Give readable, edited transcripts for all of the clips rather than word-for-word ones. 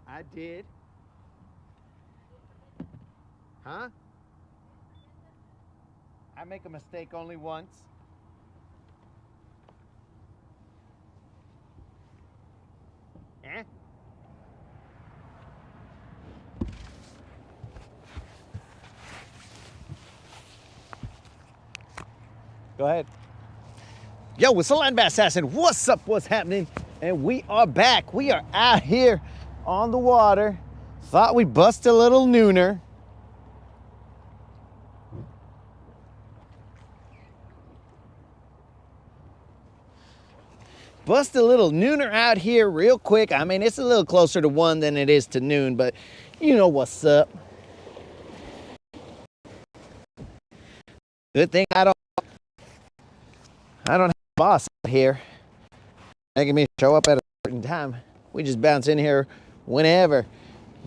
I did. Huh? I make a mistake only once. Eh? Go ahead. Yo, what's up, Land Bass Assassin? What's up? What's happening? And we are back. We are out here on the water. Thought we'd bust a little nooner. Bust a little nooner out here real quick. I mean, it's a little closer to 1 than it is to noon, but you know what's up. Good thing I don't have a boss out here making me show up at a certain time. We just bounce in here whenever.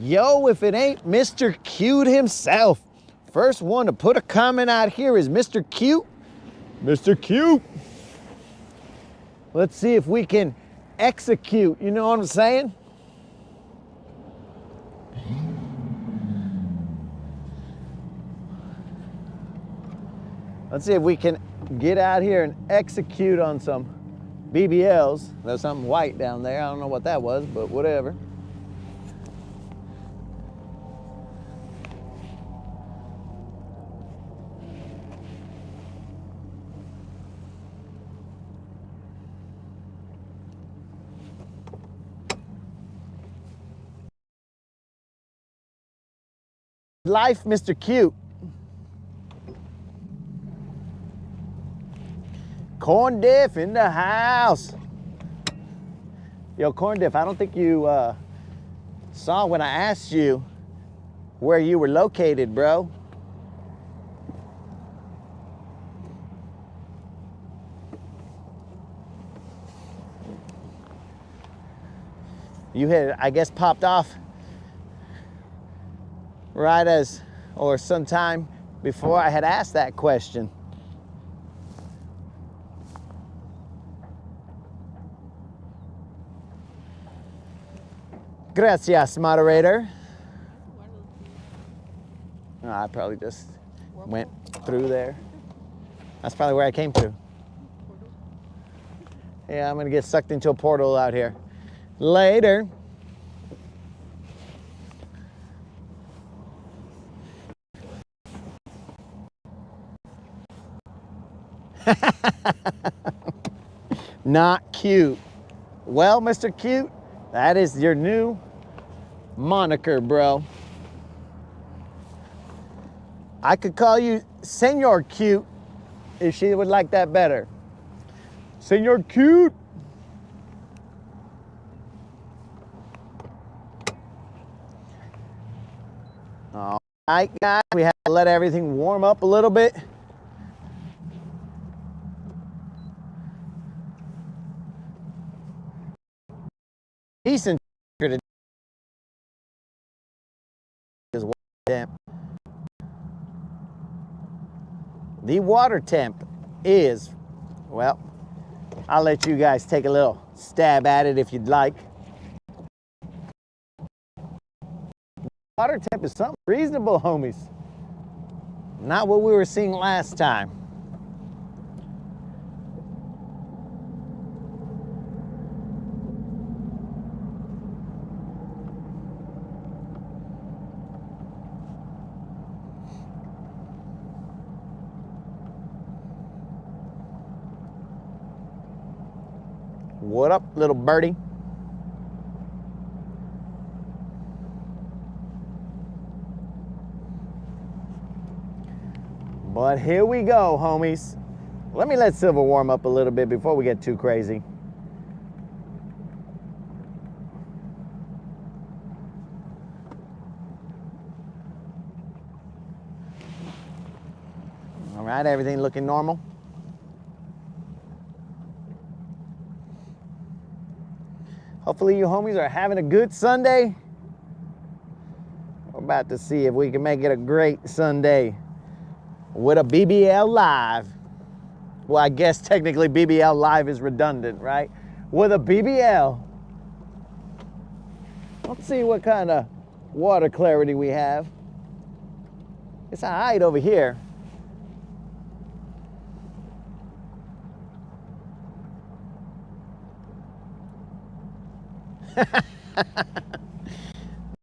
Yo, if it ain't Mr. Cute himself. First one to put a comment out here is Mr. Cute. Mr. Cute. Let's see if we can execute, you know what I'm saying? Let's see if we can get out here and execute on some BBLs. There's something white down there. I don't know what that was, but whatever. Life, Mr. Cute. Corn Diff in the house. Yo, Corn Diff, I don't think you saw when I asked you where you were located, bro. You had, I guess, popped off right as, or sometime before I had asked that question. Gracias, moderator. Oh, I probably just went through there. That's probably where I came through. Yeah, I'm gonna get sucked into a portal out here. Later. Not cute. Well, Mr. Cute, that is your new moniker, bro. I could call you Senor Cute if she would like that better. Senor Cute. All right, guys, we have to let everything warm up a little bit. Decent is water temp. The water temp is, well, I'll let you guys take a little stab at it if you'd like. Water temp is something reasonable, homies. Not what we were seeing last time. What up, little birdie? But here we go, homies. Let me let Silver warm up a little bit before we get too crazy. All right, everything looking normal? Hopefully you homies are having a good Sunday. We're about to see if we can make it a great Sunday with a BBL Live. Well, I guess technically BBL Live is redundant, right? With a BBL. Let's see what kind of water clarity we have. It's all right over here.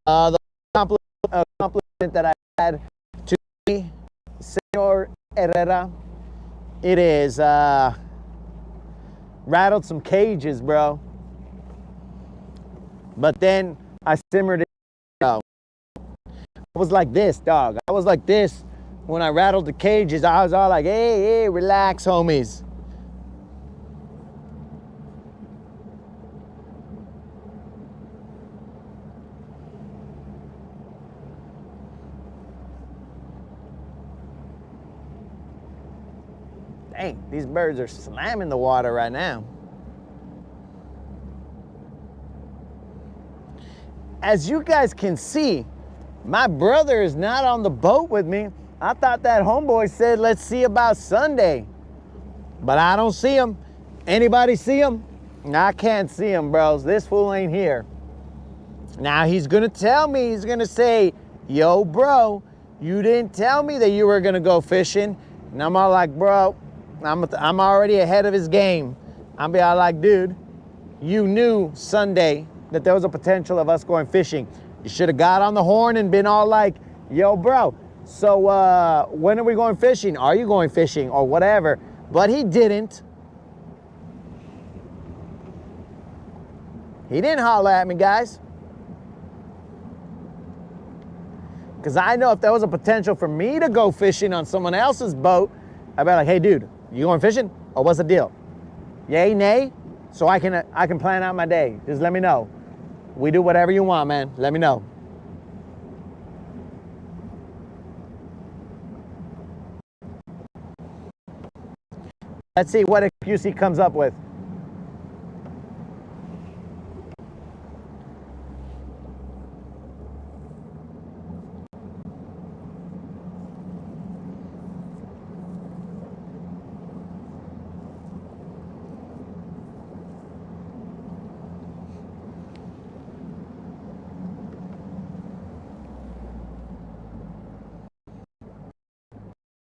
The compliment that I had to me, Senor Herrera, it is rattled some cages, bro. But then I simmered it. I was like this, dog. I was like this when I rattled the cages. I was all like, hey, relax, homies. Dang, these birds are slamming the water right now. As you guys can see, my brother is not on the boat with me. I thought that homeboy said, let's see about Sunday. But I don't see him. Anybody see him? I can't see him, bros. This fool ain't here. Now he's gonna tell me, he's gonna say, yo, bro, you didn't tell me that you were gonna go fishing. And I'm all like, bro, I'm already ahead of his game. I'll be all like, dude, you knew Sunday that there was a potential of us going fishing. You should have got on the horn and been all like, yo, bro, so when are we going fishing? Are you going fishing or whatever? But he didn't. He didn't holler at me, guys. Because I know if there was a potential for me to go fishing on someone else's boat, I'd be like, hey, dude, you going fishing or what's the deal? Yay, nay? So I can plan out my day. Just let me know. We do whatever you want, man. Let me know. Let's see what excuse he comes up with.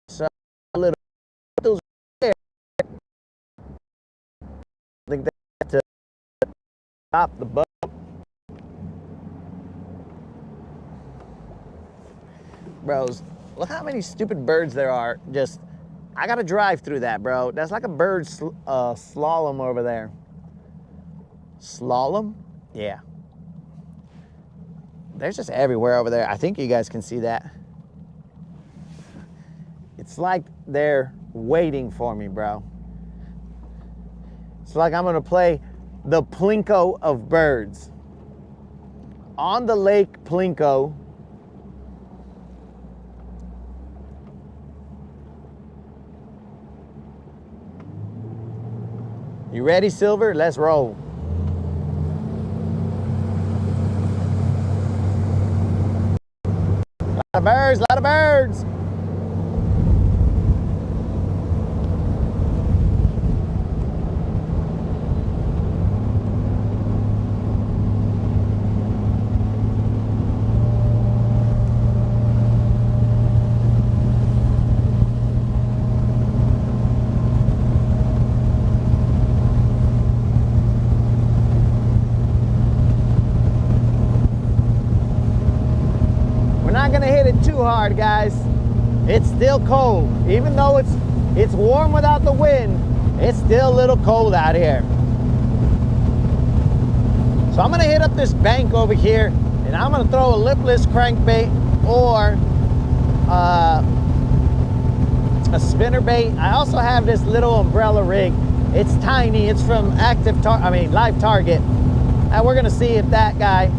So a little there. I think that to stop the boat. Bros, look how many stupid birds there are. Just, I gotta drive through that, bro. That's like a bird slalom over there. Slalom? Yeah. They're just everywhere over there. I think you guys can see that. It's like they're waiting for me, bro. It's like I'm gonna play the Plinko of birds. On the Lake Plinko. You ready, Silver? Let's roll. Lot of birds, lot of birds. Gonna hit it too hard, guys. It's still cold. Even though it's warm without the wind, it's still a little cold out here. So I'm gonna hit up this bank over here and I'm gonna throw a lipless crankbait or a spinner bait. I also have this little umbrella rig. It's tiny. It's from Live Target. And we're gonna see if that guy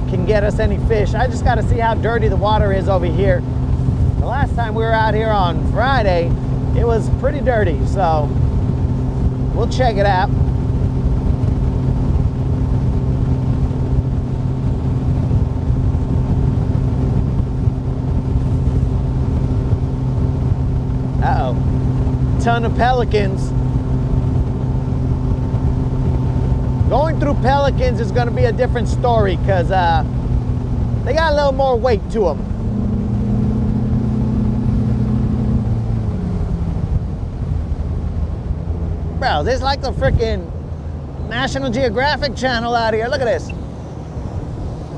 can get us any fish. I just got to see how dirty the water is over here. The last time we were out here on Friday, it was pretty dirty, so we'll check it out. Uh-oh. Ton of pelicans. Going through pelicans is gonna be a different story because they got a little more weight to them. Bro, this is like the freaking National Geographic channel out here. Look at this.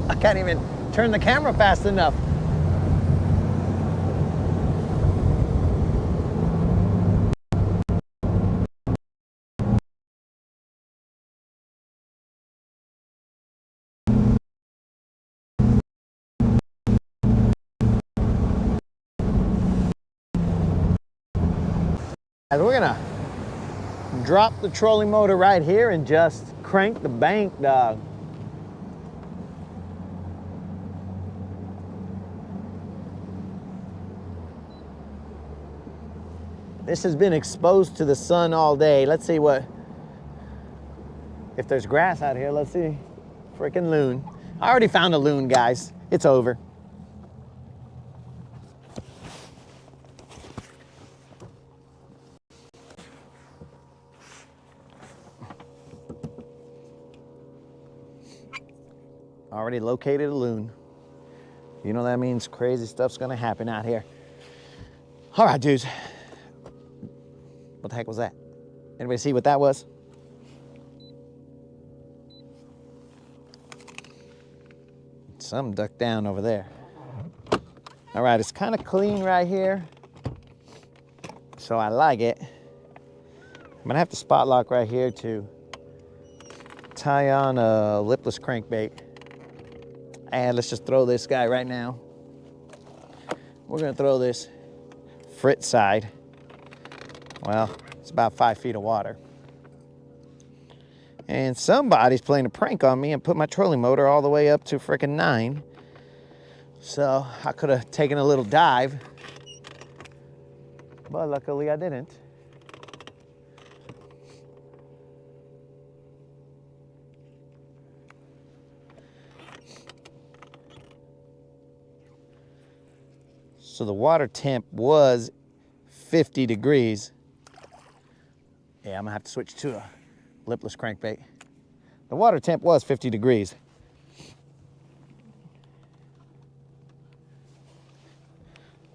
I can't even turn the camera fast enough. And we're gonna drop the trolling motor right here and just crank the bank, dog. This has been exposed to the sun all day. Let's see if there's grass out here. Let's see. Freaking loon. I already found a loon, guys. It's over. Already located a loon. You know that means crazy stuff's gonna happen out here. All right, dudes. What the heck was that? Anybody see what that was? Something ducked down over there. All right, it's kind of clean right here, so I like it. I'm gonna have to spot lock right here to tie on a lipless crankbait. And let's just throw this guy right now. We're gonna throw this frit side. Well, it's about 5 feet of water. And somebody's playing a prank on me and put my trolling motor all the way up to frickin' 9. So I could have taken a little dive, but luckily I didn't. So the water temp was 50 degrees. Yeah, I'm gonna have to switch to a lipless crankbait. The water temp was 50 degrees.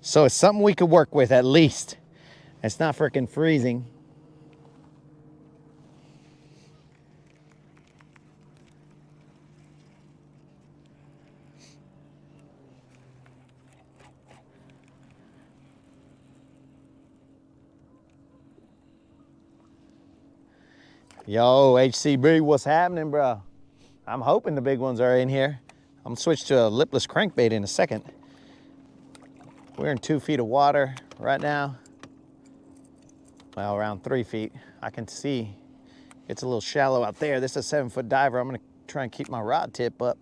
So it's something we could work with at least. It's not freaking freezing. Yo, HCB, what's happening, bro? I'm hoping the big ones are in here. I'm gonna switch to a lipless crankbait in a second. We're in 2 feet of water right now. Well, around 3 feet. I can see it's a little shallow out there. This is a 7-foot diver. I'm gonna try and keep my rod tip up.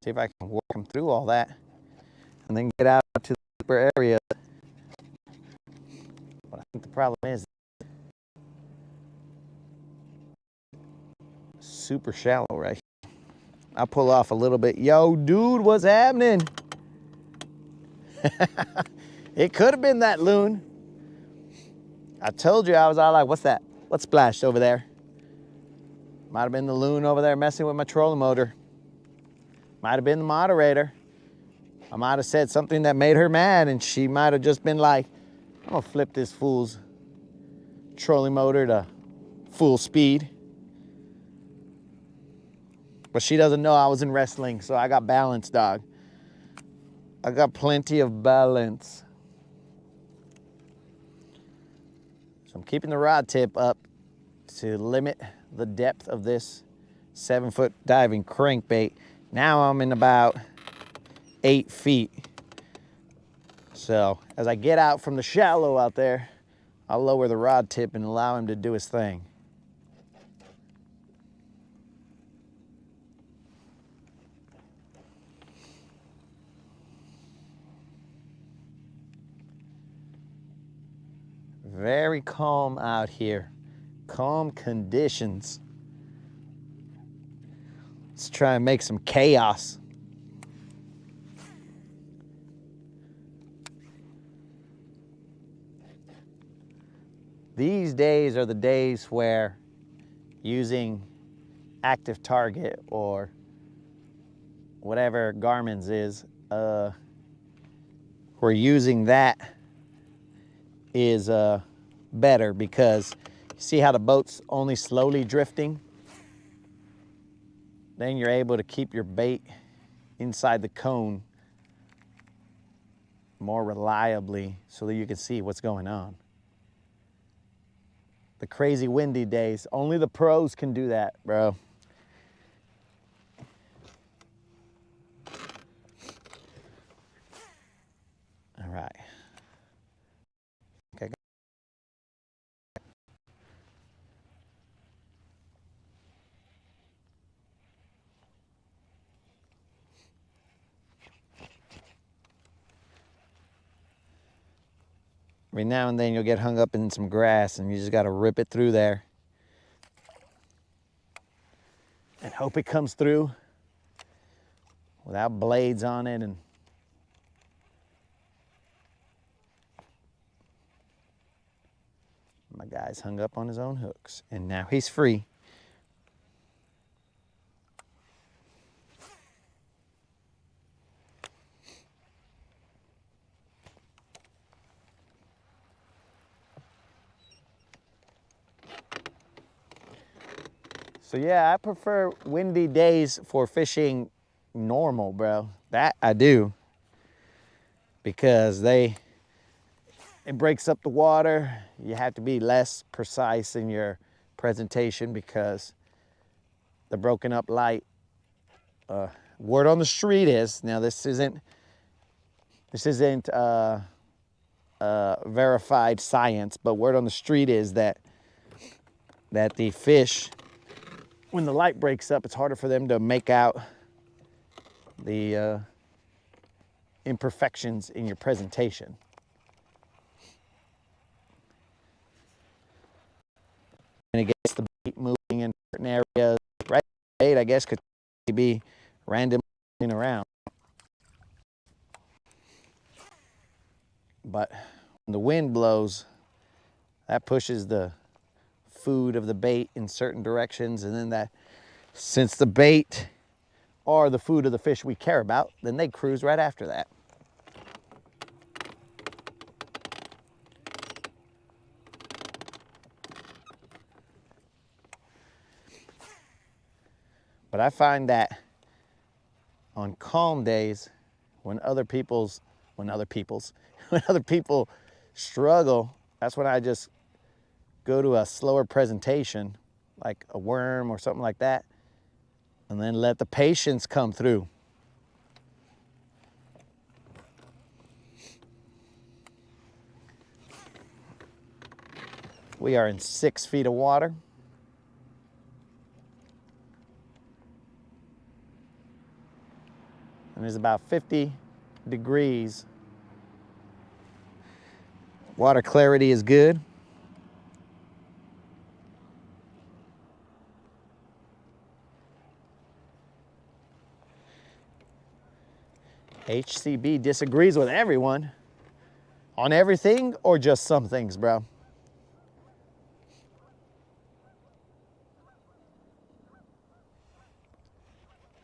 See if I can work them through all that and then get out to the deeper area. But I think the problem is super shallow right here. I'll pull off a little bit. Yo, dude, what's happening? It could have been that loon. I told you, I was all like, what's that? What splashed over there? Might have been the loon over there messing with my trolling motor. Might have been the moderator. I might have said something that made her mad and she might have just been like, I'm gonna flip this fool's trolling motor to full speed. But she doesn't know I was in wrestling, so I got balance, dog. I got plenty of balance. So I'm keeping the rod tip up to limit the depth of this 7-foot diving crankbait. Now I'm in about 8 feet. So as I get out from the shallow out there, I'll lower the rod tip and allow him to do his thing. Very calm out here. Calm conditions. Let's try and make some chaos. These days are the days where using active target or whatever Garmin's is, we're using that is better, because you see how the boat's only slowly drifting? Then you're able to keep your bait inside the cone more reliably so that you can see what's going on. The crazy windy days, only the pros can do that, bro. All right. Okay. Every now and then you'll get hung up in some grass and you just gotta rip it through there and hope it comes through without blades on it. And my guy's hung up on his own hooks and now he's free. So yeah, I prefer windy days for fishing normal, bro. That I do. Because it breaks up the water. You have to be less precise in your presentation because the broken up light. Word on the street is, now this isn't verified science, but word on the street is that the fish, when the light breaks up, it's harder for them to make out the imperfections in your presentation. And it gets the bait moving in certain areas. Right, bait, I guess, could be randomly around. But when the wind blows, that pushes the food of the bait in certain directions, and then that, since the bait are the food of the fish we care about, then they cruise right after that. But I find that on calm days, when other people struggle, that's when I just go to a slower presentation, like a worm or something like that, and then let the patience come through. We are in 6 feet of water. And it's about 50 degrees. Water clarity is good. HCB disagrees with everyone on everything or just some things, bro.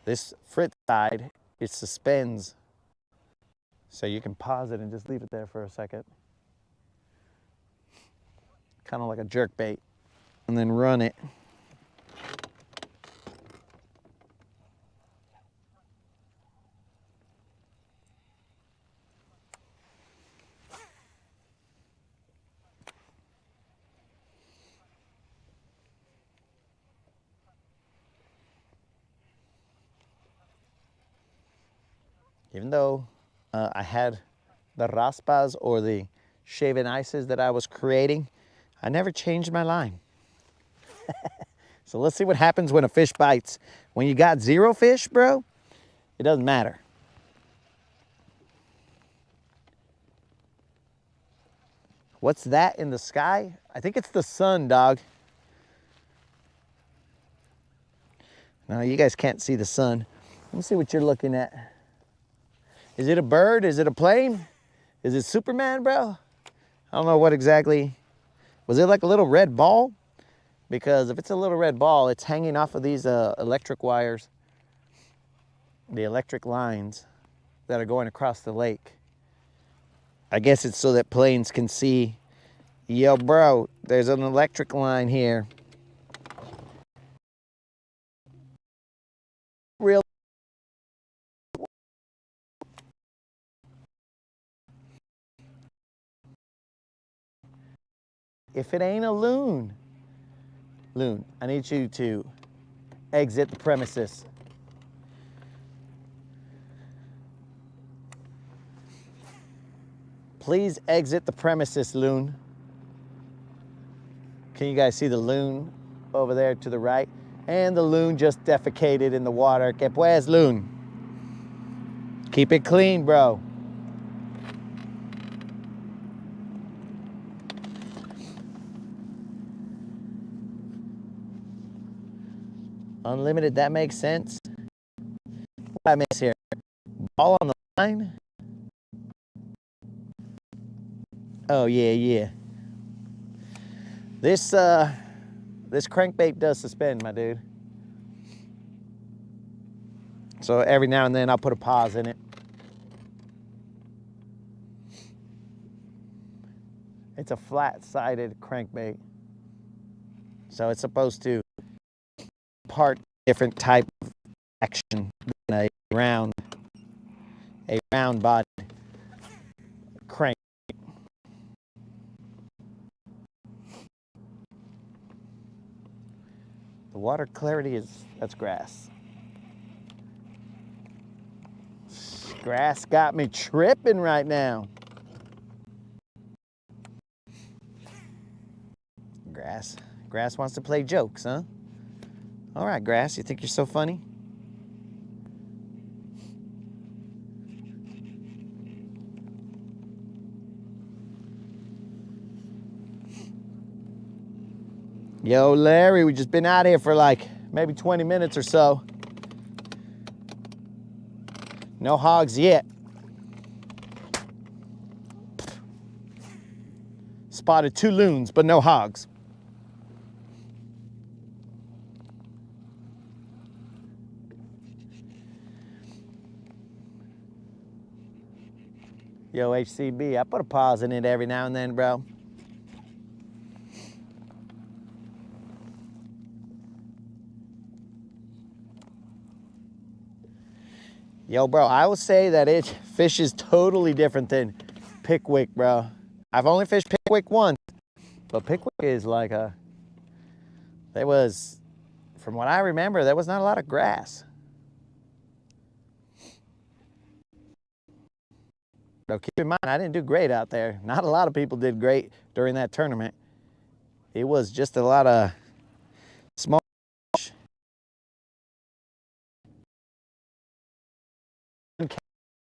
This frit side, it suspends, so you can pause it and just leave it there for a second. Kind of like a jerk bait, and then run it. Even though I had the raspas or the shaven ices that I was creating, I never changed my line. So let's see what happens when a fish bites. When you got 0 fish, bro, it doesn't matter. What's that in the sky? I think it's the sun, dog. No, you guys can't see the sun. Let me see what you're looking at. Is it a bird? Is it a plane? Is it Superman, bro? I don't know what exactly. Was it like a little red ball? because if it's a little red ball, it's hanging off of these electric wires, the electric lines that are going across the lake. I guess it's so that planes can see, yo bro, there's an electric line here. Real. If it ain't a loon, I need you to exit the premises. Please exit the premises, loon. Can you guys see the loon over there to the right? And the loon just defecated in the water. Que pues, loon? Keep it clean, bro. Unlimited, that makes sense. What I miss here? Ball on the line? Oh, yeah. This crankbait does suspend, my dude. So every now and then I'll put a pause in it. It's a flat-sided crankbait. So it's supposed to impart different type of action than a round body crank. The water clarity that's grass. Grass got me tripping right now. Grass wants to play jokes, huh? All right, Grass, you think you're so funny? Yo, Larry, we just been out here for like maybe 20 minutes or so. No hogs yet. Spotted 2 loons, but no hogs. Yo, HCB, I put a pause in it every now and then, bro. Yo, bro, I will say that fish is totally different than Pickwick, bro. I've only fished Pickwick once, but Pickwick is like from what I remember, there was not a lot of grass. So keep in mind, I didn't do great out there. Not a lot of people did great during that tournament. It was just a lot of small fish.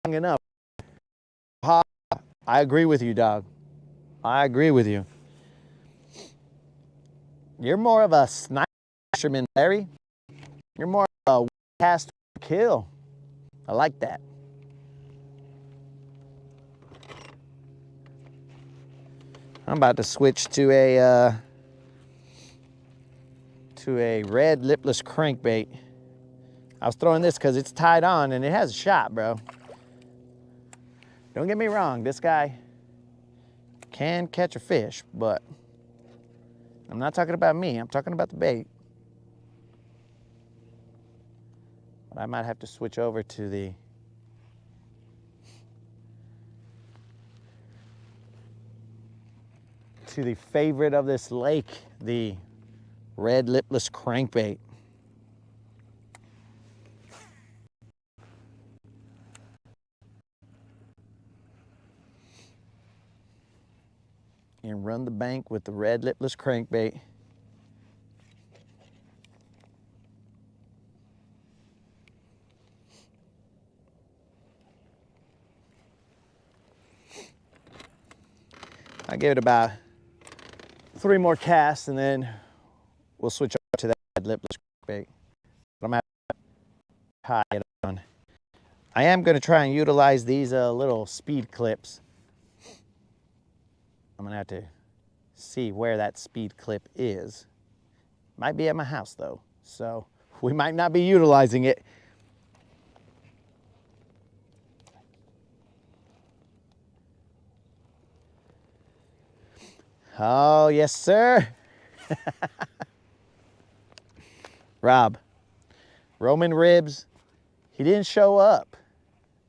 Enough. I agree with you, dog. I agree with you. You're more of a sniper fisherman, Larry. You're more of a cast kill. I like that. I'm about to switch to a red lipless crankbait. I was throwing this because it's tied on and it has a shot, bro. Don't get me wrong, this guy can catch a fish, but I'm not talking about me, I'm talking about the bait. But I might have to switch over to the favorite of this lake, the red lipless crankbait. And run the bank with the red lipless crankbait. I give it about 3 more casts and then we'll switch over to that red lipless crankbait. I'm gonna tie it on. I am gonna try and utilize these little speed clips. I'm gonna have to see where that speed clip is Might be at my house though, so we might not be utilizing it. Oh, yes, sir. Rob, Roman ribs, he didn't show up.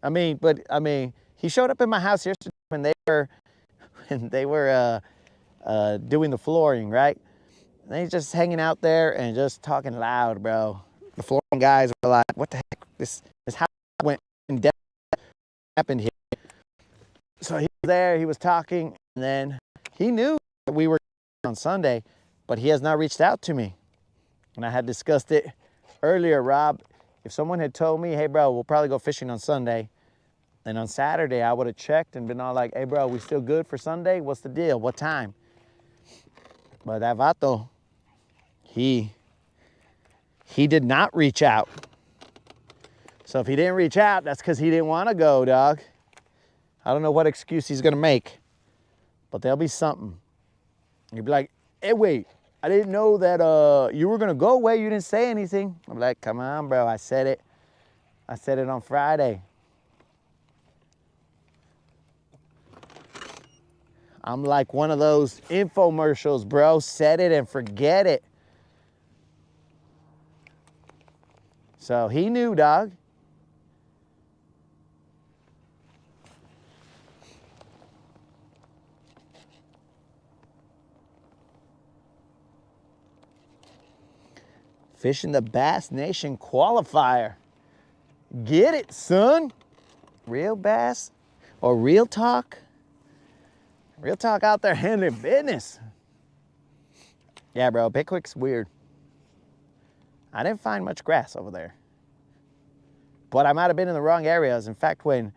He showed up in my house yesterday when they were doing the flooring, right? And he's just hanging out there and just talking loud, bro. The flooring guys were like, what the heck? This house went in depth, happened here. So he was there, he was talking, and then he knew that we were on Sunday, but he has not reached out to me. And I had discussed it earlier, Rob. If someone had told me, hey, bro, we'll probably go fishing on Sunday, and on Saturday I would have checked and been all like, hey, bro, we still good for Sunday? What's the deal? What time? But that vato, he did not reach out. So if he didn't reach out, that's because he didn't want to go, dog. I don't know what excuse he's going to make, but there'll be something. He'd be like, hey, wait, I didn't know that you were going to go away. You didn't say anything. I'm like, come on, bro. I said it. I said it on Friday. I'm like one of those infomercials, bro. Set it and forget it. So he knew, dog. Fishing the Bass Nation qualifier. Get it, son. Real bass or real talk? Real talk out there handling business. Yeah, bro, Pickwick's weird. I didn't find much grass over there. But I might have been in the wrong areas. In fact, when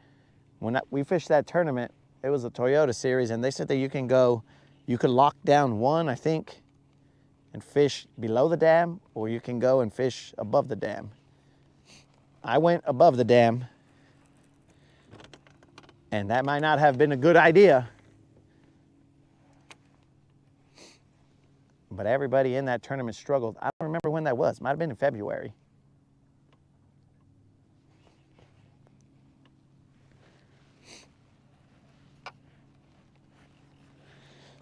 we fished that tournament, it was a Toyota series, and they said that you could lock down one, I think, and fish below the dam, or you can go and fish above the dam. I went above the dam, and that might not have been a good idea. But everybody in that tournament struggled. I don't remember when that was. Might have been in February.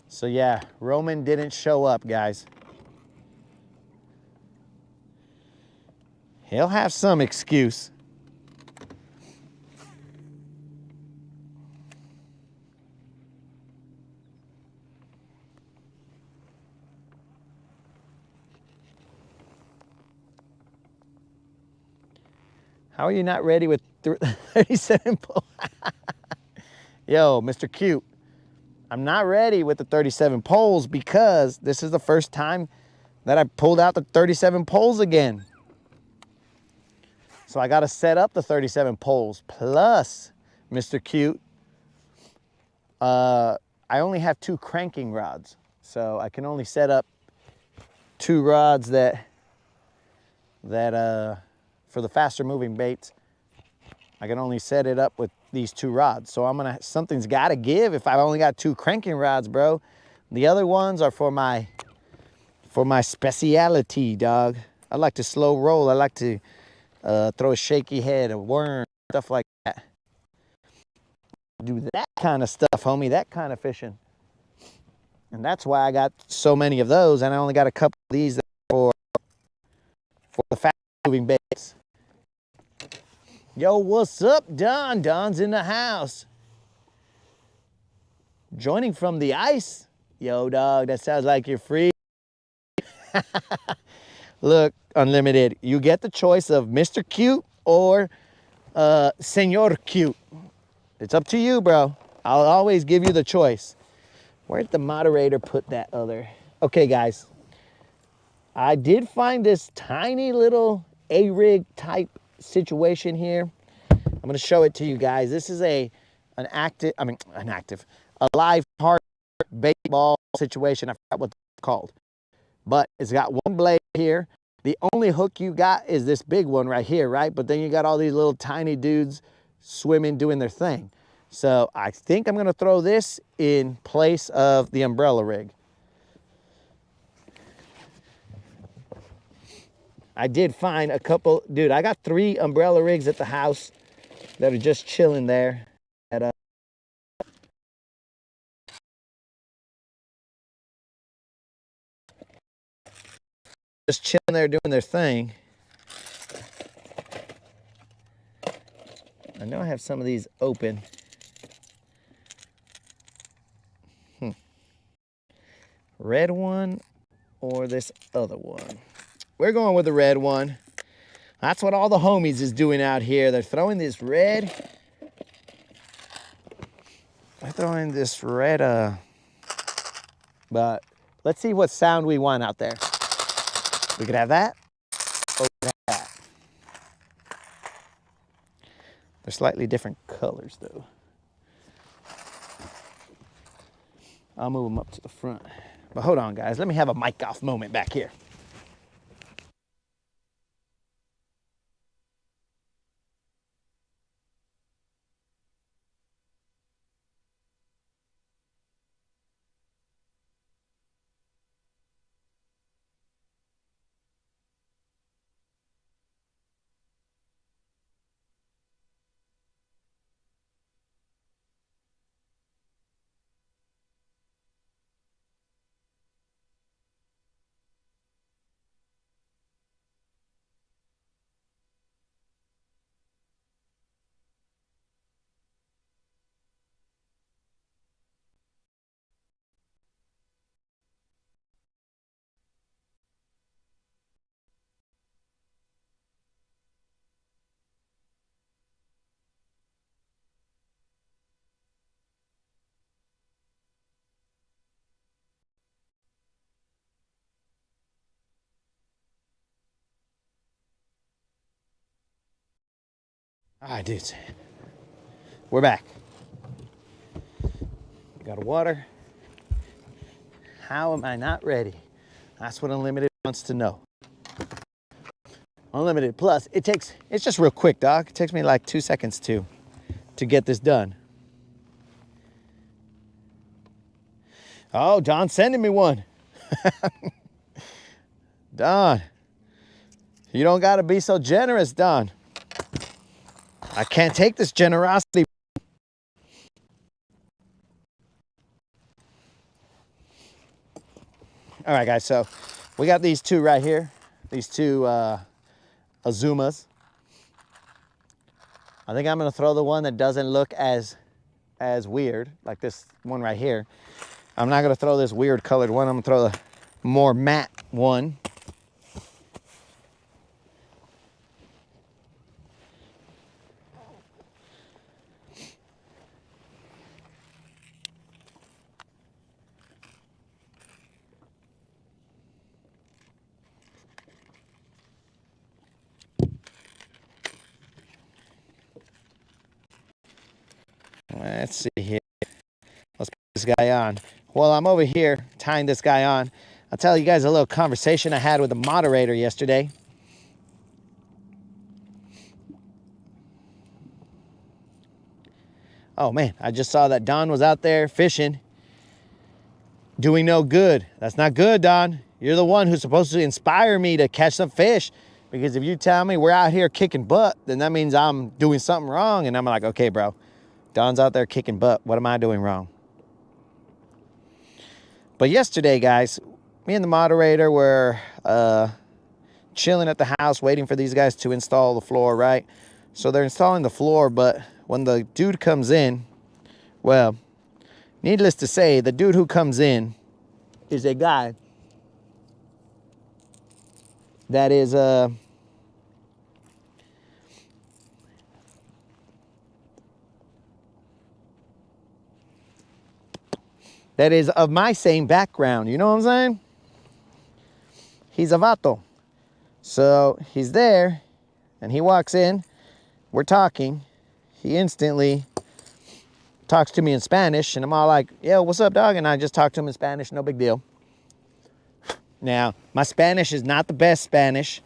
So yeah, Roman didn't show up, guys. He'll have some excuse. How are you not ready with 37 poles? Yo, Mr. Cute, I'm not ready with the 37 poles because this is the first time that I pulled out the 37 poles again. So I got to set up the 37 poles. Plus, Mr. Cute, I only have 2 cranking rods. So I can only set up 2 rods that for the faster moving baits, I can only set it up with these 2 rods. So something's got to give if I've only got 2 cranking rods, bro. The other ones are for my speciality, dog. I like to slow roll. I like to throw a shaky head, a worm, stuff like that. Do that kind of stuff, homie, that kind of fishing. And that's why I got so many of those, and I only got a couple of these for the fast moving baits. Yo, what's up, Don? Don's in the house. Joining from the ice. Yo, dog, that sounds like you're free. Look, Unlimited, you get the choice of Mr. Cute or Senor Cute. It's up to you, bro. I'll always give you the choice. Where'd the moderator put that other? Okay, guys. I did find this tiny little A-rig type situation here. I'm going to show it to you guys. This is a live hard bait ball situation. I forgot what it's called. But it's got one blade here. The only hook you got is this big one right here, right? But then you got all these little tiny dudes swimming, doing their thing. So I think I'm going to throw this in place of the umbrella rig. I did find a couple. Dude, I got 3 umbrella rigs at the house that are just chilling there. Just chilling there doing their thing. I know I have some of these open. Red one or this other one? We're going with the red one. That's what all the homies is doing out here. They're throwing this red. They're throwing this red, but let's see what sound we want out there. We could have that, or we could have that. They're slightly different colors though. I'll move them up to the front. But hold on guys, let me have a mic off moment back here. All right, dudes. We're back. Got water. How am I not ready? That's what Unlimited wants to know. Unlimited Plus, it's just real quick, dog. It takes me like 2 seconds to get this done. Oh, Don's sending me one. Don, you don't gotta be so generous, Don. I can't take this generosity. All right, guys, so we got these 2 right here. These 2 Azumas. I think I'm gonna throw the one that doesn't look as weird, like this one right here. I'm not gonna throw this weird colored one. I'm gonna throw the more matte one. Let's see here. Let's put this guy on. While I'm over here tying this guy on, I'll tell you guys a little conversation I had with the moderator yesterday. Oh man, I just saw that Don was out there fishing, doing no good. That's not good, Don. You're the one who's supposed to inspire me to catch some fish. Because if you tell me we're out here kicking butt, then that means I'm doing something wrong. And I'm like, okay, bro, Don's out there kicking butt. What am I doing wrong? But yesterday, guys, me and the moderator were chilling at the house waiting for these guys to install the floor, right? So they're installing the floor, but when the dude comes in, well, needless to say, the dude who comes in is a guy that is of my same background. You know what I'm saying? He's a vato. So he's there, and he walks in. We're talking. He instantly talks to me in Spanish, and I'm all like, yo, what's up, dog? And I just talk to him in Spanish, no big deal. Now, my Spanish is not the best Spanish,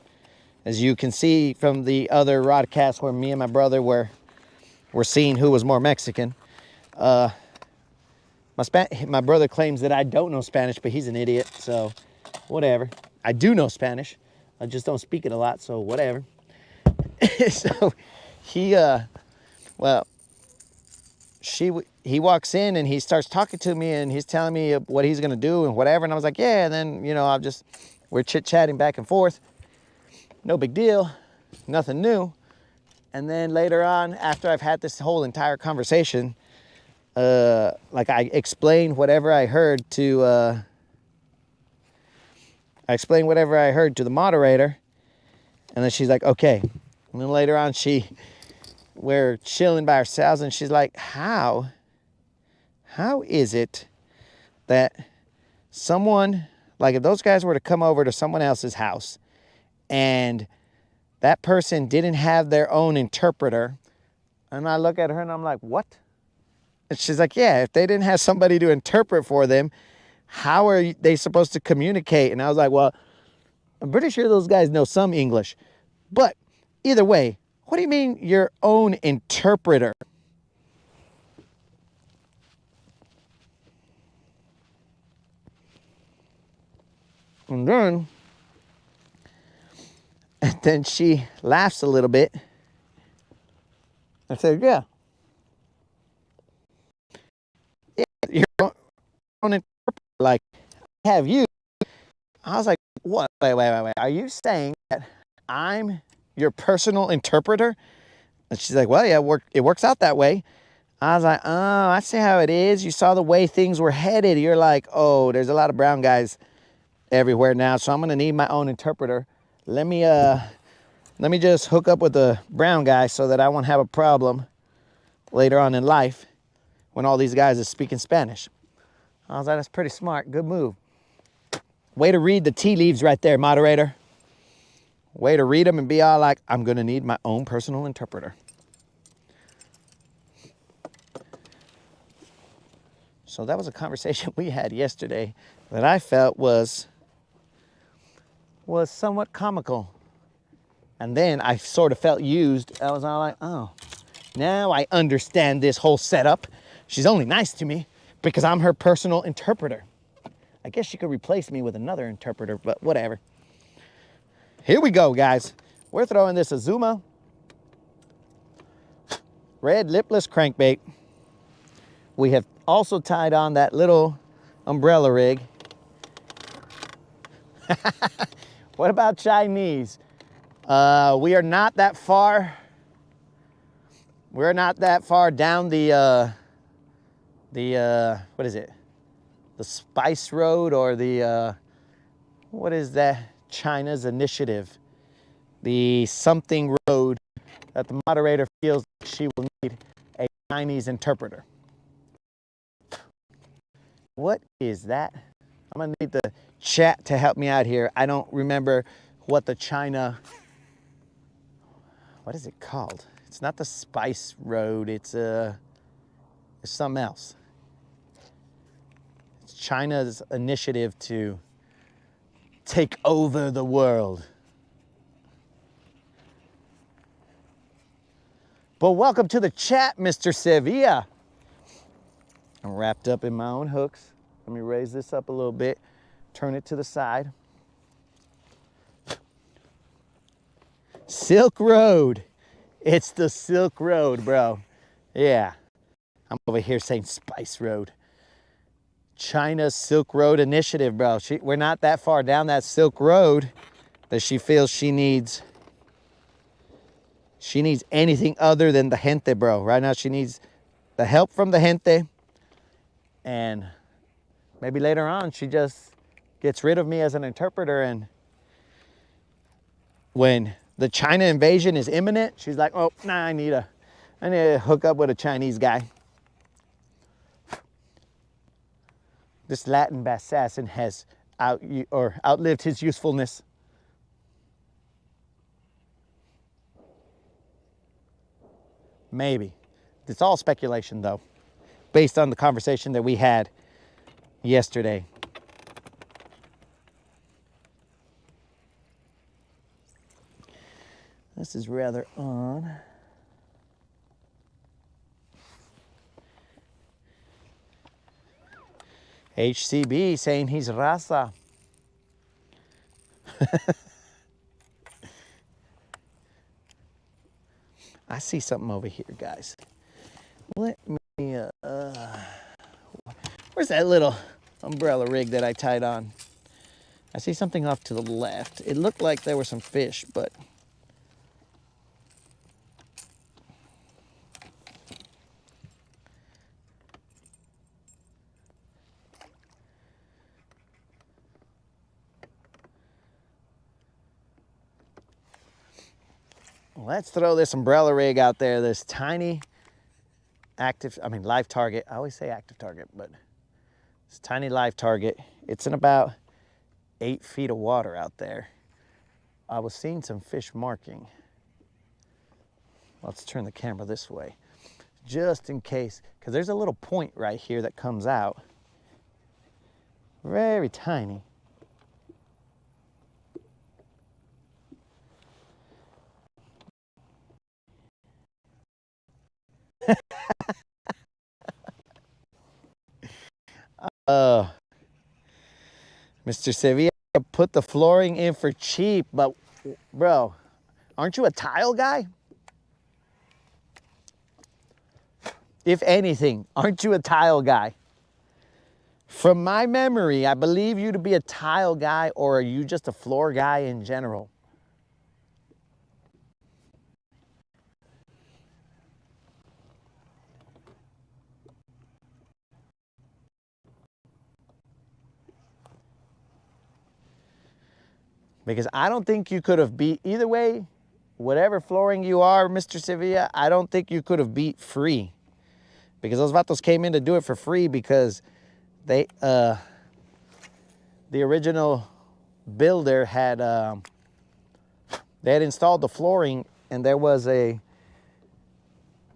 as you can see from the other Rodcast where me and my brother were seeing who was more Mexican. My brother claims that I don't know Spanish, but he's an idiot, so whatever. I do know Spanish. I just don't speak it a lot, so whatever. So he, well, he walks in and he starts talking to me and he's telling me what he's gonna do and whatever. And I was like, yeah. And then, you know, we're chit-chatting back and forth. No big deal, nothing new. And then later on, after I've had this whole entire conversation, like I explained whatever I heard to, the moderator. And then she's like, okay. And then later on, we're chilling by ourselves and she's like, how is it that someone, like if those guys were to come over to someone else's house and that person didn't have their own interpreter, and I look at her and I'm like, what? And she's like, yeah, if they didn't have somebody to interpret for them, how are they supposed to communicate? And I was like, well, I'm pretty sure those guys know some English. But either way, what do you mean your own interpreter? And then she laughs a little bit. I said, yeah, your own interpreter, like, have you? I was like, what? Wait. Are you saying that I'm your personal interpreter? And she's like, well, yeah, it works out that way. I was like, oh, I see how it is. You saw the way things were headed. You're like, oh, there's a lot of brown guys everywhere now, so I'm gonna need my own interpreter. Let me just hook up with a brown guy so that I won't have a problem later on in life when all these guys are speaking Spanish. I was like, that's pretty smart. Good move. Way to read the tea leaves right there, moderator. Way to read them and be all like, I'm gonna need my own personal interpreter. So that was a conversation we had yesterday that I felt was somewhat comical. And then I sort of felt used. I was all like, oh, now I understand this whole setup. She's only nice to me because I'm her personal interpreter. I guess she could replace me with another interpreter, but whatever. Here we go, guys. We're throwing this Azuma red lipless crankbait. We have also tied on that little umbrella rig. What about Chinese? We are not that far. We're not that far down the what is it? The Spice Road or the, what is that? China's initiative. The something road that the moderator feels like she will need a Chinese interpreter. What is that? I'm gonna need the chat to help me out here. I don't remember what the China, what is it called? It's not the Spice Road, it's something else. It's China's initiative to take over the world. But welcome to the chat, Mr. Sevilla. I'm wrapped up in my own hooks. Let me raise this up a little bit, turn it to the side. Silk Road. It's the Silk Road, bro. Yeah. I'm over here saying Spice Road. China's Silk Road initiative, bro. We're not that far down that Silk Road that she feels she needs anything other than the gente, bro. Right now she needs the help from the gente. And maybe later on she just gets rid of me as an interpreter, and when the China invasion is imminent, she's like, oh, nah, I need to hook up with a Chinese guy. This Latin assassin has outlived his usefulness. Maybe. It's all speculation, though, based on the conversation that we had yesterday. This is rather on. HCB saying he's raza. I see something over here, guys. Let me, where's that little umbrella rig that I tied on? I see something off to the left. It looked like there were some fish, but let's throw this umbrella rig out there. This tiny live target. I always say active target, but this tiny live target. It's in about 8 feet of water out there. I was seeing some fish marking. Let's turn the camera this way, just in case, because there's a little point right here that comes out. Very tiny. Mr. Sevilla put the flooring in for cheap, but bro, aren't you a tile guy? If anything, aren't you a tile guy? From my memory, I believe you to be a tile guy, or are you just a floor guy in general? Because I don't think you could have beat, either way, whatever flooring you are, Mr. Sevilla, I don't think you could have beat free. Because those vatos came in to do it for free because they, the original builder had, they had installed the flooring, and there was they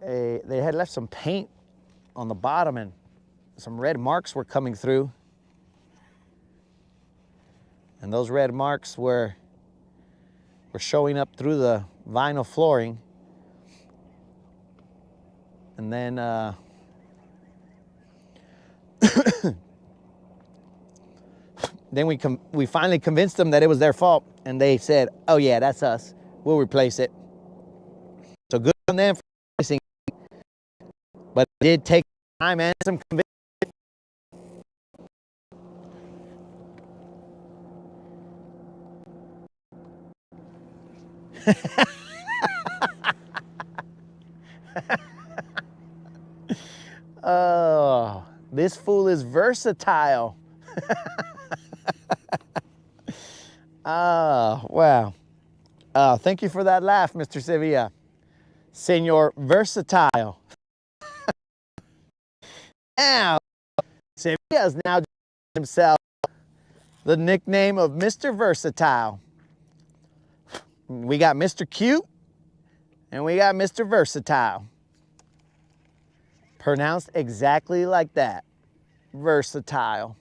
had left some paint on the bottom, and some red marks were coming through. And those red marks were showing up through the vinyl flooring. And then then we finally convinced them that it was their fault, and they said, "Oh yeah, that's us. We'll replace it." So good on them for replacing it, but it did take time and some convincing. Oh, this fool is versatile. Oh, wow. Thank you for that laugh, Mr. Sevilla. Senor Versatile. Now, Sevilla has now given himself the nickname of Mr. Versatile. We got Mr. Cute, and we got Mr. Versatile. Pronounced exactly like that. Versatile.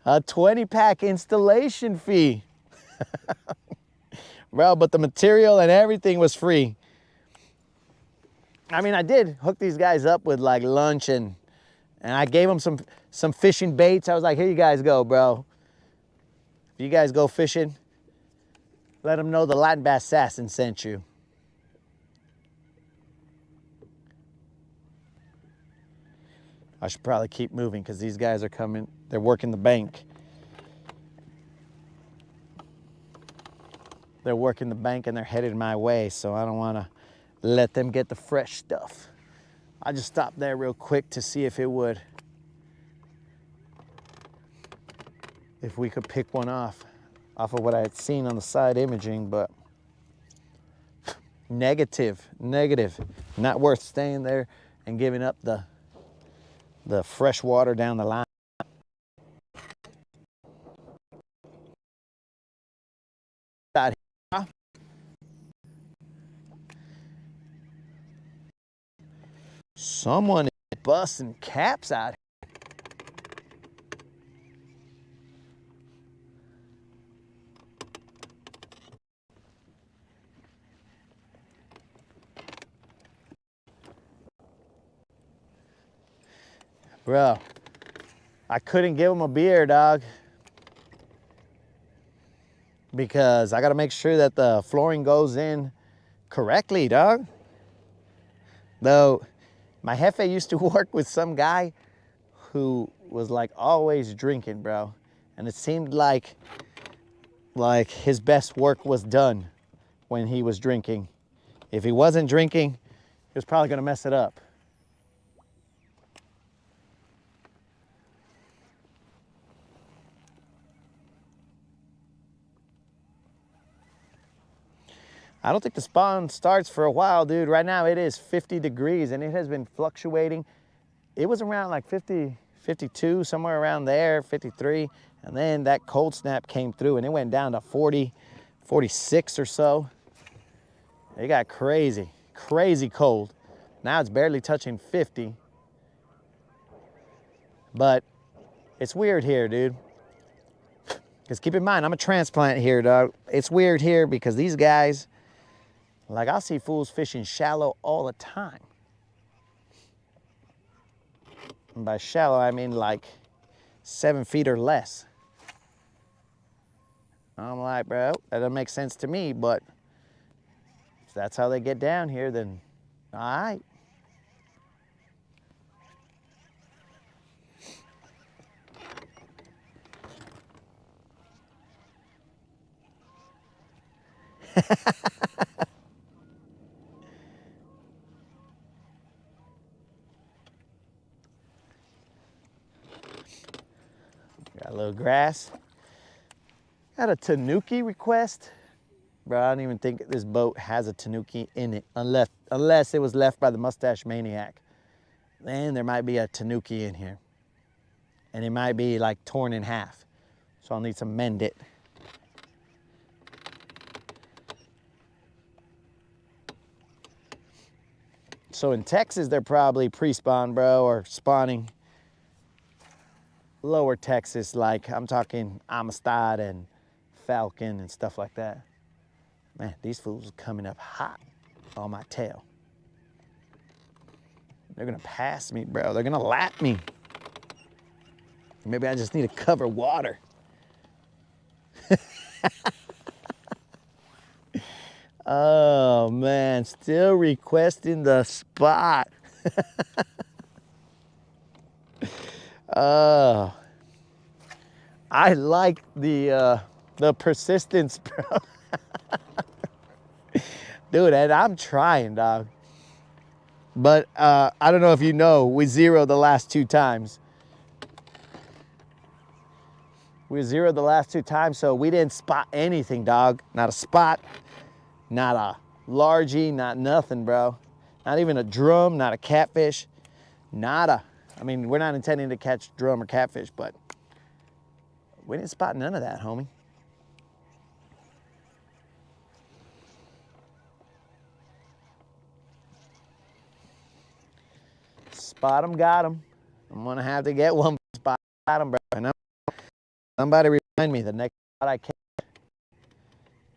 A 20-pack installation fee. Bro, but the material and everything was free. I mean, I did hook these guys up with like lunch, and I gave them some fishing baits. I was like, here you guys go, bro. If you guys go fishing, let them know the Latin Bass Assassin sent you. I should probably keep moving because these guys are coming. They're working the bank. They're working the bank and they're headed my way, so I don't want to let them get the fresh stuff. I just stopped there real quick to see if we could pick one off of what I had seen on the side imaging, but negative. Not worth staying there and giving up the fresh water down the line. Someone is busting caps out here. Bro, I couldn't give him a beer, dog. Because I gotta make sure that the flooring goes in correctly, dog. Though, my jefe used to work with some guy who was like always drinking, bro. And it seemed like his best work was done when he was drinking. If he wasn't drinking, he was probably gonna mess it up. I don't think the spawn starts for a while, dude. Right now it is 50 degrees and it has been fluctuating. It was around like 50, 52, somewhere around there, 53. And then that cold snap came through and it went down to 40, 46 or so. It got crazy, crazy cold. Now it's barely touching 50. But it's weird here, dude. Because keep in mind, I'm a transplant here, dog. It's weird here because these guys, like I'll see fools fishing shallow all the time. And by shallow, I mean like 7 feet or less. I'm like, bro, that doesn't make sense to me, but if that's how they get down here, then all right. Got a little grass. Got a tanuki request. Bro, I don't even think this boat has a tanuki in it unless it was left by the mustache maniac. Then there might be a tanuki in here. And it might be like torn in half. So I'll need to mend it. So in Texas, they're probably pre-spawn, bro, or spawning. Lower Texas, like I'm talking Amistad and Falcon and stuff like that. Man, these fools are coming up hot on my tail. They're gonna pass me, bro. They're gonna lap me. Maybe I just need to cover water. Oh man, still requesting the spot. I like the persistence, bro. Dude, and I'm trying, dog. But I don't know if you know, we zeroed the last 2 times. We zeroed the last 2 times, so we didn't spot anything, dog. Not a spot, not a largie, not nothing, bro. Not even a drum, not a catfish, nada. I mean, we're not intending to catch drum or catfish, but we didn't spot none of that, homie. Spot 'em, got 'em. I'm gonna have to get one spot, got 'em, bro. And somebody remind me the next spot I catch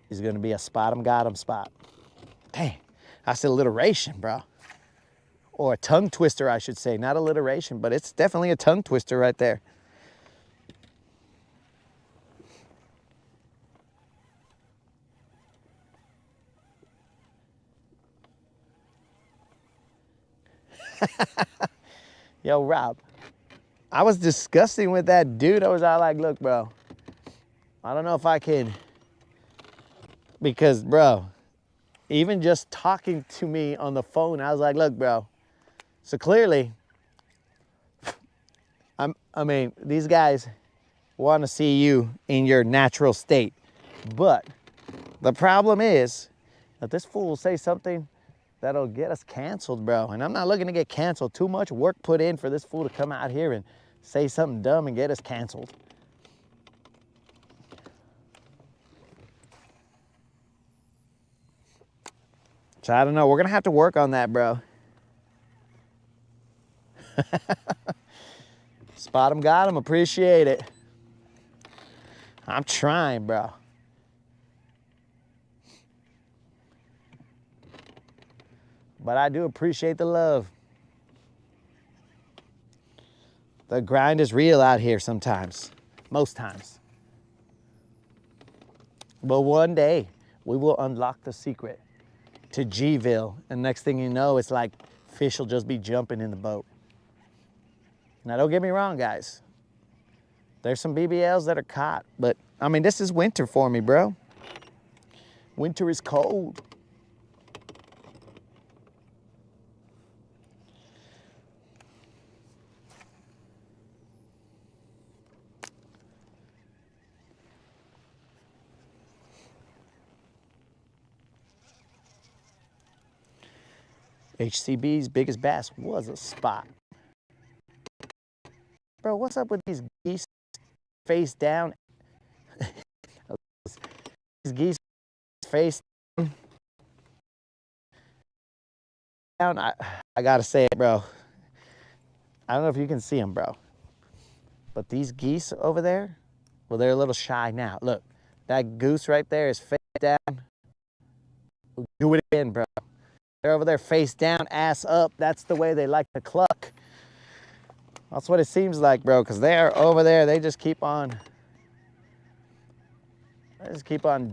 is gonna be a spot 'em, got 'em spot. Dang, that's alliteration, bro. Or a tongue twister, I should say. Not alliteration, but it's definitely a tongue twister right there. Yo, Rob, I was discussing with that dude. I was all like, look, bro, I don't know if I can, because, bro, even just talking to me on the phone, I was like, look, bro, so clearly, I mean, these guys want to see you in your natural state. But the problem is that this fool will say something that'll get us canceled, bro. And I'm not looking to get canceled. Too much work put in for this fool to come out here and say something dumb and get us canceled. So I don't know. We're going to have to work on that, bro. Spot 'em, got 'em. Appreciate it. I'm trying, bro. But I do appreciate the love. The grind is real out here sometimes, most times. But one day, we will unlock the secret to Gville, and next thing you know, it's like fish will just be jumping in the boat. Now, don't get me wrong, guys. There's some BBLs that are caught, but I mean, this is winter for me, bro. Winter is cold. HCB's biggest bass was a spot. Bro, what's up with these geese face down? These geese face down. I gotta say it, bro. I don't know if you can see them, bro. But these geese over there, well, they're a little shy now. Look, that goose right there is face down. Do it again, bro. They're over there face down, ass up. That's the way they like to cluck. That's what it seems like, bro, because they're over there. They just keep on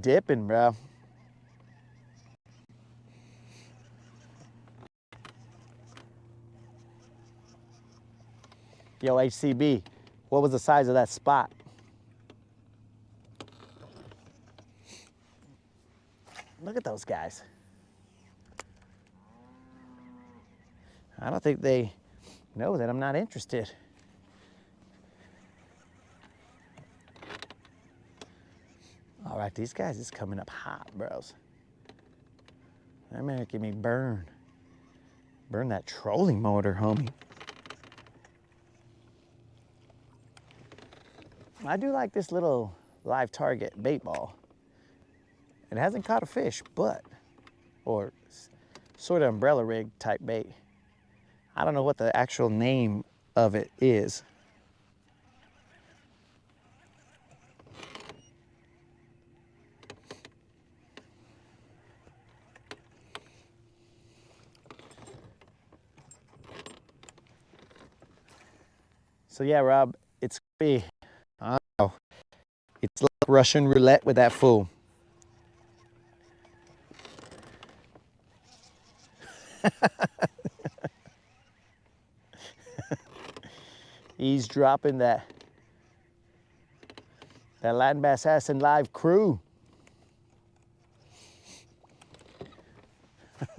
dipping, bro. Yo, HCB, what was the size of that spot? Look at those guys. I don't think they know that I'm not interested. All right, these guys is coming up hot, bros. They're making me burn that trolling motor, homie. I do like this little live target bait ball. It hasn't caught a fish, but, or sort of umbrella rig type bait. I don't know what the actual name of it is. So yeah, Rob, it's gonna be, I don't know, it's like Russian roulette with that fool. He's dropping that Latin Bass Assassin live crew. That's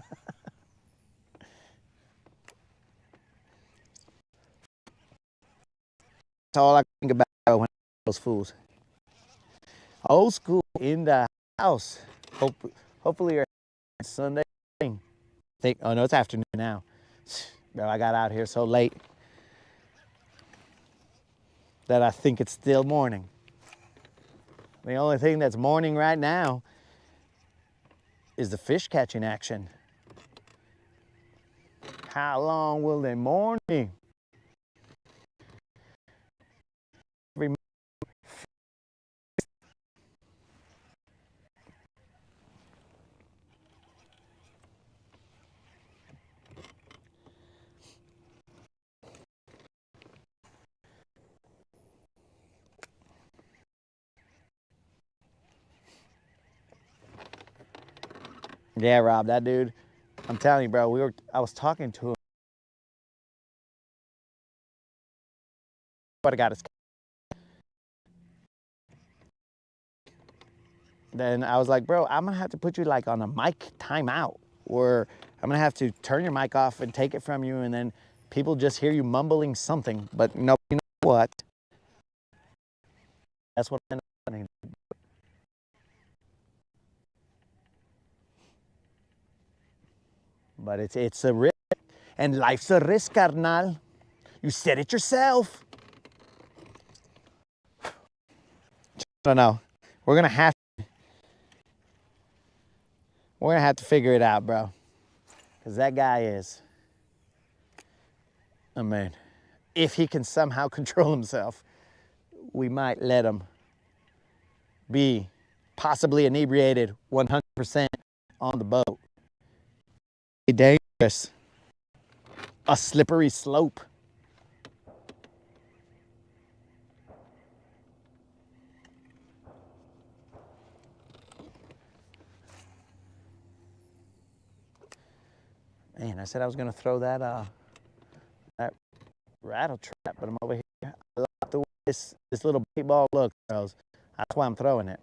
all I think about when those fools. Old school in the house. Hopefully you're Sunday. Oh no, it's afternoon now. Bro, I got out here so late that I think it's still morning. The only thing that's morning right now is the fish catching action. How long will they mourn me? Yeah, Rob, that dude, I'm telling you, bro, I was talking to him. But I got his. Then I was like, bro, I'm gonna have to put you like on a mic timeout, or I'm gonna have to turn your mic off and take it from you, and then people just hear you mumbling something. But no, you know what? That's what I'm doing. But it's a risk, and life's a risk, carnal. You said it yourself. I don't know. We're gonna have to figure it out, bro. Because that guy is, I mean, if he can somehow control himself, we might let him be possibly inebriated 100% on the boat. Dangerous. A slippery slope. Man, I said I was gonna throw that that rattle trap, but I'm over here. I love the way this little bait ball looks, girls. That's why I'm throwing it.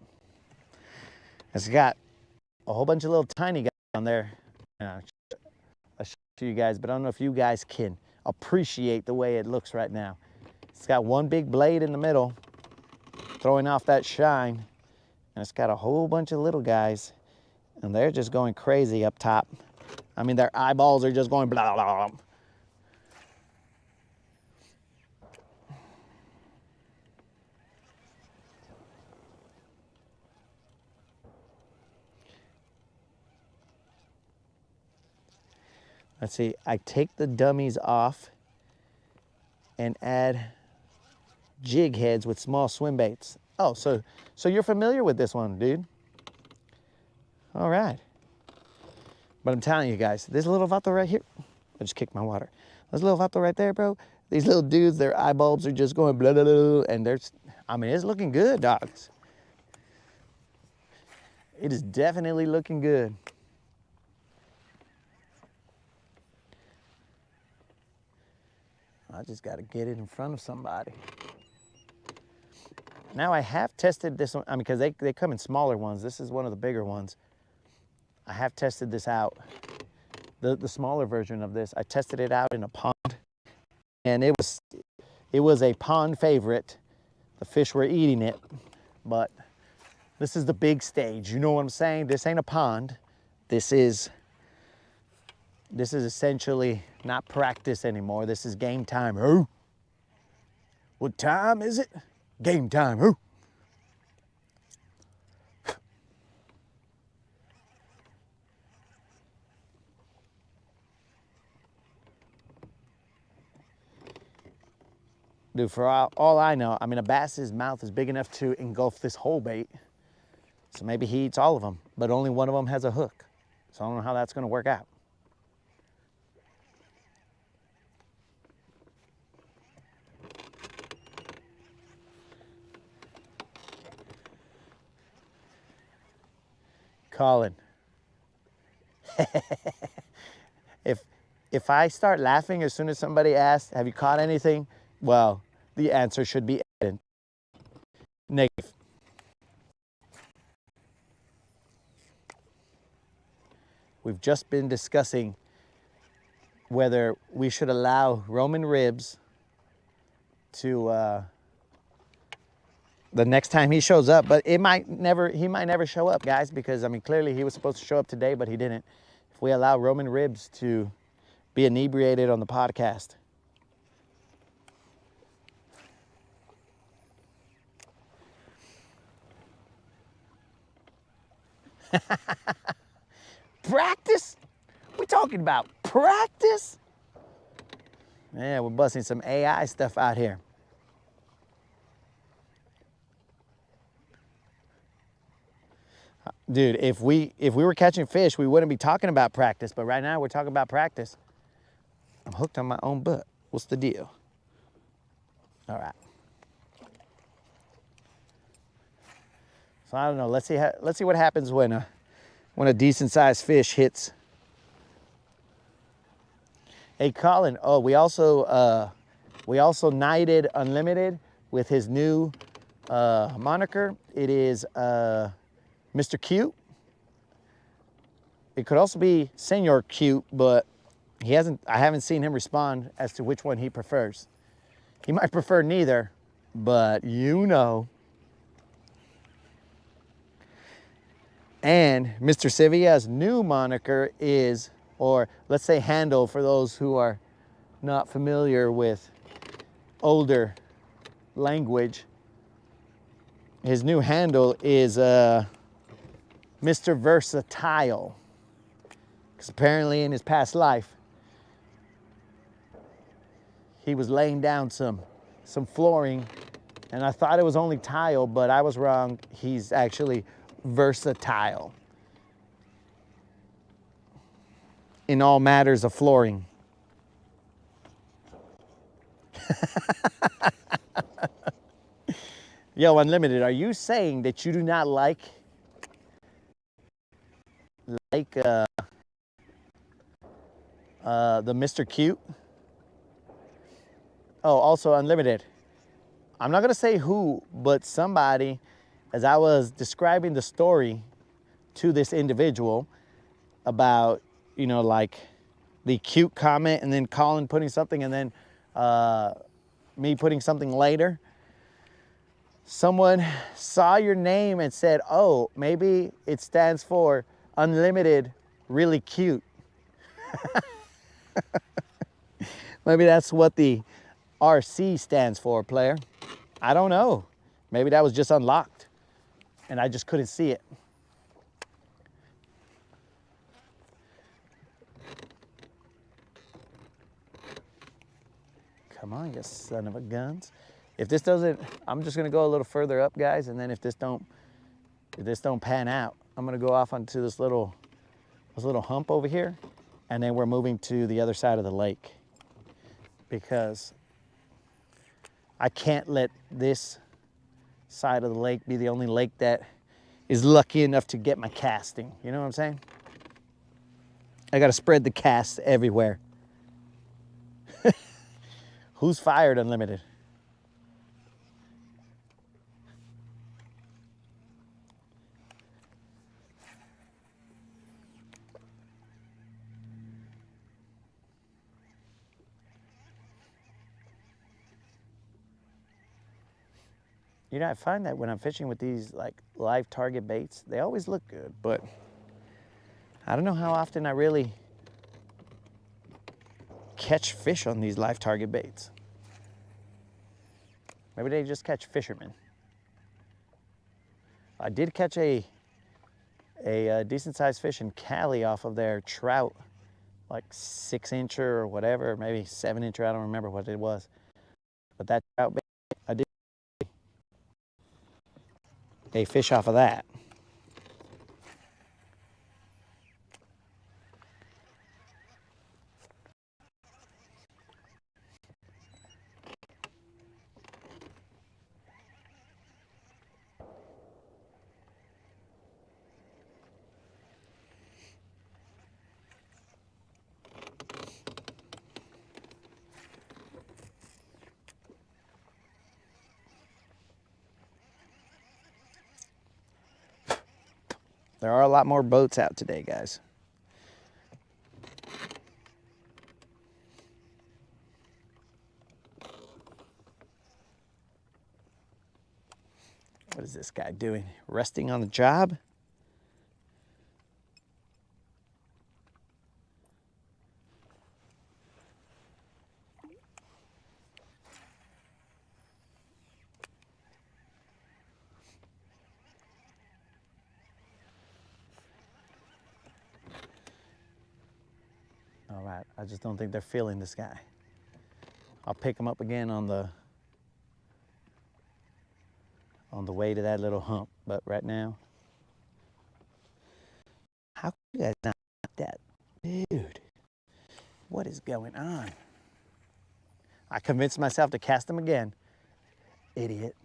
It's got a whole bunch of little tiny guys on there. I'll show you guys, but I don't know if you guys can appreciate the way it looks right now. It's got one big blade in the middle, throwing off that shine, and it's got a whole bunch of little guys, and they're just going crazy up top. I mean, their eyeballs are just going blah, blah, blah. Let's see, I take the dummies off and add jig heads with small swim baits. Oh, so you're familiar with this one, dude. All right. But I'm telling you guys, this little vato right here, I just kicked my water. This little vato right there, bro, these little dudes, their eyeballs are just going blah, blah, blah, and I mean, it's looking good, dogs. It is definitely looking good. I just got to get it in front of somebody. Now I have tested this one, I mean, because they come in smaller ones. This is one of the bigger ones. I have tested this out. The smaller version of this, I tested it out in a pond, and it was a pond favorite. The fish were eating it, but this is the big stage. You know what I'm saying? This ain't a pond. This is essentially not practice anymore. This is game time. Who? What time is it? Game time. Who? Dude, for all I know, I mean, a bass's mouth is big enough to engulf this whole bait. So maybe he eats all of them, but only one of them has a hook. So I don't know how that's going to work out. Colin, if I start laughing as soon as somebody asks, have you caught anything? Well, the answer should be evident. Negative. We've just been discussing whether we should allow Roman ribs to the next time he shows up, but he might never show up, guys, because I mean, clearly he was supposed to show up today, but he didn't. If we allow Roman ribs to be inebriated on the podcast. Practice? We talking about practice? Yeah, we're busting some AI stuff out here. Dude, if we were catching fish, we wouldn't be talking about practice, but right now we're talking about practice. I'm hooked on my own butt. What's the deal? All right. So I don't know. Let's see what happens when a decent sized fish hits. Hey Colin, oh, we also knighted Unlimited with his new moniker. It is Mr. Cute. It could also be Senor Cute, but I haven't seen him respond as to which one he prefers. He might prefer neither, but you know. And Mr. Sevilla's new moniker is, or let's say handle for those who are not familiar with older language. His new handle is Mr. Versatile. Because apparently in his past life, he was laying down some flooring, and I thought it was only tile, but I was wrong. He's actually versatile in all matters of flooring. Yo, Unlimited, are you saying that you do not like the Mr. Cute. Oh, also unlimited. I'm not gonna say who, but somebody, as I was describing the story to this individual about, you know, like the cute comment and then Colin putting something and then me putting something later, someone saw your name and said, oh, maybe it stands for unlimited, really cute. Maybe that's what the RC stands for, player. I don't know. Maybe that was just unlocked and I just couldn't see it. Come on, you son of a guns. If this doesn't, I'm just gonna go a little further up, guys, and then if this don't pan out, I'm gonna go off onto this little hump over here, and then we're moving to the other side of the lake because I can't let this side of the lake be the only lake that is lucky enough to get my casting. You know what I'm saying? I gotta spread the casts everywhere. Who's fired unlimited? You know, I find that when I'm fishing with these like live target baits, they always look good, but I don't know how often I really catch fish on these live target baits. Maybe they just catch fishermen. I did catch a decent sized fish in Cali off of their trout, like 6-incher or whatever, maybe 7-incher, I don't remember what it was. But that trout bait, I did a fish off of that. There are a lot more boats out today, guys. What is this guy doing? Resting on the job? All right, I just don't think they're feeling this guy. I'll pick him up again on the way to that little hump, but right now, how can you guys not that? Dude, what is going on? I convinced myself to cast him again. Idiot.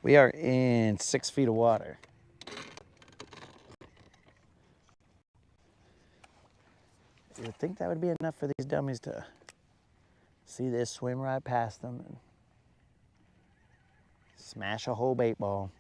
We are in 6 feet of water. You would think that would be enough for these dummies to see this, swim right past them, and smash a whole bait ball.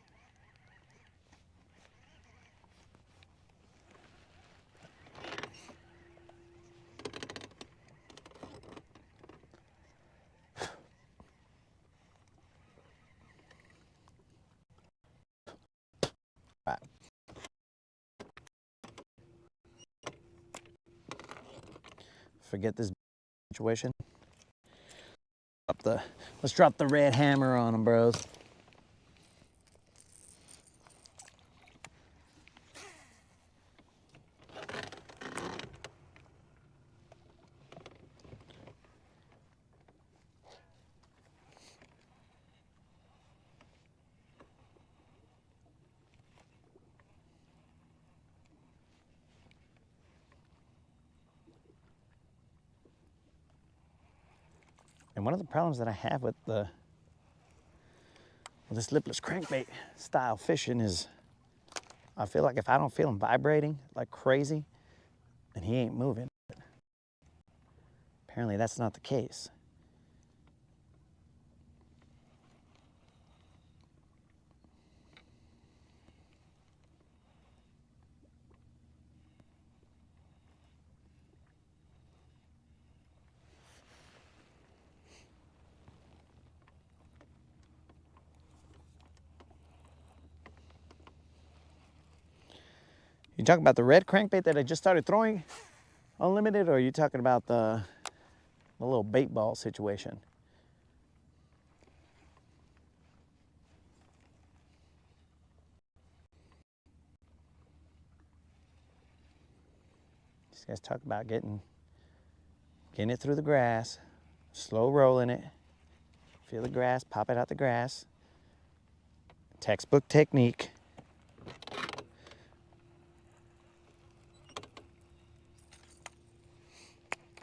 Right. Forget this situation. Let's drop the red hammer on them, bros. And one of the problems that I have with this lipless crankbait style fishing is I feel like if I don't feel him vibrating like crazy, then he ain't moving. Apparently that's not the case. You talking about the red crankbait that I just started throwing unlimited, or are you talking about the little bait ball situation? These guys talk about getting it through the grass, slow rolling it, feel the grass, pop it out the grass. Textbook technique.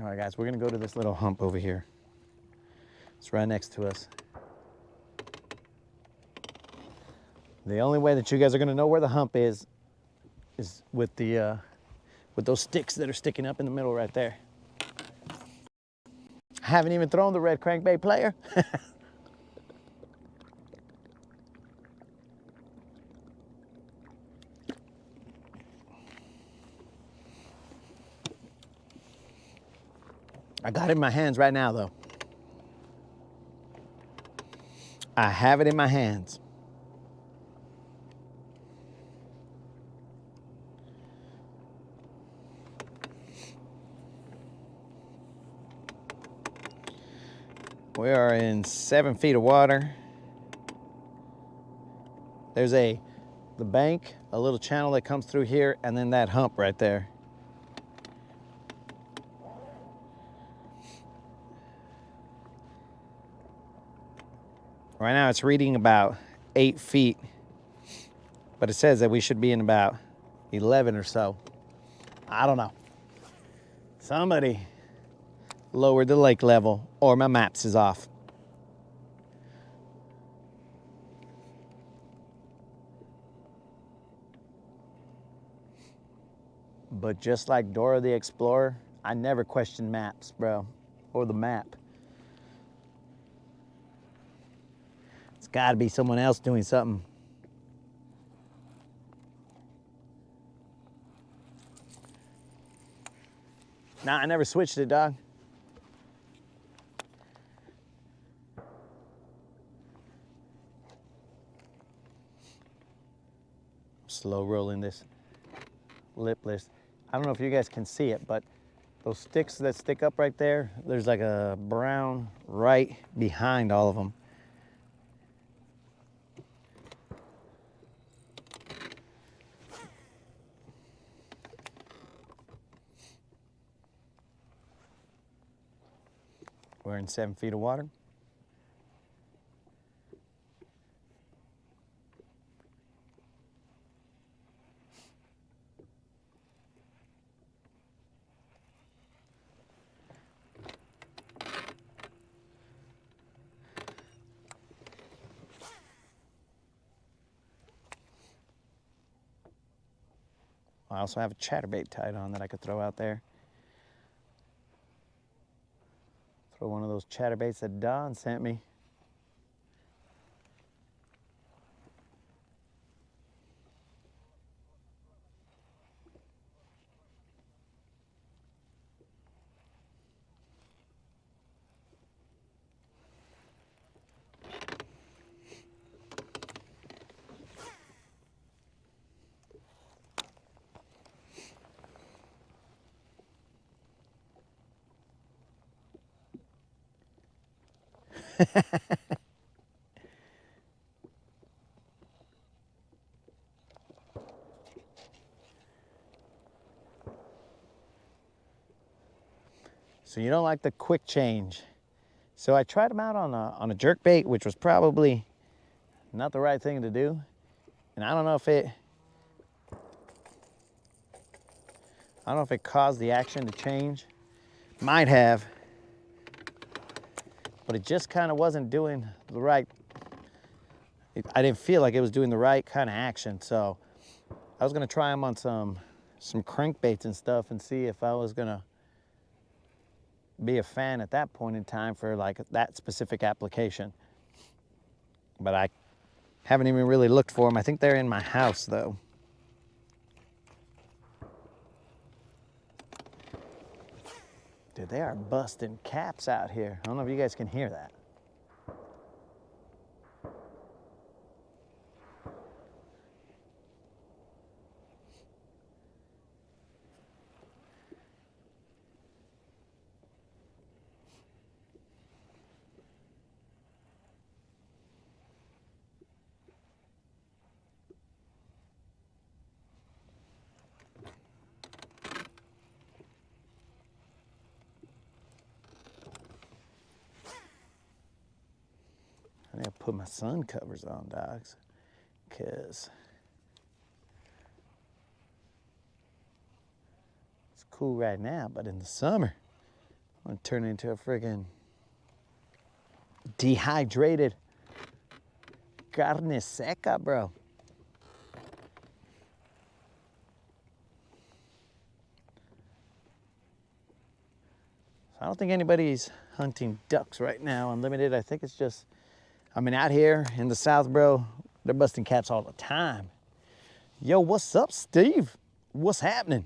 All right, guys, we're gonna go to this little hump over here. It's right next to us. The only way that you guys are gonna know where the hump is with those sticks that are sticking up in the middle right there. I haven't even thrown the red crankbait player. I got it in my hands right now, though. I have it in my hands. We are in 7 feet of water. There's the bank, a little channel that comes through here, and then that hump right there. Right now it's reading about 8 feet, but it says that we should be in about 11 or so. I don't know. Somebody lowered the lake level, or my maps is off. But just like Dora the Explorer, I never question maps, bro, or the map. It's gotta be someone else doing something. Nah, I never switched it, dog. Slow rolling this lipless. I don't know if you guys can see it, but those sticks that stick up right there, there's like a brown right behind all of them. We're in 7 feet of water. I also have a chatterbait tied on that I could throw out there. Throw one of those chatterbaits that Don sent me. So you don't like the quick change. So I tried them out on a jerk bait, which was probably not the right thing to do. And I don't know if it caused the action to change. Might have. but it just kind of wasn't doing the right, I didn't feel like it was doing the right kind of action. So I was gonna try them on some crankbaits and stuff and see if I was gonna be a fan at that point in time for like that specific application. But I haven't even really looked for them. I think they're in my house though. Dude, they are busting caps out here. I don't know if you guys can hear that. I need to put my sun covers on, dogs, because it's cool right now, but in the summer, I'm gonna turn into a friggin' dehydrated carne seca, bro. I don't think anybody's hunting ducks right now unlimited. I think it's just, I mean, out here in the South, bro, they're busting caps all the time. Yo, what's up, Steve? What's happening?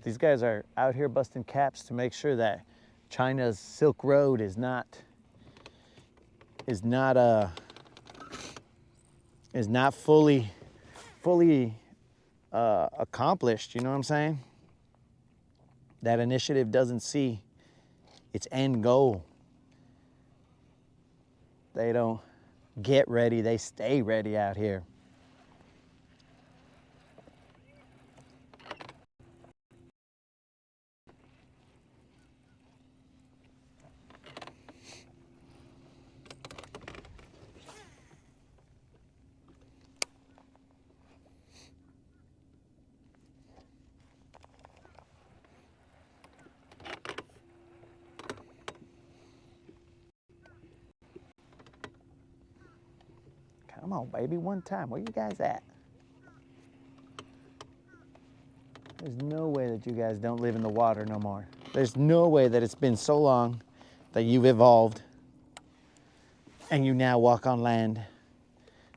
These guys are out here busting caps to make sure that China's Silk Road is not fully accomplished. You know what I'm saying? That initiative doesn't see its end goal. They don't get ready, they stay ready out here. Come on, baby, one time. Where you guys at? There's no way that you guys don't live in the water no more. There's no way that it's been so long that you've evolved and you now walk on land.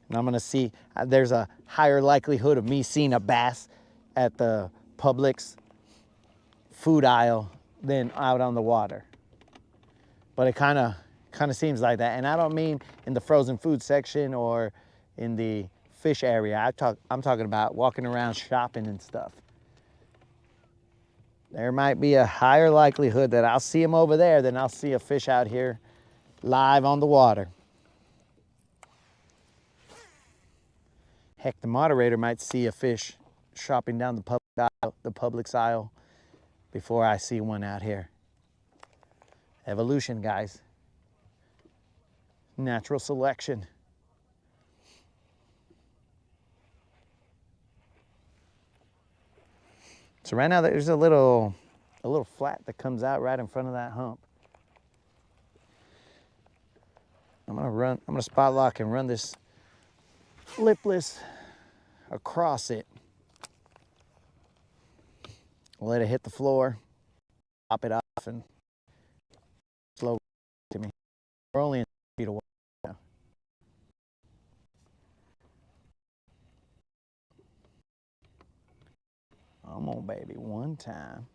And I'm gonna see, there's a higher likelihood of me seeing a bass at the Publix food aisle than out on the water. But it kind of seems like that. And I don't mean in the frozen food section or in the fish area. I'm talking about walking around shopping and stuff. There might be a higher likelihood that I'll see them over there than I'll see a fish out here live on the water. Heck, the moderator might see a fish shopping down the Publix aisle before I see one out here. Evolution, guys. Natural selection. So right now there's a little flat that comes out right in front of that hump. I'm gonna spot lock and run this lipless across it. Let it hit the floor, pop it off, and slow to me. We're only in feet away now. Come on, baby, one time.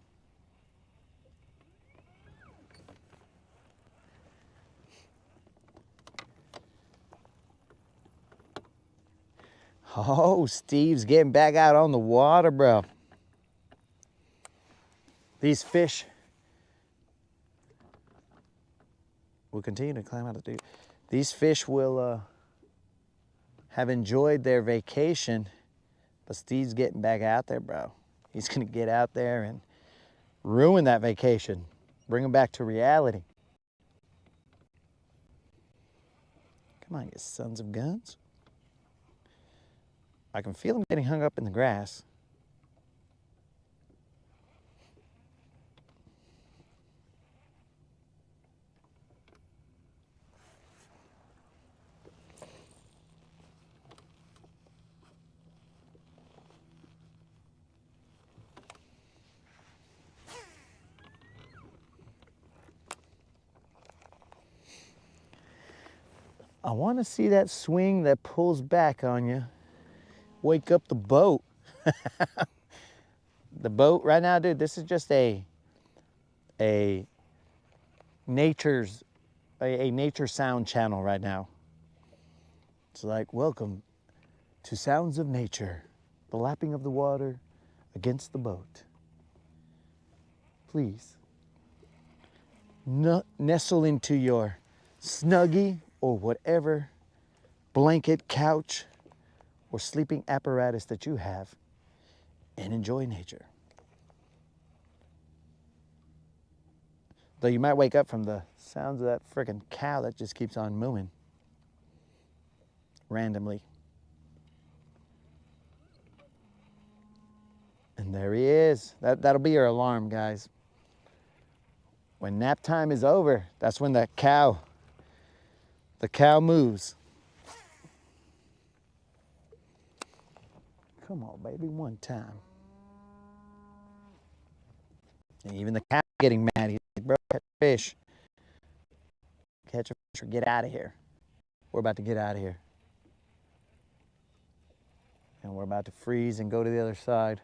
Oh, Steve's getting back out on the water, bro. These fish will continue to climb out of the deep. These fish will have enjoyed their vacation, but Steve's getting back out there, bro. He's gonna get out there and ruin that vacation, bring them back to reality. Come on, you sons of guns. I can feel them getting hung up in the grass. I want to see that swing that pulls back on you. Wake up the boat. The boat right now, dude, this is just a nature sound channel right now. It's like, welcome to sounds of nature, the lapping of the water against the boat. Please, nestle into your Snuggie or whatever blanket, couch, or sleeping apparatus that you have and enjoy nature. Though you might wake up from the sounds of that freaking cow that just keeps on mooing randomly. And there he is. That'll be your alarm, guys. When nap time is over, that's when the cow moves. Come on, baby, one time. And even the cow getting mad. He's like, bro, catch a fish. Catch a fish or get out of here. We're about to get out of here. And we're about to freeze and go to the other side.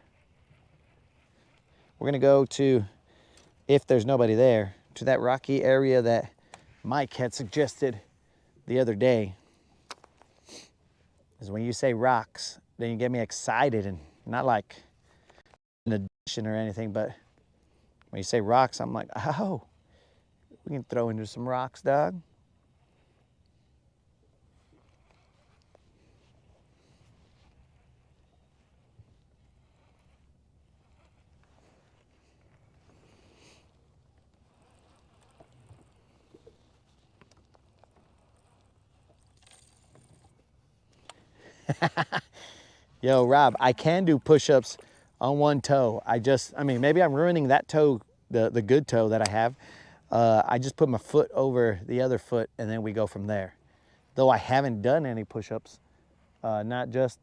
We're gonna go to, if there's nobody there, to that rocky area that Mike had suggested the other day. Because when you say rocks, then you get me excited, and not like an addition or anything, but when you say rocks, I'm like, oh, we can throw into some rocks, dog. Yo, Rob, I can do push-ups on one toe. I mean, maybe I'm ruining that toe, the good toe that I have. I just put my foot over the other foot and then we go from there. Though I haven't done any push-ups, not just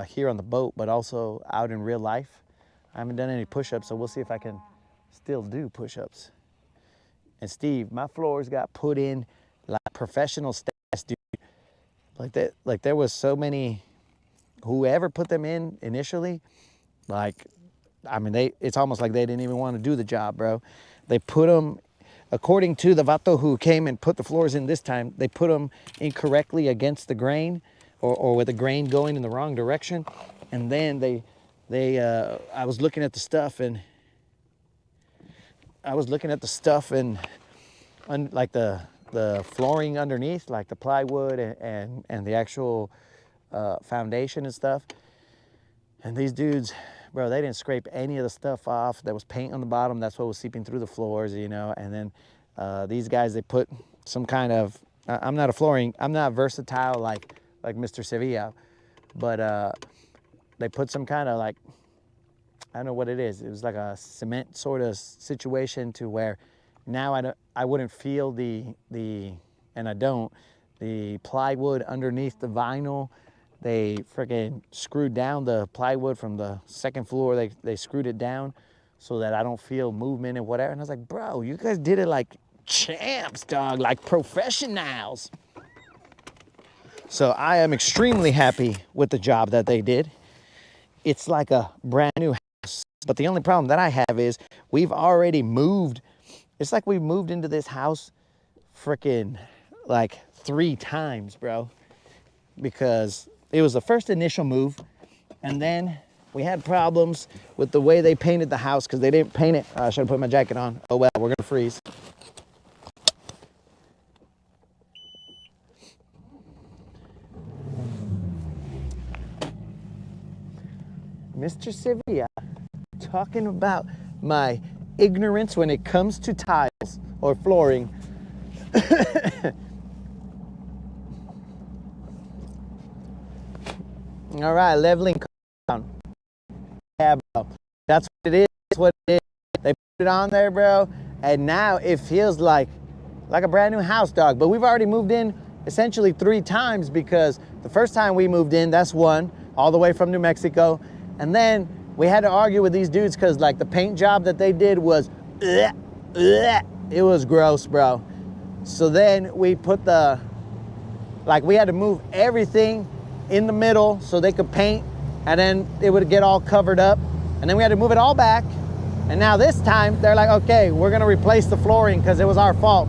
here on the boat, but also out in real life. I haven't done any push-ups, so we'll see if I can still do push-ups. And Steve, my floors got put in like professional stats, dude. Like that, like there was so many. Whoever put them in initially, like, I mean, it's almost like they didn't even want to do the job, bro. They put them, according to the vato who came and put the floors in this time, they put them incorrectly against the grain or with the grain going in the wrong direction. And then I was looking at the stuff and like the flooring underneath, like the plywood and the actual foundation and stuff. And these dudes, bro, they didn't scrape any of the stuff off. There was paint on the bottom. That's what was seeping through the floors, you know. And then these guys, they put some kind of, I'm not versatile like Mr. Sevilla, but they put some kind of like, I don't know what it is. It was like a cement sort of situation to where now I wouldn't feel and I don't, the plywood underneath the vinyl. They freaking screwed down the plywood from the second floor. They screwed it down so that I don't feel movement and whatever. And I was like, bro, you guys did it like champs, dog, like professionals. So I am extremely happy with the job that they did. It's like a brand new house. But the only problem that I have is we've already moved. It's like we moved into this house freaking like 3 times, bro. Because it was the first initial move, and then we had problems with the way they painted the house because they didn't paint it. I should have put my jacket on. Oh well, we're gonna freeze. Mr. Sevilla, talking about my ignorance when it comes to tiles or flooring. All right, leveling down. Yeah, bro. That's what it is. That's what it is. They put it on there, bro, and now it feels like a brand new house, dog. But we've already moved in essentially 3 times because the first time we moved in, that's one, all the way from New Mexico, and then we had to argue with these dudes because like the paint job that they did was, it was gross, bro. So then we put the Like we had to move everything in the middle so they could paint, and then it would get all covered up. And then we had to move it all back. And now this time they're like, okay, we're gonna replace the flooring because it was our fault.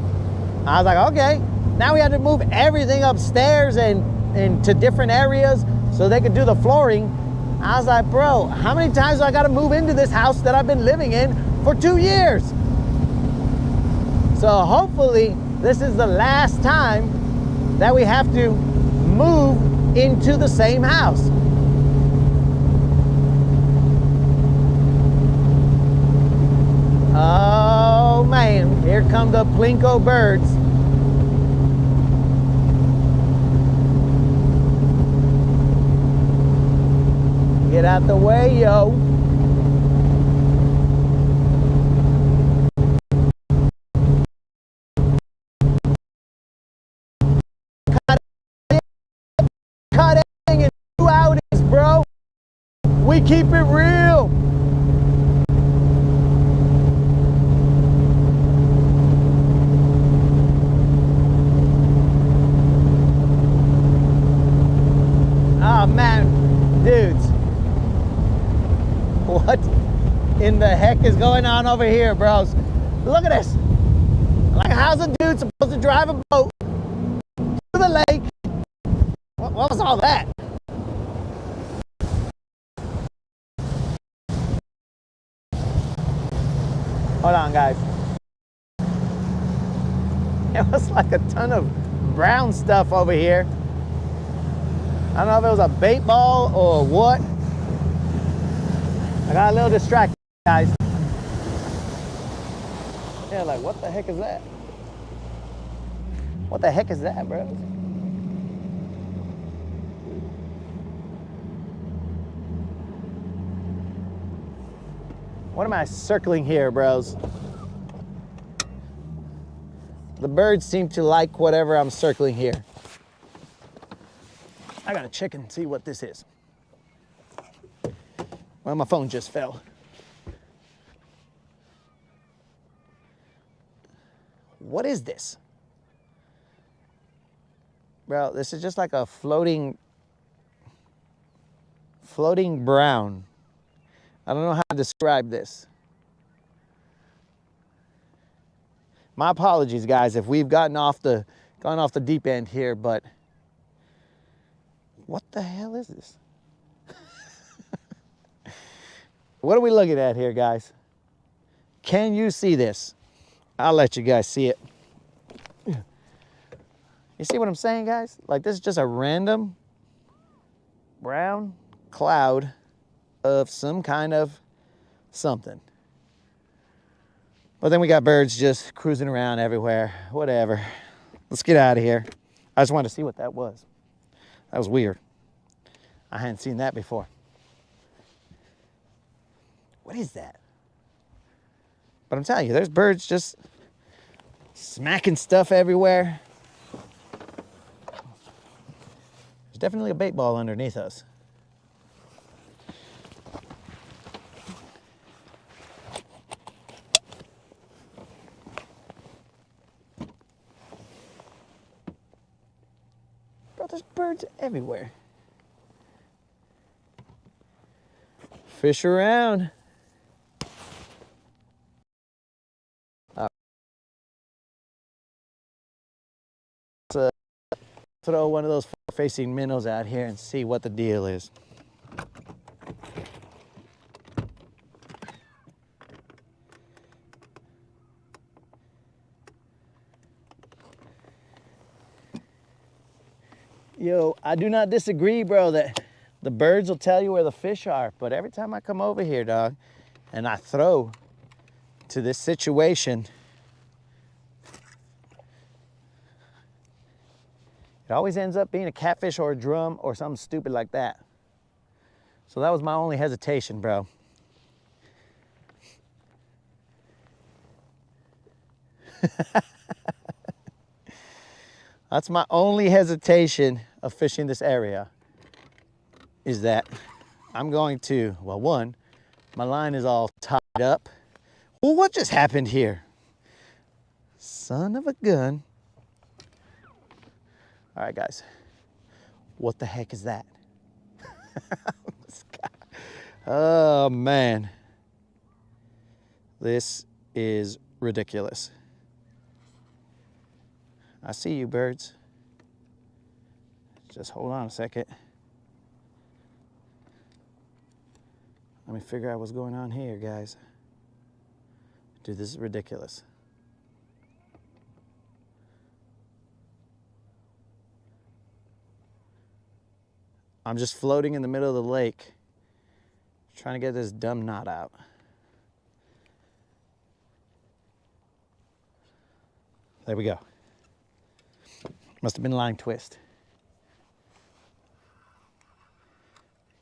I was like, okay. Now we had to move everything upstairs and to different areas so they could do the flooring. I was like, bro, how many times do I gotta move into this house that I've been living in for 2 years? So hopefully this is the last time that we have to move into the same house. Oh man, here come the plinko birds. Get out the way, yo. Cutting and 2 outings, bro. We keep it real. Oh man, dudes. What in the heck is going on over here, bros? Look at this. Like, how's a dude supposed to drive a boat to the lake? What was all that? Hold on, guys. It was like a ton of brown stuff over here. I don't know if it was a bait ball or what. I got a little distracted, guys. Yeah, like, what the heck is that? What the heck is that, bro? What am I circling here, bros? The birds seem to like whatever I'm circling here. I gotta check and see what this is. Well, my phone just fell. What is this? Bro, this is just like a floating brown. I don't know how to describe this. My apologies, guys, if we've gone off the deep end here, but what the hell is this? What are we looking at here, guys? Can you see this? I'll let you guys see it. You see what I'm saying, guys? Like, this is just a random brown cloud of some kind of something. But then we got birds just cruising around everywhere. Whatever. Let's get out of here. I just wanted to see what that was. That was weird. I hadn't seen that before. What is that? But I'm telling you, there's birds just smacking stuff everywhere. There's definitely a bait ball underneath us. Bro, there's birds everywhere. Fish around. Let's throw one of those facing minnows out here and see what the deal is. Yo, I do not disagree, bro, that the birds will tell you where the fish are, but every time I come over here, dog, and I throw to this situation, it always ends up being a catfish or a drum or something stupid like that. So that was my only hesitation, bro. That's my only hesitation of fishing this area, is that I'm going to, well, one, my line is all tied up. Well, what just happened here? Son of a gun. All right, guys. What the heck is that? Oh, man. This is ridiculous. I see you, birds. Just hold on a second. Let me figure out what's going on here, guys. Dude, this is ridiculous. I'm just floating in the middle of the lake, trying to get this dumb knot out. There we go. Must have been a line twist.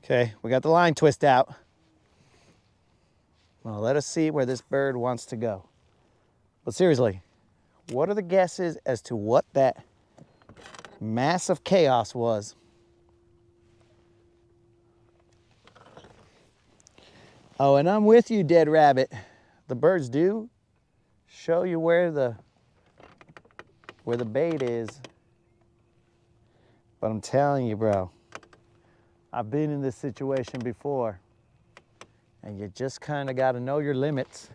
Okay, we got the line twist out. Well, let us see where this bird wants to go. But seriously, what are the guesses as to what that mass of chaos was? Oh, and I'm with you, Dead Rabbit. The birds do show you where the bait is. But I'm telling you, bro, I've been in this situation before. And you just kind of got to know your limits.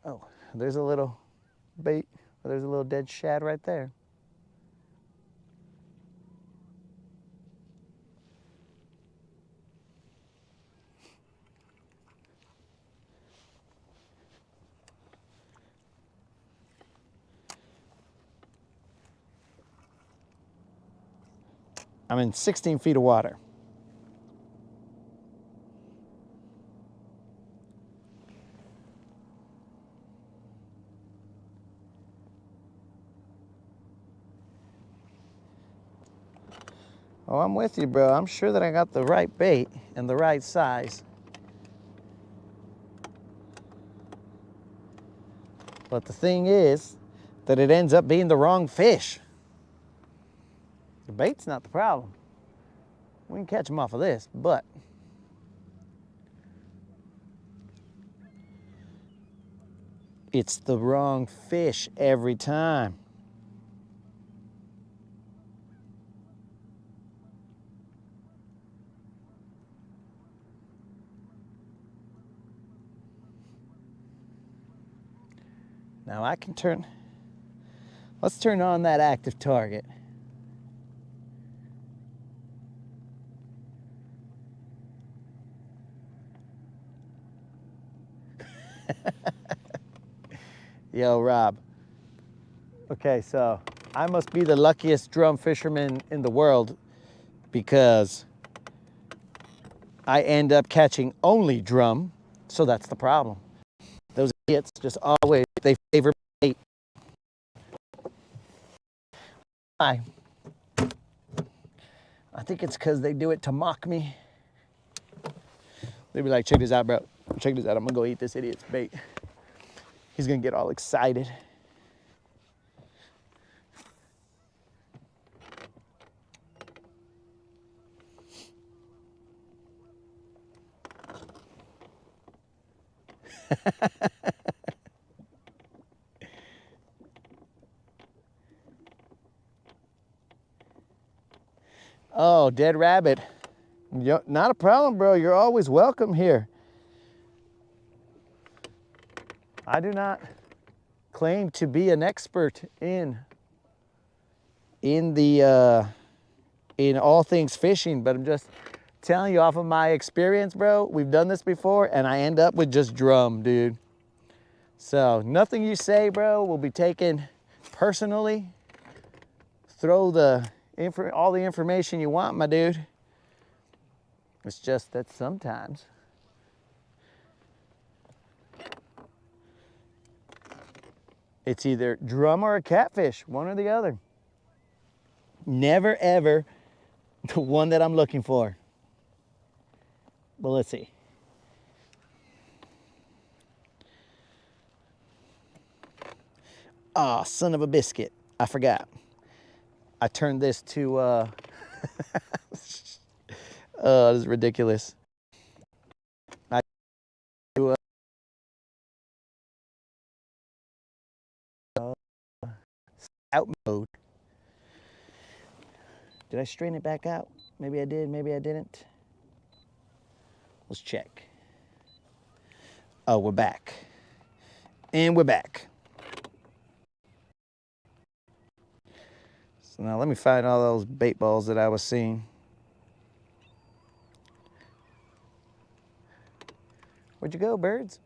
Oh, there's a little bait. There's a little dead shad right there. I'm in 16 feet of water. Oh, I'm with you, bro. I'm sure that I got the right bait and the right size. But the thing is that it ends up being the wrong fish. The bait's not the problem. We can catch them off of this, but it's the wrong fish every time. Now I can let's turn on that active target. Yo, Rob. Okay, so I must be the luckiest drum fisherman in the world because I end up catching only drum, so that's the problem. Those idiots just always, they favor bait. Why? I think it's because they do it to mock me. They be like, check this out, bro. Check this out, I'm gonna go eat this idiot's bait. He's gonna get all excited. Oh, Dead Rabbit. Not a problem, bro. You're always welcome here. I do not claim to be an expert in all things fishing, but I'm just telling you off of my experience, bro. We've done this before, and I end up with just drum, dude. So nothing you say, bro, will be taken personally. Throw all the information you want, my dude. It's just that sometimes it's either drum or a catfish, one or the other. Never, ever the one that I'm looking for. Well, let's see. Ah, oh, son of a biscuit. I forgot. I turned this to, oh, this is ridiculous. out mode. Did I straighten it back out? Maybe I did, maybe I didn't. Let's check. Oh, we're back. And we're back. So now let me find all those bait balls that I was seeing. Where'd you go, birds?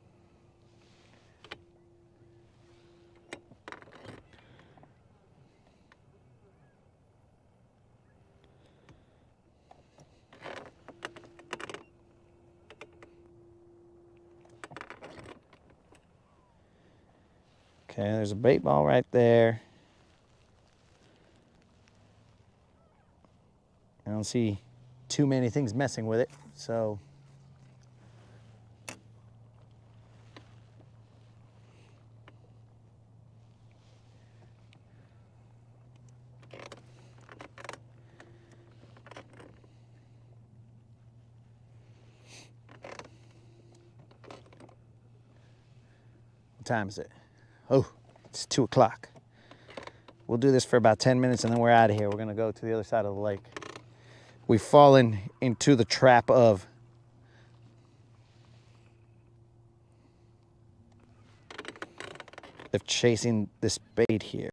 Okay, there's a bait ball right there. I don't see too many things messing with it, so. What time is it? Oh, it's 2 o'clock. We'll do this for about 10 minutes and then we're out of here. We're gonna go to the other side of the lake. We've fallen into the trap of chasing this bait here.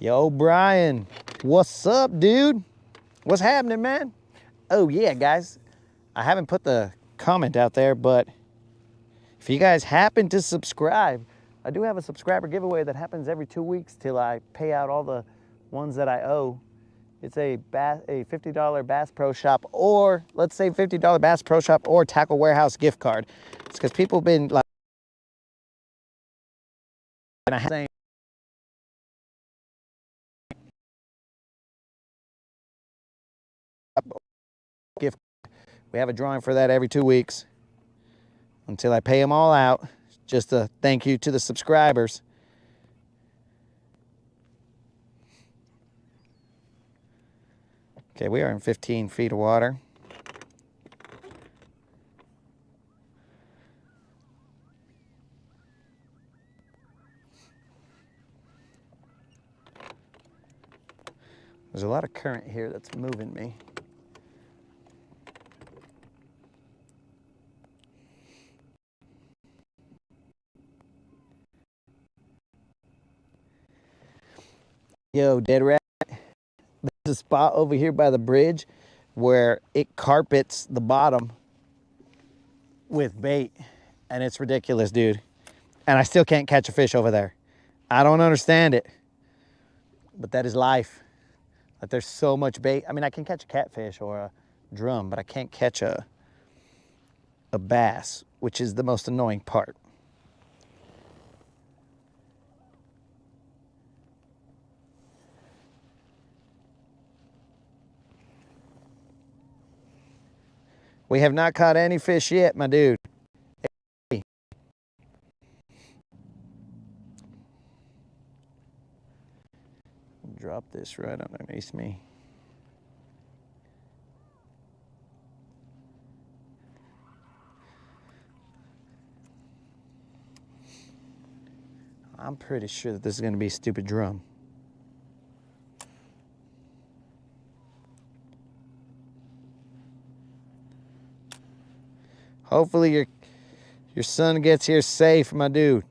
Yo, Brian, what's up, dude? What's happening, man? Oh, yeah, guys. I haven't put the comment out there, but if you guys happen to subscribe, I do have a subscriber giveaway that happens every 2 weeks till I pay out all the ones that I owe. It's a $50 Bass Pro Shop, or let's say $50 Bass Pro Shop or Tackle Warehouse gift card. It's because people have been like, and I have gift. We have a drawing for that every 2 weeks until I pay them all out. Just a thank you to the subscribers. Okay, we are in 15 feet of water. There's a lot of current here that's moving me. Yo, Dead Rat, there's a spot over here by the bridge where it carpets the bottom with bait, and it's ridiculous, dude. And I still can't catch a fish over there. I don't understand it, but that is life. Like, there's so much bait. I mean, I can catch a catfish or a drum, but I can't catch a bass, which is the most annoying part. We have not caught any fish yet, my dude. Hey. Drop this right underneath me. I'm pretty sure that this is going to be a stupid drum. Hopefully your son gets here safe, my dude.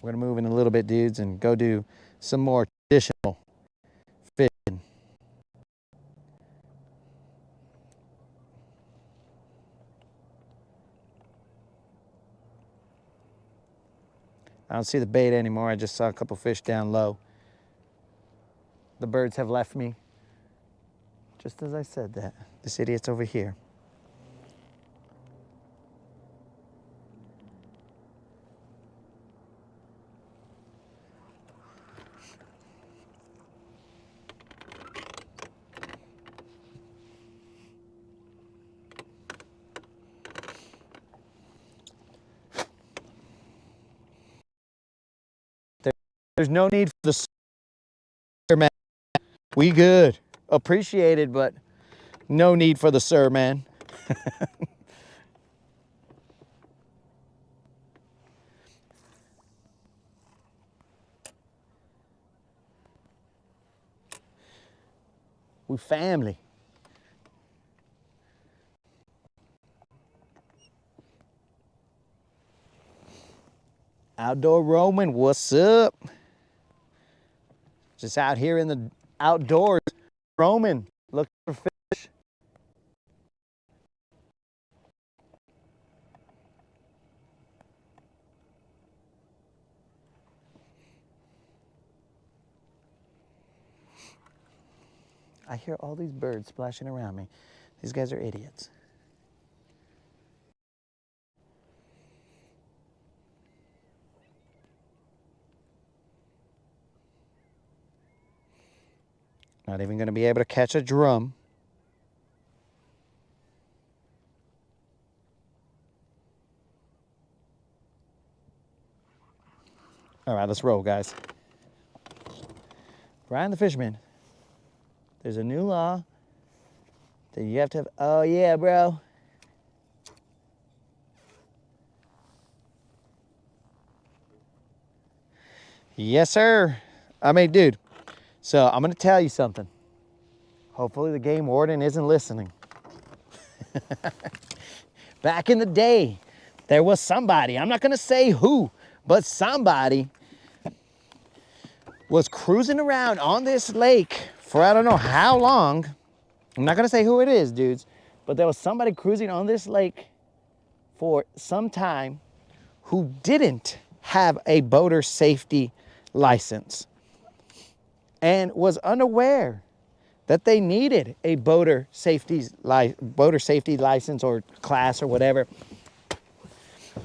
We're gonna move in a little bit, dudes, and go do some more traditional fishing. I don't see the bait anymore. I just saw a couple fish down low. The birds have left me. Just as I said that. This idiot's over here. there's no need for the sir, man. We good. Appreciate it, but no need for the sir, man. We family. Outdoor roaming, what's up? Just out here in the outdoors, roaming, looking for fish. I hear all these birds splashing around me. These guys are idiots. Not even going to be able to catch a drum. All right, let's roll, guys. Brian the Fisherman. There's a new law that you have to have. Oh, yeah, bro. Yes, sir. I mean, dude. So I'm going to tell you something. Hopefully the game warden isn't listening. Back in the day, there was somebody, I'm not going to say who, but somebody was cruising around on this lake for I don't know how long. I'm not going to say who it is, dudes, but there was somebody cruising on this lake for some time who didn't have a boater safety license and was unaware that they needed a boater safety license or class or whatever.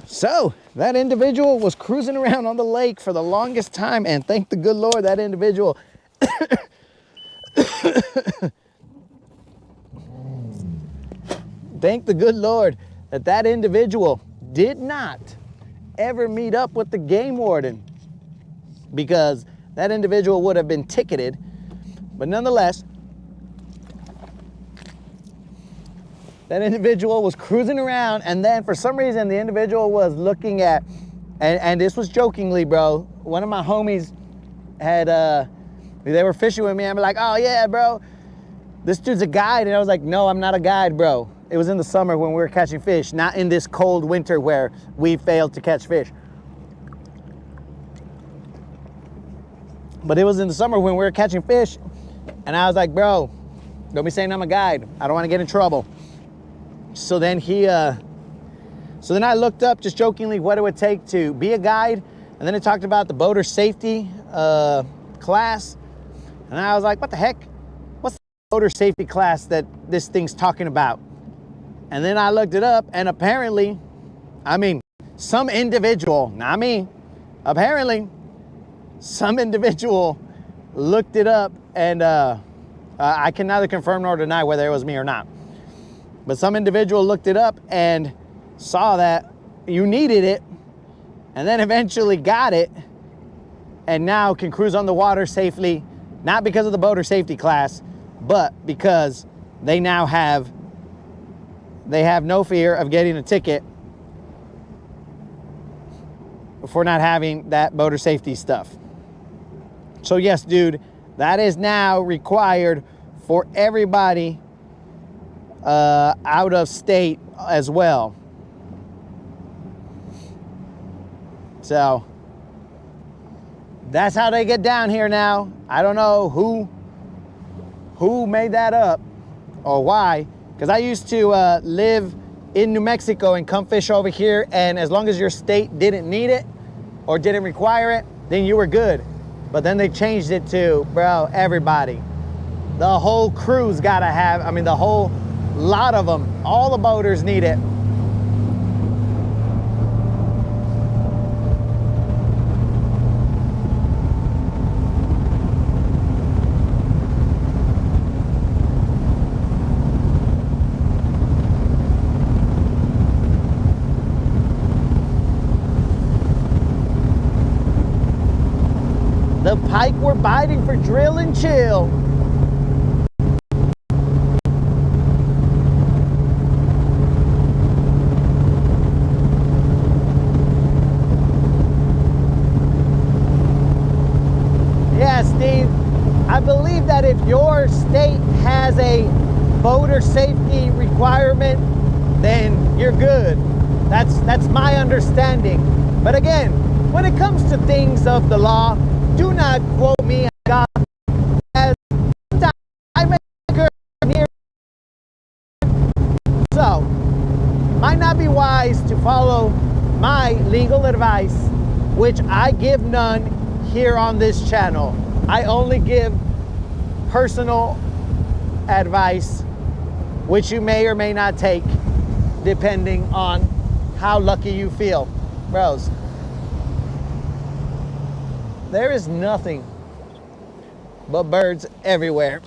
So that individual was cruising around on the lake for the longest time, and thank the good Lord that individual thank the good Lord that that individual did not ever meet up with the game warden, because that individual would have been ticketed. But nonetheless, that individual was cruising around, and then for some reason the individual was looking at, and this was jokingly, bro. One of my homies had, they were fishing with me, and I'm like, oh yeah, bro, this dude's a guide. And I was like, no, I'm not a guide, bro. It was in the summer when we were catching fish, not in this cold winter where we failed to catch fish. But it was in the summer when we were catching fish, and I was like, bro, don't be saying I'm a guide. I don't want to get in trouble. So then so then I looked up just jokingly what it would take to be a guide, and then it talked about the boater safety class, and I was like, what the heck? What's the boater safety class that this thing's talking about? And then I looked it up, and apparently, I mean, some individual, not me, apparently, some individual looked it up, and I can neither confirm nor deny whether it was me or not. But some individual looked it up and saw that you needed it, and then eventually got it, and now can cruise on the water safely, not because of the boater safety class, but because they now have no fear of getting a ticket for not having that boater safety stuff. So yes, dude, that is now required for everybody out of state as well. So that's how they get down here now. I don't know who made that up or why, because I used to live in New Mexico and come fish over here, and as long as your state didn't need it or didn't require it, then you were good. But then they changed it to, bro, everybody. The whole crew's gotta have, I mean, the whole lot of them, all the boaters need it. like we're biting for drill and chill. Yeah, Steve, I believe that if your state has a boater safety requirement, then you're good. That's my understanding. But again, when it comes to things of the law, do not quote me, God, as I make here. So, might not be wise to follow my legal advice, which I give none here on this channel. I only give personal advice, which you may or may not take, depending on how lucky you feel. Bros, there is nothing but birds everywhere.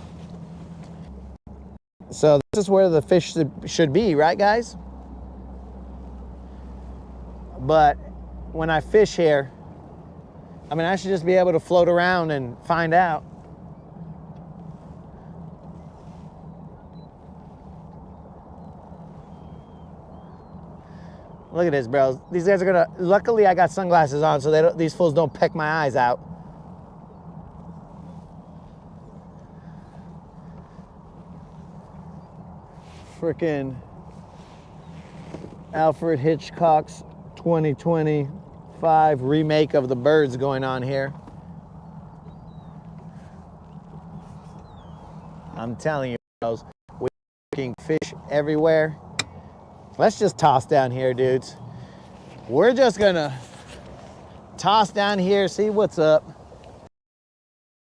So this is where the fish should be, right, guys? But when I fish here, I mean, I should just be able to float around and find out. Look at this, bro. These guys are gonna, luckily I got sunglasses on so these fools don't peck my eyes out. Frickin' Alfred Hitchcock's 2025 remake of The Birds going on here. I'm telling you, bros, we're freaking fish everywhere. Let's just toss down here, dudes. We're just gonna toss down here, see what's up.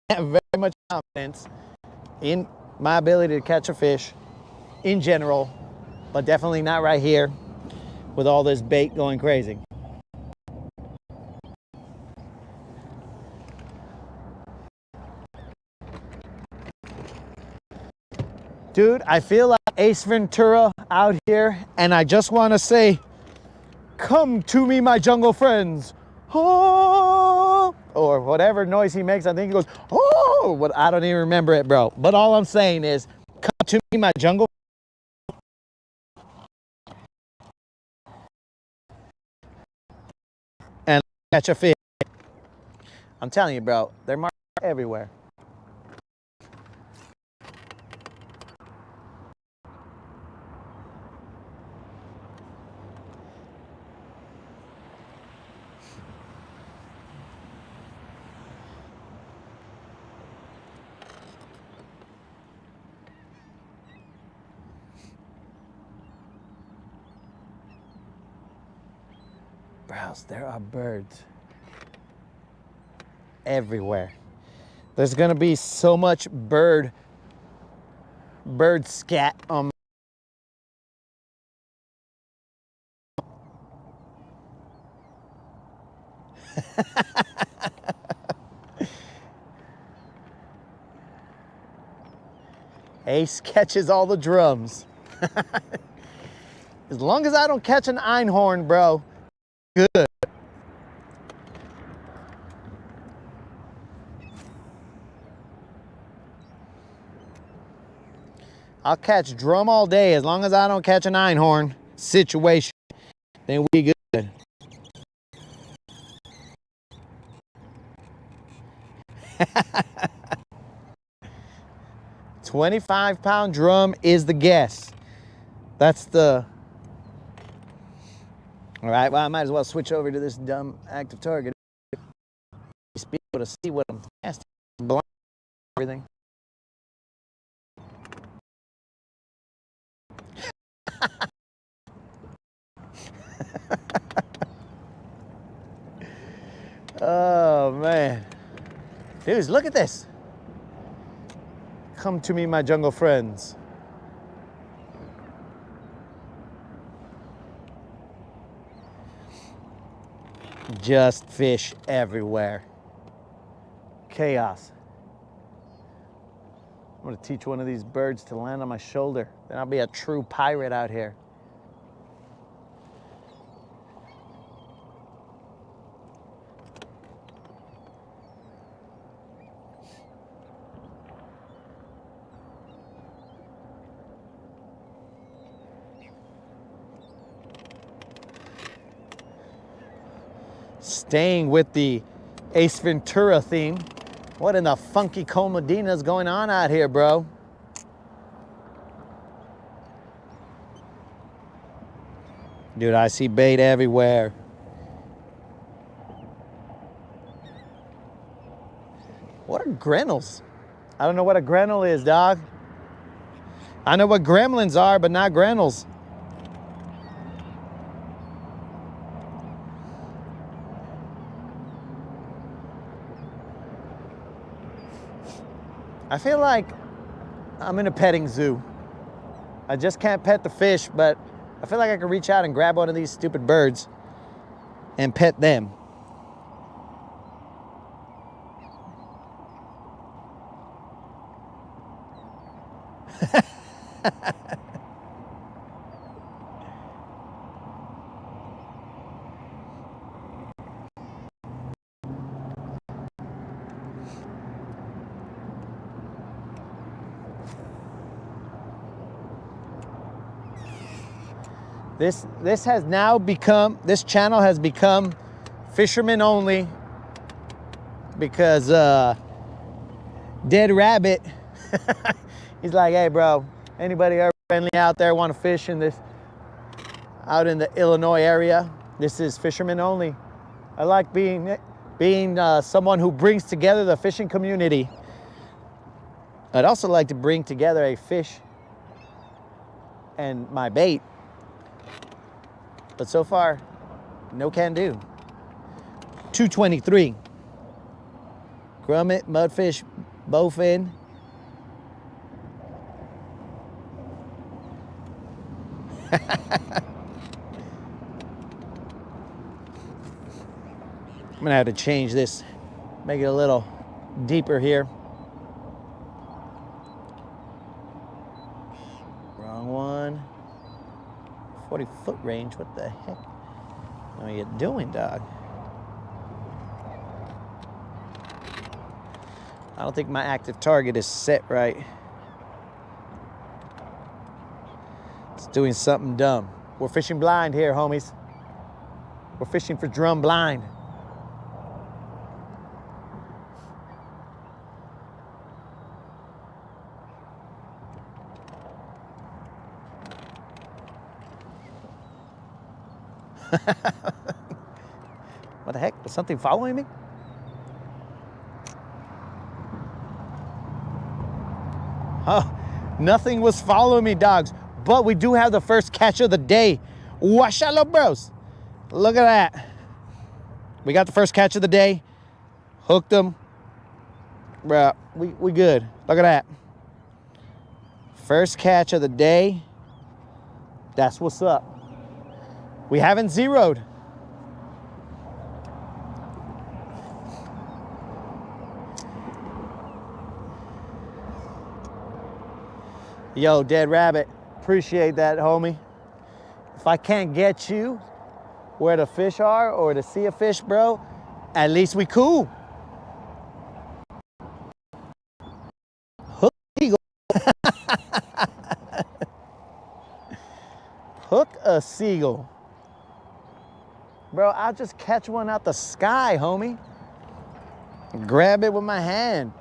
I have very much confidence in my ability to catch a fish in general, but definitely not right here with all this bait going crazy. Dude, I feel like Ace Ventura out here, and I just want to say, come to me, my jungle friends. Oh, or whatever noise he makes. I think he goes, oh, what, I don't even remember it, bro. But all I'm saying is, come to me, my jungle. And catch a fish. I'm telling you, bro, they're marked everywhere. Bros, there are birds everywhere. There's gonna be so much bird scat on Ace catches all the drums. As long as I don't catch an einhorn, bro, good. I'll catch drum all day as long as I don't catch an einhorn situation. Then we good. $25-pound drum is the guess. That's the... All right, well, I might as well switch over to this dumb active target. Just be able to see what I'm casting. Blind everything. Oh, man. Dudes, look at this. Come to me, my jungle friends. Just fish everywhere. Chaos. I'm gonna teach one of these birds to land on my shoulder. Then I'll be a true pirate out here. Staying with the Ace Ventura theme. What in the funky comedina is going on out here, bro? Dude, I see bait everywhere. What are grennels? I don't know what a grennel is, dog. I know what gremlins are, but not grennels. I feel like I'm in a petting zoo. I just can't pet the fish, but I feel like I can reach out and grab one of these stupid birds and pet them. This has now become, this channel has become fisherman only because Dead Rabbit, he's like, hey bro, anybody ever friendly out there want to fish in this, out in the Illinois area? This is fisherman only. I like being someone who brings together the fishing community. I'd also like to bring together a fish and my bait. But so far, no can do. 223. Grummet, mudfish, bowfin. I'm gonna have to change this, make it a little deeper here. Wrong one. 40-foot range, what the heck are you doing, dog? I don't think my active target is set right. It's doing something dumb. We're fishing blind here, homies. We're fishing for drum blind. What the heck? Was something following me? Oh, nothing was following me, dogs. But we do have the first catch of the day. Wash out, bros. Look at that. We got the first catch of the day. Hooked them. Bro, we good. Look at that. First catch of the day. That's what's up. We haven't zeroed. Yo, Dead Rabbit, appreciate that, homie. If I can't get you where the fish are or to see a fish, bro, at least we cool. Hook eagle. Hook a seagull. Bro, I'll just catch one out the sky, homie. Grab it with my hand.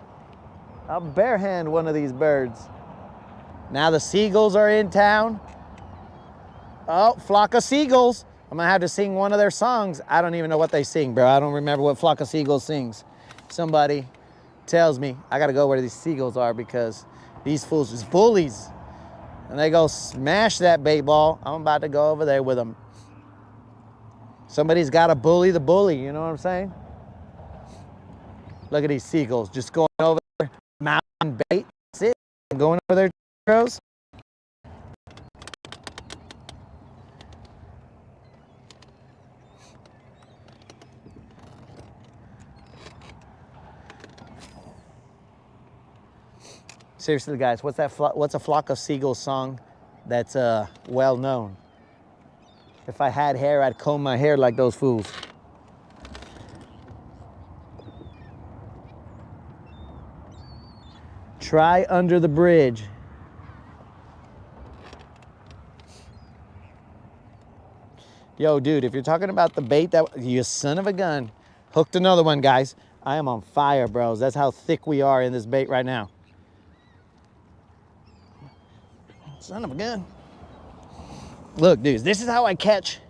I'll barehand one of these birds. Now the seagulls are in town. Oh, flock of seagulls. I'm gonna have to sing one of their songs. I don't even know what they sing, bro. I don't remember what flock of seagulls sings. Somebody tells me I gotta go where these seagulls are because these fools is bullies. And they go smash that bait ball. I'm about to go over there with them. Somebody's gotta bully the bully, you know what I'm saying? Look at these seagulls just going over there, mountain bait. That's it. Going over there. Bros. Seriously, guys, what's a flock of seagulls song that's well known? If I had hair, I'd comb my hair like those fools. Try under the bridge. Yo, dude, if you're talking about the bait that, you son of a gun, hooked another one, guys. I am on fire, bros. That's how thick we are in this bait right now. Son of a gun. Look, dudes, this is how I catch.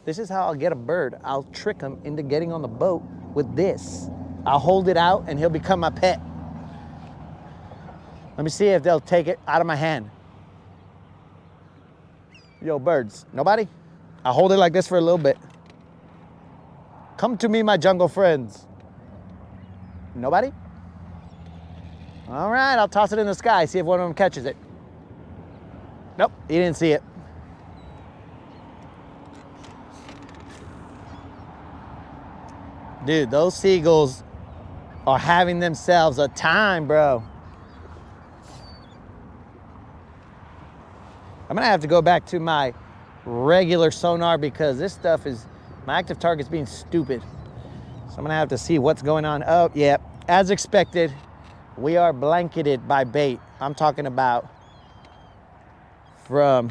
This is how I'll get a bird. I'll trick him into getting on the boat with this. I'll hold it out and he'll become my pet. Let me see if they'll take it out of my hand. Yo, birds, nobody? I'll hold it like this for a little bit. Come to me, my jungle friends. Nobody? All right, I'll toss it in the sky, see if one of them catches it. Nope, he didn't see it. Dude, those seagulls are having themselves a time, bro. I'm gonna have to go back to my regular sonar because this stuff is, my active target's being stupid. So I'm gonna have to see what's going on. Oh, yeah, as expected, we are blanketed by bait. I'm talking about from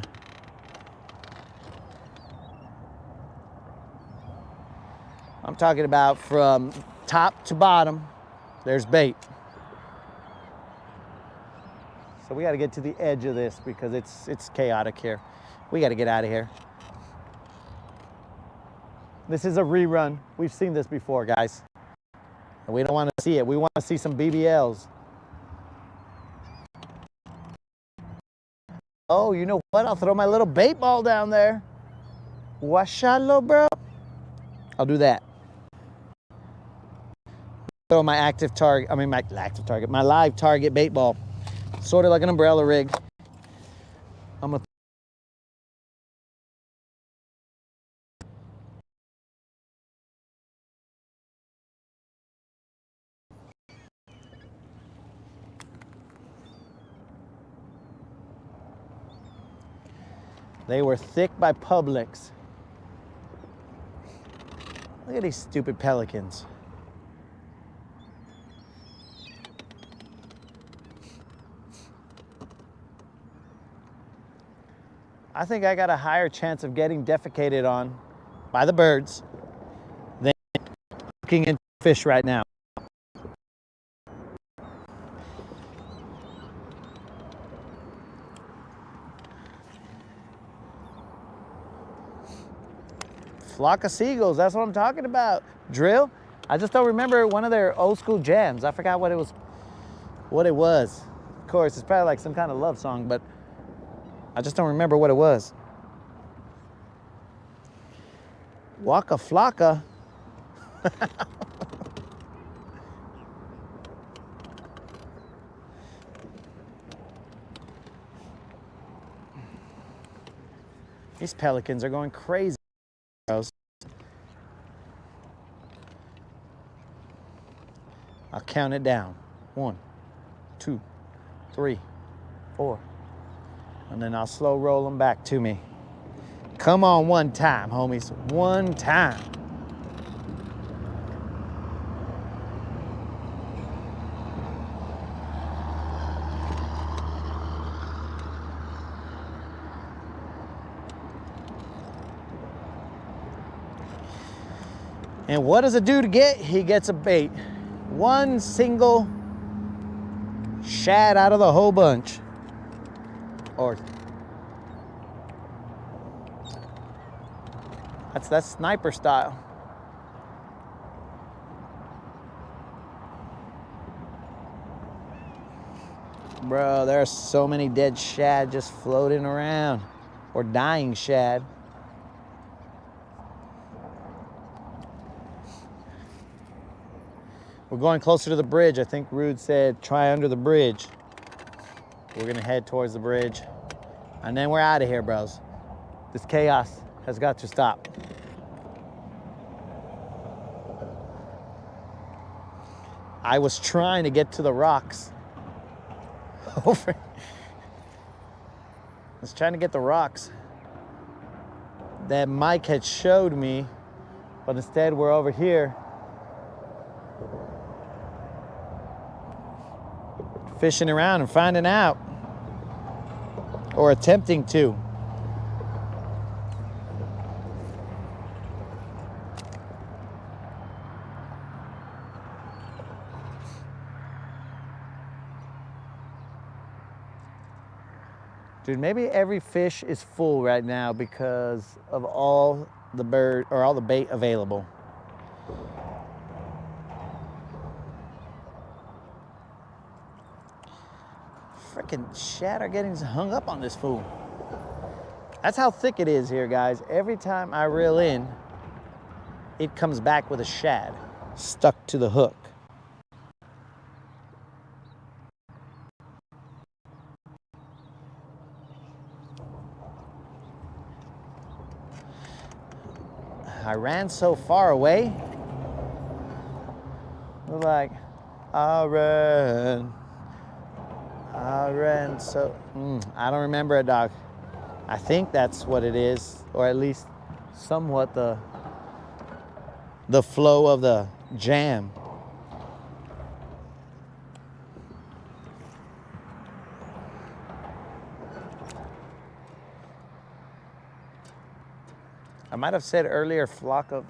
top to bottom, there's bait. So we got to get to the edge of this because it's chaotic here. We got to get out of here. This is a rerun. We've seen this before, guys. And we don't want to see it. We want to see some BBLs. Oh, you know what? I'll throw my little bait ball down there. Washalo, bro. I'll do that. Throw my active target, my live target bait ball. Sort of like an umbrella rig. I'm gonna They were thick by Publix. Look at these stupid pelicans. I think I got a higher chance of getting defecated on by the birds than looking into fish right now. Flock of seagulls, that's what I'm talking about. Drill. I just don't remember one of their old school jams. I forgot what it was. Of course, it's probably like some kind of love song, but I just don't remember what it was. Waka flocka. These pelicans are going crazy. I'll count it down. 1, 2, 3, 4. And then I'll slow roll them back to me. Come on, one time, homies. One time. And what does a dude get? He gets a bait. One single shad out of the whole bunch. Or that's sniper style. Bro, there are so many dead shad just floating around, or dying shad. We're going closer to the bridge. I think Rude said try under the bridge. We're gonna head towards the bridge. And then we're out of here, bros. This chaos has got to stop. I was trying to get to the rocks. Over. I was trying to get the rocks that Mike had showed me, but instead we're over here fishing around and finding out, or attempting to. Dude, maybe every fish is full right now because of all the all the bait available. Freaking shad are getting hung up on this fool. That's how thick it is here, guys. Every time I reel in, it comes back with a shad stuck to the hook. I ran so far away. Like, I ran so, I don't remember it, dog. I think that's what it is, or at least somewhat the flow of the jam. I might have said earlier flock of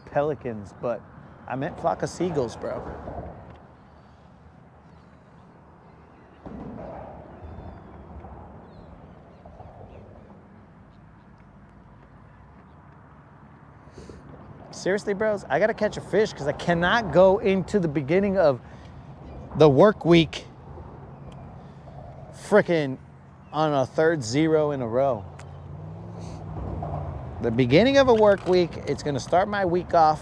pelicans, but I meant flock of seagulls, bro. Seriously, bros, I gotta catch a fish because I cannot go into the beginning of the work week frickin' on a third zero in a row. The beginning of a work week, it's gonna start my week off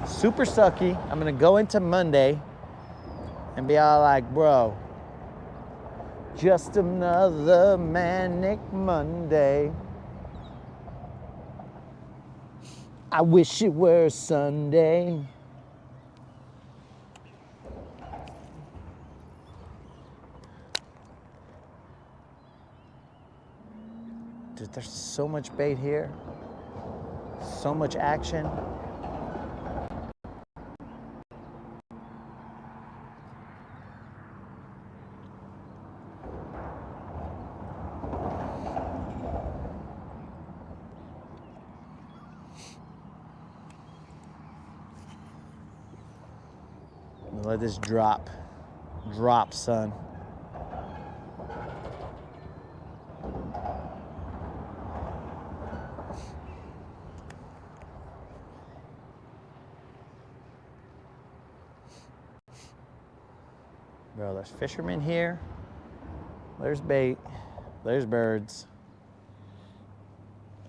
super sucky. I'm gonna go into Monday and be all like, bro, just another manic Monday. I wish it were Sunday. Dude, there's so much bait here. So much action. Let this drop, son. Bro, there's fishermen here. There's bait. There's birds.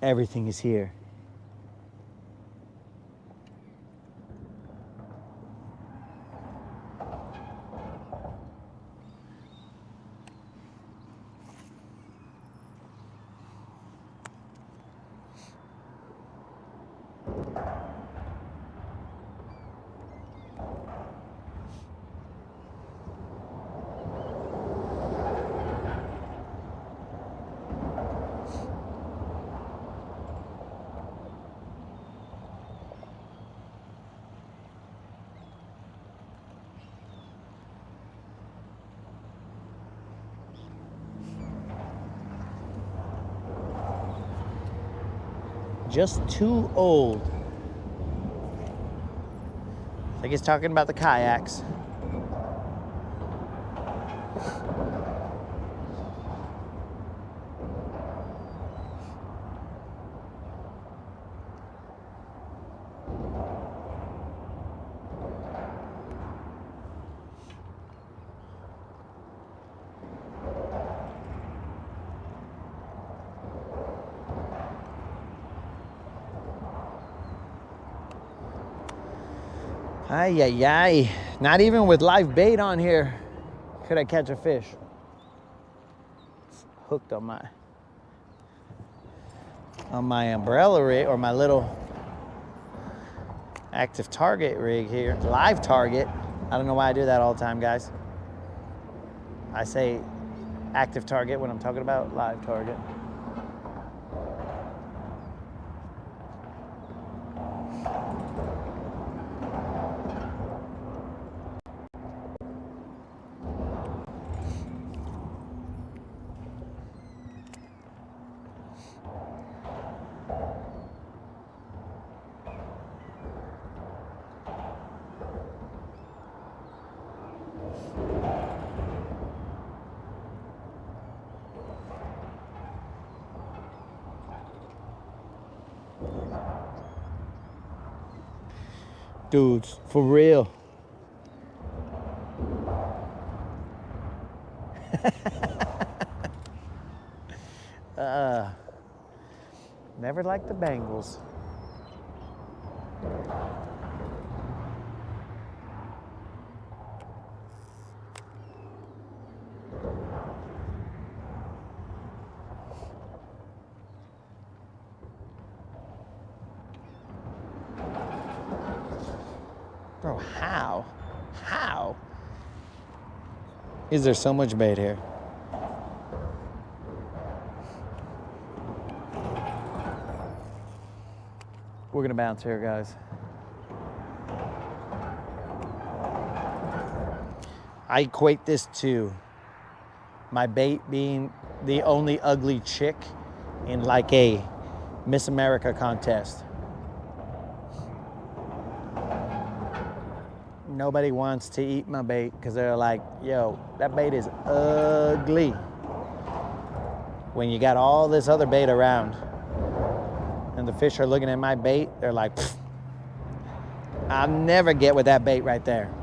Everything is here. Just too old. I think he's talking about the kayaks. Ay, ay, ay. Not even with live bait on here could I catch a fish. It's hooked on my umbrella rig, or my little active target rig here. Live target. I don't know why I do that all the time, guys. I say active target when I'm talking about live target. Dudes, for real. Never liked the Bengals. Bro, how? How? Is there so much bait here? We're gonna bounce here, guys. I equate this to my bait being the only ugly chick in like a Miss America contest. Nobody wants to eat my bait because they're like, yo, that bait is ugly. When you got all this other bait around and the fish are looking at my bait, they're like, I'll never get with that bait right there.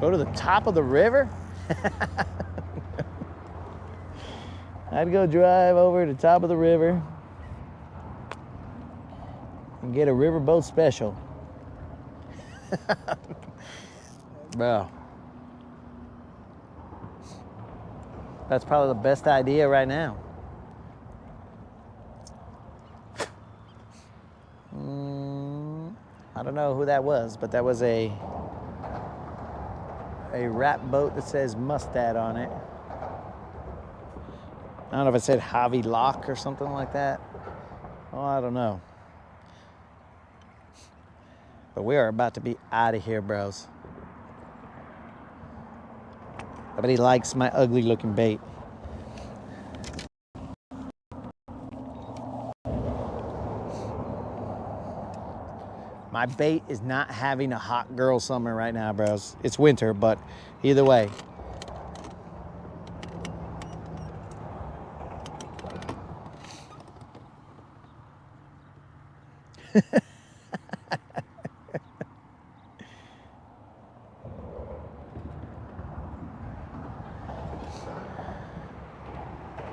Go to the top of the river? I'd go drive over to the top of the river and get a riverboat special. Bro. That's probably the best idea right now. I don't know who that was, but that was a rap boat that says Mustad on it. I don't know if it said Javi Lock or something like that. Oh, I don't know. But we are about to be out of here, bros. Nobody likes my ugly looking bait. My bait is not having a hot girl summer right now, bros. It's winter, but either way.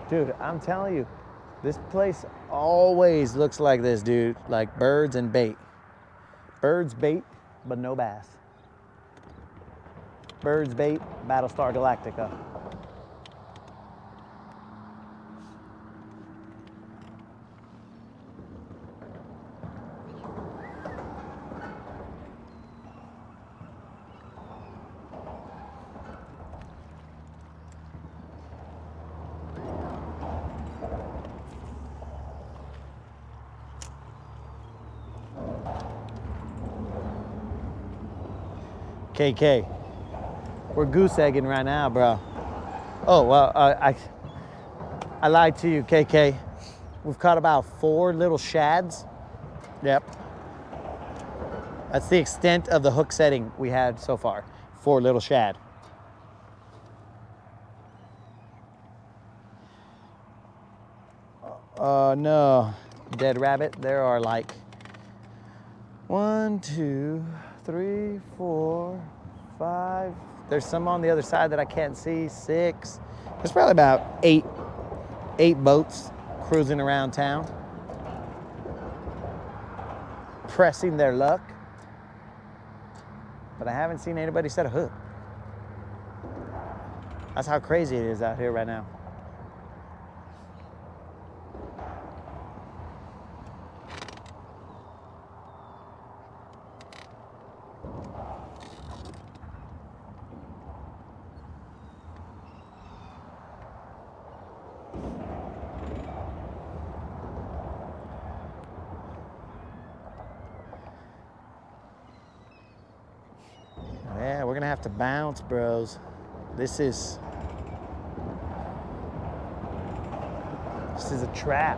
Dude, I'm telling you, this place always looks like this, dude. Like birds and bait. Birds bait, but no bass. Birds bait, Battlestar Galactica. KK, we're goose egging right now, bro. Oh, well, I lied to you, KK. We've caught about 4 little shads. Yep. That's the extent of the hook setting we had so far. 4 little shad. No, dead rabbit. There are like 1, 2, 3, 4, 5. There's some on the other side that I can't see. 6. There's probably about eight boats cruising around town, pressing their luck. But I haven't seen anybody set a hook. That's how crazy it is out here right now. Yeah, we're gonna have to bounce, bros. This is a trap.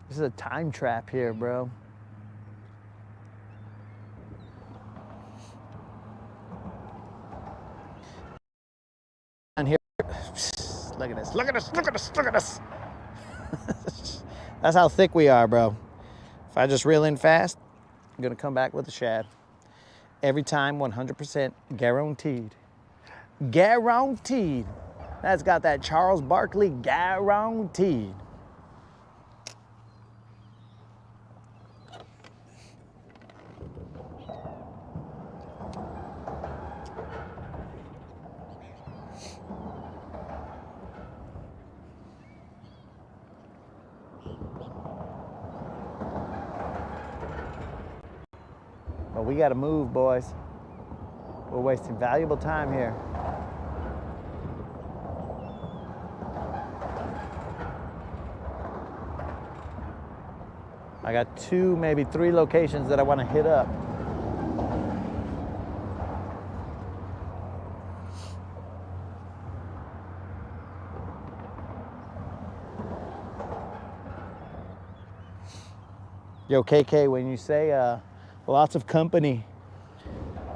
This is a time trap here, bro. And here, look at this, look at this, look at this, look at this. That's how thick we are, bro. If I just reel in fast, I'm gonna come back with a shad. Every time, 100% guaranteed. Guaranteed. That's got that Charles Barkley guaranteed. But we gotta move, boys. We're wasting valuable time here. I got 2, maybe 3 locations that I wanna hit up. Yo, KK, when you say lots of company,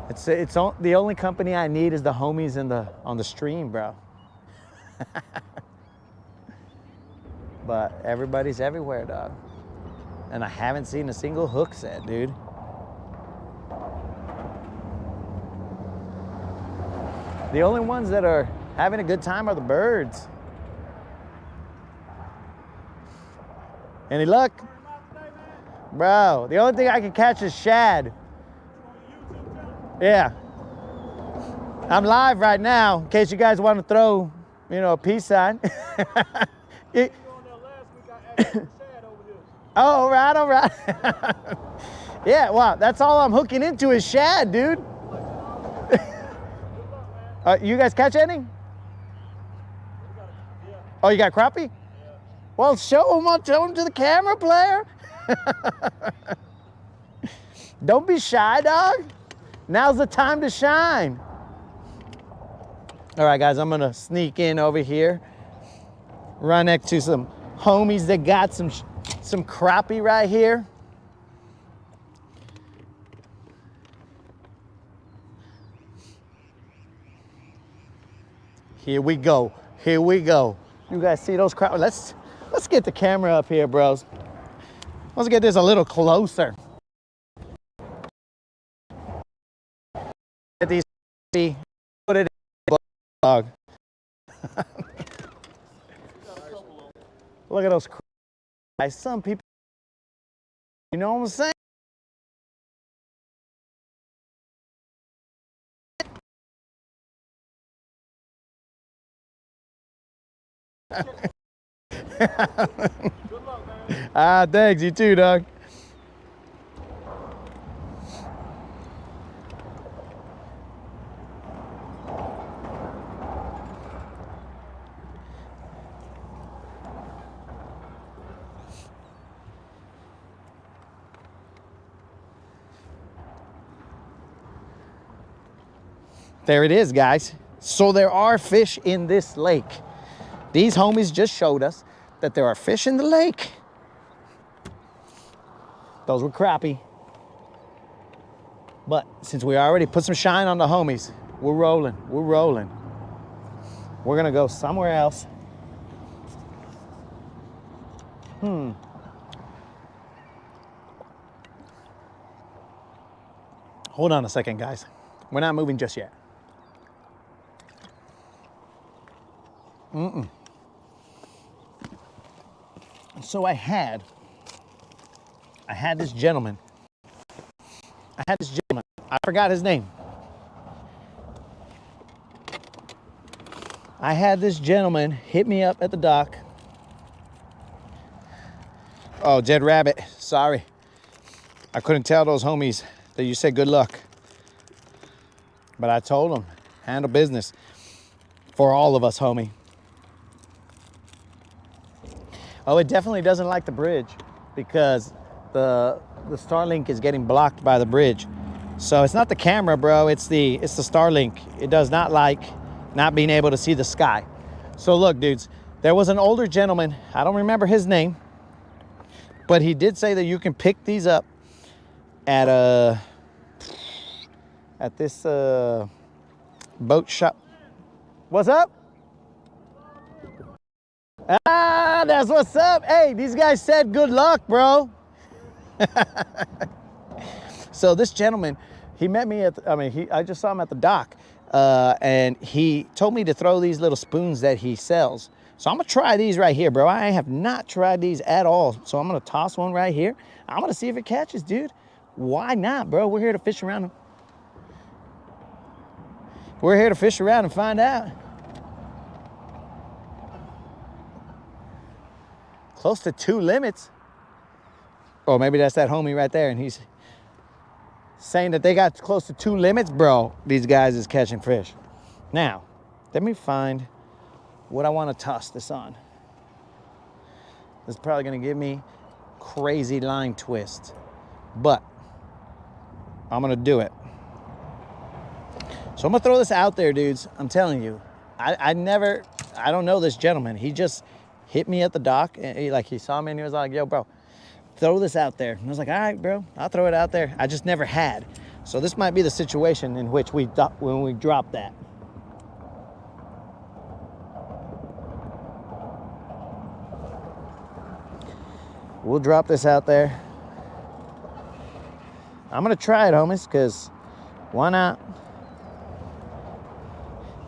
it's the only company I need is the homies on the stream, bro. But everybody's everywhere, dog. And I haven't seen a single hook set, dude. The only ones that are having a good time are the birds. Any luck? Bro, the only thing I can catch is shad. Yeah. I'm live right now, in case you guys want to throw, a peace sign. Oh, all right, all right. Yeah, wow, that's all I'm hooking into is shad, dude. You guys catch any? Oh, you got crappie? Yeah. Well, show them to the camera, player. Don't be shy, dog. Now's the time to shine. All right, guys, I'm gonna sneak in over here, run next to some homies that got some crappie right here. Here we go. Here we go. You guys see those crappie? Let's get the camera up here, bros. Let's get this a little closer. Get these, put it in the dog. Look at those guys. Some people, you know what I'm saying? Good luck, man. Thanks, you too, dog. There it is, guys. So there are fish in this lake. These homies just showed us that there are fish in the lake. Those were crappie. But since we already put some shine on the homies, we're rolling, we're rolling. We're gonna go somewhere else. Hold on a second, guys. We're not moving just yet. So I had this gentleman. I forgot his name. I had this gentleman hit me up at the dock. Oh, dead rabbit. Sorry. I couldn't tell those homies that you said good luck. But I told them, handle business for all of us, homie. Oh, it definitely doesn't like the bridge because the Starlink is getting blocked by the bridge. So it's not the camera, bro. It's the Starlink. It does not like not being able to see the sky. So look, dudes, there was an older gentleman. I don't remember his name, but he did say that you can pick these up at this boat shop. What's up? Ah, that's what's up. Hey, these guys said good luck, bro. So this gentleman, he met me at, I just saw him at the dock, and he told me to throw these little spoons that he sells. So I'm gonna try these right here, bro. I have not tried these at all. So I'm gonna toss one right here. I'm gonna see if it catches, dude. Why not, bro? We're here to fish around them. We're here to fish around and find out. Close to 2 limits. Oh, maybe that's that homie right there, and he's saying that they got close to 2 limits. Bro, these guys is catching fish. Now, let me find what I want to toss this on. This is probably going to give me crazy line twist, but I'm going to do it. So I'm going to throw this out there, dudes. I'm telling you, I don't know this gentleman. He just hit me at the dock, and he saw me and he was like, yo, bro, throw this out there. And I was like, all right, bro, I'll throw it out there. I just never had. So this might be the situation in which when we drop that. We'll drop this out there. I'm gonna try it, homies, because why not?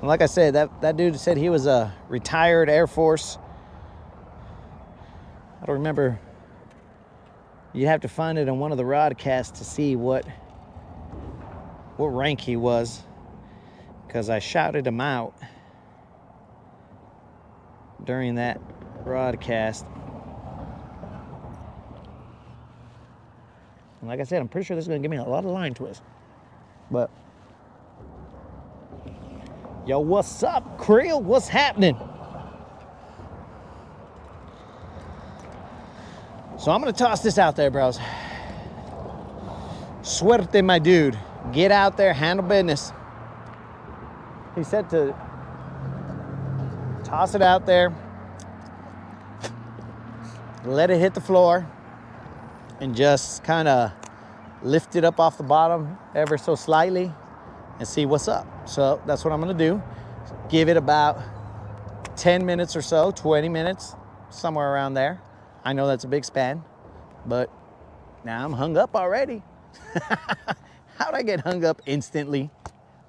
And like I said, that dude said he was a retired Air Force. I don't remember. You have to find it on one of the Rodcasts to see what rank he was, because I shouted him out during that broadcast. And like I said, I'm pretty sure this is going to give me a lot of line twist. But, yo, what's up, Creel? What's happening? So I'm going to toss this out there, bros. Suerte, my dude. Get out there, handle business. He said to toss it out there, let it hit the floor, and just kind of lift it up off the bottom ever so slightly and see what's up. So that's what I'm gonna do. Give it about 10 minutes or so, 20 minutes, somewhere around there. I know that's a big span, but now I'm hung up already. How'd I get hung up instantly?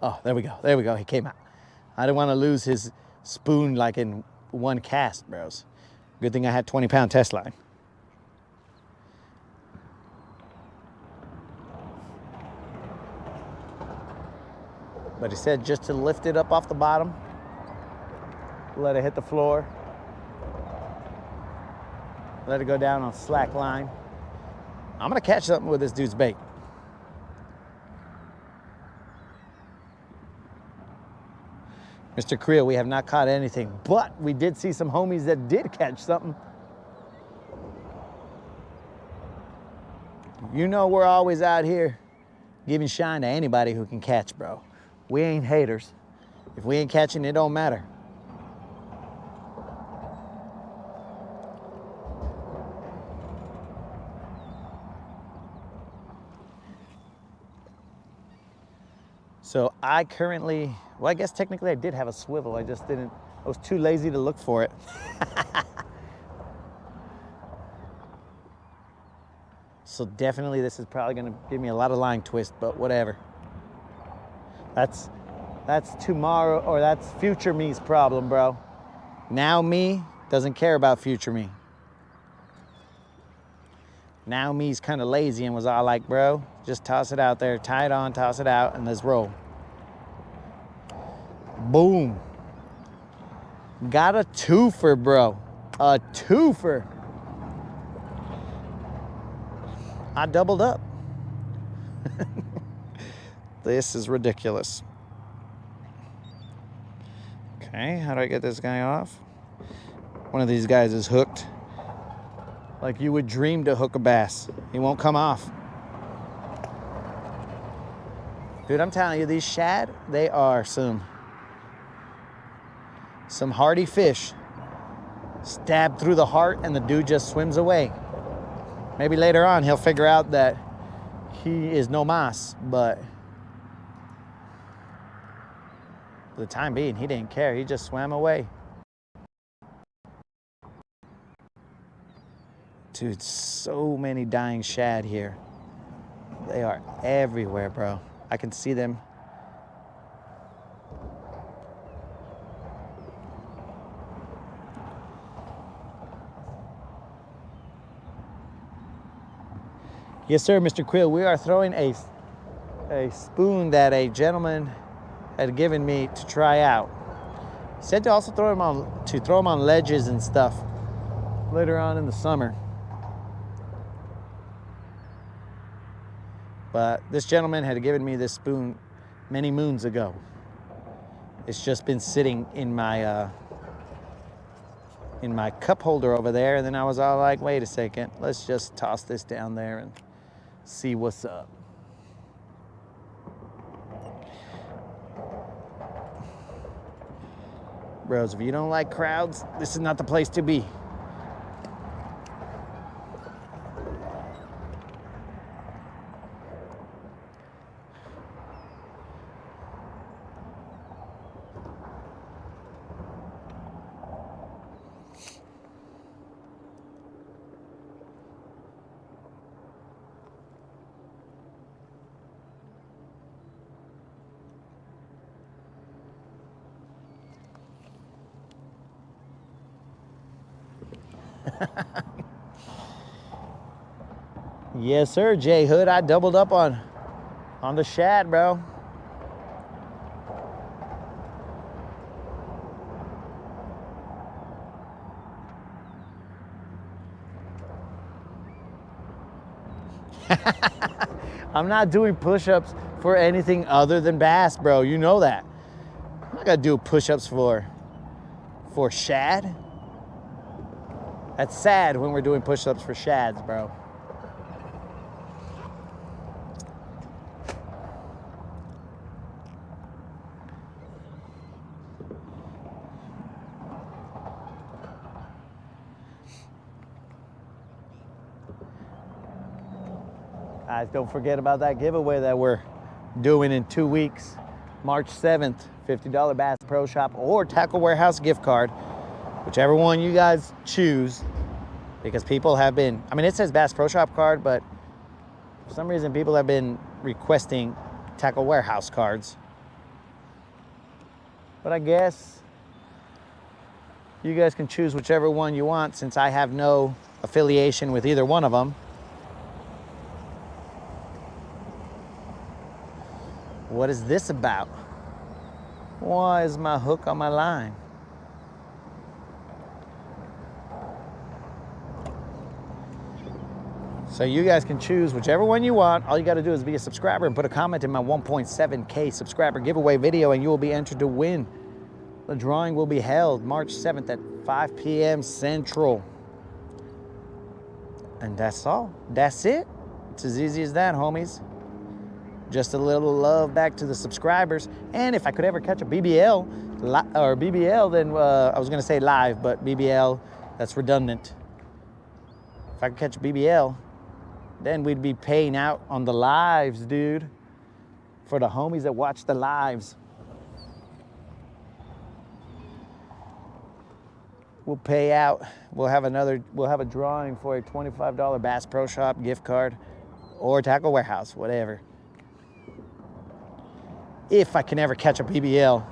Oh, there we go. There we go. He came out. I didn't want to lose his spoon like in one cast, bros. Good thing I had 20-pound test line. But he said just to lift it up off the bottom, let it hit the floor, let it go down on slack line. I'm gonna catch something with this dude's bait. Mr. Creel, we have not caught anything, but we did see some homies that did catch something. You know we're always out here giving shine to anybody who can catch, bro. We ain't haters. If we ain't catching, it don't matter. So I currently, well, I guess technically I did have a swivel. I just didn't, I was too lazy to look for it. So definitely this is probably gonna give me a lot of line twist, but whatever. That's tomorrow, or that's future me's problem, bro. Now me doesn't care about future me. Now me's kind of lazy and was all like, bro, just toss it out there, tie it on, toss it out, and let's roll. Boom. Got a twofer, bro. A twofer. I doubled up. This is ridiculous. Okay, how do I get this guy off? One of these guys is hooked. Like you would dream to hook a bass. He won't come off. Dude, I'm telling you, these shad, they are some hardy fish. Stabbed through the heart and the dude just swims away. Maybe later on he'll figure out that he is no mas, but for the time being, he didn't care. He just swam away. Dude, so many dying shad here. They are everywhere, bro. I can see them. Yes, sir, Mr. Quill. We are throwing a spoon that a gentleman had given me to try out. He said to also throw them on ledges and stuff later on in the summer. But this gentleman had given me this spoon many moons ago. It's just been sitting in my cup holder over there, and then I was all like, wait a second, let's just toss this down there and see what's up. Bros, if you don't like crowds, this is not the place to be. Yes, sir, J Hood. I doubled up on the shad, bro. I'm not doing push-ups for anything other than bass, bro. You know that. I'm not gonna do push-ups for shad. That's sad when we're doing push-ups for shads, bro. Guys, don't forget about that giveaway that we're doing in 2 weeks. March 7th, $50 Bass Pro Shop or Tackle Warehouse gift card, whichever one you guys choose, because people have been, I mean, it says Bass Pro Shop card, but for some reason people have been requesting Tackle Warehouse cards. But I guess you guys can choose whichever one you want, since I have no affiliation with either one of them. What is this about? Why is my hook on my line? So you guys can choose whichever one you want. All you got to do is be a subscriber and put a comment in my 1.7K subscriber giveaway video, and you will be entered to win. The drawing will be held March 7th at 5 p.m. Central. And that's all. That's it. It's as easy as that, homies. Just a little love back to the subscribers. And if I could ever catch a BBL, then I was gonna say live, but BBL, that's redundant. If I could catch a BBL, then we'd be paying out on the lives, dude. for the homies that watch the lives. We'll pay out. We'll have a drawing for a $25 Bass Pro Shop gift card or Tackle Warehouse, whatever. If I can ever catch a PBL.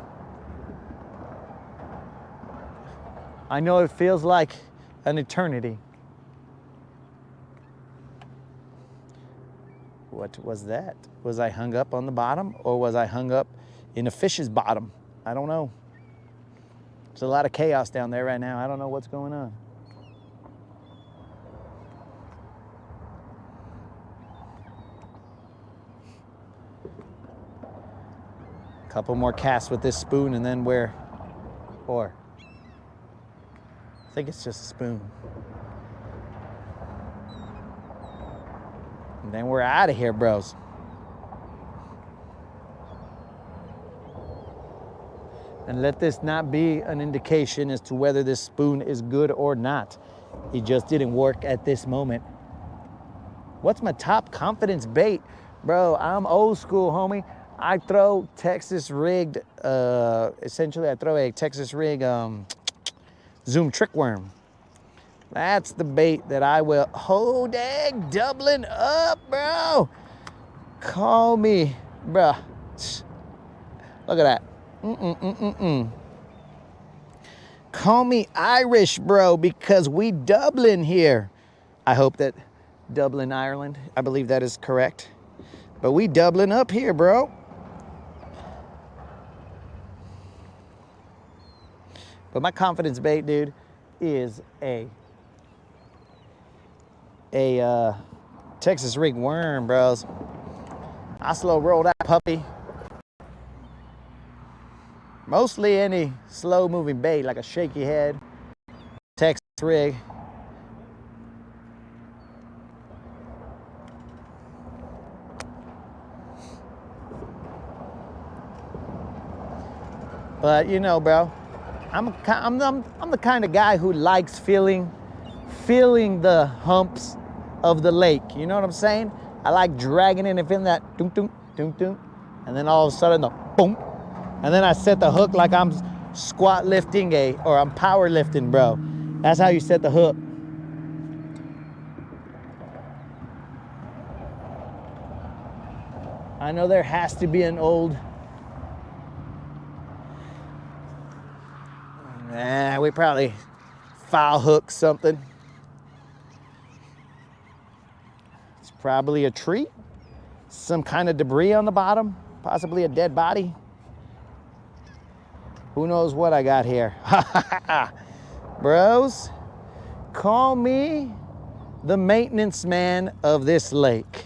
I know it feels like an eternity. What was that? Was I hung up on the bottom, or was I hung up in a fish's bottom? I don't know. There's a lot of chaos down there right now. I don't know what's going on. Couple more casts with this spoon, and then I think it's just a spoon. And then we're out of here, bros. And let this not be an indication as to whether this spoon is good or not. It just didn't work at this moment. What's my top confidence bait? Bro, I'm old school, homie. I throw Texas rigged, essentially I throw a Texas rig Zoom trick worm. That's the bait that I will, dag, doubling up, bro. Call me, bro. Look at that. Call me Irish, bro, because we Dublin here. I hope that Dublin, Ireland, I believe that is correct. But we Dublin up here, bro. But my confidence bait, dude, is a Texas rig worm, bros. I slow roll that puppy. Mostly any slow moving bait, like a shaky head, Texas rig. But you know, bro, I'm the kind of guy who likes feeling the humps of the lake. You know what I'm saying? I like dragging in and feeling that doom doom doom doom, and then all of a sudden the boom, and then I set the hook like I'm squat lifting or I'm power lifting, bro. That's how you set the hook. I know there has to be an old. We probably foul hook something. It's probably a tree, some kind of debris on the bottom, possibly a dead body. Who knows what I got here? Bros, call me the maintenance man of this lake.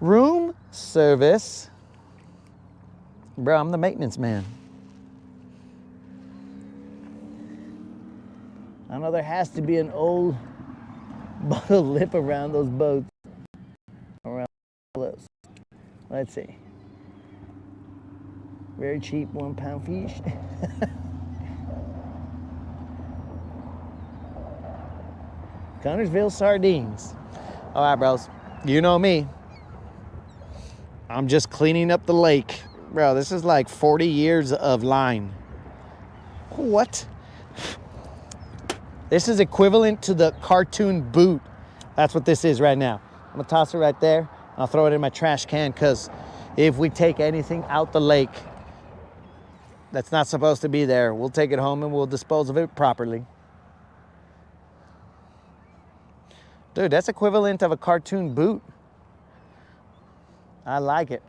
Room service. Bro, I'm the maintenance man. I know there has to be an old bottle lip around those boats. Around those. Let's see. Very cheap 1 pound fish. Guntersville sardines. All right, bros. You know me. I'm just cleaning up the lake. Bro, this is like 40 years of line. What? This is equivalent to the cartoon boot. That's what this is right now. I'm gonna toss it right there. I'll throw it in my trash can, because if we take anything out the lake that's not supposed to be there, we'll take it home and we'll dispose of it properly. Dude, that's equivalent of a cartoon boot. I like it.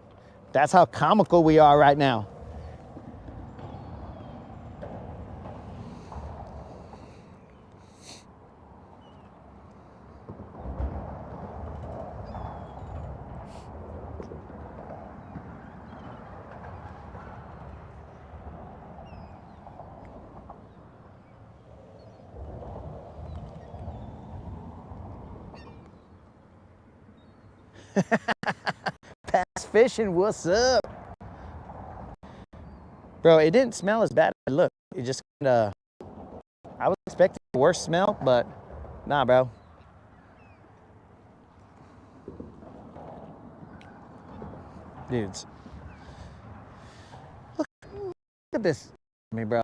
That's how comical we are right now. Pass fishing, what's up? Bro, it didn't smell as bad as it looked. It just I was expecting a worse smell, but nah, bro. dudes. Look at this, me bro.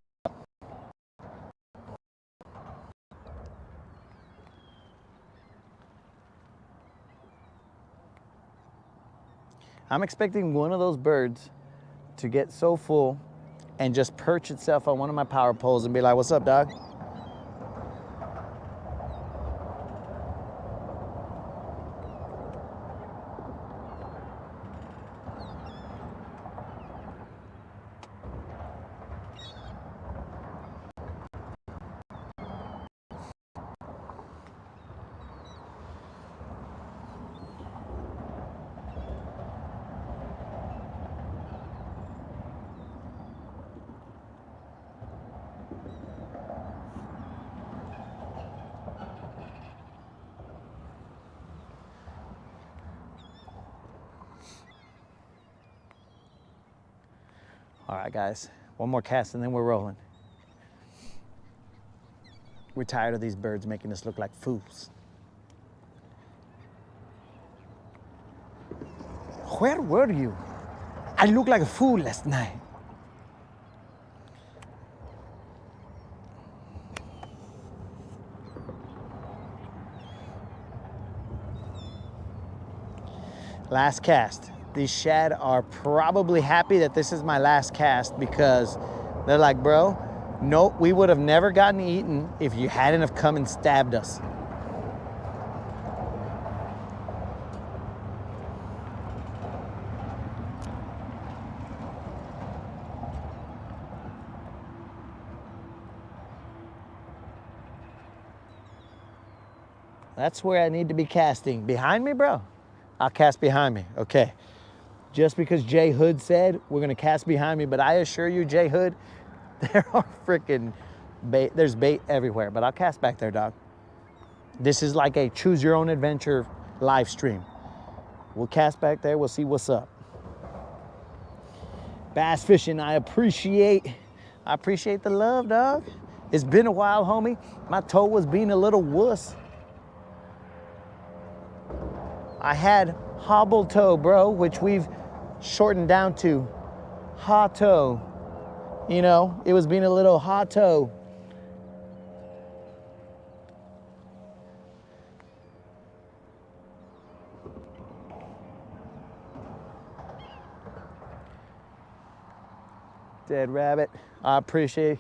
I'm expecting one of those birds to get so full and just perch itself on one of my power poles and be like, what's up, dog? All right, guys, one more cast and then we're rolling. We're tired of these birds making us look like fools. Where were you? I looked like a fool last night. Last cast. These shad are probably happy that this is my last cast because they're like, bro, no, we would have never gotten eaten if you hadn't have come and stabbed us. That's where I need to be casting. Behind me, bro? I'll cast behind me, okay. Just because Jay Hood said we're gonna cast behind me, but I assure you, Jay Hood, there are freaking bait, there's bait everywhere, but I'll cast back there, dog. This is like a choose your own adventure live stream. We'll cast back there, we'll see what's up. Bass fishing, I appreciate the love, dog. It's been a while, homie. My toe was being a little wuss. I had hobble toe, bro, which we've shortened down to ha toe. You know, it was being a little ha toe. Dead rabbit. I appreciate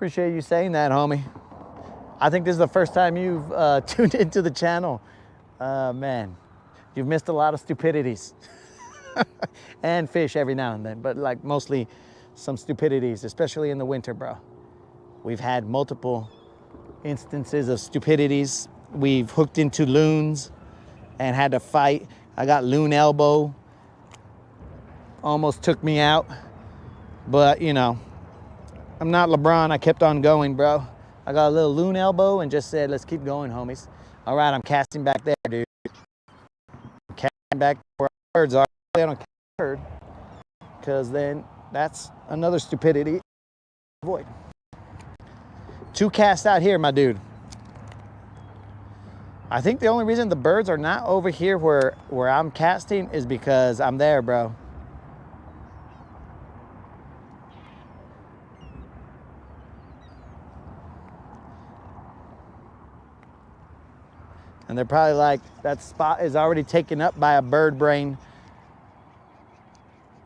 you saying that, homie. I think this is the first time you've tuned into the channel. Man, you've missed a lot of stupidities. And fish every now and then, but like mostly some stupidities, especially in the winter, bro. We've had multiple instances of stupidities. We've hooked into loons and had to fight. I got loon elbow. Almost took me out. But, you know, I'm not LeBron. I kept on going, bro. I got a little loon elbow and just said, let's keep going, homies. All right, I'm casting back there, dude. I'm casting back where our birds are. I don't care, because then that's another stupidity. Avoid. 2 casts out here, my dude. I think the only reason the birds are not over here where I'm casting is because I'm there, bro. And they're probably like, that spot is already taken up by a bird brain.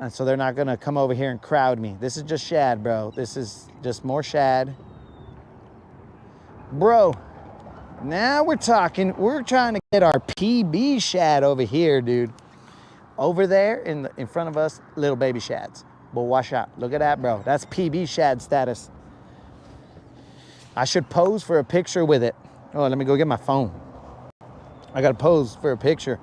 And so they're not gonna come over here and crowd me. This is just shad, bro. This is just more shad. Bro, now we're talking. We're trying to get our PB shad over here, dude. Over there in front of us, little baby shads. But watch out, look at that, bro. That's PB shad status. I should pose for a picture with it. Oh, let me go get my phone. I gotta pose for a picture.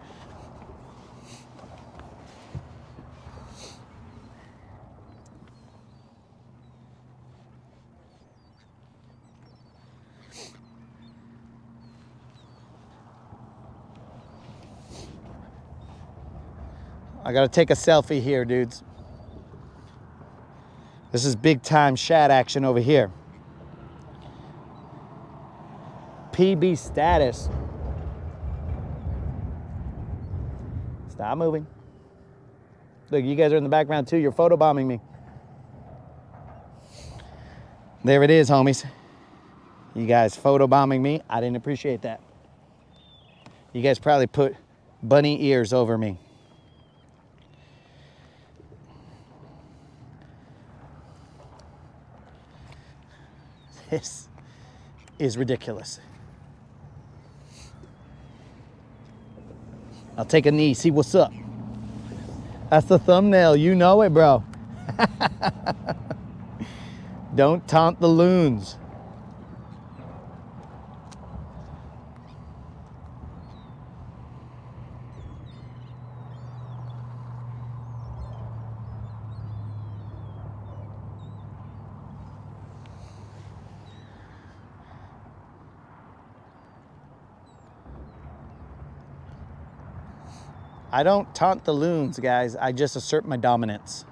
I gotta take a selfie here, dudes. This is big time shad action over here. PB status. Stop moving. Look, you guys are in the background too. You're photobombing me. There it is, homies. You guys photobombing me. I didn't appreciate that. You guys probably put bunny ears over me. This is ridiculous. I'll take a knee, see what's up. That's the thumbnail, you know it, bro. Don't taunt the loons. I don't taunt the loons, guys. I just assert my dominance.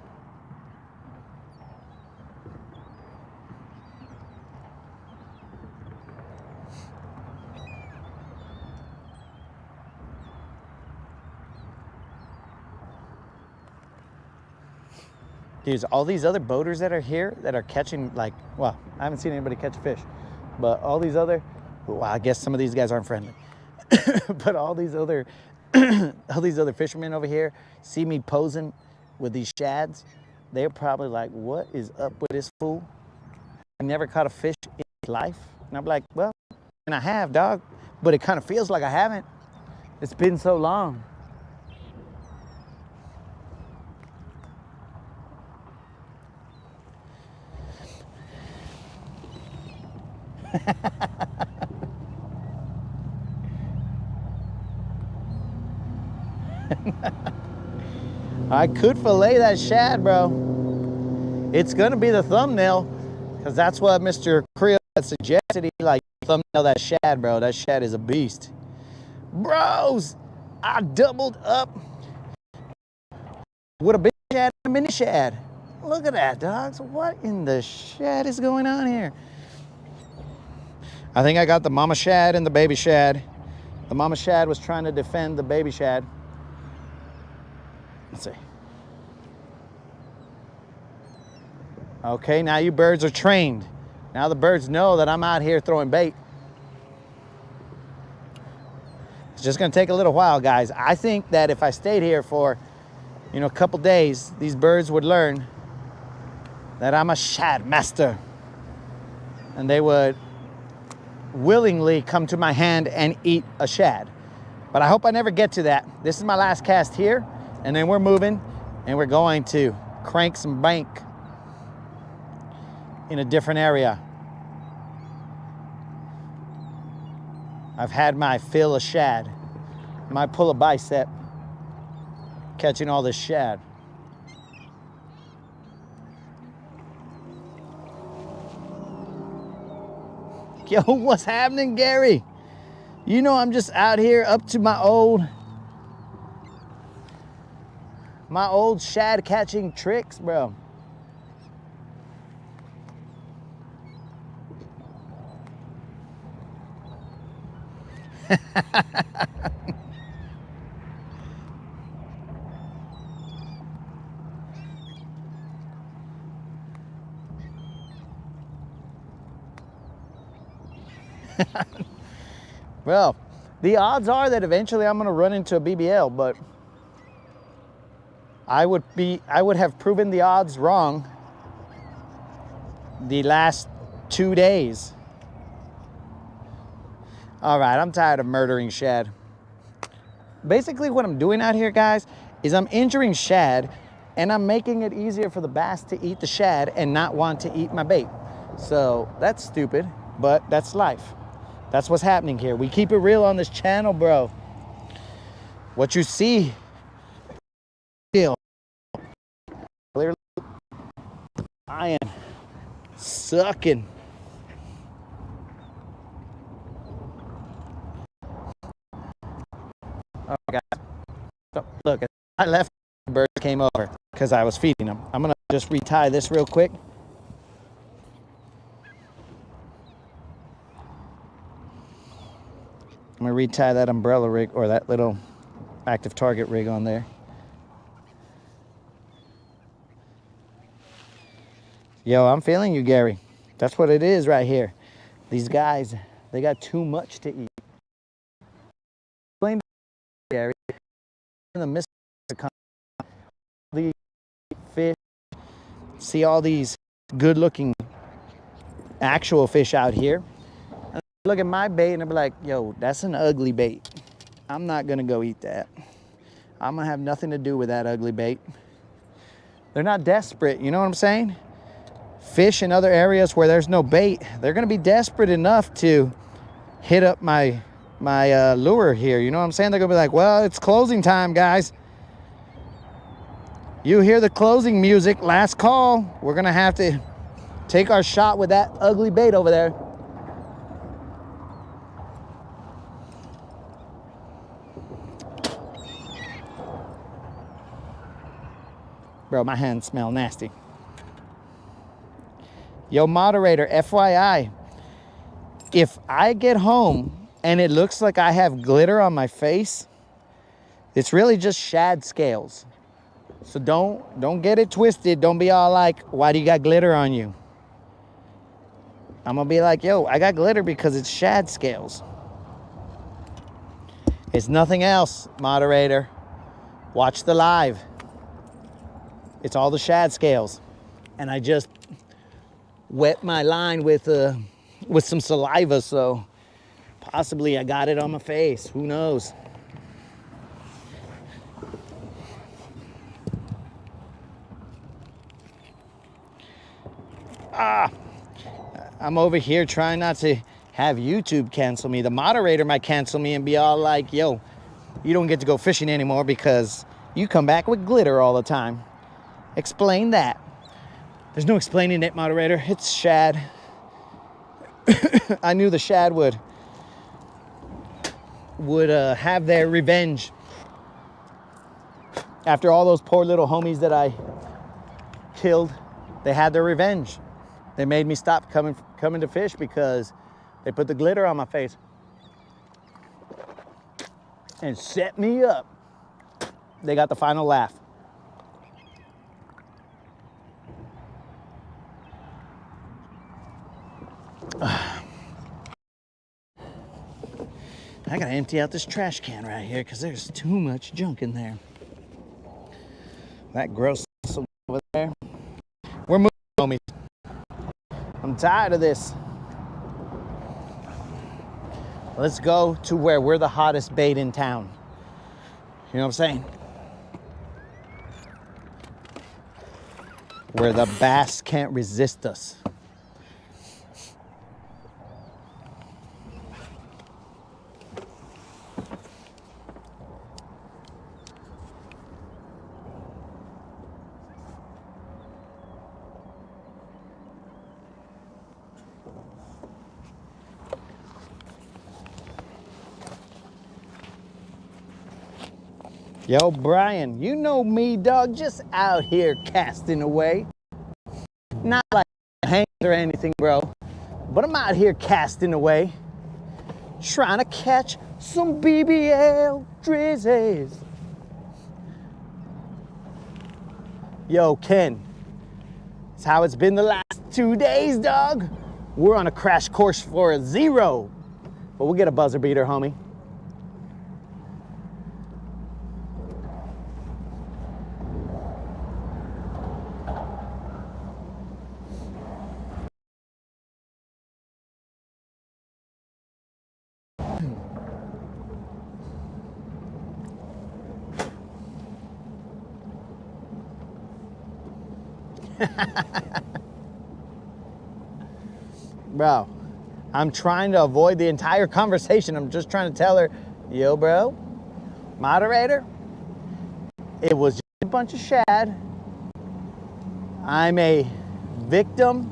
Dude, all these other boaters that are here that are catching, like, well, I haven't seen anybody catch a fish, but all these other, well, I guess some of these guys aren't friendly, but all these other fishermen over here see me posing with these shads. They're probably like, what is up with this fool? I never caught a fish in his life. And I'm like, well, and I have, dog, but it kind of feels like I haven't. It's been so long. I could fillet that shad, bro. It's gonna be the thumbnail, because that's what Mr. Creel had suggested. He like thumbnail that shad, bro. That shad is a beast. Bros, I doubled up with a big shad and a mini shad. Look at that, dogs. What in the shad is going on here? I think I got the mama shad and the baby shad. The mama shad was trying to defend the baby shad. Let's see. Okay, now you birds are trained. Now the birds know that I'm out here throwing bait. It's just gonna take a little while, guys. I think that if I stayed here for, a couple days, these birds would learn that I'm a shad master. And they would willingly come to my hand and eat a shad. But I hope I never get to that. This is my last cast here, and then we're moving, and we're going to crank some bank in a different area. I've had my fill of shad. I might pull a bicep catching all this shad. Yo, what's happening, Gary? You know I'm just out here up to my old shad catching tricks, bro. Well, the odds are that eventually I'm going to run into a BBL, but I would have proven the odds wrong the last 2 days. All right, I'm tired of murdering shad. Basically what I'm doing out here, guys, is I'm injuring shad and I'm making it easier for the bass to eat the shad and not want to eat my bait. So that's stupid, but that's life. That's what's happening here. We keep it real on this channel, bro. What you see, clearly, I am sucking. Oh, guys. So, look, I left, the bird came over because I was feeding them. I'm gonna just retie this real quick. I'm gonna retie that umbrella rig or that little active target rig on there. Yo, I'm feeling you, Gary. That's what it is right here. These guys, they got too much to eat. Explain to Gary, in the midst of the fish, see all these good-looking actual fish out here. And I look at my bait and I'll be like, yo, that's an ugly bait. I'm not gonna go eat that. I'm gonna have nothing to do with that ugly bait. They're not desperate, you know what I'm saying? Fish in other areas where there's no bait, they're gonna be desperate enough to hit up my lure here, you know what I'm saying? They're gonna be like, well, it's closing time, guys. You hear the closing music, last call. We're gonna have to take our shot with that ugly bait over there. Bro, my hands smell nasty. Yo, moderator, FYI, if I get home and it looks like I have glitter on my face, it's really just shad scales. So don't get it twisted. Don't be all like, why do you got glitter on you? I'm gonna be like, yo, I got glitter because it's shad scales. It's nothing else, moderator. Watch the live. It's all the shad scales. And I just wet my line with some saliva, so possibly I got it on my face. Who knows? I'm over here trying not to have YouTube cancel me. The moderator might cancel me and be all like, yo, you don't get to go fishing anymore because you come back with glitter all the time. Explain that. There's no explaining it, moderator. It's shad. I knew the shad would have their revenge after all those poor little homies that I killed. They had their revenge. They made me stop coming to fish because they put the glitter on my face and set me up. They got the final laugh. I gotta empty out this trash can right here because there's too much junk in there. That gross over there. We're moving, homies. I'm tired of this. Let's go to where we're the hottest bait in town. You know what I'm saying? Where the bass can't resist us. Yo, Brian, you know me, dog, just out here casting away. Not like hanging or anything, bro, but I'm out here casting away, trying to catch some BBL drizzies. Yo, Ken, it's how it's been the last 2 days, dog. We're on a crash course for a 0, but we'll get a buzzer beater, homie. Bro, I'm trying to avoid the entire conversation. I'm just trying to tell her, yo, bro, moderator, it was just a bunch of shad. I'm a victim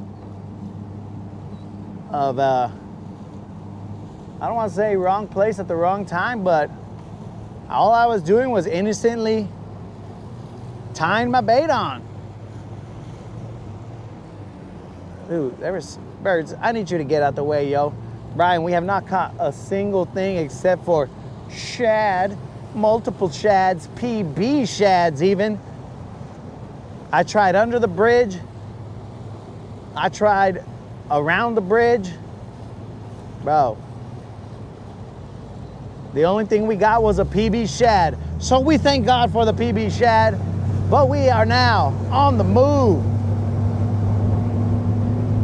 of I don't want to say wrong place at the wrong time, but all I was doing was innocently tying my bait on. Dude, there was birds. I need you to get out the way, yo. Brian, we have not caught a single thing except for shad, multiple shads, PB shads even. I tried under the bridge. I tried around the bridge, bro. The only thing we got was a PB shad. So we thank God for the PB shad, but we are now on the move.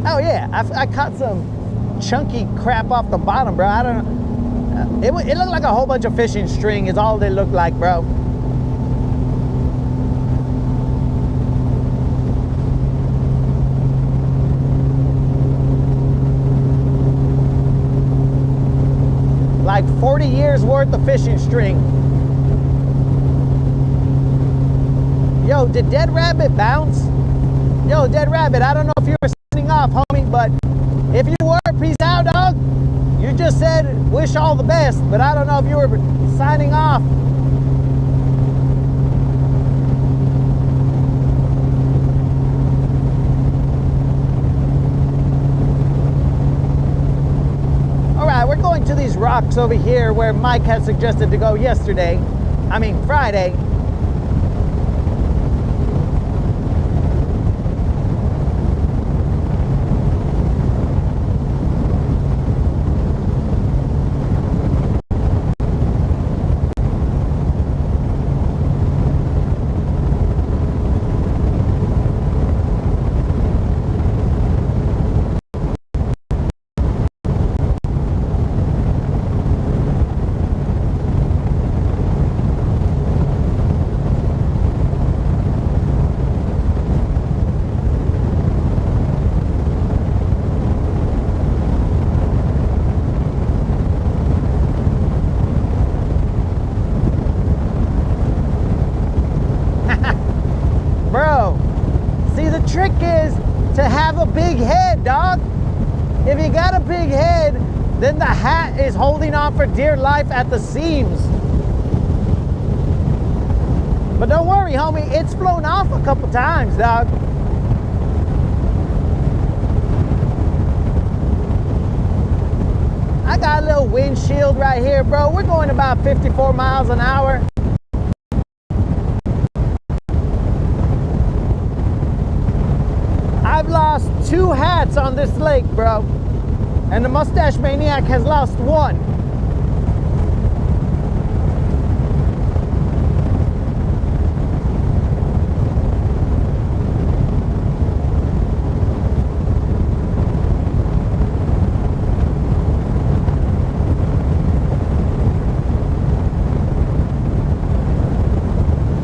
Oh yeah, I caught some chunky crap off the bottom, bro. I don't know. It looked like a whole bunch of fishing string is all they looked like, bro. Like 40 years worth of fishing string. Yo, did Dead Rabbit bounce? Yo, Dead Rabbit, I don't know if you were signing off, homie, but if you were, peace out, dog. You just said wish all the best, but I don't know if you were signing off. We're going to these rocks over here where Mike had suggested to go Friday. Bro, see, the trick is to have a big head, dog. If you got a big head, then the hat is holding on for dear life at the seams. But don't worry, homie, it's flown off a couple times, dog. I got a little windshield right here, bro. We're going about 54 miles an hour. I've lost 2 hats on this lake, bro. And the Mustache Maniac has lost 1.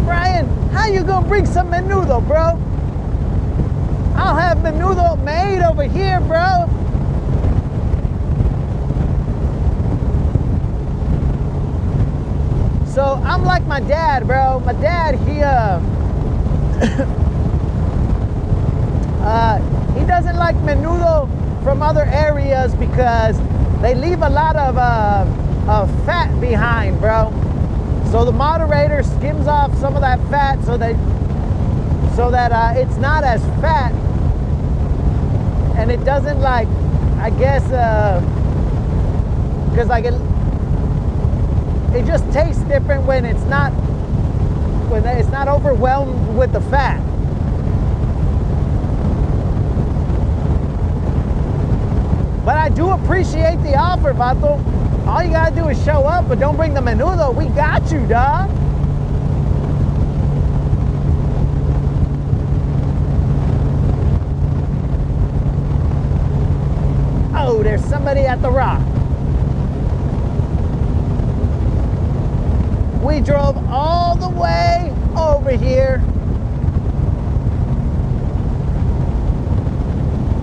Brian, how you gonna bring some menudo, bro? I'll have menudo made over here, bro. So I'm like my dad, bro. My dad, he doesn't like menudo from other areas because they leave a lot of fat behind, bro. So the moderator skims off some of that fat so that it's not as fat. And it doesn't, like, I guess, because like it just tastes different when it's not overwhelmed with the fat. But I do appreciate the offer, Vato. All you gotta do is show up, but don't bring the menudo. We got you, dog. Oh, there's somebody at the rock. We drove all the way over here.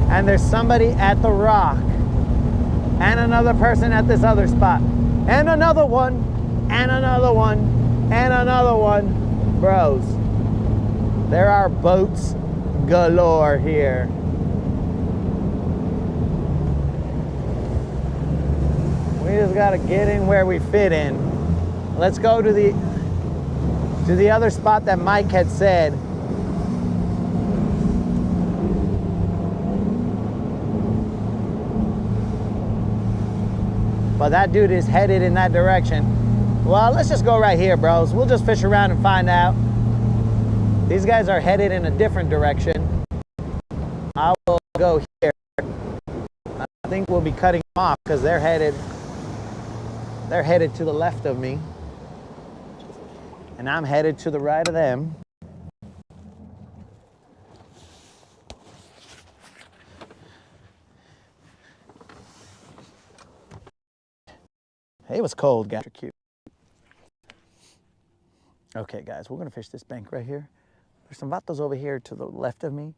And there's somebody at the rock. And another person at this other spot. And another one. And another one. And another one. Bros, there are boats galore here. We just gotta get in where we fit in. Let's go to the other spot that Mike had said. But that dude is headed in that direction. Well, let's just go right here, bros. We'll just fish around and find out. These guys are headed in a different direction. I will go will be cutting them off because they're headed to the left of me. And I'm headed to the right of them. Hey, it was cold, guys. Cute. Okay, guys, we're gonna fish this bank right here. There's some vatos over here to the left of me.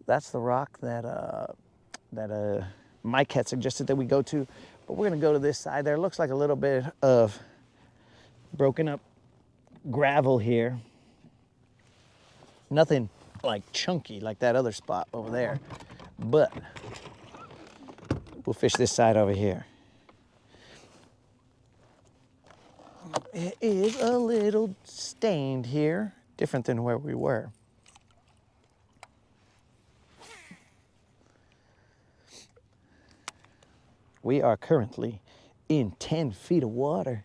That's the rock that Mike had suggested that we go to, but we're gonna go to this side there. It looks like a little bit of broken up gravel here. Nothing like chunky like that other spot over there, but we'll fish this side over here. It is a little stained here, different than where we were. We are currently in 10 feet of water.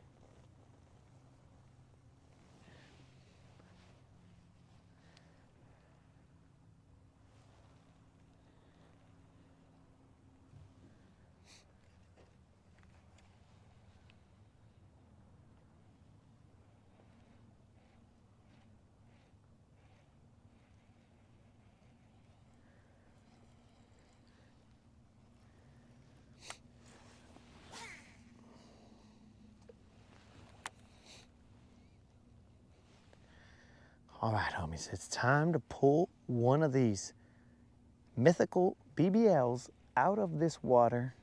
All right, homies, it's time to pull one of these mythical BBLs out of this water.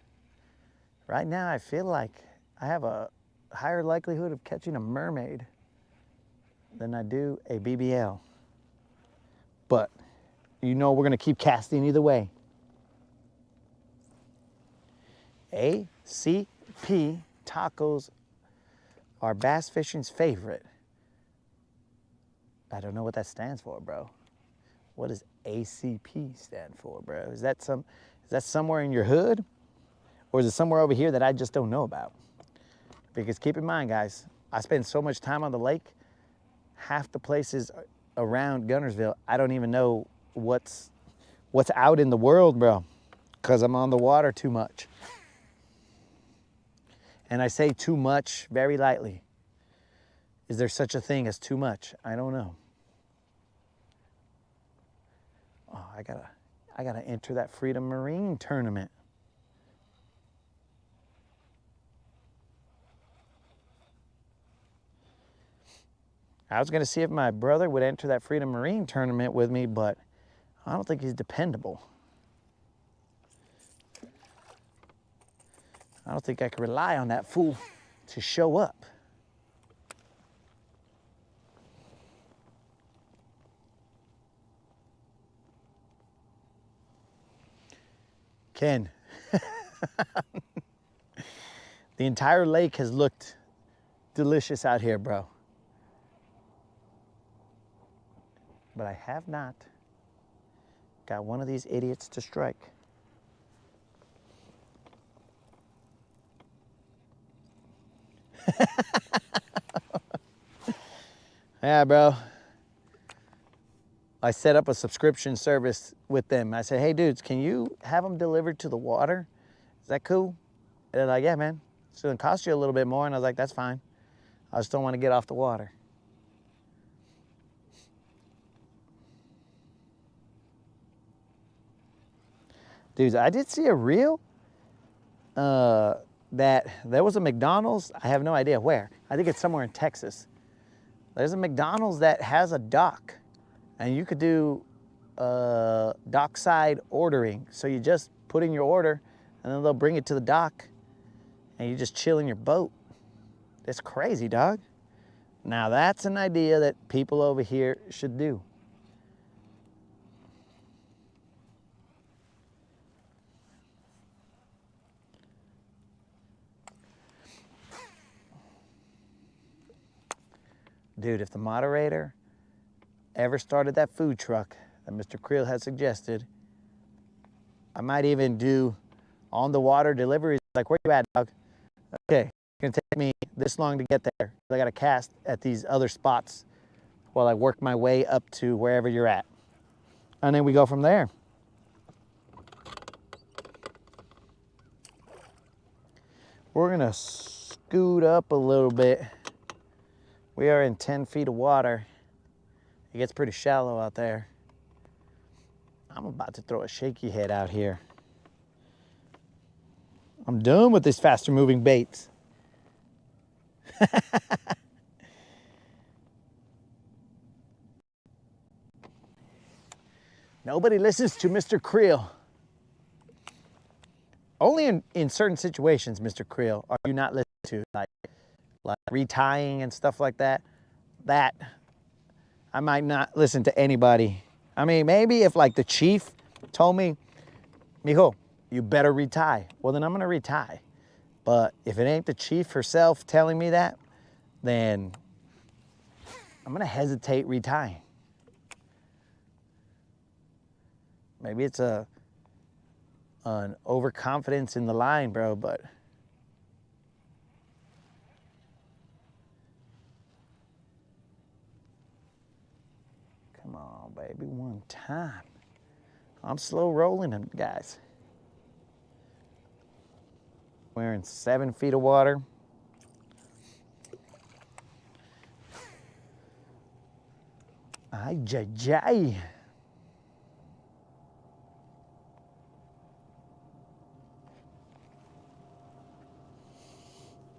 Right now, I feel like I have a higher likelihood of catching a mermaid than I do a BBL. But you know we're gonna keep casting either way. ACP tacos are bass fishing's favorite. I don't know what that stands for, bro. What does ACP stand for, bro? Is that somewhere in your hood? Or is it somewhere over here that I just don't know about? Because keep in mind, guys, I spend so much time on the lake, half the places around Guntersville, I don't even know what's out in the world, bro, because I'm on the water too much. And I say too much very lightly. Is there such a thing as too much? I don't know. Oh, I gotta enter that Freedom Marine tournament. I was gonna see if my brother would enter that Freedom Marine tournament with me, but I don't think he's dependable. I don't think I can rely on that fool to show up. Ken, the entire lake has looked delicious out here, bro. But I have not got one of these idiots to strike. Yeah, bro. I set up a subscription service with them. I said, hey dudes, can you have them delivered to the water? Is that cool? And they're like, yeah, man. It's gonna cost you a little bit more. And I was like, that's fine. I just don't want to get off the water. Dudes, I did see a reel that there was a McDonald's. I have no idea where. I think it's somewhere in Texas. There's a McDonald's that has a dock, and you could do dockside ordering. So you just put in your order, and then they'll bring it to the dock, and you just chill in your boat. It's crazy, dog. Now that's an idea that people over here should do. Dude, if the moderator ever started that food truck that Mr. Creel had suggested, I might even do on the water deliveries. Like, where you at, dog? Okay, it's gonna take me this long to get there. I gotta cast at these other spots while I work my way up to wherever you're at. And then we go from there. We're gonna scoot up a little bit. We are in 10 feet of water. It gets pretty shallow out there. I'm about to throw a shaky head out here. I'm done with these faster moving baits. Nobody listens to Mr. Creel. Only in certain situations, Mr. Creel, are you not listening to, like retying and stuff like that. That I might not listen to anybody. I mean, maybe if like the chief told me, mijo, you better retie. Well, then I'm gonna retie. But if it ain't the chief herself telling me that, then I'm gonna hesitate retying. Maybe it's an overconfidence in the line, bro, but come on, baby, one time. I'm slow rolling them, guys. We're in 7 feet of water. Ay, jay, jay.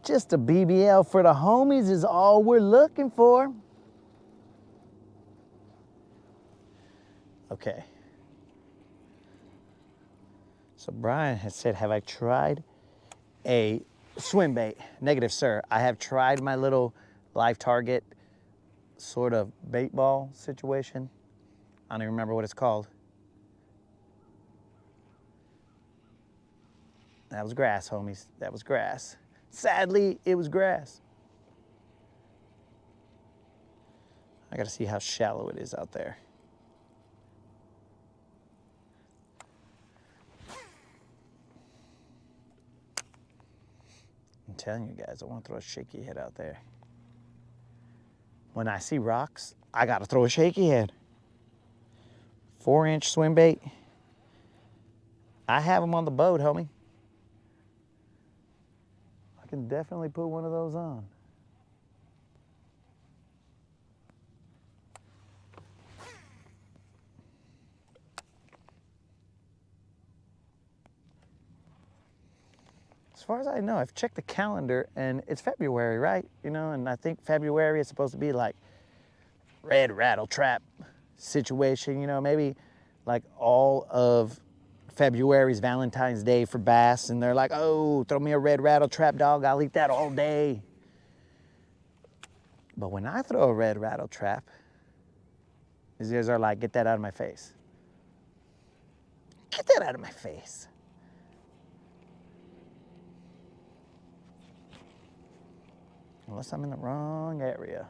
Just a BBL for the homies is all we're looking for. Okay. So Brian has said, have I tried a swim bait? Negative, sir. I have tried my little live target sort of bait ball situation. I don't even remember what it's called. That was grass, homies. That was grass. Sadly, it was grass. I gotta see how shallow it is out there. I'm telling you guys, I want to throw a shaky head out there. When I see rocks, I gotta throw a shaky head. 4-inch swim bait. I have them on the boat, homie. I can definitely put one of those on. As far as I know, I've checked the calendar and it's February, right? You know, and I think February is supposed to be like red rattle trap situation, you know, maybe like all of February's Valentine's Day for bass, and they're like, oh, throw me a red rattle trap, dog, I'll eat that all day. But when I throw a red rattle trap, these guys are like, get that out of my face. Get that out of my face. Unless I'm in the wrong area.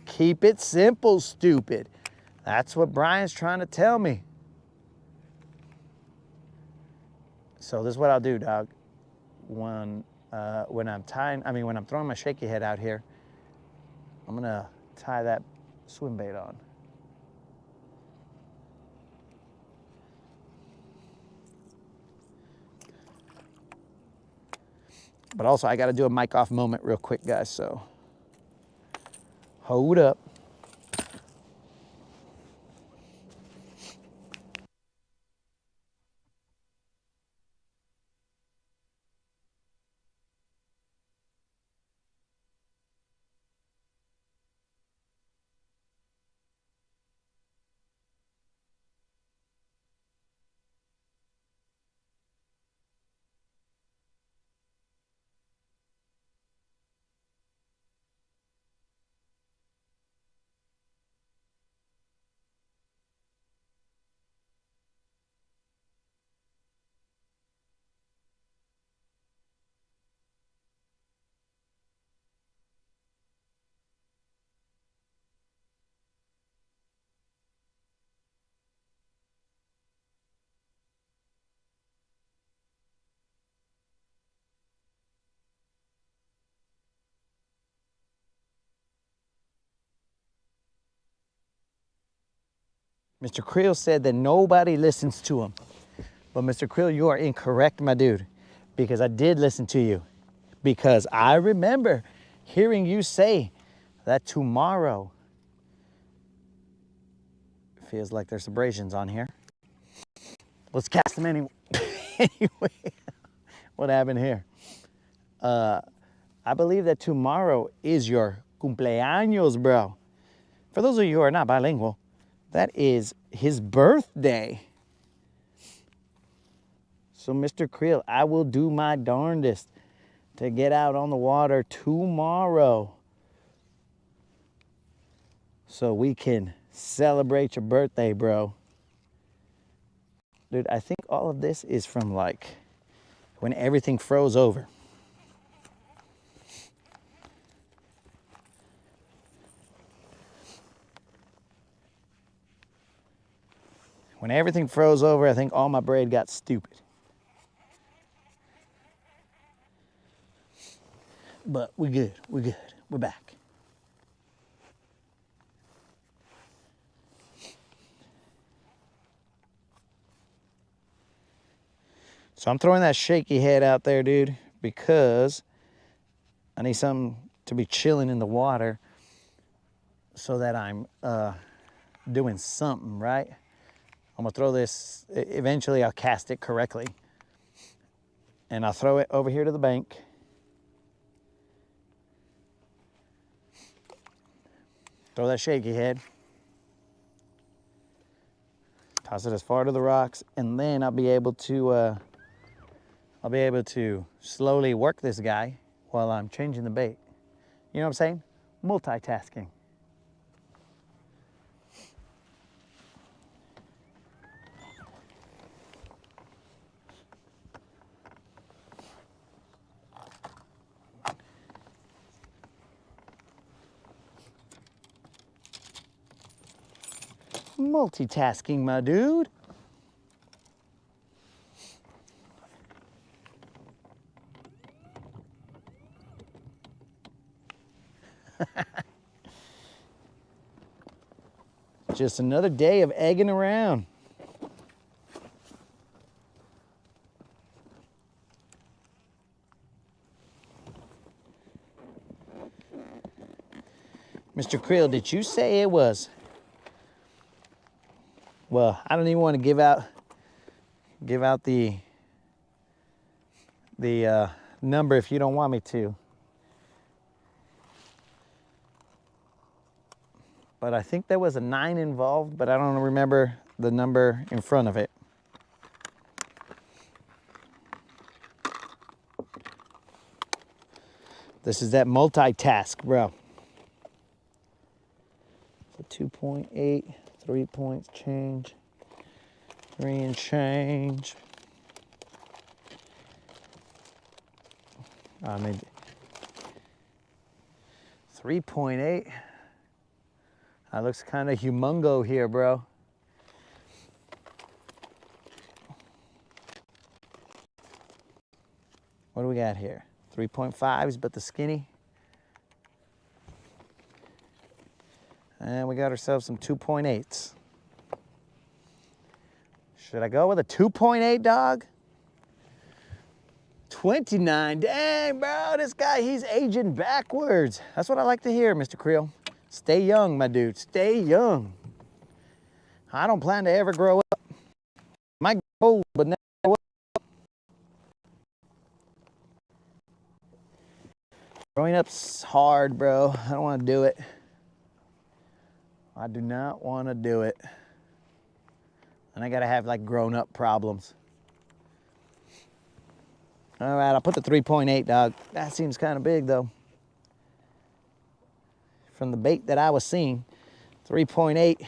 Keep it simple, stupid. That's what Brian's trying to tell me. So this is what I'll do, dog. When I'm throwing my shaky head out here, I'm gonna tie that swim bait on. But also, I gotta do a mic off moment real quick, guys, so hold up. Mr. Creel said that nobody listens to him. But Mr. Creel, you are incorrect, my dude, because I did listen to you. Because I remember hearing you say that tomorrow, feels like there's abrasions on here. Let's cast them anyway. Anyway, what happened here? I believe that tomorrow is your cumpleaños, bro. For those of you who are not bilingual, that is his birthday. So, Mr. Creel, I will do my darndest to get out on the water tomorrow so we can celebrate your birthday, bro. Dude, I think all of this is from like when everything froze over. When everything froze over, I think all my braid got stupid. But we're good, we're back. So I'm throwing that shaky head out there, dude, because I need something to be chilling in the water so that I'm doing something, right? I'm gonna throw this, eventually I'll cast it correctly. And I'll throw it over here to the bank. Throw that shaky head. Toss it as far to the rocks, and then I'll be able to slowly work this guy while I'm changing the bait. You know what I'm saying? Multitasking. Multitasking, my dude. Just another day of egging around. Mr. Creel, did you say it was? Well, I don't even want to give out the number if you don't want me to. But I think there was a 9 involved, but I don't remember the number in front of it. This is that multitask, bro. So 2.8, 3 points change, 3 and change. Maybe 3.8. That looks kind of humongo here, bro. What do we got here? 3.5s, but the skinny. And we got ourselves some 2.8s. Should I go with a 2.8, dog? 29, dang, bro, this guy, he's aging backwards. That's what I like to hear, Mr. Creel. Stay young, my dude, stay young. I don't plan to ever grow up. Might get old, but never grow up. Growing up's hard, bro. I don't want to do it. I do not want to do it. And I gotta have like grown up problems. All right, I'll put the 3.8, dog. That seems kind of big though. From the bait that I was seeing, 3.8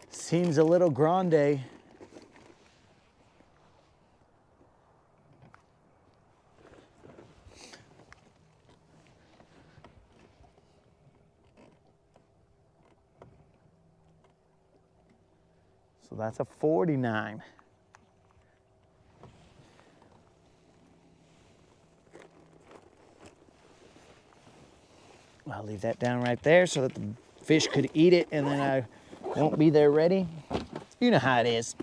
seems a little grande. So that's a 49. I'll leave that down right there so that the fish could eat it and then I won't be there ready. You know how it is.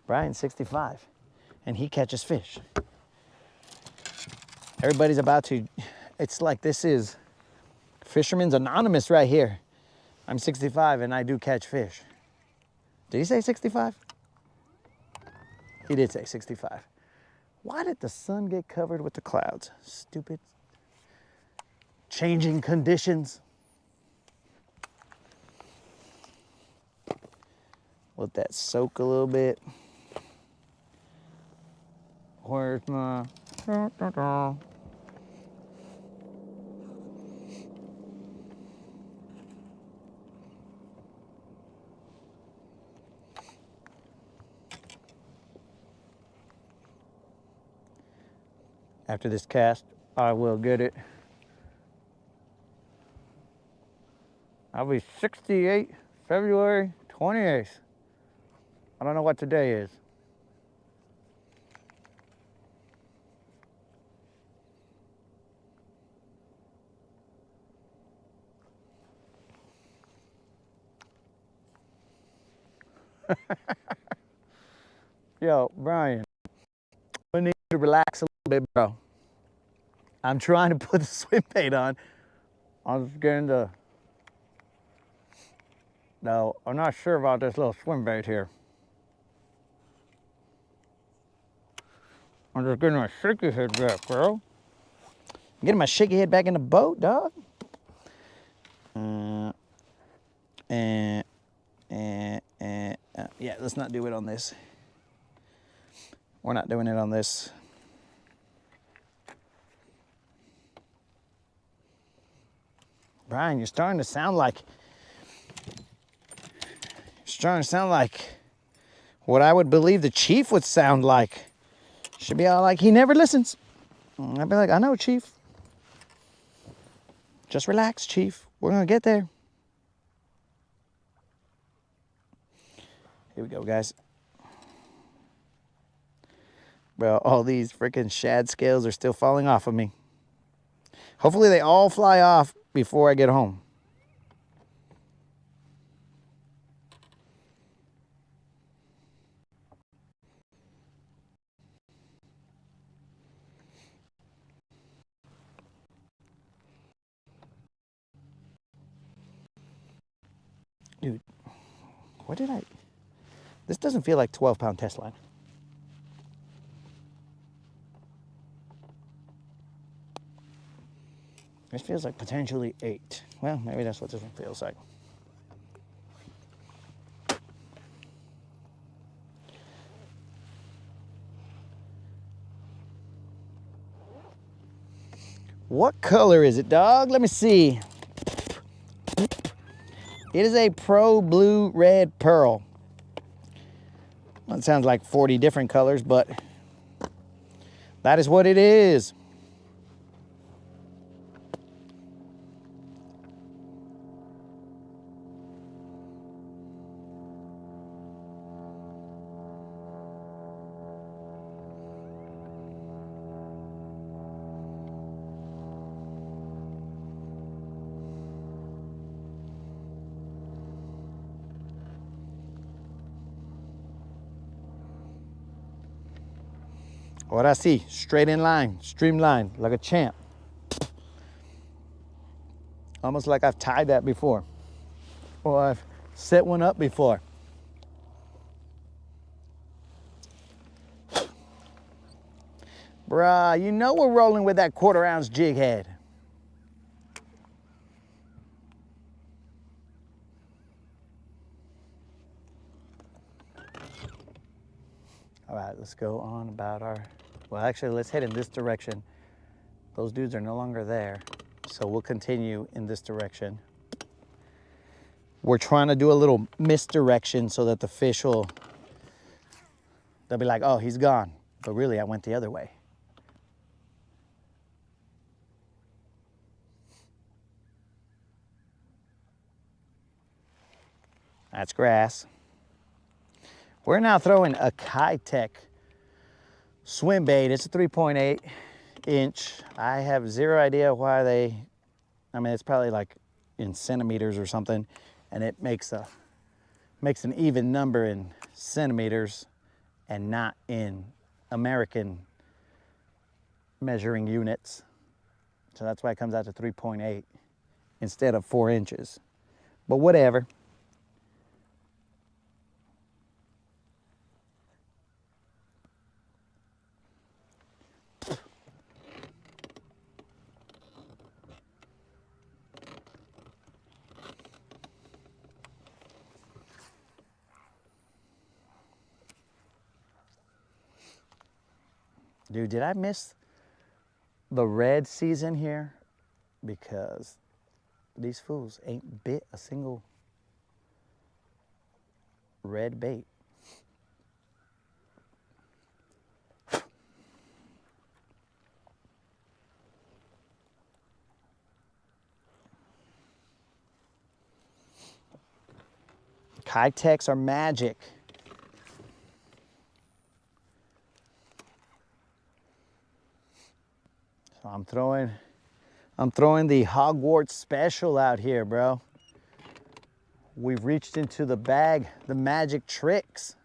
Brian's 65, and he catches fish. Everybody's about to, it's like this is Fisherman's Anonymous right here. I'm 65 and I do catch fish. Did he say 65? He did say 65. Why did the sun get covered with the clouds? Stupid. Changing conditions. Let that soak a little bit. Where's my... After this cast, I will get it. I'll be 68, February 28th. I don't know what today is. Yo, Brian, we need to relax a little bit, bro. I'm trying to put the swim bait on. I was getting the... No, I'm not sure about this little swim bait here. I'm just getting my shaky head back, bro. I'm getting my shaky head back in the boat, dog. Yeah, let's not do it on this. We're not doing it on this. Brian, you're starting to sound like what I would believe the chief would sound like. Should be all like, he never listens. I'd be like, I know, Chief. Just relax, Chief. We're gonna get there. Here we go, guys. Bro, all these freaking shad scales are still falling off of me. Hopefully they all fly off before I get home. Dude, what did I... This doesn't feel like 12-pound test line. This feels like potentially 8. Well, maybe that's what this one feels like. What color is it, dog? Let me see. It is a Pro Blue Red Pearl. Well, it sounds like 40 different colors, but that is what it is. What I see, straight in line, streamlined, like a champ. Almost like I've tied that before, or I've set one up before. Bruh, you know we're rolling with that 1/4 ounce jig head. All right, let's go on about our... Well, actually, let's head in this direction. Those dudes are no longer there, so we'll continue in this direction. We're trying to do a little misdirection so that the fish will... They'll be like, oh, he's gone. But really, I went the other way. That's grass. We're now throwing a Kitech swim bait. It's a 3.8 inch. I have zero idea why they, I mean, it's probably like in centimeters or something, and it makes an even number in centimeters and not in American measuring units. So that's why it comes out to 3.8 instead of 4 inches. But whatever. Dude, did I miss the red season here? Because these fools ain't bit a single red bait. Kitechs are magic. So I'm throwing the Hogwarts special out here, bro. We've reached into the bag, the magic tricks.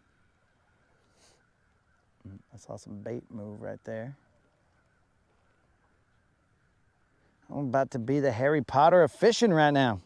I saw some bait move right there. I'm about to be the Harry Potter of fishing right now.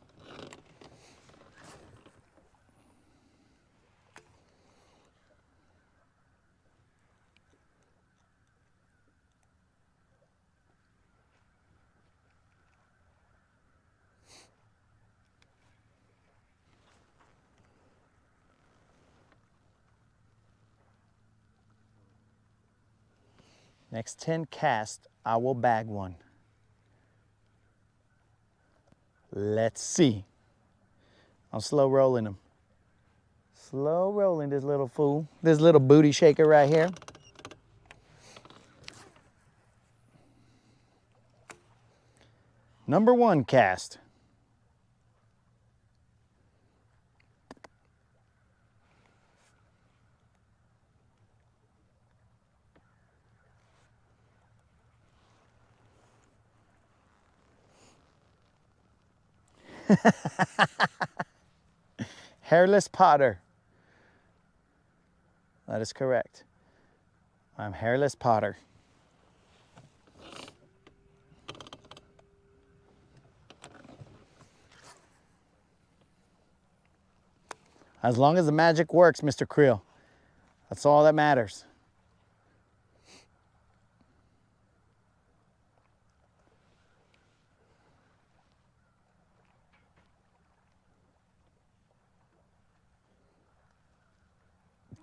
Next 10 casts, I will bag one. Let's see. I'm slow rolling them. Slow rolling this little fool. This little booty shaker right here. Number 1 cast. Hairless Potter. That is correct. I'm Hairless Potter. As long as the magic works, Mr. Creel. That's all that matters.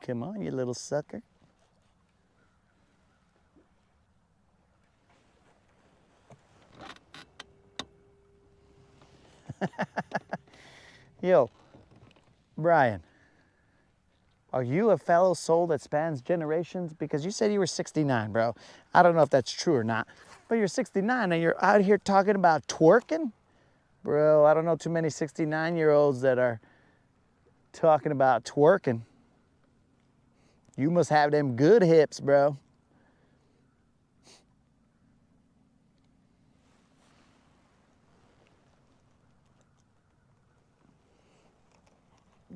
Come on, you little sucker. Yo, Brian, are you a fellow soul that spans generations? Because you said you were 69, bro. I don't know if that's true or not, but you're 69 and you're out here talking about twerking? Bro, I don't know too many 69-year-olds that are talking about twerking. You must have them good hips, bro.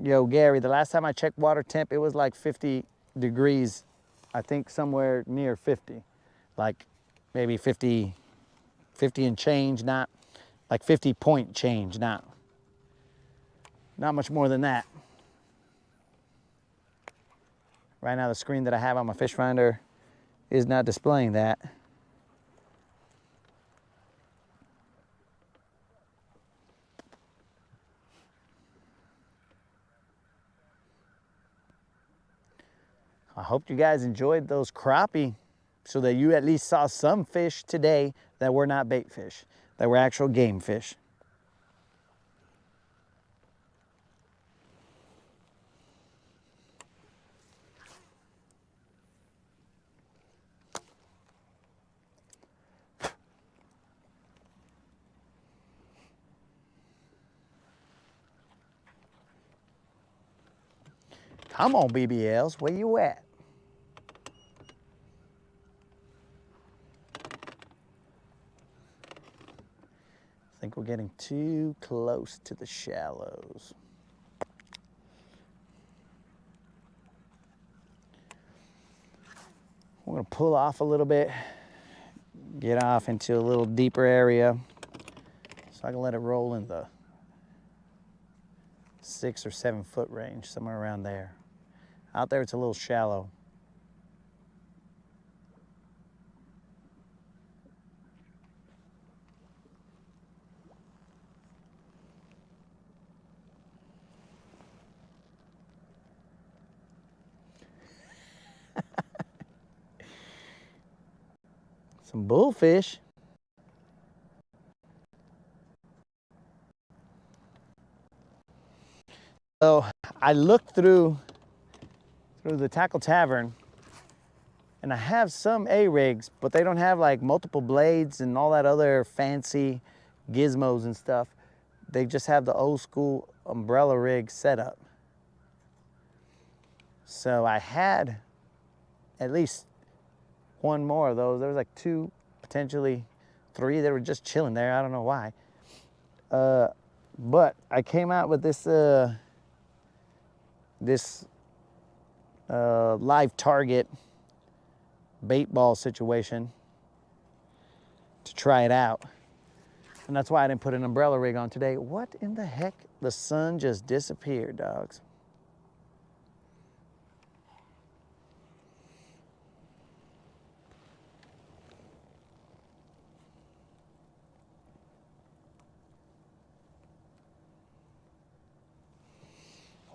Yo, Gary, the last time I checked water temp, it was like 50 degrees. I think somewhere near 50. Like maybe 50 and change, not like 50 point change, not much more than that. Right now the screen that I have on my fish finder is not displaying that. I hope you guys enjoyed those crappie so that you at least saw some fish today that were not bait fish, that were actual game fish. Come on, BBLs, where you at? I think we're getting too close to the shallows. We're gonna pull off a little bit, get off into a little deeper area so I can let it roll in the 6 or 7 foot range, somewhere around there. Out there it's a little shallow. Some bullfish. So I looked through the Tackle Tavern, and I have some A-rigs, but they don't have like multiple blades and all that other fancy gizmos and stuff. They just have the old school umbrella rig setup. So I had at least one more of those. There was like 2, potentially 3 that were just chilling there. I don't know why. But I came out with this live target bait ball situation to try it out. And that's why I didn't put an umbrella rig on today. What in the heck? The sun just disappeared, dogs.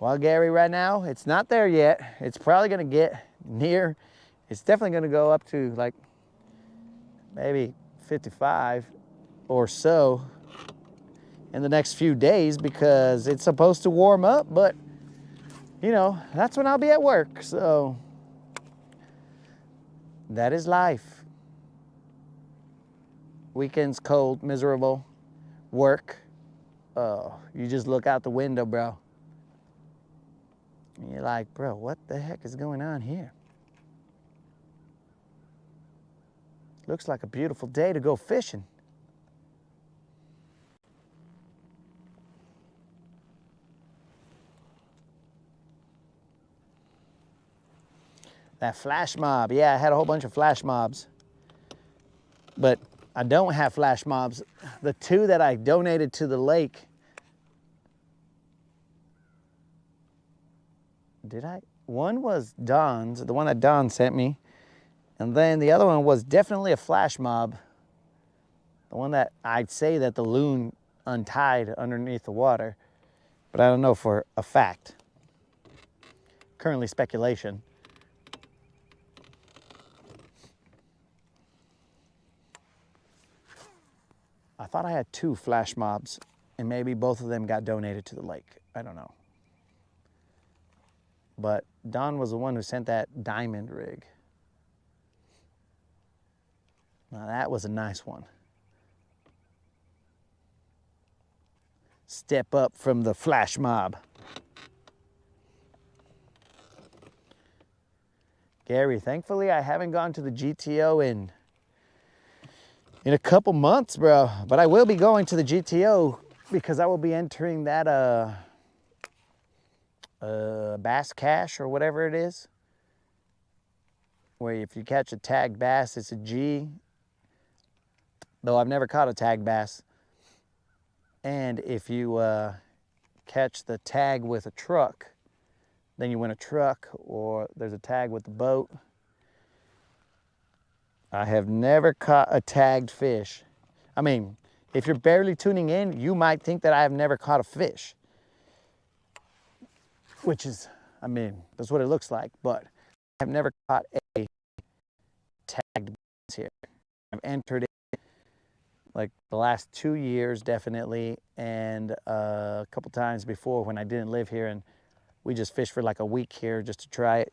Well, Gary, right now, it's not there yet. It's probably gonna get near, it's definitely gonna go up to like maybe 55 or so in the next few days because it's supposed to warm up, but you know, that's when I'll be at work, so that is life. Weekends cold, miserable, work. Oh, you just look out the window, bro. And you're like, bro, what the heck is going on here? Looks like a beautiful day to go fishing. That flash mob, yeah, I had a whole bunch of flash mobs. But I don't have flash mobs. The 2 that I donated to the lake, did I? One was Don's, the one that Don sent me. And then the other one was definitely a flash mob. The one that I'd say that the loon untied underneath the water. But I don't know for a fact. Currently speculation. I thought I had 2 flash mobs, and maybe both of them got donated to the lake. I don't know. But Don was the one who sent that diamond rig. Now that was a nice one. Step up from the flash mob. Gary, thankfully I haven't gone to the GTO in a couple months, bro. But I will be going to the GTO because I will be entering that bass cash or whatever it is. Where if you catch a tagged bass, it's a G. Though I've never caught a tagged bass. And if you catch the tag with a truck, then you win a truck, or there's a tag with the boat. I have never caught a tagged fish. I mean, if you're barely tuning in, you might think that I have never caught a fish. Which is, I mean, that's what it looks like, but I've never caught a tagged bass here. I've entered it like the last 2 years, definitely, and a couple times before when I didn't live here, and we just fished for like a week here just to try it.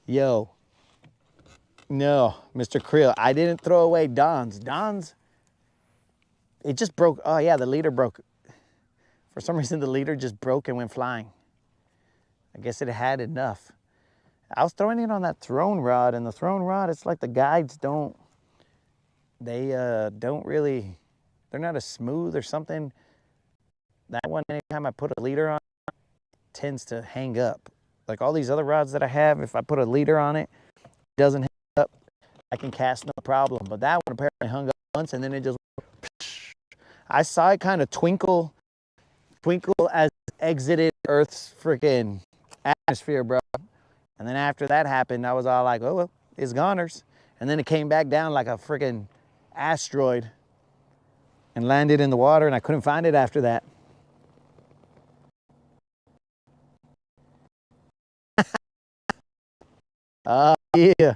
Yo, No, Mr. Creel, I didn't throw away Don's. Don's, it just broke. Oh yeah, the leader broke. For some reason, the leader just broke and went flying. I guess it had enough. I was throwing it on that throne rod, and the throne rod, it's like the guides don't, they don't really, they're not as smooth or something. That one, anytime I put a leader on it, tends to hang up. Like all these other rods that I have, if I put a leader on it, it doesn't hang up. I can cast no problem. But that one apparently hung up once, and then it just, I saw it kind of twinkle as it exited Earth's freaking atmosphere, bro. And then after that happened, I was all like, oh, well, it's goners. And then it came back down like a freaking asteroid and landed in the water, and I couldn't find it after that. Yeah.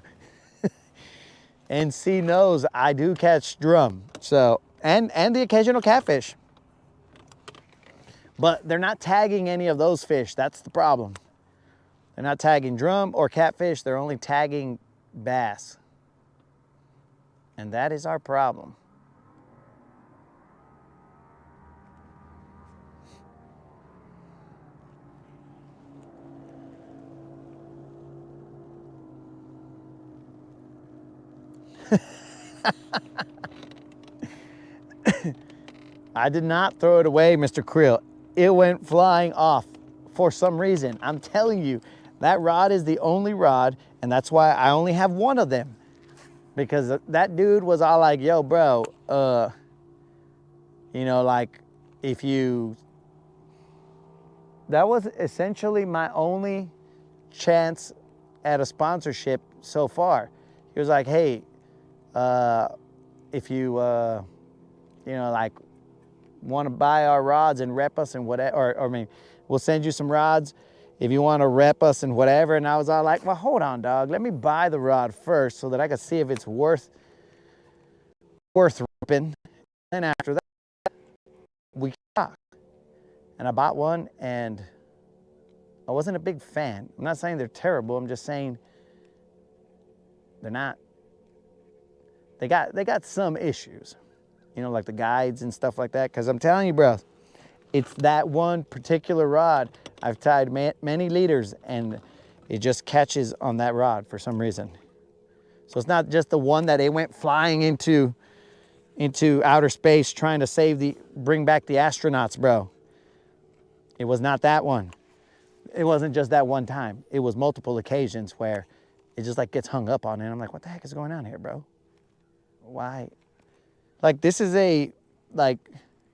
NC knows I do catch drum. So, and the occasional catfish. But they're not tagging any of those fish. That's the problem. They're not tagging drum or catfish. They're only tagging bass. And that is our problem. I did not throw it away, Mr. Creel. It went flying off for some reason. I'm telling you, that rod is the only rod, and that's why I only have one of them. Because that dude was all like, yo, bro, you know, like, if you... That was essentially my only chance at a sponsorship so far. He was like, hey, if you, you know, like, want to buy our rods and rep us and whatever, or I mean, we'll send you some rods if you want to rep us and whatever. And I was all like, well, hold on, dog. Let me buy the rod first so that I can see if it's worth repping. And after that, we talk. And I bought one, and I wasn't a big fan. I'm not saying they're terrible. I'm just saying they're not. They got some issues. You know, like the guides and stuff like that. Because I'm telling you, bro, it's that one particular rod. I've tied many leaders, and it just catches on that rod for some reason. So it's not just the one that it went flying into outer space trying to bring back the astronauts, bro. It was not that one. It wasn't just that one time. It was multiple occasions where it just like gets hung up on, and I'm like, what the heck is going on here, bro? Why? Like, this is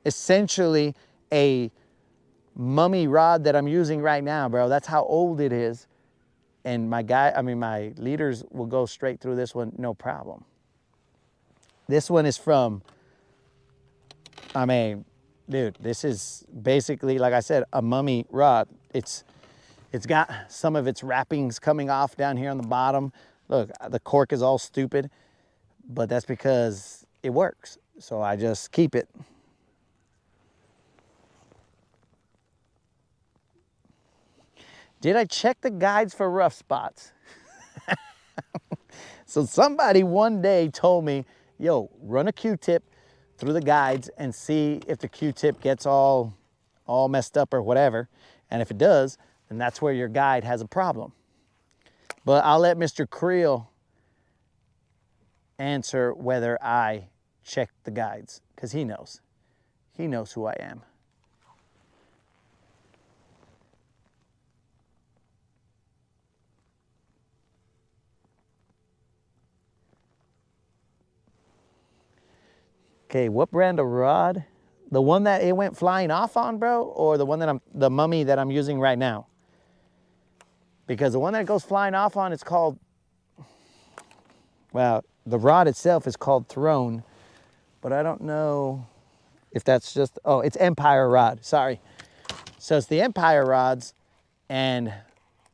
essentially a mummy rod that I'm using right now, bro. That's how old it is. And my leaders will go straight through this one, no problem. This one is from, dude, this is basically, like I said, a mummy rod. It's got some of its wrappings coming off down here on the bottom. Look, the cork is all stupid, but that's because it works. So I just keep it. Did I check the guides for rough spots? So somebody one day told me, yo, run a Q-tip through the guides and see if the Q-tip gets all messed up or whatever. And if it does, then that's where your guide has a problem. But I'll let Mr. Creel answer whether I checked the guides, because he knows. He knows who I am. Okay, what brand of rod? The one that it went flying off on, bro, or the one that the mummy that I'm using right now? Because the one that goes flying off on, it's called, well, the rod itself is called Throne, but I don't know if that's just, oh, it's Empire rod, sorry. So it's the Empire rods, and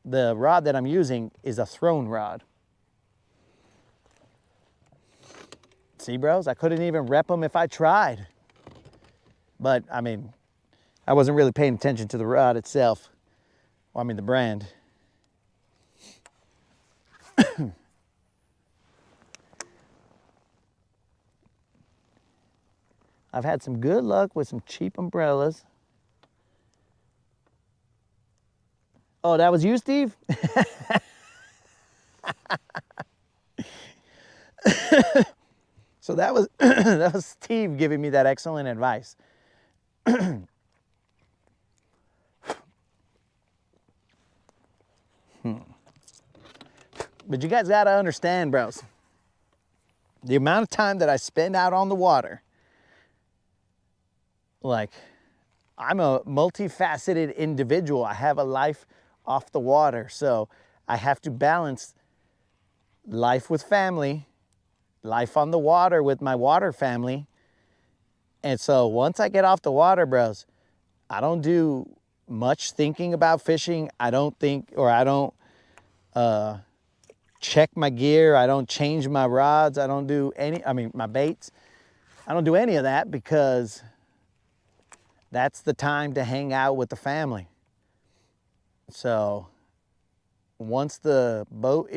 the rod that I'm using is a Throne rod. See, bros, I couldn't even rep them if I tried. But, I mean, I wasn't really paying attention to the rod itself. Well, I mean, the brand. I've had some good luck with some cheap umbrellas. Oh, that was you, Steve? So that was that was Steve giving me that excellent advice. But you guys gotta understand, bros, the amount of time that I spend out on the water, like, I'm a multifaceted individual. I have a life off the water, so I have to balance life with family, life on the water with my water family. And so once I get off the water, bros, I don't do much thinking about fishing. I don't check my gear. I don't change my rods. I don't do my baits. I don't do any of that because that's the time to hang out with the family. So once Silver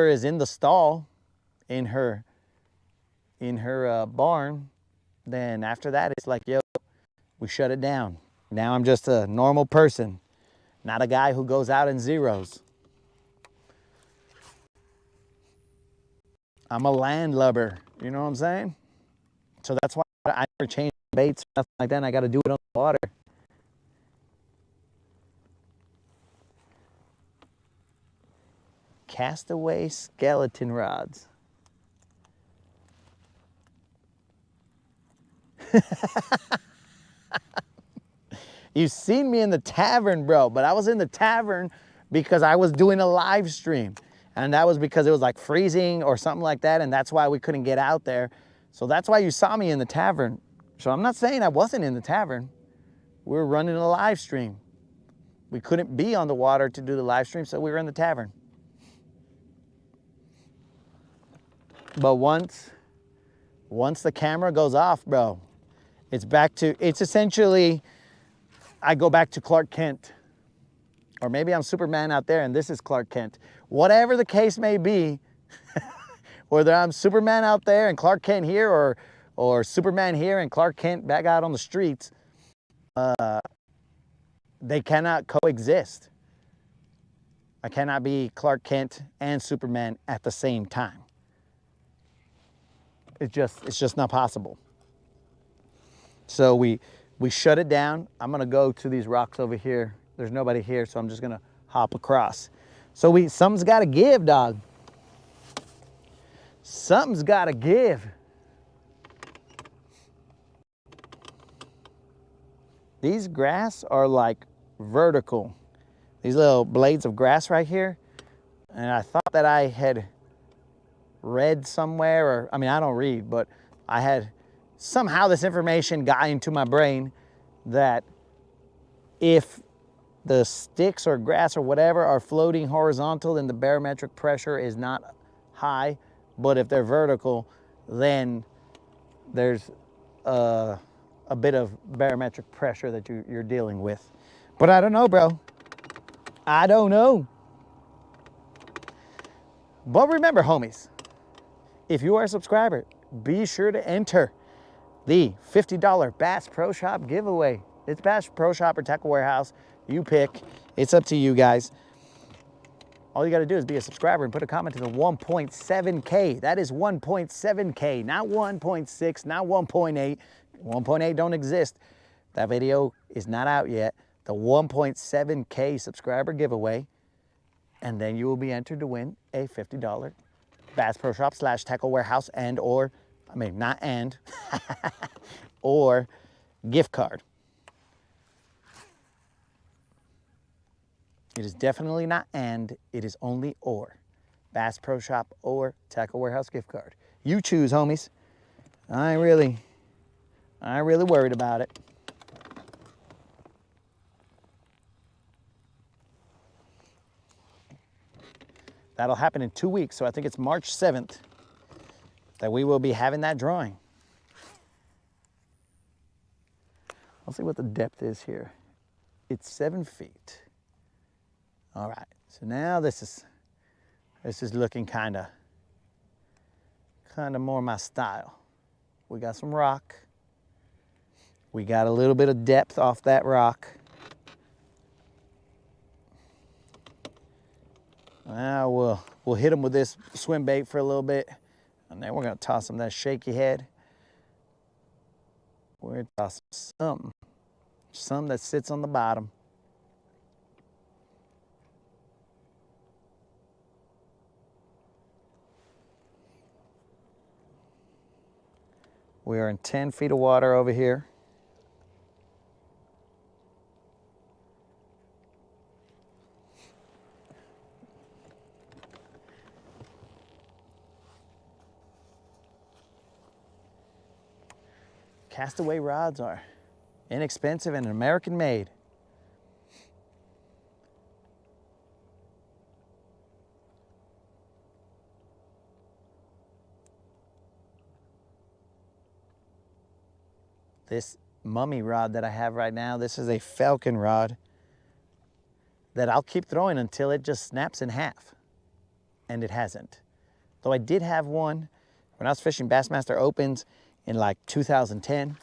is in the stall, in her barn, then after that it's like, yo, we shut it down. Now I'm just a normal person, not a guy who goes out and zeros. I'm a landlubber, you know what I'm saying? So that's why I never change baits or nothing like that, and I gotta do it on the water. Castaway skeleton rods. You've seen me in the tavern, bro, but I was in the tavern because I was doing a live stream. And that was because it was like freezing or something like that, and that's why we couldn't get out there. So that's why you saw me in the tavern. So I'm not saying I wasn't in the tavern. We were running a live stream. We couldn't be on the water to do the live stream, so we were in the tavern. But once the camera goes off, bro, it's essentially, I go back to Clark Kent. Or maybe I'm Superman out there and this is Clark Kent. Whatever the case may be, whether I'm Superman out there and Clark Kent here, or Superman here and Clark Kent back out on the streets, they cannot coexist. I cannot be Clark Kent and Superman at the same time. It's just not possible. So we shut it down. I'm gonna go to these rocks over here. There's nobody here, so I'm just gonna hop across. So something's gotta give, dog. Something's gotta give. These grass are like vertical. These little blades of grass right here. And I thought that I had read somewhere, I don't read, but somehow this information got into my brain that if the sticks or grass or whatever are floating horizontal, then the barometric pressure is not high. But if they're vertical, then there's a bit of barometric pressure that you're dealing with. But I don't know, bro. I don't know. But remember, homies, if you are a subscriber, be sure to enter the $50 Bass Pro Shop giveaway. It's Bass Pro Shop or Tackle Warehouse. You pick. It's up to you guys. All you got to do is be a subscriber and put a comment to the 1.7K. That is 1.7K, not 1.6, not 1.8. 1.8 don't exist. That video is not out yet. The 1.7K subscriber giveaway. And then you will be entered to win a $50 Bass Pro Shop / Tackle Warehouse or gift card. It is definitely not and, it is only or. Bass Pro Shop or Tackle Warehouse gift card. You choose, homies. I ain't really worried about it. That'll happen in 2 weeks, so I think it's March 7th that we will be having that drawing. I'll see what the depth is here. It's 7 feet. All right, so now this is looking kind of more my style. We got some rock. We got a little bit of depth off that rock. Now we'll hit them with this swim bait for a little bit, and then we're gonna toss them that shaky head. We're gonna toss some that sits on the bottom. We are in 10 feet of water over here. Castaway rods are inexpensive and American made. This mummy rod that I have right now, this is a falcon rod that I'll keep throwing until it just snaps in half. And it hasn't. Though I did have one when I was fishing Bassmaster Opens in like 2010.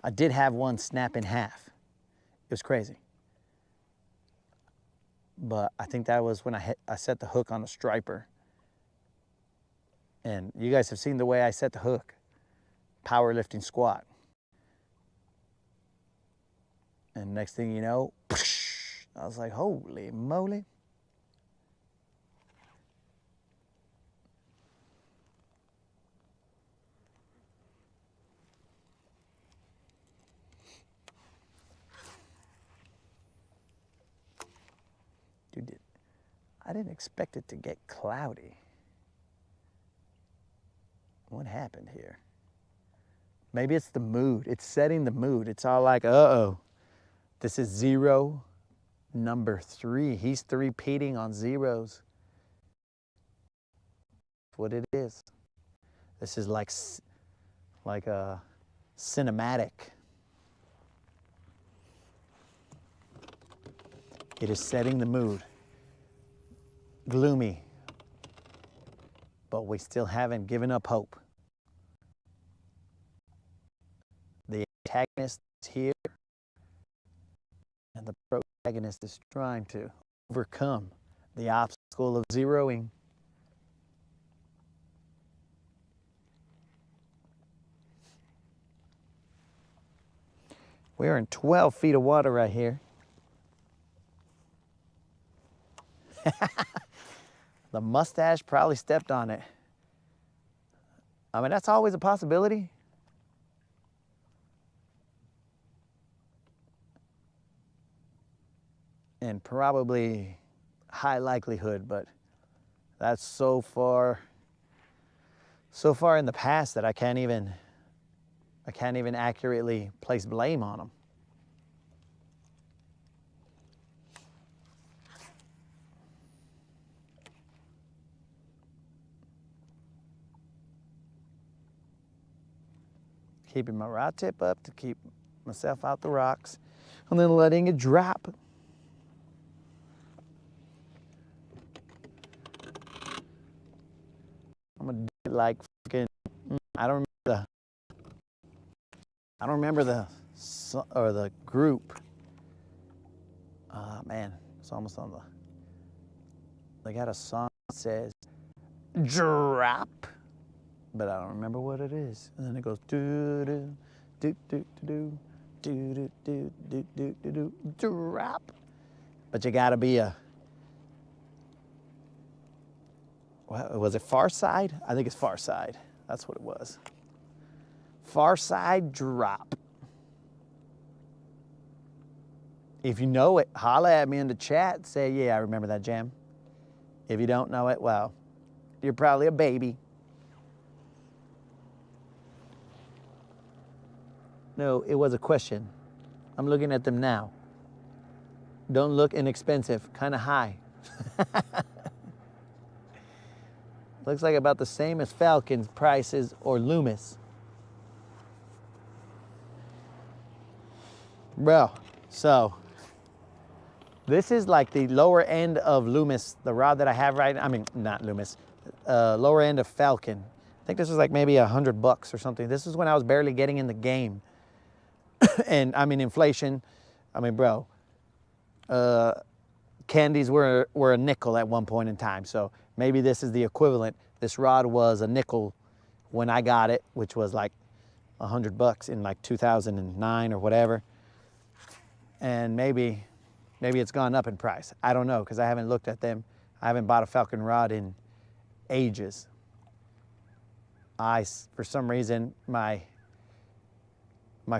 I did have one snap in half. It was crazy. But I think that was when I set the hook on a striper. And you guys have seen the way I set the hook. Powerlifting squat. And next thing you know, I was like, holy moly. Dude, I didn't expect it to get cloudy. What happened here? Maybe it's the mood. It's setting the mood. It's all like, uh-oh. This is zero, number 3. He's three-peating on zeros. That's what it is. This is like a cinematic. It is setting the mood. Gloomy. But we still haven't given up hope. The antagonist is here. And the protagonist is trying to overcome the obstacle of zeroing. We're in 12 feet of water right here. The mustache probably stepped on it. I mean, that's always a possibility. And probably high likelihood, but that's so far in the past that I can't even accurately place blame on them. Keeping my rod tip up to keep myself out the rocks, and then letting it drop. I'm gonna do it like fucking, I don't remember the group. Man, it's almost on the. They got a song that says drop, but I don't remember what it is. And then it goes do do do do do do do do do do do drop. But you gotta be a. Was it Far Side? I think it's Far Side. That's what it was. Far Side drop. If you know it, holla at me in the chat. Say, yeah, I remember that jam. If you don't know it, well, you're probably a baby. No, it was a question. I'm looking at them now. Don't look inexpensive, kind of high. Looks like about the same as Falcon's prices or Loomis. Bro, so this is like the lower end of Loomis, the rod that I have right now. I mean, not Loomis, lower end of Falcon. think this was like maybe $100 or something. This is when I was barely getting in the game. And I mean, inflation, I mean, bro, candies were a nickel at one point in time. So maybe this is the equivalent. This rod was a nickel when I got it, which was like $100 in like 2009 or whatever. And maybe it's gone up in price. I don't know, because I haven't looked at them. I haven't bought a Falcon rod in ages. For some reason, my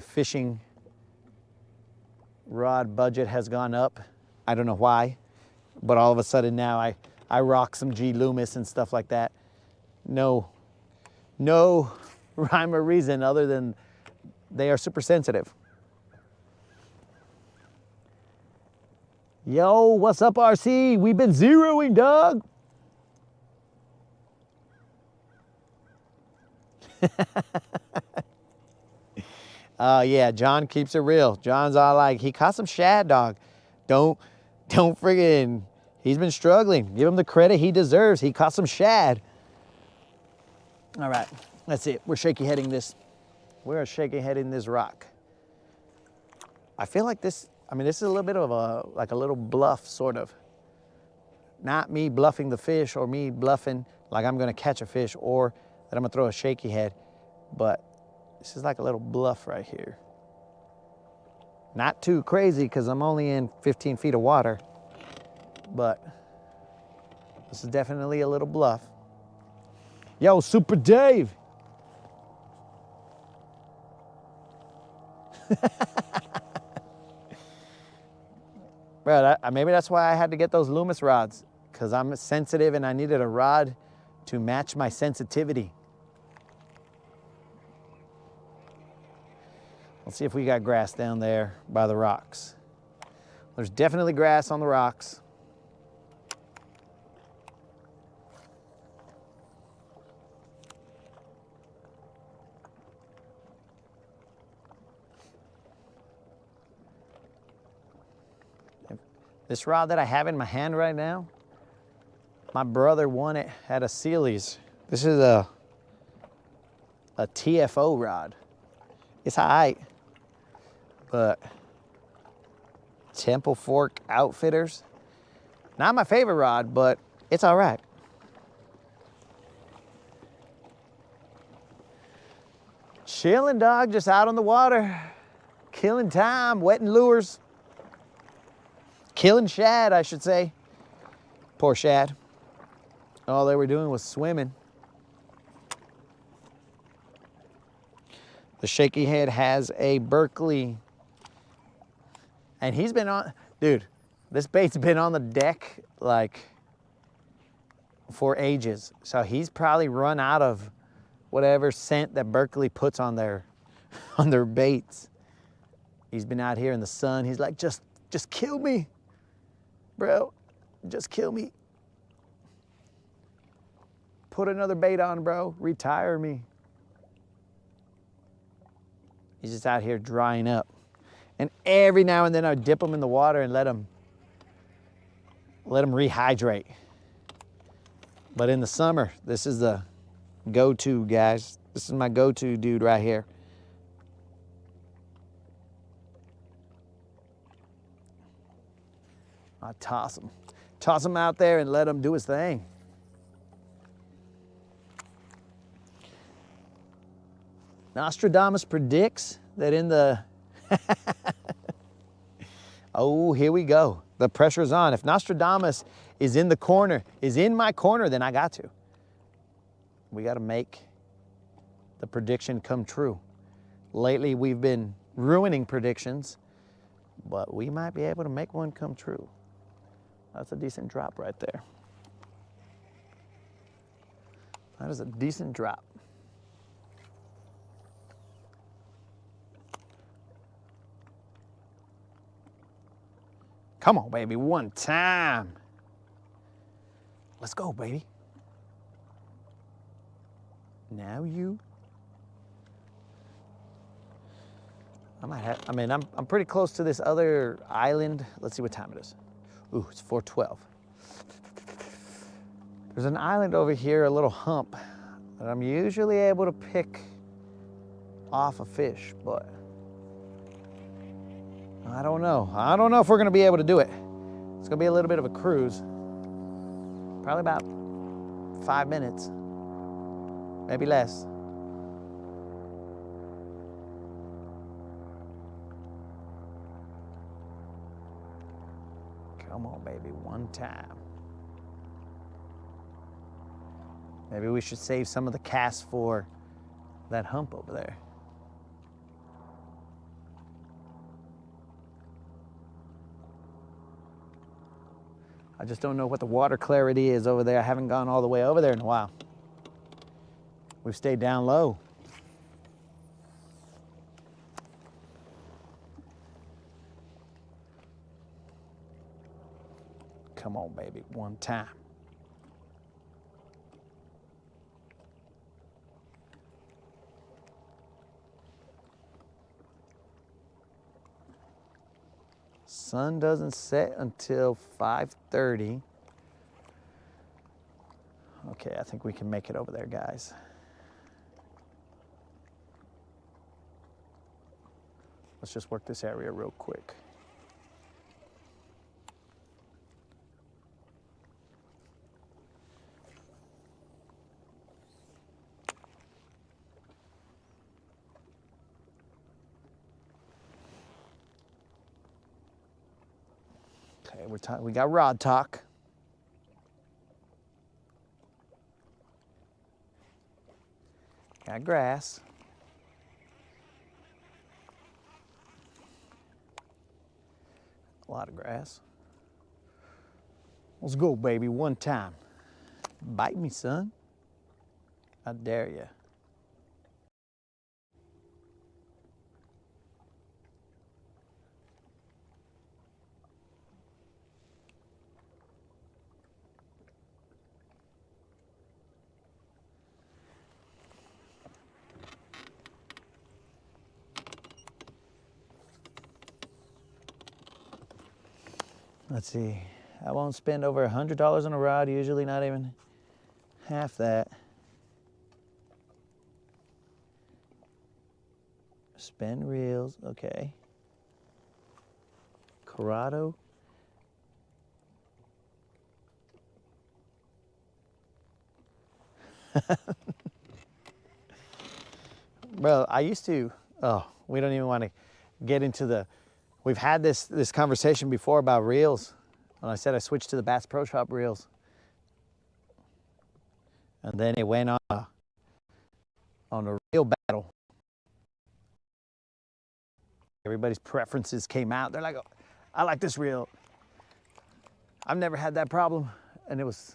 fishing rod budget has gone up. I don't know why, but all of a sudden now I rock some G Loomis and stuff like that. No rhyme or reason other than they are super sensitive. Yo, what's up, RC? We've been zeroing, dog. Yeah, John keeps it real. John's all like, he caught some shad, dog. Don't friggin', he's been struggling. Give him the credit he deserves. He caught some shad. All right, that's it. We're shaky heading this. We're shaky heading this rock. I feel like this, I mean, this is a little bit of like a little bluff, sort of. Not me bluffing the fish or me bluffing like I'm gonna catch a fish or that I'm gonna throw a shaky head, but this is like a little bluff right here. Not too crazy because I'm only in 15 feet of water, but this is definitely a little bluff. Yo, Super Dave. Bro, maybe that's why I had to get those Loomis rods, because I'm sensitive and I needed a rod to match my sensitivity. Let's see if we got grass down there by the rocks. There's definitely grass on the rocks. This rod that I have in my hand right now, my brother won it at a Sealy's. This is a TFO rod. It's all right, but Temple Fork Outfitters, not my favorite rod, but it's all right. Chilling, dog, just out on the water, killing time, wetting lures. Killing shad, I should say. Poor shad. All they were doing was swimming. The shaky head has a Berkeley. And he's been on, dude, this bait's been on the deck like for ages. So he's probably run out of whatever scent that Berkeley puts on their baits. He's been out here in the sun. He's like, just kill me. Bro, just kill me. Put another bait on, bro. Retire me. He's just out here drying up. And every now and then I dip him in the water and let him rehydrate. But in the summer, this is the go-to, guys. This is my go-to dude right here. I toss him out there and let him do his thing. Nostradamus predicts that in the, oh, here we go. The pressure's on. If Nostradamus is in the corner, is in my corner, then I got to. We got to make the prediction come true. Lately, we've been ruining predictions, but we might be able to make one come true. That's a decent drop right there. That is a decent drop. Come on, baby, one time. Let's go, baby. Now you. I'm pretty close to this other island. Let's see what time it is. Ooh, it's 4:12. There's an island over here, a little hump that I'm usually able to pick off a fish, but I don't know. I don't know if we're gonna be able to do it. It's gonna be a little bit of a cruise. Probably about 5 minutes, maybe less. Come on, baby, one time. Maybe we should save some of the casts for that hump over there. I just don't know what the water clarity is over there. I haven't gone all the way over there in a while. We've stayed down low. Come on, baby, one time. Sun doesn't set until 5:30. Okay, I think we can make it over there, guys. Let's just work this area real quick. Okay, we got rod talk. Got grass. A lot of grass. Let's go, baby, one time. Bite me, son. I dare you. Let's see, I won't spend over $100 on a rod, usually not even half that. Spend reels, okay. Corrado. Bro, I used to, we don't even want to get into the, we've had this conversation before about reels. When I said I switched to the Bass Pro Shop reels. And then it went on a reel battle. Everybody's preferences came out. They're like, oh, I like this reel. I've never had that problem. And it was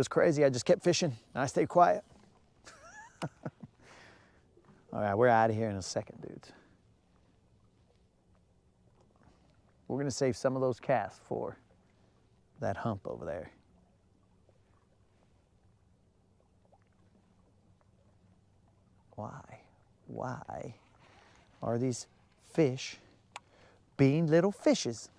crazy. I just kept fishing and I stayed quiet. All right, we're out of here in a second, dudes. We're gonna save some of those casts for that hump over there. Why are these fish being little fishes?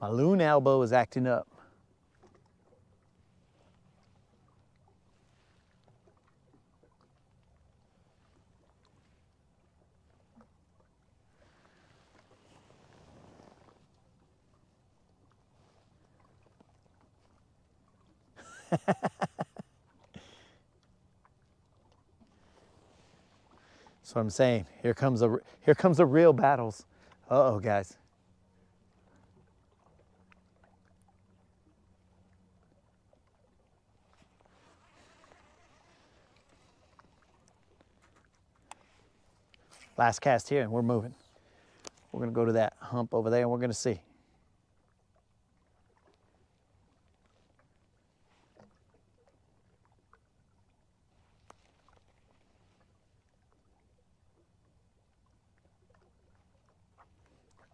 My loon elbow is acting up. That's what I'm saying. Here comes the real battles. Uh-oh, guys. Last cast here and we're moving. We're gonna go to that hump over there and we're gonna see.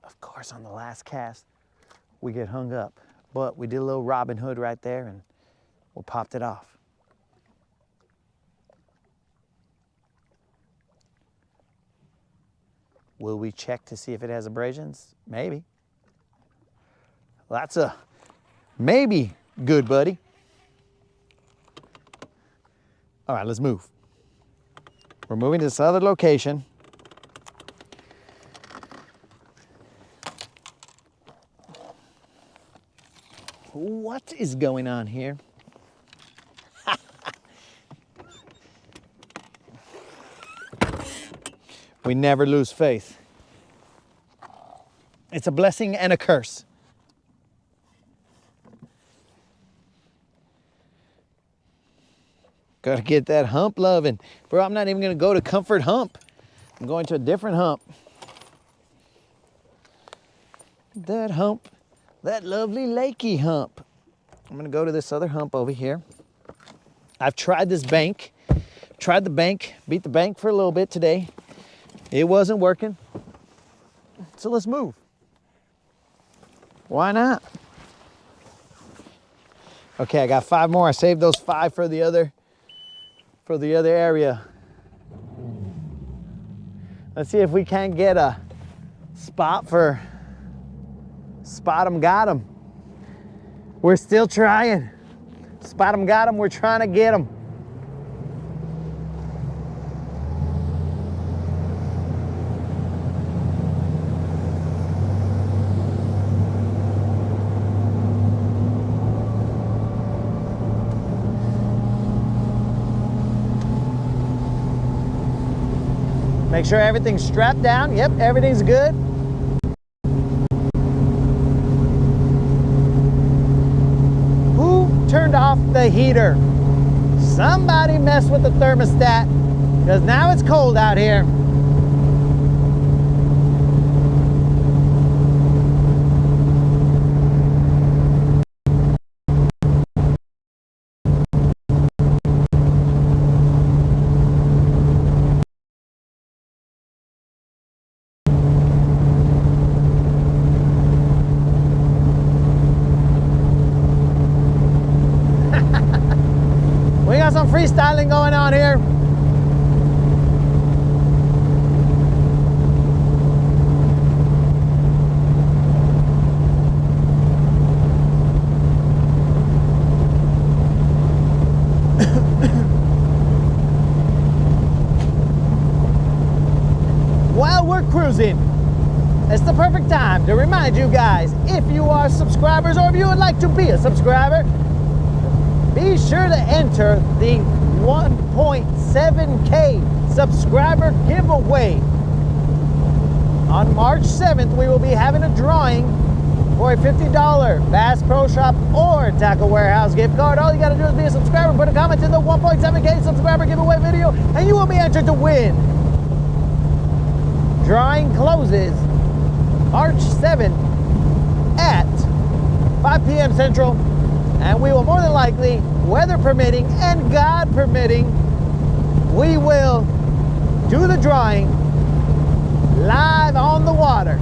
Of course, on the last cast, we get hung up, but we did a little Robin Hood right there and we popped it off. Will we check to see if it has abrasions? Maybe. That's a maybe good, buddy. All right, let's move. We're moving to this other location. What is going on here? We never lose faith. It's a blessing and a curse. Gotta get that hump loving. Bro, I'm not even gonna go to Comfort Hump. I'm going to a different hump. That hump, that lovely lakey hump. I'm gonna go to this other hump over here. I've tried this bank. Tried the bank, beat the bank for a little bit today. It wasn't working. So let's move. Why not? Okay, I got 5 more. I saved those 5 for the other area. Let's see if we can't get a spot for Spot 'em, got 'em. We're still trying. Spot 'em, got 'em. We're trying to get 'em. Make sure everything's strapped down. Yep, everything's good. Who turned off the heater? Somebody messed with the thermostat, because now it's cold out here. We got some freestyling going on here. While we're cruising, it's the perfect time to remind you guys, if you are subscribers or if you would like to be a subscriber, be sure to enter the 1.7K subscriber giveaway. On March 7th, we will be having a drawing for a $50 Bass Pro Shop or Tackle Warehouse gift card. All you gotta do is be a subscriber, put a comment in the 1.7K subscriber giveaway video, and you will be entered to win. Drawing closes March 7th at 5 p.m. Central. And we will more than likely, weather permitting and God permitting, we will do the drawing live on the water.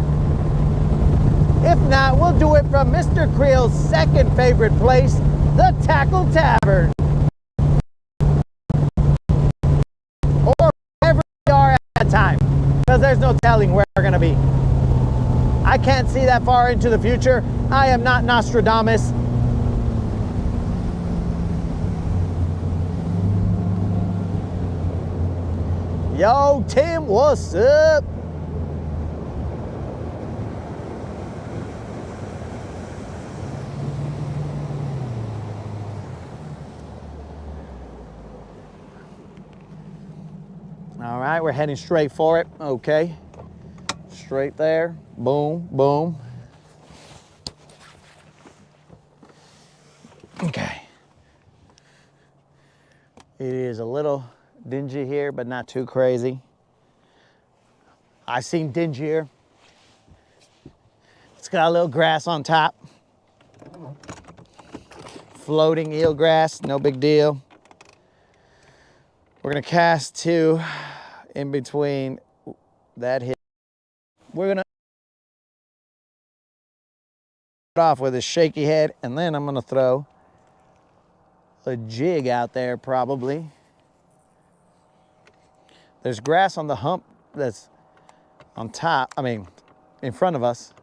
If not, we'll do it from Mr. Creel's second favorite place, the Tackle Tavern. Or wherever we are at that time, because there's no telling where we're gonna be. I can't see that far into the future. I am not Nostradamus. Yo, Tim, what's up? All right, we're heading straight for it. Okay, straight there. Boom, boom. Okay. It is a little dingy here, but not too crazy. I've seen dingier. It's got a little grass on top. Floating eelgrass, no big deal. We're gonna cast 2 in between that hit. We're gonna start off with a shaky head, and then I'm gonna throw a jig out there probably. There's grass on the hump that's on top, in front of us.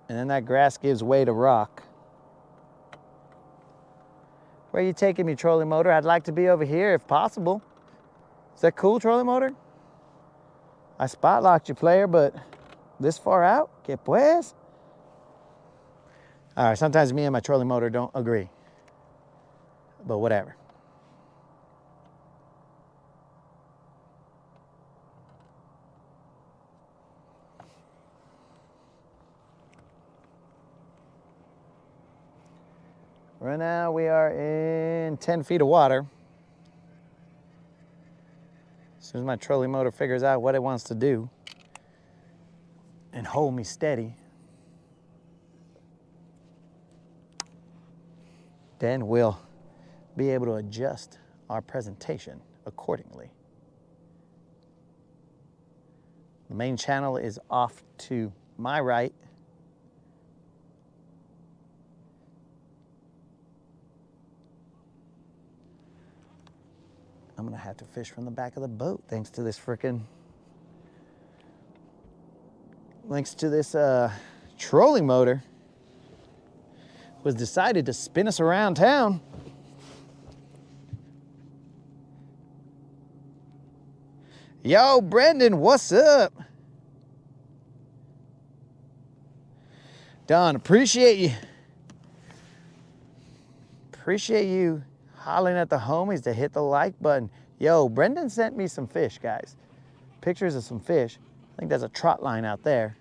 and then that grass gives way to rock. Where are you taking me, trolling motor? I'd like to be over here if possible. Is that cool, trolling motor? I spot locked you, player, but this far out? Que pues? All right, sometimes me and my trolling motor don't agree, but whatever. Right now we are in 10 feet of water. As soon as my trolling motor figures out what it wants to do and hold me steady, then we'll be able to adjust our presentation accordingly. The main channel is off to my right. I'm gonna have to fish from the back of the boat thanks to this trolling motor was decided to spin us around town. Yo, Brendan, what's up? Don, appreciate you. Appreciate you hollering at the homies to hit the like button. Yo, Brendan sent me some fish, guys. Pictures of some fish. I think there's a trot line out there.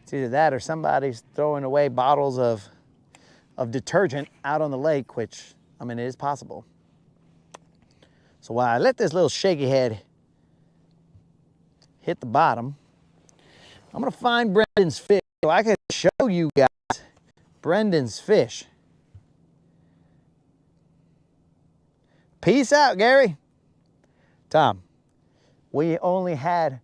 It's either that or somebody's throwing away bottles of detergent out on the lake, which, I mean, it is possible. So while I let this little shaky head hit the bottom, I'm gonna find Brendan's fish so I can show you guys Brendan's fish. Peace out, Gary. Tom, we only had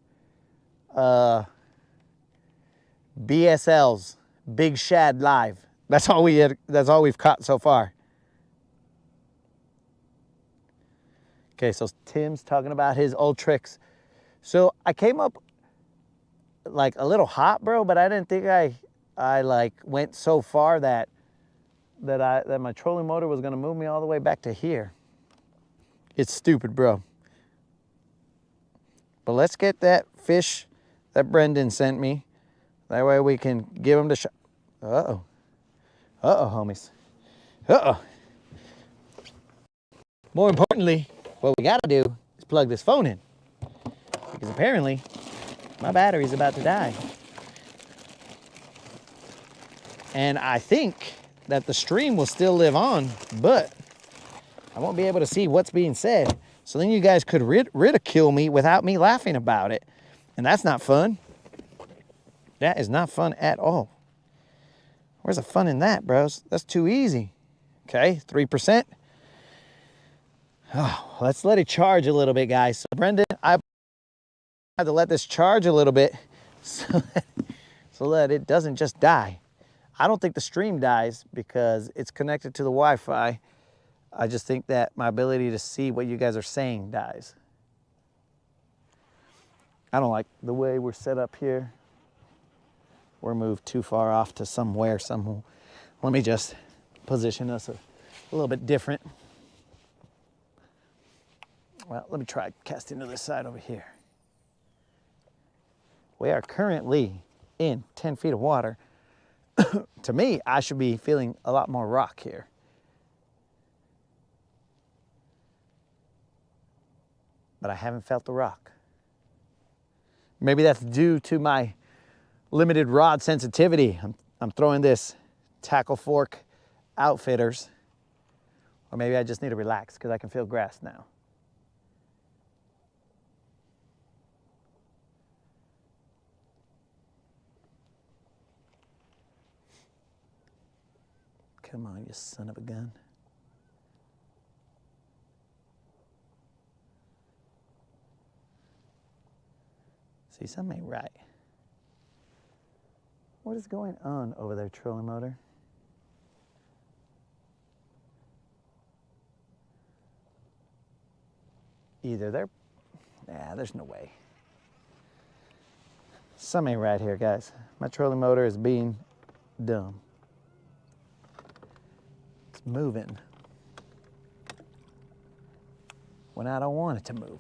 BSL's Big Shad Live. That's all we've caught so far. Okay, so Tim's talking about his old tricks. So I came up like a little hot, bro, but I didn't think I like went so far that my trolling motor was gonna move me all the way back to here. It's stupid, bro. But let's get that fish that Brendan sent me. That way we can give him the shot. Uh-oh. Uh-oh, homies. Uh-oh. More importantly, what we gotta do is plug this phone in. Because apparently, my battery's about to die. And I think that the stream will still live on, but I won't be able to see what's being said. So then you guys could ridicule me without me laughing about it. And that's not fun. That is not fun at all. Where's the fun in that, bros? That's too easy. Okay, 3%. Oh, let's let it charge a little bit, guys. So Brendan, I had to let this charge a little bit so that it doesn't just die. I don't think the stream dies because it's connected to the Wi-Fi. I just think that my ability to see what you guys are saying dies. I don't like the way we're set up here. We're moved too far off to somewhere. Let me just position us a little bit different. Well, let me try casting to this side over here. We are currently in 10 feet of water. To me, I should be feeling a lot more rock here. But I haven't felt the rock. Maybe that's due to my limited rod sensitivity. I'm throwing this tackle fork outfitters, or maybe I just need to relax because I can feel grass now. Come on, you son of a gun. See, something ain't right. What is going on over there, trolling motor? Either they're... Nah, there's no way. Something ain't right here, guys. My trolling motor is being dumb. It's moving when I don't want it to move.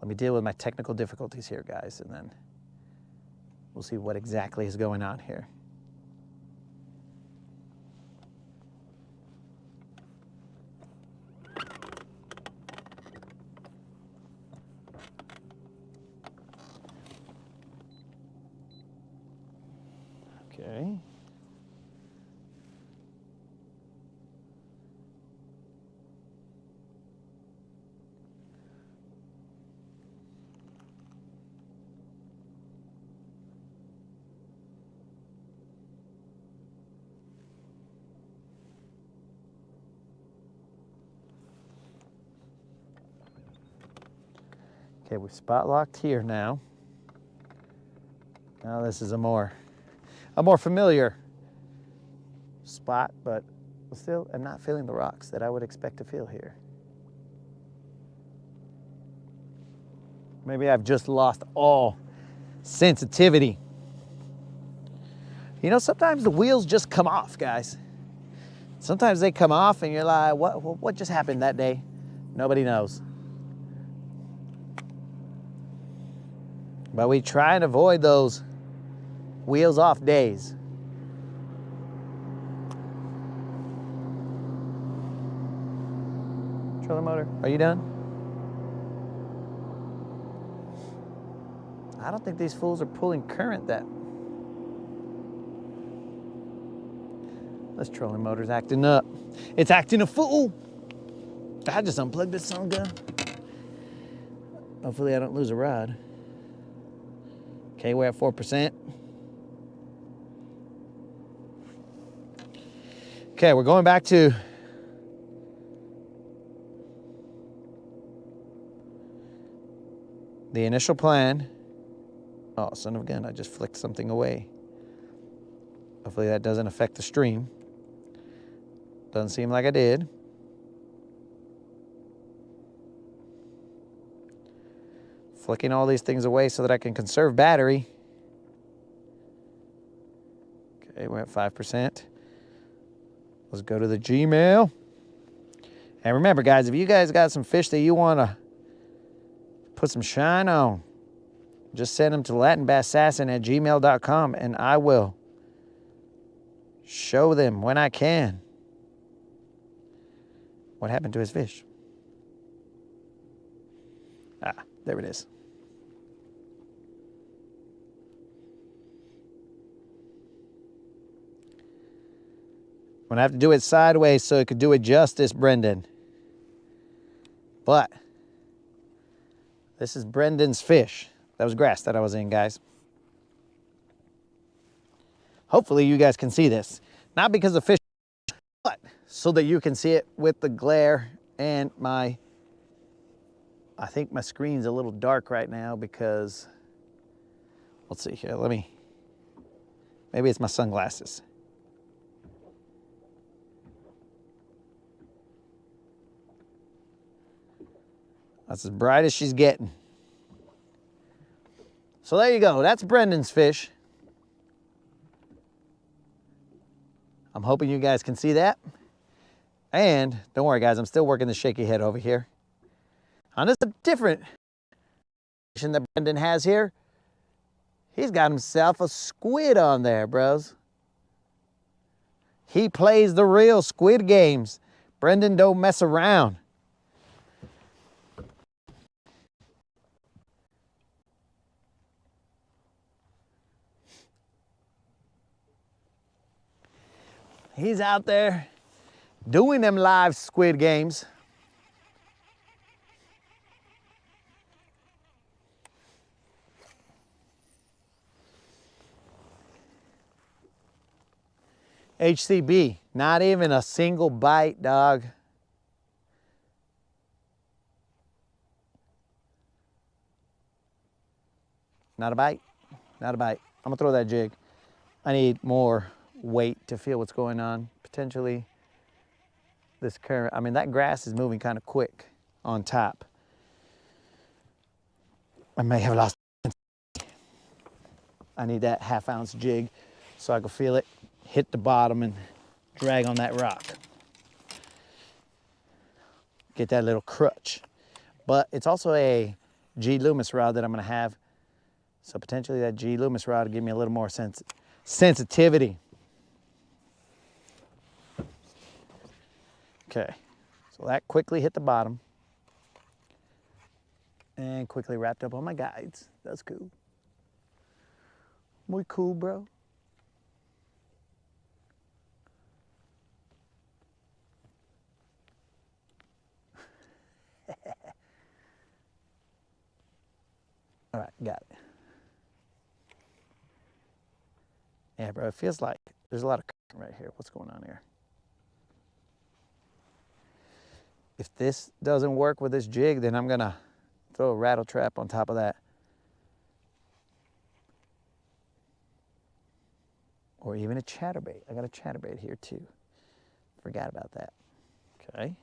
Let me deal with my technical difficulties here, guys, and then we'll see what exactly is going on here. Okay. Okay, we've spot locked here now. Now this is a more familiar spot, but still I'm not feeling the rocks that I would expect to feel here. Maybe I've just lost all sensitivity. You know, sometimes the wheels just come off, guys. Sometimes they come off and you're like, what just happened that day? Nobody knows. But we try and avoid those wheels off days. Trailer motor, are you done? I don't think these fools are pulling current that. This trolling motor's acting up. It's acting a fool. I just unplugged this son gun. Hopefully I don't lose a rod. Okay, we're at 4%. Okay, we're going back to the initial plan. Oh, son of a gun, I just flicked something away. Hopefully that doesn't affect the stream. Doesn't seem like I did. Flicking all these things away so that I can conserve battery. Okay, we're at 5%. Let's go to the Gmail. And remember, guys, if you guys got some fish that you want to put some shine on, just send them to latinbassassassin@gmail.com and I will show them when I can what happened to his fish. Ah, there it is. I'm gonna have to do it sideways so it could do it justice, Brendan. But this is Brendan's fish. That was grass that I was in, guys. Hopefully you guys can see this. Not because of fish, but so that you can see it with the glare and I think my screen's a little dark right now because, let's see here, maybe it's my sunglasses. That's as bright as she's getting. So there you go, that's Brendan's fish. I'm hoping you guys can see that. And don't worry guys, I'm still working the shaky head over here. On this different that Brendan has here, he's got himself a squid on there, bros. He plays the real squid games. Brendan don't mess around. He's out there doing them live squid games. HCB, not even a single bite, dog. Not a bite, not a bite. I'm gonna throw that jig. I need more weight to feel what's going on. Potentially this current, I mean that grass is moving kind of quick. on top. I may have lost. I need that 1/2 ounce jig so I can feel it hit the bottom and drag on that rock. Get that little crutch. But it's also a G Loomis rod that I'm gonna have. So potentially that G Loomis rod will give me a little more sensitivity. Okay, so that quickly hit the bottom and quickly wrapped up on my guides. That's cool. Muy cool, bro. All right, got it. Yeah, bro, it feels like there's a lot of current right here. What's going on here? If this doesn't work with this jig, then I'm gonna throw a rattle trap on top of that. Or even a chatterbait. I got a chatterbait here too. Forgot about that. Okay.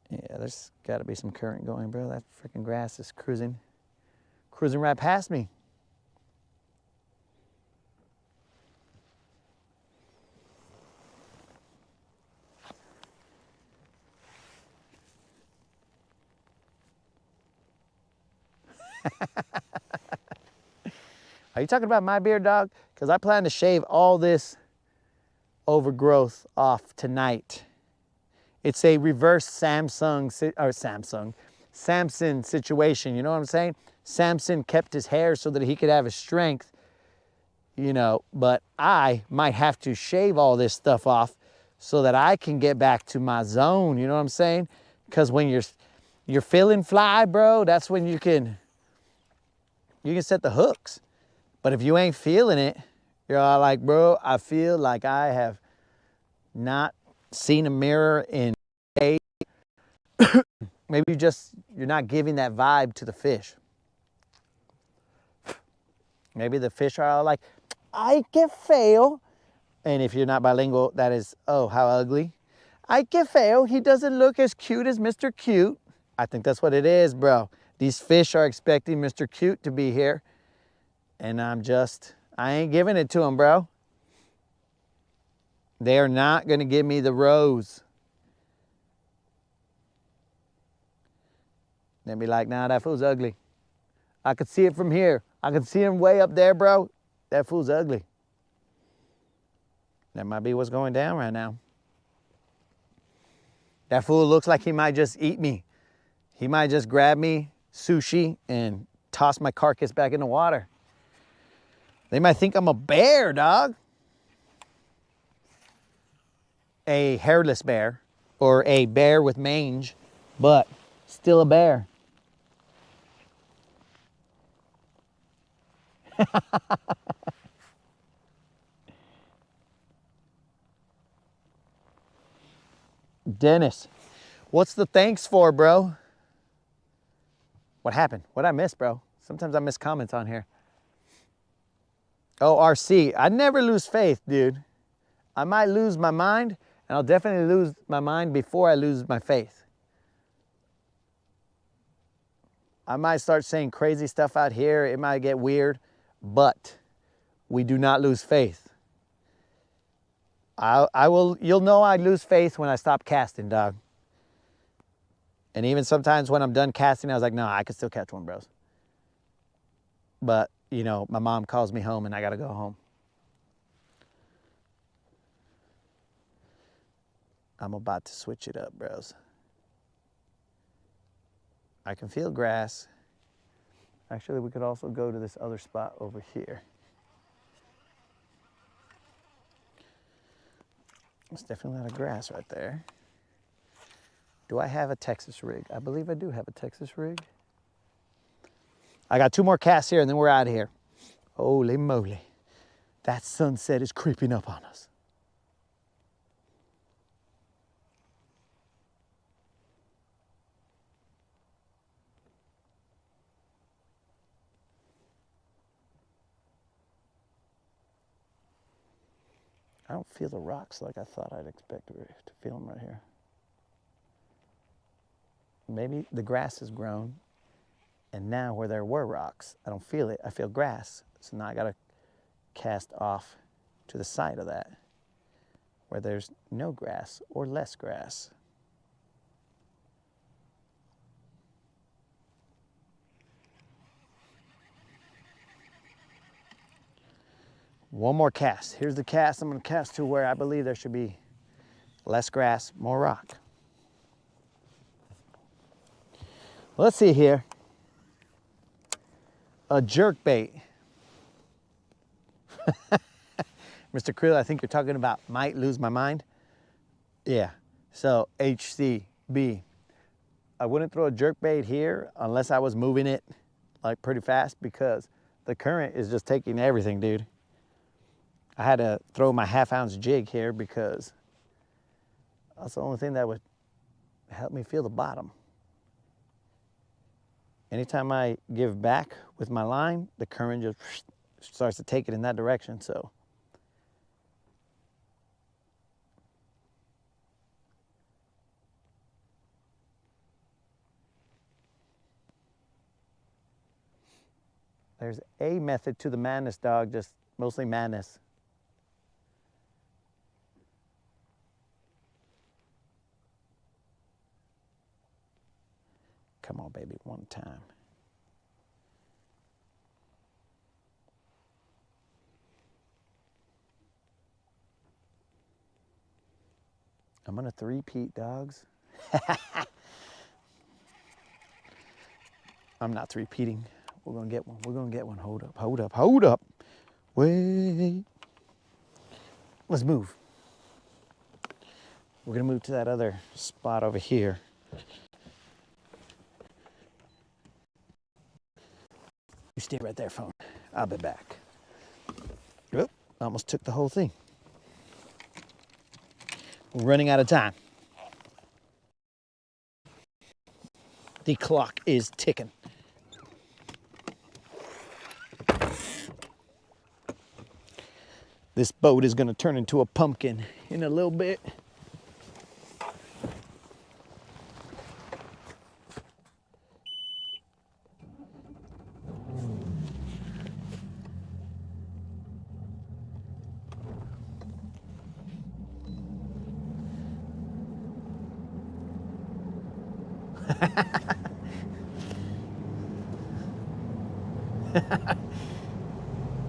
Yeah, there's gotta be some current going, bro. That freaking grass is cruising right past me. Are you talking about my beard, dog? Because I plan to shave all this overgrowth off tonight. It's a reverse Samson situation, you know what I'm saying? Samson kept his hair so that he could have his strength, you know, but I might have to shave all this stuff off so that I can get back to my zone, you know what I'm saying? Because when you're feeling fly, bro, that's when you can set the hooks. But if you ain't feeling it, you're all like, bro, I feel like I have not seen a mirror in days. Maybe you're not giving that vibe to the fish. Maybe the fish are all like, I can fail. And if you're not bilingual, that is, oh, how ugly. I can fail. He doesn't look as cute as Mr. Cute. I think that's what it is, bro. These fish are expecting Mr. Cute to be here. And I ain't giving it to them, bro. They are not gonna give me the rose. They'll be like, nah, that fool's ugly. I could see it from here. I could see him way up there, bro. That fool's ugly. That might be what's going down right now. That fool looks like he might just eat me. He might just grab me, sushi, and toss my carcass back in the water. They might think I'm a bear, dog. A hairless bear, or a bear with mange, but still a bear. Dennis, what's the thanks for, bro? What happened? What'd I miss, bro? Sometimes I miss comments on here. Oh, RC, I never lose faith, dude. I might lose my mind, and I'll definitely lose my mind before I lose my faith. I might start saying crazy stuff out here. It might get weird, but we do not lose faith. You'll know I lose faith when I stop casting, dog. And even sometimes when I'm done casting, I was like, no, I can still catch one, bros. But, you know, my mom calls me home and I gotta go home. I'm about to switch it up, bros. I can feel grass. Actually, we could also go to this other spot over here. There's definitely a lot of grass right there. Do I have a Texas rig? I believe I do have a Texas rig. I got 2 more casts here and then we're out of here. Holy moly. That sunset is creeping up on us. I don't feel the rocks like I thought I'd expect to feel them right here. Maybe the grass has grown, and now where there were rocks, I don't feel it. I feel grass. So now I gotta cast off to the side of that, where there's no grass or less grass. One more cast. Here's the cast I'm gonna cast to where I believe there should be less grass, more rock. Let's see here. A jerk bait. Mr. Creel, I think you're talking about might lose my mind. Yeah, so HCB. I wouldn't throw a jerk bait here unless I was moving it like pretty fast because the current is just taking everything, dude. I had to throw my half-ounce jig here because that's the only thing that would help me feel the bottom. Anytime I give back with my line, the current just starts to take it in that direction, so. There's a method to the madness, dog, just mostly madness. Come on, baby, one time. I'm gonna three-peat, dogs. I'm not three-peating. We're gonna get one. We're gonna get one. Hold up, hold up, hold up. Wait. Let's move. We're gonna move to that other spot over here. You stay right there, phone. I'll be back. Oop, almost took the whole thing. We're running out of time. The clock is ticking. This boat is gonna turn into a pumpkin in a little bit.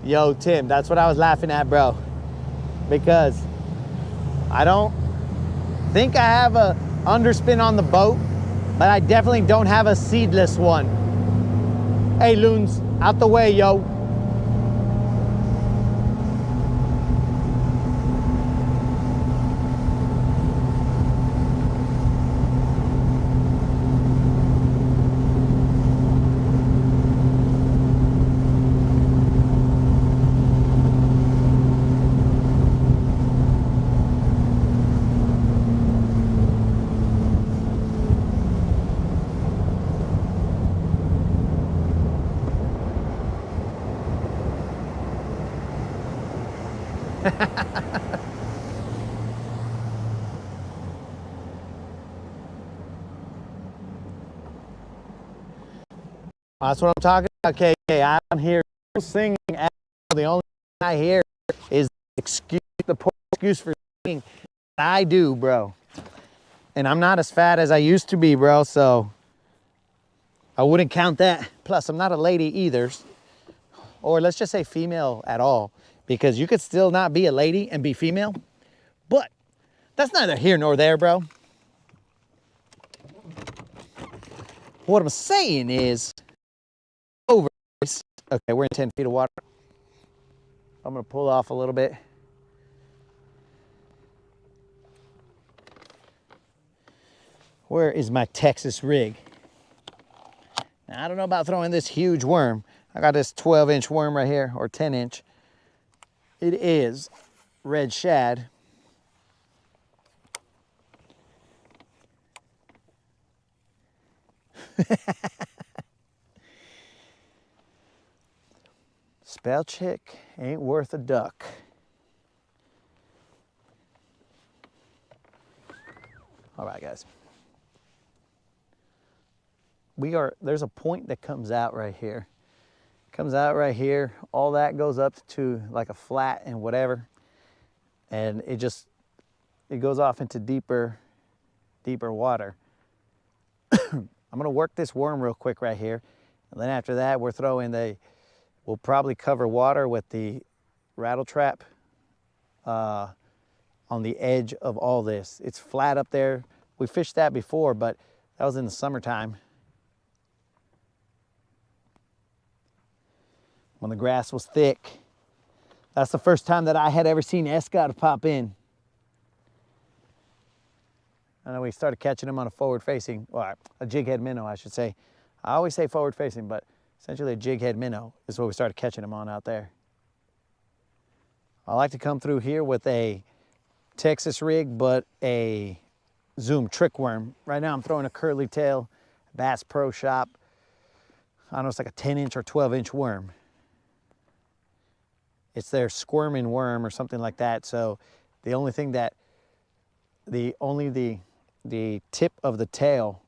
Yo, Tim, that's what I was laughing at, bro. Because I don't think I have a underspin on the boat, but I definitely don't have a seedless one. Hey, loons, out the way, yo. That's what I'm talking about, KK. I don't hear no singing at all. The only thing I hear is the poor excuse for singing that I do, bro. And I'm not as fat as I used to be, bro, so I wouldn't count that. Plus, I'm not a lady either. Or let's just say female at all, because you could still not be a lady and be female. But that's neither here nor there, bro. What I'm saying is, over. Okay, we're in 10 feet of water. I'm gonna pull off a little bit. Where is my Texas rig? Now, I don't know about throwing this huge worm. I got this 12-inch worm right here, or 10-inch. It is red shad. Spell check ain't worth a duck. All right, guys. There's a point that comes out right here. Comes out right here. All that goes up to like a flat and whatever. And it goes off into deeper water. I'm gonna work this worm real quick right here. And then after that, we'll probably cover water with the rattle trap on the edge of all this. It's flat up there. We fished that before, but that was in the summertime when the grass was thick. That's the first time that I had ever seen escot pop in. And then we started catching them on a forward-facing, or a jig head minnow, I should say. I always say forward-facing, but essentially a jig head minnow is what we started catching them on out there. I like to come through here with a Texas rig, but a Zoom trick worm. Right now I'm throwing a curly tail Bass Pro Shop. I don't know, it's like a 10-inch or 12-inch worm. It's their squirming worm or something like that. So the only thing that, the tip of the tail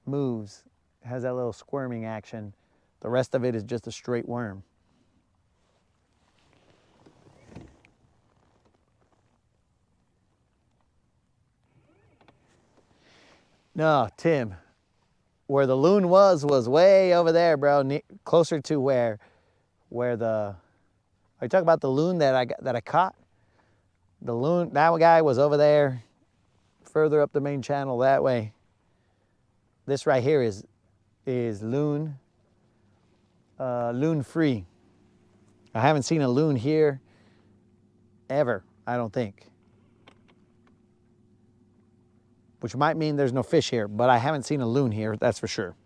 moves, has that little squirming action. The rest of it is just a straight worm. No, Tim, where the loon was way over there, bro, closer to where are you talking about the loon that I caught? The loon, that guy was over there, further up the main channel that way. This right here is loon, loon free. I haven't seen a loon here ever, I don't think. Which might mean there's no fish here, but I haven't seen a loon here, that's for sure.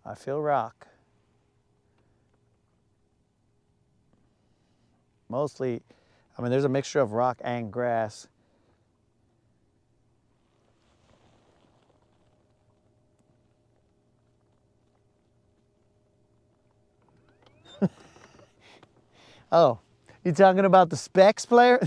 I feel rock. Mostly, I mean, there's a mixture of rock and grass. Oh, you talking about the Specs player?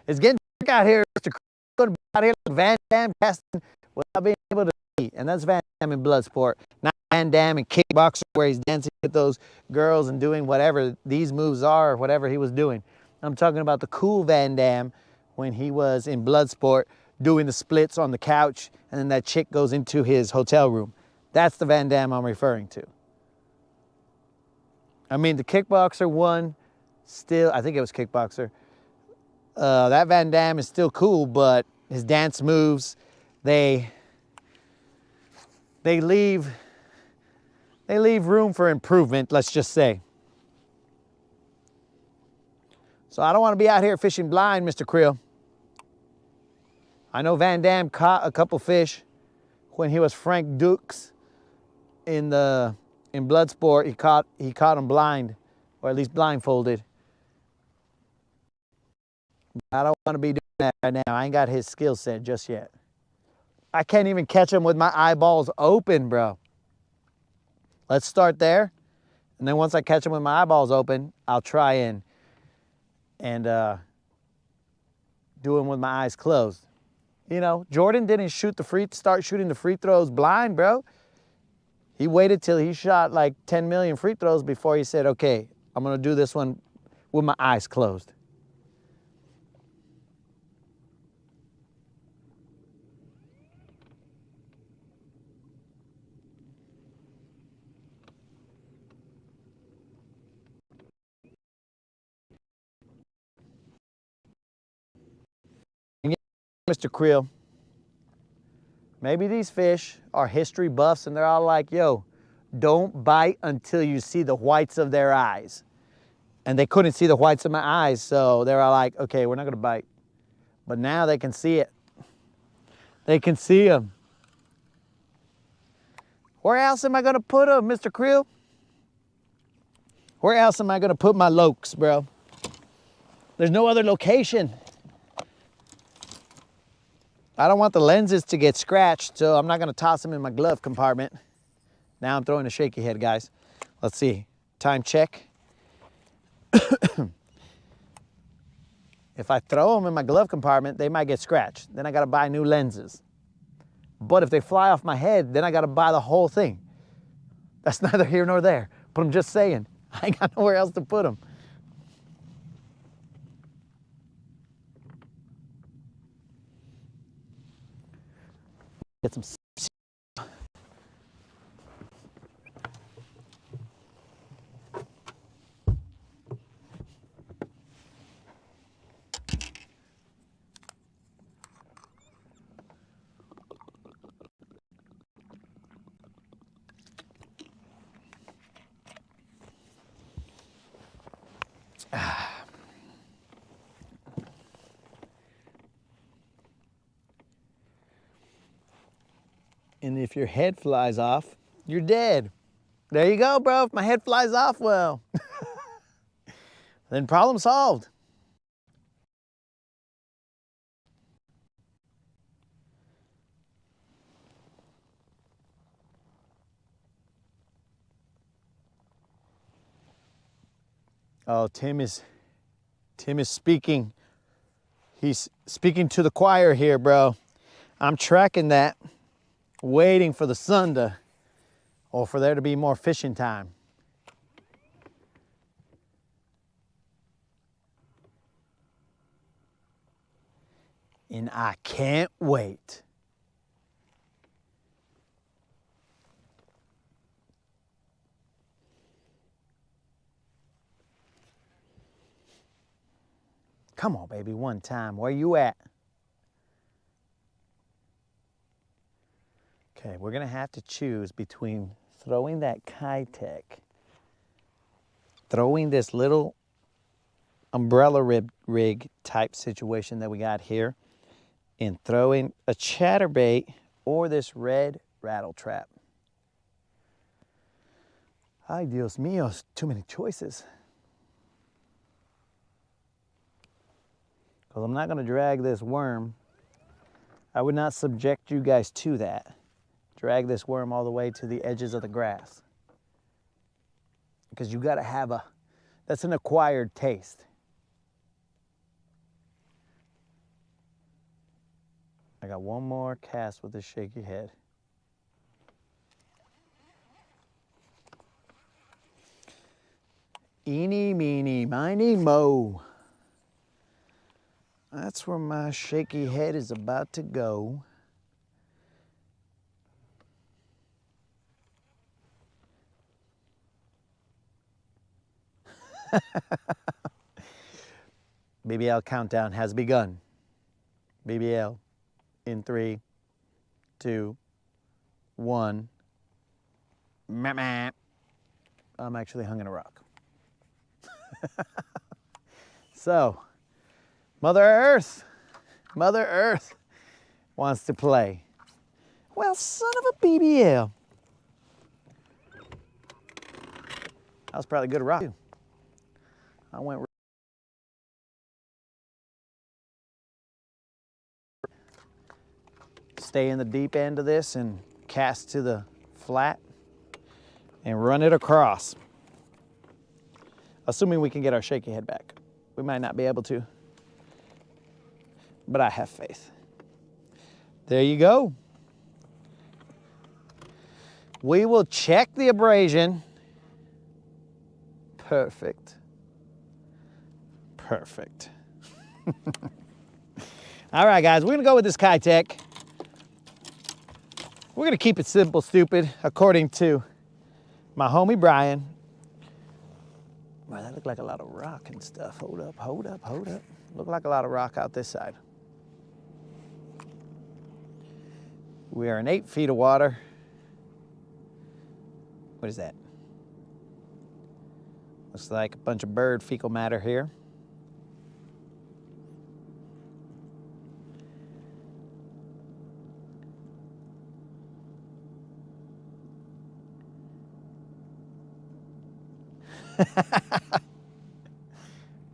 It's getting dark out here. Mr. Going to be out here like Van Damme casting without being able to see. And that's Van Damme in Bloodsport. Not Van Damme in Kickboxer where he's dancing with those girls and doing whatever these moves are or whatever he was doing. I'm talking about the cool Van Damme when he was in Bloodsport doing the splits on the couch and then that chick goes into his hotel room. That's the Van Damme I'm referring to. I mean, the Kickboxer one, still, I think it was Kickboxer. That Van Damme is still cool, but his dance moves, they leave room for improvement, let's just say. So I don't want to be out here fishing blind, Mr. Creel. I know Van Damme caught a couple fish when he was Frank Dukes in Bloodsport. He caught him blind, or at least blindfolded. I don't want to be doing that right now. I ain't got his skill set just yet. I can't even catch him with my eyeballs open, bro. Let's start there. And then once I catch him with my eyeballs open, I'll try and do him with my eyes closed. You know, Jordan didn't start shooting the free throws blind, bro. He waited till he shot like 10 million free throws before he said, okay, I'm going to do this one with my eyes closed. Mr. Creel, maybe these fish are history buffs and they're all like, yo, don't bite until you see the whites of their eyes. And they couldn't see the whites of my eyes, so they were like, okay, we're not gonna bite. But now they can see it. They can see them. Where else am I gonna put them, Mr. Creel? Where else am I gonna put my lokes, bro? There's no other location. I don't want the lenses to get scratched, so I'm not gonna toss them in my glove compartment. Now I'm throwing a shaky head, guys. Let's see, time check. If I throw them in my glove compartment, they might get scratched. Then I gotta buy new lenses. But if they fly off my head, then I gotta buy the whole thing. That's neither here nor there, but I'm just saying, I ain't got nowhere else to put them. Get some. And if your head flies off, you're dead. There you go, bro. If my head flies off, well, then problem solved. Oh, Tim is speaking. He's speaking to the choir here, bro. I'm tracking that, waiting for the sun to, or for there to be more fishing time. And I can't wait. Come on, baby, one time. Where you at? Okay, we're gonna have to choose between throwing that Kitech, throwing this little umbrella rig type situation that we got here, and throwing a chatterbait or this red rattle trap. Ay, Dios mío, too many choices. Because I'm not gonna drag this worm. I would not subject you guys to that. Drag this worm all the way to the edges of the grass. Because you gotta have that's an acquired taste. I got one more cast with this shaky head. Eeny, meeny, miny, mo. That's where my shaky head is about to go. BBL countdown has begun. BBL in 3, 2, 1. I'm actually hung in a rock. So, Mother Earth wants to play. Well, son of a BBL. That was probably a good rock. I went. Stay in the deep end of this and cast to the flat and run it across. Assuming we can get our shaky head back. We might not be able to, but I have faith. There you go. We will check the abrasion. Perfect. Perfect. All right, guys, we're gonna go with this Kitech. We're gonna keep it simple, stupid, according to my homie Brian. Wow, that looked like a lot of rock and stuff. Hold up, hold up, hold up. Looked like a lot of rock out this side. We are in 8 feet of water. What is that? Looks like a bunch of bird fecal matter here.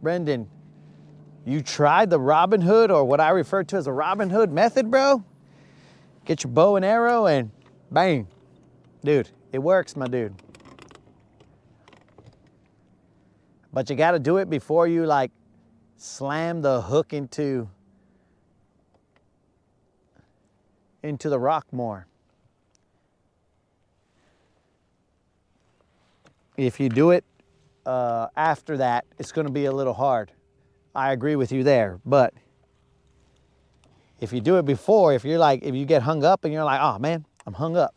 Brendan, you tried the Robin Hood, or what I refer to as a Robin Hood method, bro? Get your bow and arrow and bang. Dude, it works, my dude. But you gotta do it before you like slam the hook into the rock more. If you do it after that, it's gonna be a little hard. I agree with you there, but if you do it before, if you get hung up and you're like, oh man, I'm hung up,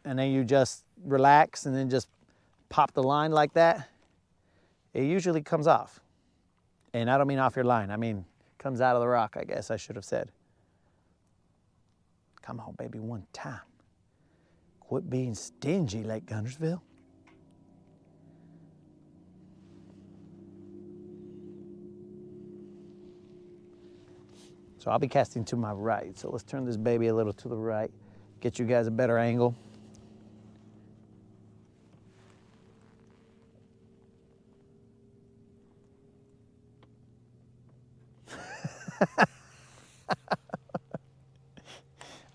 and then you just relax and then just pop the line like that, it usually comes off. And I don't mean off your line, I mean comes out of the rock, I guess I should have said. Come on, baby, one time. Quit being stingy, Lake Guntersville. So I'll be casting to my right. So let's turn this baby a little to the right, get you guys a better angle.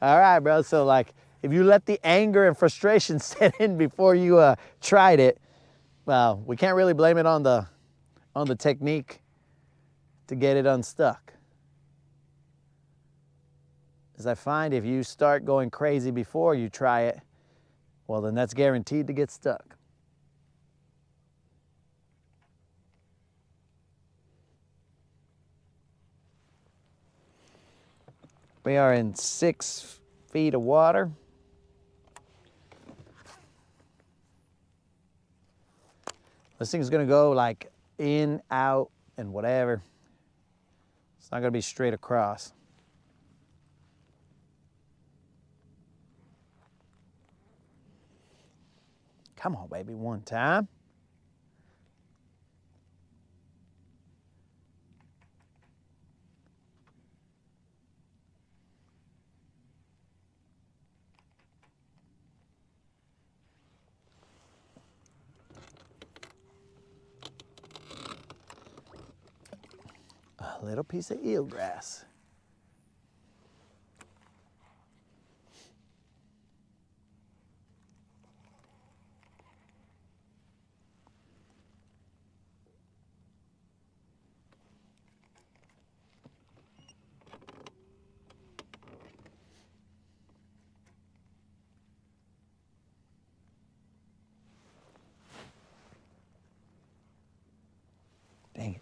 All right, bro. So like, if you let the anger and frustration set in before you tried it, well, we can't really blame it on the technique to get it unstuck. As I find, if you start going crazy before you try it, well, then that's guaranteed to get stuck. We are in 6 feet of water. This thing's gonna go like in, out, and whatever. It's not gonna be straight across. Come on, baby, one time. A little piece of eelgrass. Dang it.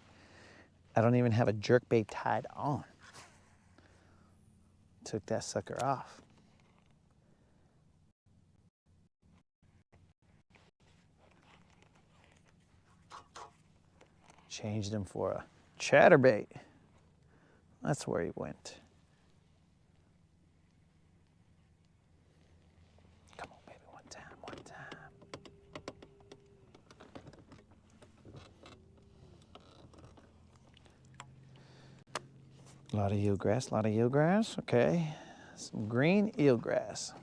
I don't even have a jerkbait tied on. Took that sucker off. Changed him for a chatterbait. That's where he went. Come on, baby, one time, one time. A lot of eelgrass, okay. Some green eelgrass.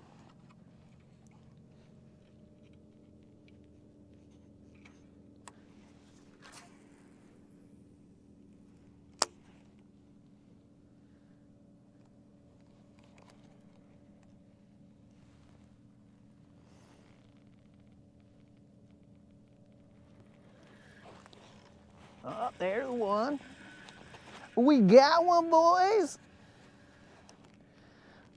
Oh, there's one. We got one, boys.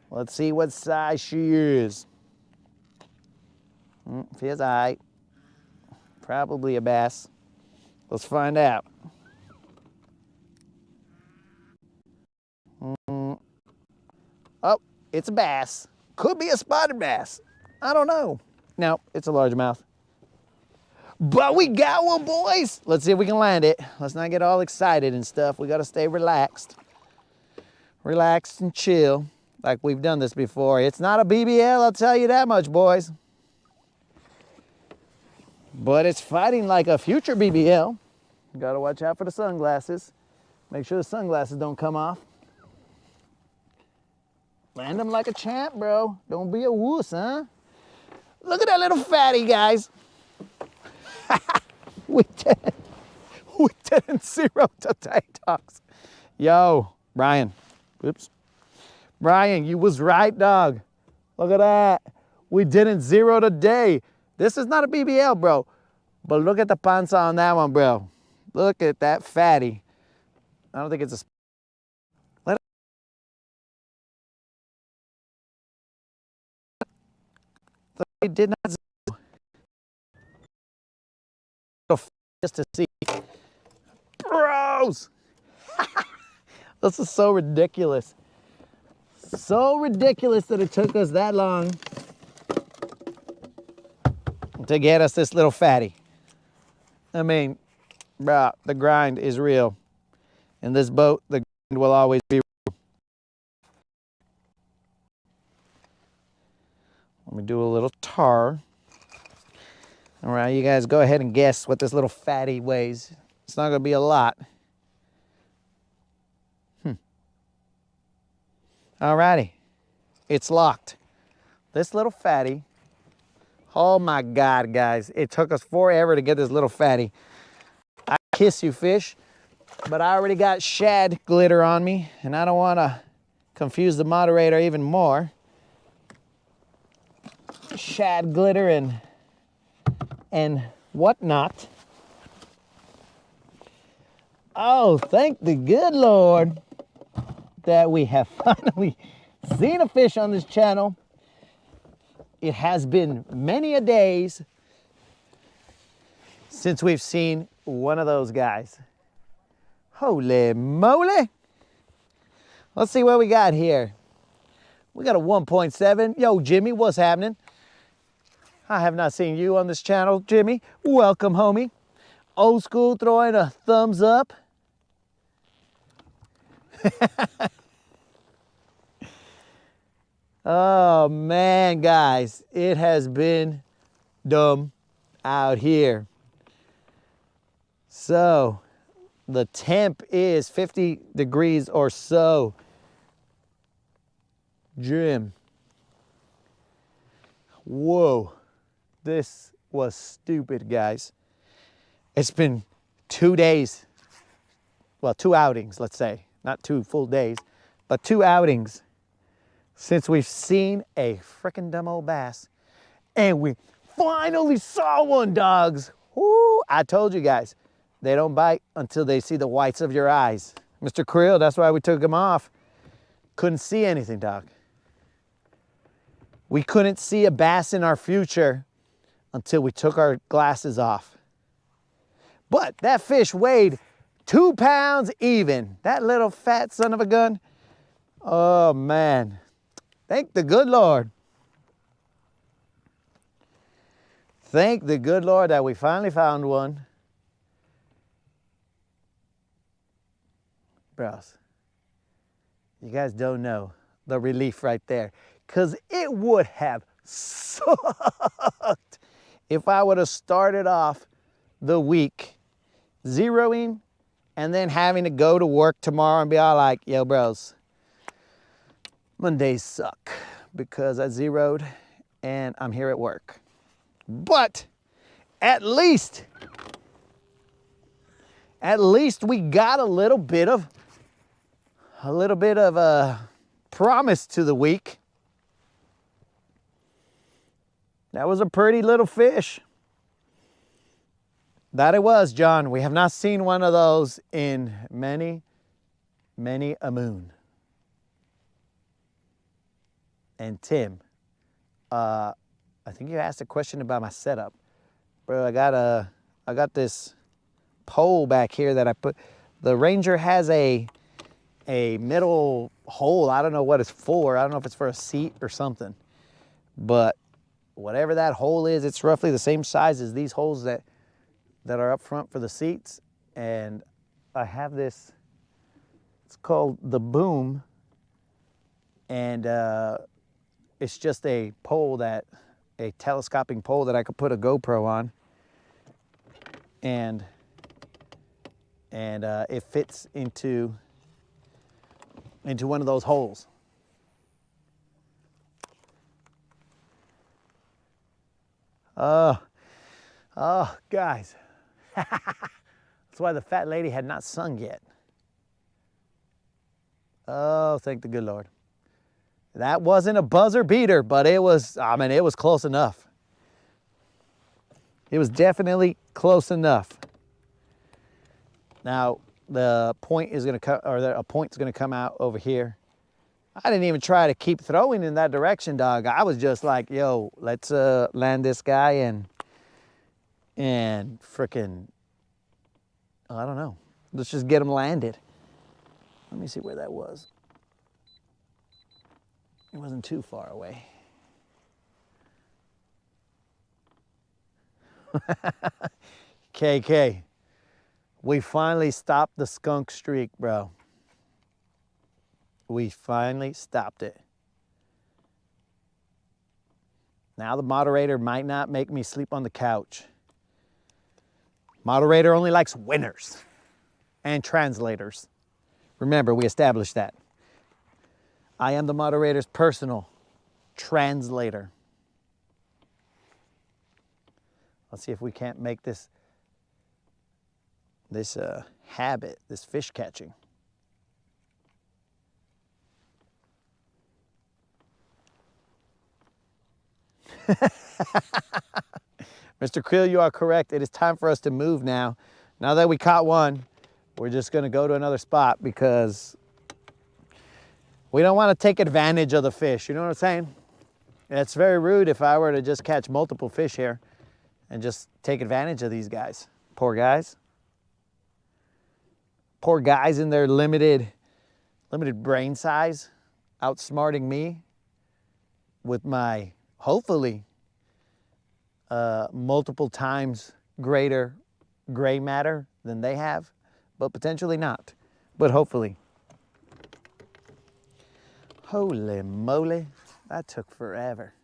Let's see what size she is. Feels all right. Probably a bass. Let's find out. Oh, it's a bass. Could be a spotted bass. I don't know. No, it's a largemouth. But we got one, boys. Let's see if we can land it. Let's not get all excited and stuff. We got to stay relaxed. Relaxed and chill. like we've done this before. It's not a BBL, I'll tell you that much, boys. But it's fighting like a future BBL. You gotta watch out for the sunglasses. Make sure the sunglasses don't come off. Land them like a champ, bro. Don't be a wuss, huh? Look at that little fatty, guys. we didn't zero to TikToks. Yo, Brian. Oops. Brian, you was right, dog. Look at that. We didn't zero today. This is not a BBL, bro. But look at the panza on that one, bro. Look at that fatty. I don't think it's a... It did not just to see. Bros! This is so ridiculous. So ridiculous that it took us that long to get us this little fatty. I mean, bro, the grind is real. In this boat, the grind will always be real. Let me do a little tar. All right, you guys go ahead and guess what this little fatty weighs. It's not gonna be a lot. All righty, it's locked. This little fatty, oh my God, guys. It took us forever to get this little fatty. I kiss you, fish, but I already got shad glitter on me, and I don't wanna confuse the moderator even more. Shad glitter and whatnot. Oh, thank the good Lord that we have finally seen a fish on this channel. It has been many a days since we've seen one of those guys. Holy moly. Let's see what we got here. We got a 1.7. Yo, Jimmy, what's happening? I have not seen you on this channel, Jimmy. Welcome, homie. Old school throwing a thumbs up. Oh man, guys, it has been dumb out here. So the temp is 50 degrees or so. Jim. Whoa, this was stupid, guys. It's been 2 days, well, 2 outings, let's say. Not 2 full days, but 2 outings since we've seen a frickin' dumb old bass. And we finally saw one, dogs. Woo, I told you guys, they don't bite until they see the whites of your eyes. Mr. Krill, that's why we took him off. Couldn't see anything, dog. We couldn't see a bass in our future until we took our glasses off. But that fish weighed 2 pounds even. That little fat son of a gun. Oh man. Thank the good Lord. Thank the good Lord that we finally found one. Bros, you guys don't know the relief right there. Because it would have sucked if I would have started off the week zeroing and then having to go to work tomorrow and be all like, yo, bros, Mondays suck because I zeroed and I'm here at work. But at least we got a little bit of a promise to the week. That was a pretty little fish. That it was, John. We have not seen one of those in many, many a moon. And Tim, I think you asked a question about my setup. Bro, I got this pole back here that I put. The Ranger has a middle hole. I don't know what it's for. I don't know if it's for a seat or something. But whatever that hole is, it's roughly the same size as these holes that are up front for the seats. And I have this, it's called the Boom. And it's just a telescoping pole that I could put a GoPro on. And it fits into one of those holes. Oh, guys. That's why the fat lady had not sung yet. Oh, thank the good Lord. That wasn't a buzzer beater, but it was, I mean, it was close enough. It was definitely close enough. Now, the point is going to come, or a point's going to come out over here. I didn't even try to keep throwing in that direction, dog. I was just like, yo, let's land this guy and frickin', I don't know. Let's just get him landed. Let me see where that was. It wasn't too far away. KK, we finally stopped the skunk streak, bro. We finally stopped it. Now the moderator might not make me sleep on the couch. Moderator only likes winners and translators. Remember, we established that. I am the moderator's personal translator. Let's see if we can't make this habit, this fish catching. Mr. Creel, you are correct. It is time for us to move now. Now that we caught one, we're just going to go to another spot because we don't want to take advantage of the fish. You know what I'm saying? It's very rude if I were to just catch multiple fish here and just take advantage of these guys. Poor guys. Poor guys in their limited brain size, outsmarting me with my, hopefully, multiple times greater gray matter than they have, but potentially not, but hopefully. Holy moly, that took forever.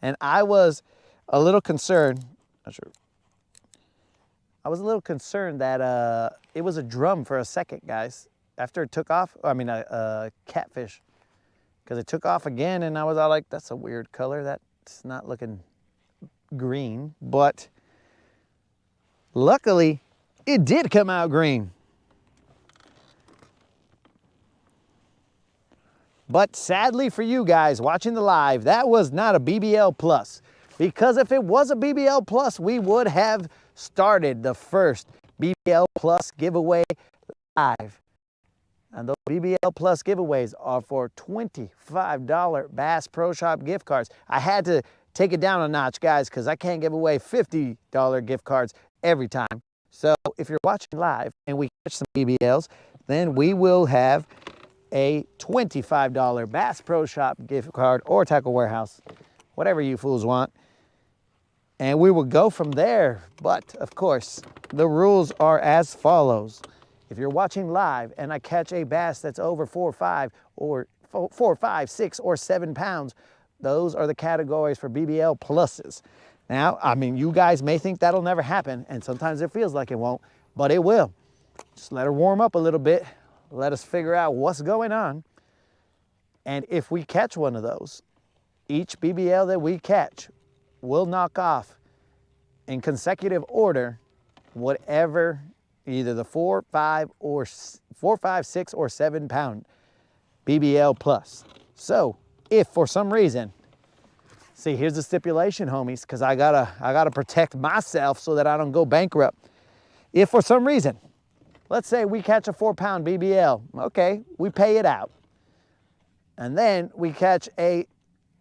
And I was a little concerned, not sure. I was a little concerned that it was a drum for a second, guys. After it took off, I mean a catfish, because it took off again, and I was all like, that's a weird color. That's not looking green, but luckily it did come out green. But sadly for you guys watching the live, that was not a BBL Plus. Because if it was a BBL Plus, we would have started the first BBL Plus giveaway live. And those BBL Plus giveaways are for $25 Bass Pro Shop gift cards. I had to take it down a notch, guys, because I can't give away $50 gift cards every time. So if you're watching live and we catch some BBLs, then we will have a $25 Bass Pro Shop gift card or Tackle Warehouse, whatever you fools want. And we will go from there. But of course, the rules are as follows. If you're watching live and I catch a bass that's over 4 or 5, 6, or 7 pounds, those are the categories for BBL Pluses. Now, I mean, you guys may think that'll never happen, and sometimes it feels like it won't, but it will. Just let her warm up a little bit. Let us figure out what's going on. And if we catch one of those, each BBL that we catch will knock off in consecutive order whatever either the 4, 5, 6, or 7 pound BBL Plus. So if for some reason, see, here's the stipulation, homies, because I gotta protect myself so that I don't go bankrupt. If for some reason, let's say we catch a 4-pound BBL, okay, we pay it out. And then we catch a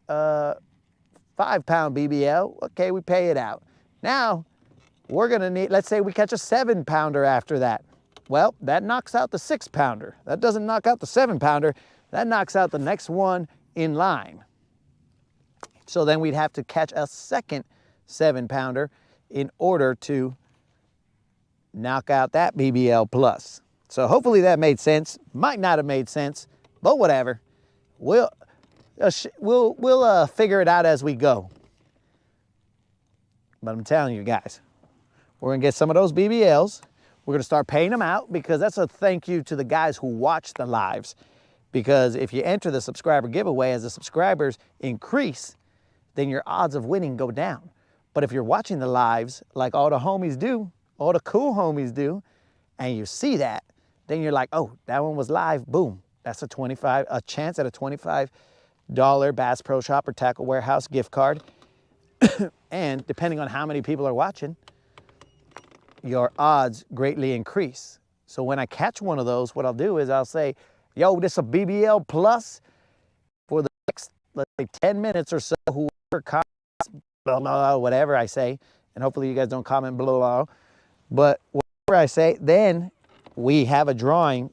5-pound BBL, okay, we pay it out. Now, we're gonna need, let's say we catch a 7-pounder after that. Well, that knocks out the 6-pounder. That doesn't knock out the 7-pounder. That knocks out the next one in line. So then we'd have to catch a second 7-pounder in order to knock out that BBL Plus. So hopefully that made sense. Might not have made sense, but whatever. We'll figure it out as we go. But I'm telling you guys, we're gonna get some of those BBLs. We're gonna start paying them out because that's a thank you to the guys who watch the lives. Because if you enter the subscriber giveaway, as the subscribers increase, then your odds of winning go down. But if you're watching the lives like all the homies do, all the cool homies do, and you see that, then you're like, oh, that one was live, boom. That's a chance at a $25 Bass Pro Shop or Tackle Warehouse gift card. And depending on how many people are watching, your odds greatly increase. So when I catch one of those, what I'll do is I'll say, yo, this is a BBL plus for the next, let's say, 10 minutes or so, whoever comments, blah, blah, blah, whatever I say, and hopefully you guys don't comment blah, blah, blah, but whatever I say, then we have a drawing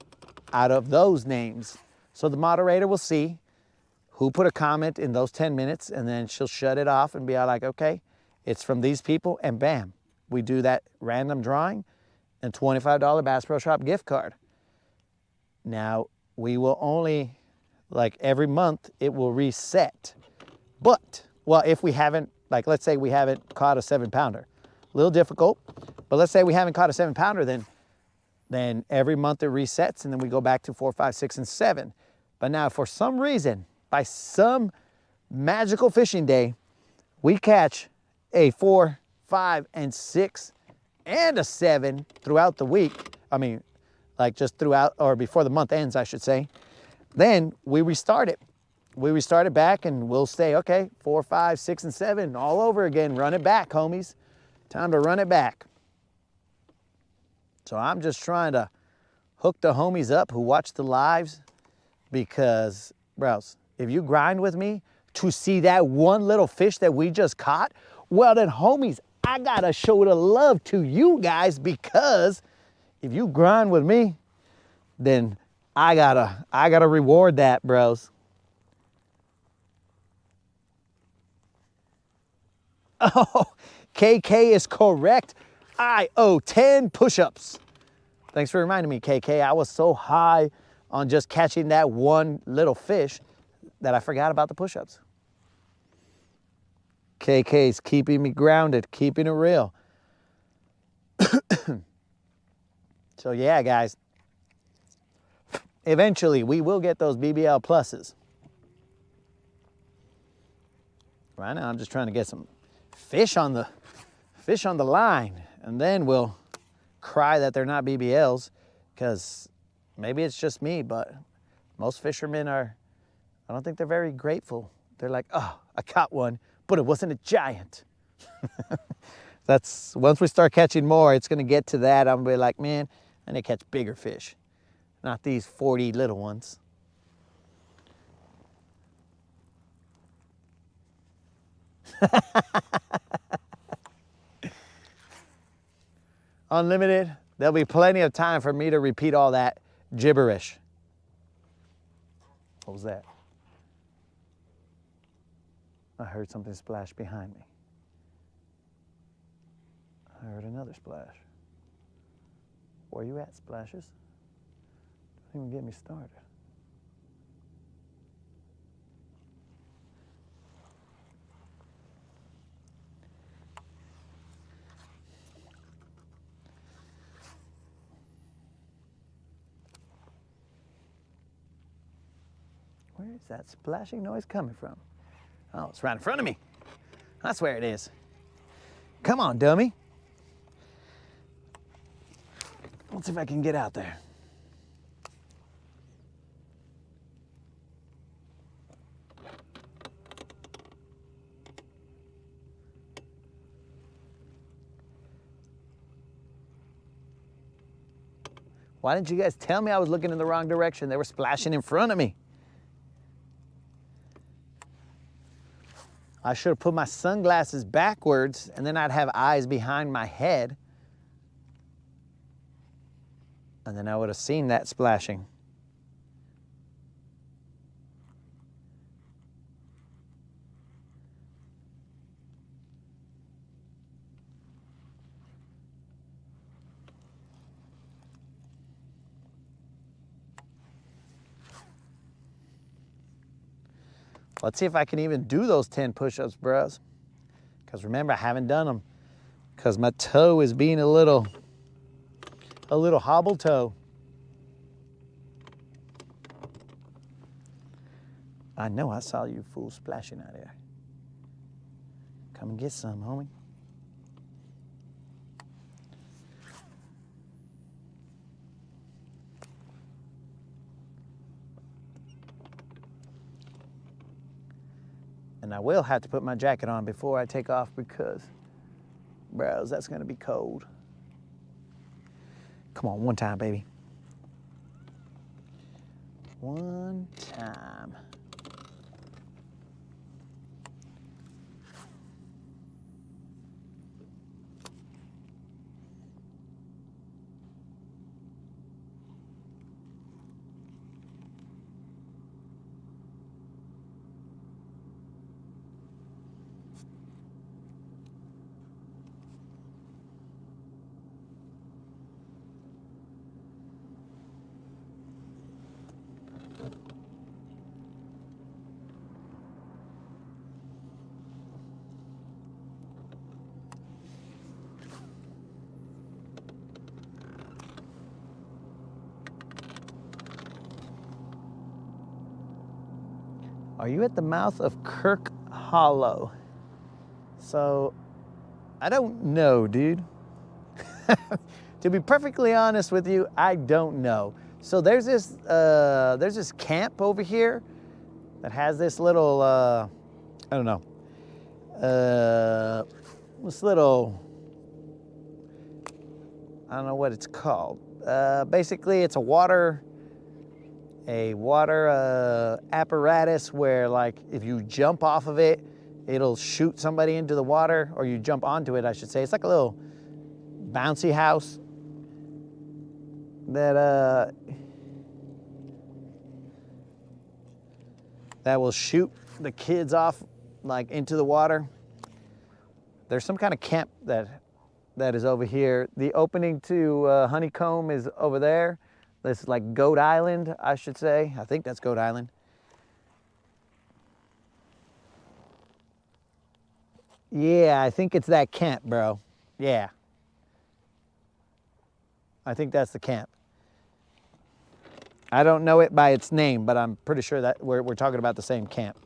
out of those names. So the moderator will see who put a comment in those 10 minutes, and then she'll shut it off and be like, okay, it's from these people, and bam, we do that random drawing and $25 Bass Pro Shop gift card. Now, we will only, like every month, it will reset. But, well, if we haven't, like let's say we haven't caught a 7-pounder, a little difficult, but let's say we haven't caught a 7-pounder, then every month it resets, and then we go back to 4, 5, 6, and 7. But now, for some reason, by some magical fishing day, we catch a 4, 5, and 6, and a 7 throughout the week. I mean, like just throughout, or before the month ends, I should say. Then we restart it. We restart it back, and we'll say, okay, 4, 5, 6, and 7, all over again. Run it back, homies. Time to run it back. So I'm just trying to hook the homies up who watch the lives, because, bros, if you grind with me to see that one little fish that we just caught, well then, homies, I gotta show the love to you guys, because if you grind with me, then I gotta reward that, bros. Oh, KK is correct. I owe 10 push-ups. Thanks for reminding me, KK. I was so high on just catching that one little fish that I forgot about the push-ups. KK's keeping me grounded, keeping it real. So yeah, guys, eventually we will get those BBL pluses. Right now I'm just trying to get some fish on the line, and then we'll cry that they're not BBLs, because maybe it's just me, but most fishermen I don't think they're very grateful. They're like, oh, I caught one, but it wasn't a giant. That's, once we start catching more, it's gonna get to that. I'm gonna be like, man, I need to catch bigger fish, not these 40 little ones. Unlimited, there'll be plenty of time for me to repeat all that gibberish. What was that? I heard something splash behind me. I heard another splash. Where you at, Splashes? Don't even get me started. Where is that splashing noise coming from? Oh, it's right in front of me. That's where it is. Come on, dummy. Let's see if I can get out there. Why didn't you guys tell me I was looking in the wrong direction? They were splashing in front of me. I should have put my sunglasses backwards, and then I'd have eyes behind my head. And then I would have seen that splashing. Let's see if I can even do those 10 push-ups, bros. Because remember, I haven't done them because my toe is being a little hobble toe. I know I saw you fools splashing out there. Come and get some, homie. And I will have to put my jacket on before I take off because, bros, that's gonna be cold. Come on, one time, baby. One time. Are you at the mouth of Kirk Hollow? So, I don't know, dude. To be perfectly honest with you, I don't know. So there's this camp over here that has this little, I don't know, this little, I don't know what it's called. Basically, it's a water apparatus where, like, if you jump off of it, it'll shoot somebody into the water, or you jump onto it, I should say. It's like a little bouncy house that will shoot the kids off, like, into the water. There's some kind of camp that is over here. The opening to Honeycomb is over there. This is like Goat Island, I should say. I think that's Goat Island. Yeah, I think it's that camp, bro. Yeah. I think that's the camp. I don't know it by its name, but I'm pretty sure that we're talking about the same camp.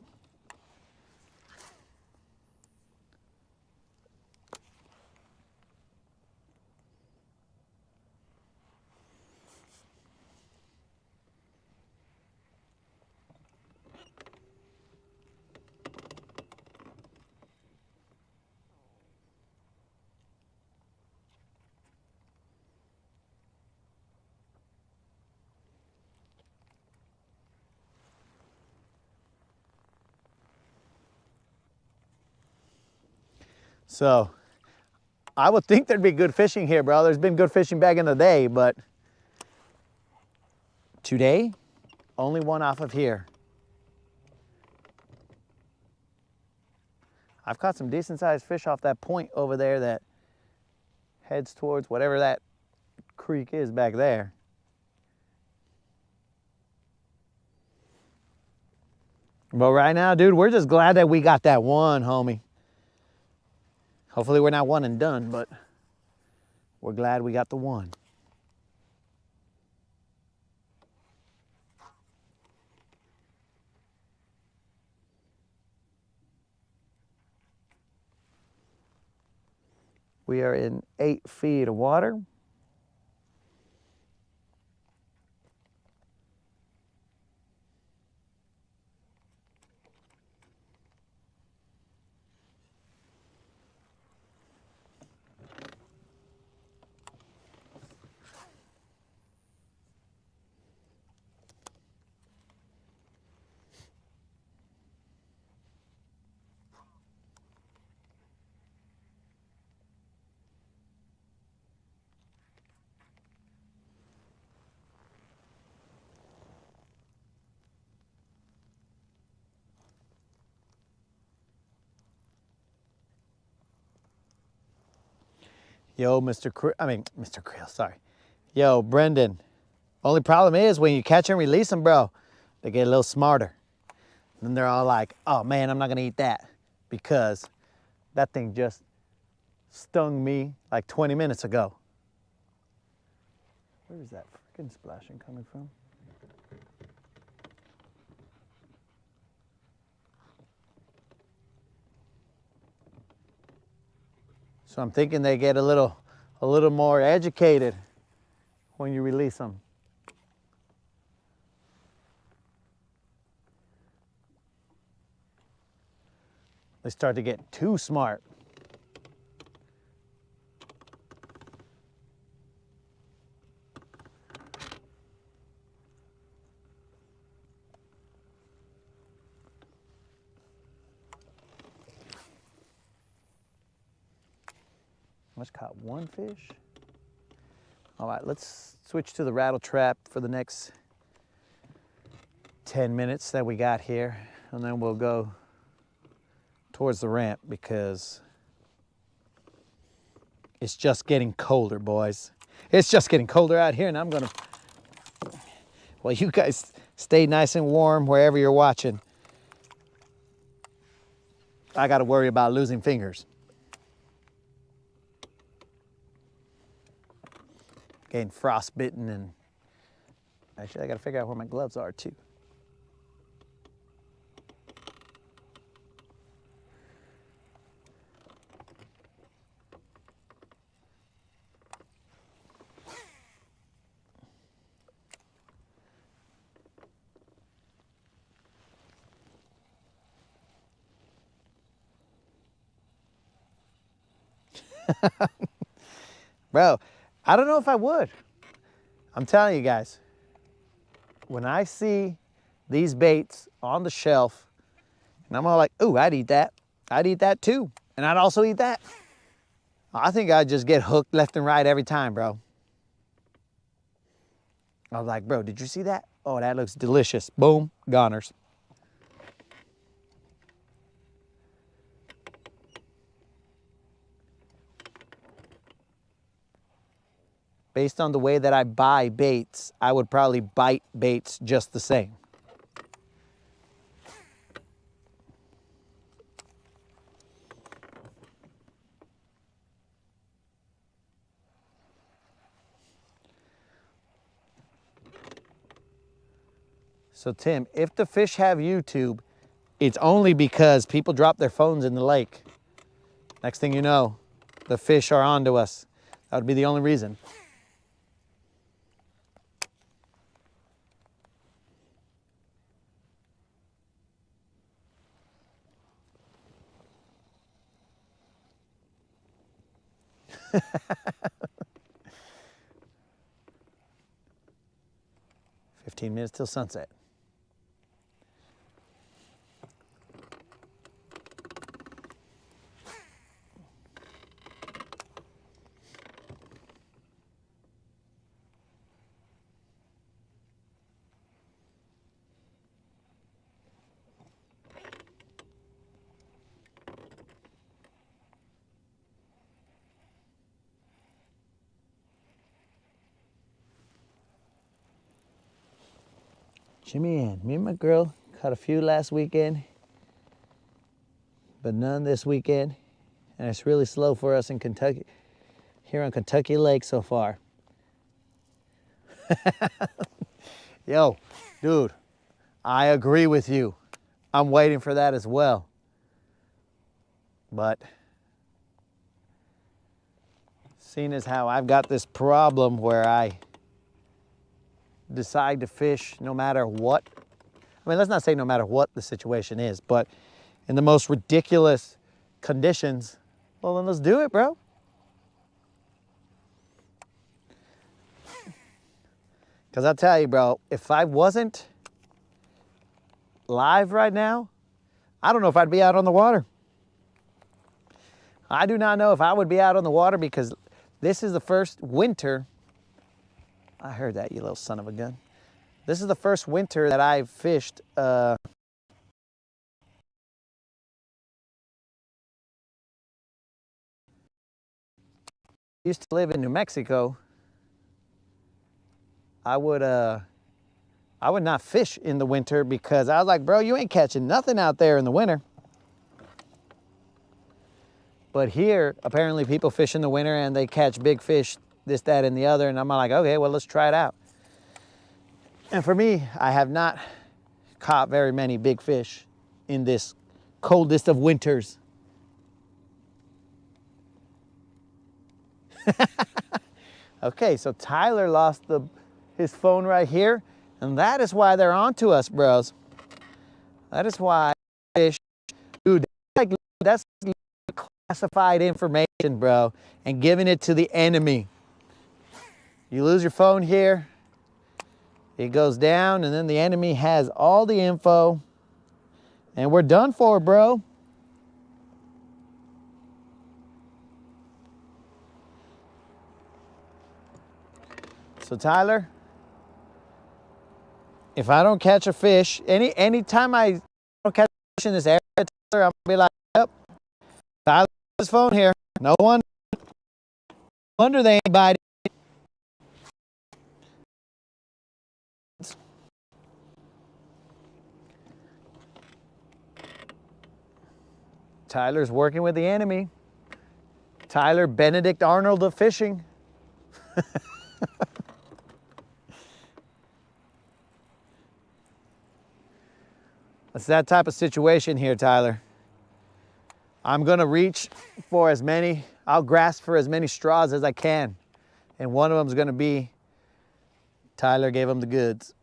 So, I would think there'd be good fishing here, bro. There's been good fishing back in the day, but today, only one off of here. I've caught some decent sized fish off that point over there that heads towards whatever that creek is back there. But right now, dude, we're just glad that we got that one, homie. Hopefully we're not one and done, but we're glad we got the one. We are in 8 feet of water. Yo, Mr. Creel, sorry. Yo, Brendan. Only problem is when you catch and release them, bro, they get a little smarter. And they're all like, oh man, I'm not gonna eat that because that thing just stung me like 20 minutes ago. Where is that freaking splashing coming from? So I'm thinking they get a little more educated when you release them. They start to get too smart. I just caught one fish. All right, let's switch to the rattle trap for the next 10 minutes that we got here, and then we'll go towards the ramp because it's just getting colder, boys. It's just getting colder out here, and I'm gonna, well, you guys stay nice and warm wherever you're watching. I gotta worry about losing fingers. Getting frostbitten, and actually I gotta figure out where my gloves are too. Bro, I don't know if I would. I'm telling you guys, when I see these baits on the shelf, and I'm all like, ooh, I'd eat that. I'd eat that too. And I'd also eat that. I think I'd just get hooked left and right every time, bro. I was like, bro, did you see that? Oh, that looks delicious. Boom, goners. Based on the way that I buy baits, I would probably bite baits just the same. So Tim, if the fish have YouTube, it's only because people drop their phones in the lake. Next thing you know, the fish are onto us. That would be the only reason. "15 minutes till sunset." Jimmy Ann, me and my girl caught a few last weekend, but none this weekend. And it's really slow for us in Kentucky, here on Kentucky Lake so far. Yo, dude, I agree with you. I'm waiting for that as well. But seeing as how I've got this problem where I decide to fish no matter what. I mean, let's not say no matter what the situation is, but in the most ridiculous conditions, well, then let's do it, bro. Because I'll tell you, bro, if I wasn't live right now, I don't know if I'd be out on the water. I do not know if I would be out on the water because this is the first winter. I heard that, you little son of a gun. This is the first winter that I've fished used to live in New Mexico. I would I would not fish in the winter because I was like, bro, you ain't catching nothing out there in the winter. But here, apparently people fish in the winter and they catch big fish, this, that, and the other. And I'm like, okay, well, let's try it out. And for me, I have not caught very many big fish in this coldest of winters. Okay, so Tyler lost his phone right here, and that is why they're on to us, bros. That is why fish, dude, that's classified information, bro, and giving it to the enemy. You lose your phone here, it goes down, and then the enemy has all the info, and we're done for, bro. So Tyler, if I don't catch a fish, anytime I don't catch a fish in this area, Tyler, I'm gonna be like, yep, Tyler's his phone here. No wonder they ain't biting. Tyler's working with the enemy. Tyler Benedict Arnold of fishing. It's that type of situation here, Tyler. I'm gonna reach for as many, I'll grasp for as many straws as I can. And one of them's gonna be Tyler gave him the goods.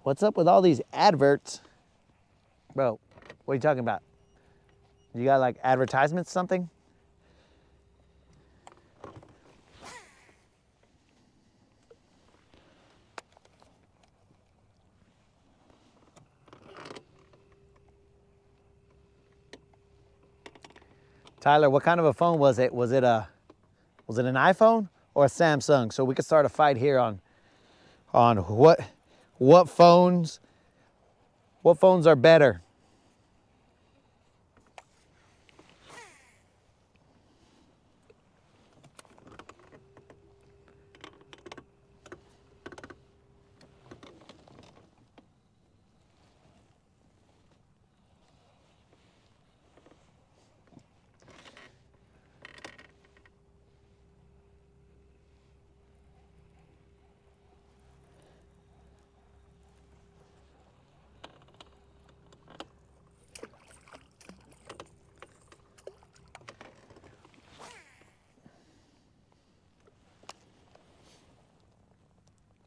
What's up with all these adverts? Bro, what are you talking about? You got like advertisements, something? Tyler, what kind of a phone was it? Was it an iPhone or a Samsung? So we could start a fight here on what phones are better.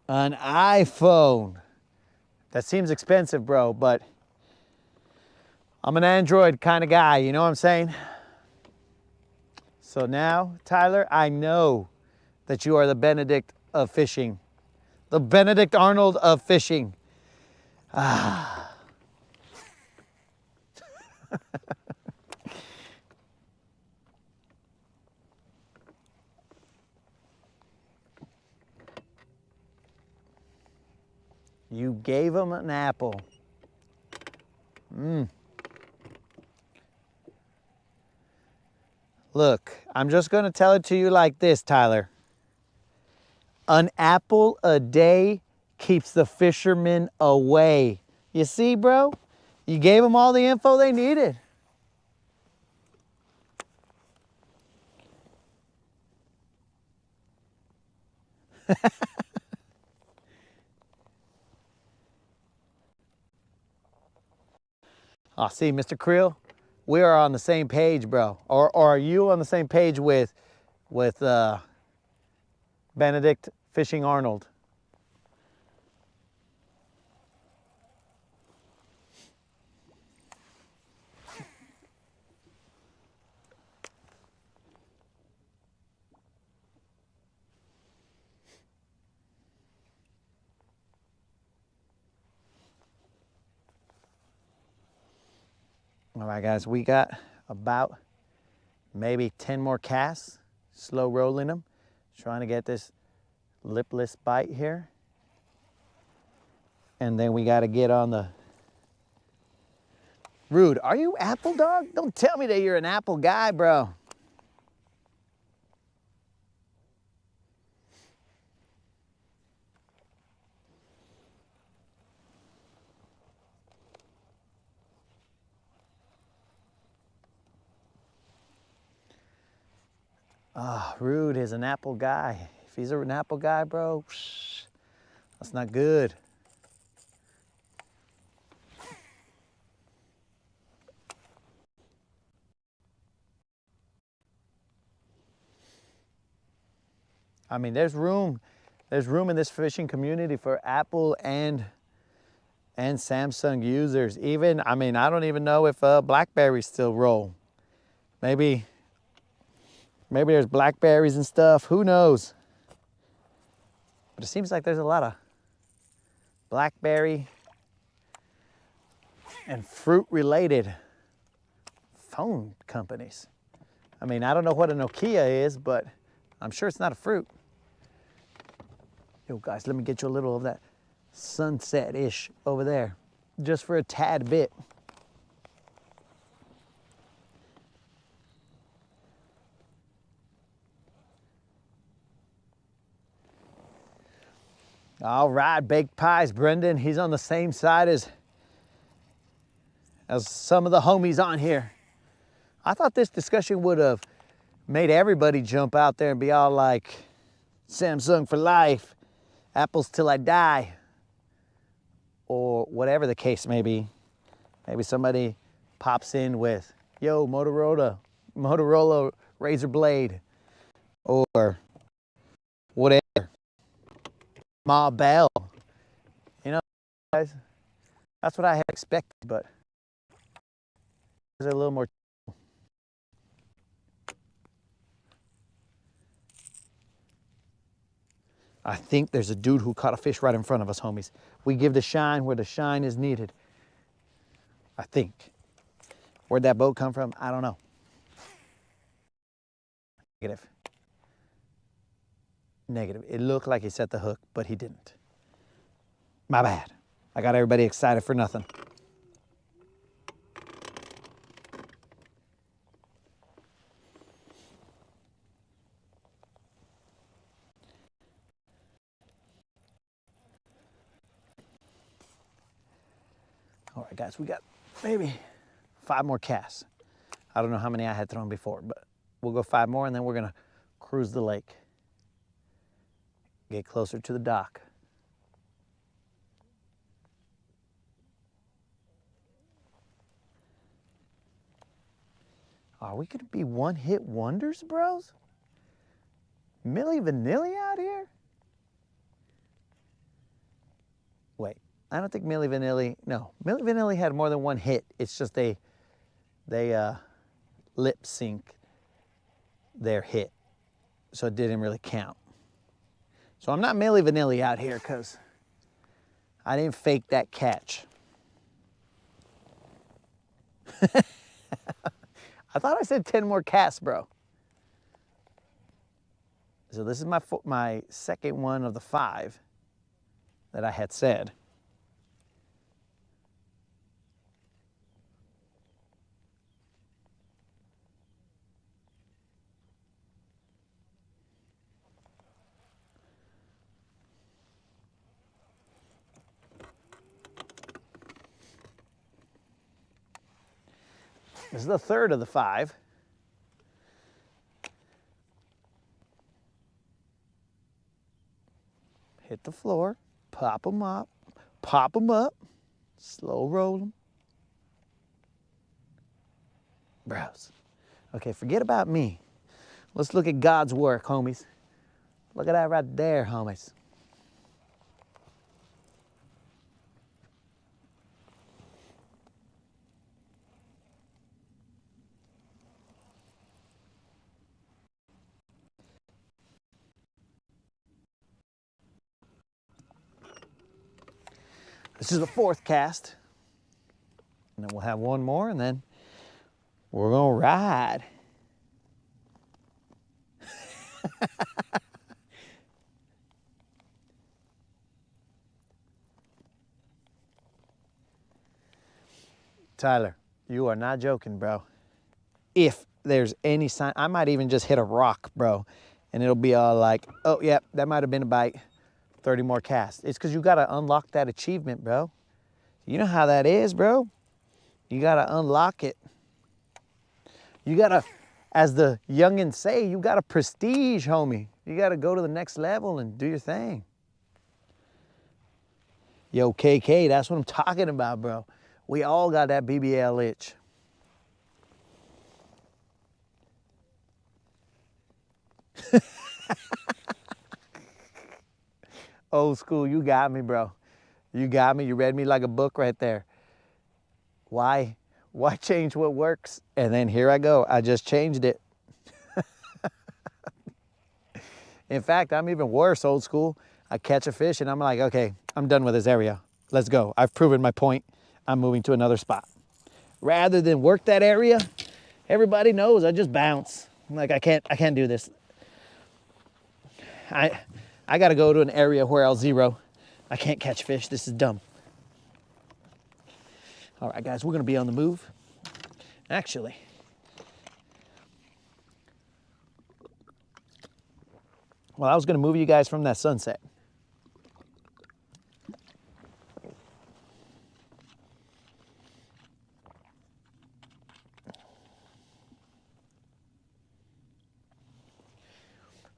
An iPhone. That seems expensive, bro, but I'm an Android kind of guy, you know what I'm saying? So now, Tyler, I know that you are the Benedict of fishing. The Benedict Arnold of fishing. Ah. You gave him an apple. Look, I'm just gonna tell it to you like this, Tyler. An apple a day keeps the fishermen away. You see, bro? You gave them all the info they needed. Oh, see, Mr. Creel, we are on the same page, bro. Or are you on the same page with Benedict Fishing Arnold? All right, guys, we got about maybe 10 more casts, slow rolling them, trying to get this lipless bite here. And then we got to get on the Rude, are you apple dog? Don't tell me that you're an apple guy, bro. Ah, Rude is an apple guy. If he's an apple guy, bro, that's not good. I mean, there's room in this fishing community for Apple and Samsung users. Even, I mean, I don't even know if Blackberries still roll. Maybe there's Blackberries and stuff. Who knows? But it seems like there's a lot of Blackberry and fruit-related phone companies. I mean, I don't know what a Nokia is, but I'm sure it's not a fruit. Yo, guys, let me get you a little of that sunset-ish over there, just for a tad bit. All right, baked pies, Brendan. He's on the same side as some of the homies on here. I thought this discussion would have made everybody jump out there and be all like, Samsung for life, apples till I die, or whatever the case may be. Maybe somebody pops in with, yo, Motorola Razor Blade, or whatever, Ma Bell. You know, guys, that's what I had expected, but there's a little more. I think there's a dude who caught a fish right in front of us, homies. We give the shine where the shine is needed. I think. Where'd that boat come from? I don't know. Negative. Negative. It looked like he set the hook, but he didn't. My bad. I got everybody excited for nothing. All right, guys, we got maybe 5 more casts. I don't know how many I had thrown before, but we'll go 5 more and then we're gonna cruise the lake. Get closer to the dock. Are we gonna be one-hit wonders, bros? Milli Vanilli out here? Wait, I don't think Milli Vanilli, no. Milli Vanilli had more than one hit. It's just they lip sync their hit. So it didn't really count. So I'm not Milli Vanilli out here because I didn't fake that catch. I thought I said 10 more casts, bro. So this is my second one of the 5 that I had said. This is the third of the 5. Hit the floor, pop them up, slow roll them. Bros. Okay, forget about me. Let's look at God's work, homies. Look at that right there, homies. This is the 4th cast. And then we'll have one more and then we're gonna ride. Tyler, You are not joking, bro. If there's any sign, I might even just hit a rock, bro, and it'll be all like, oh, yeah, that might have been a bite. 30 more casts. It's because you got to unlock that achievement, bro. You know how that is, bro. You got to unlock it. You got to, as the youngins say, you got to prestige, homie. You got to go to the next level and do your thing. Yo, KK, that's what I'm talking about, bro. We all got that BBL itch. Old school, you got me, bro. You got me. You read me like a book right there. Why change what works? And then here I go. I just changed it. In fact, I'm even worse, old school. I catch a fish and I'm like, okay, I'm done with this area. Let's go. I've proven my point. I'm moving to another spot. Rather than work that area, everybody knows I just bounce. I'm like, I can't do this. I got to go to an area where I'll zero. I can't catch fish. This is dumb. All right, guys, we're going to be on the move. Actually, well, I was going to move you guys from that sunset.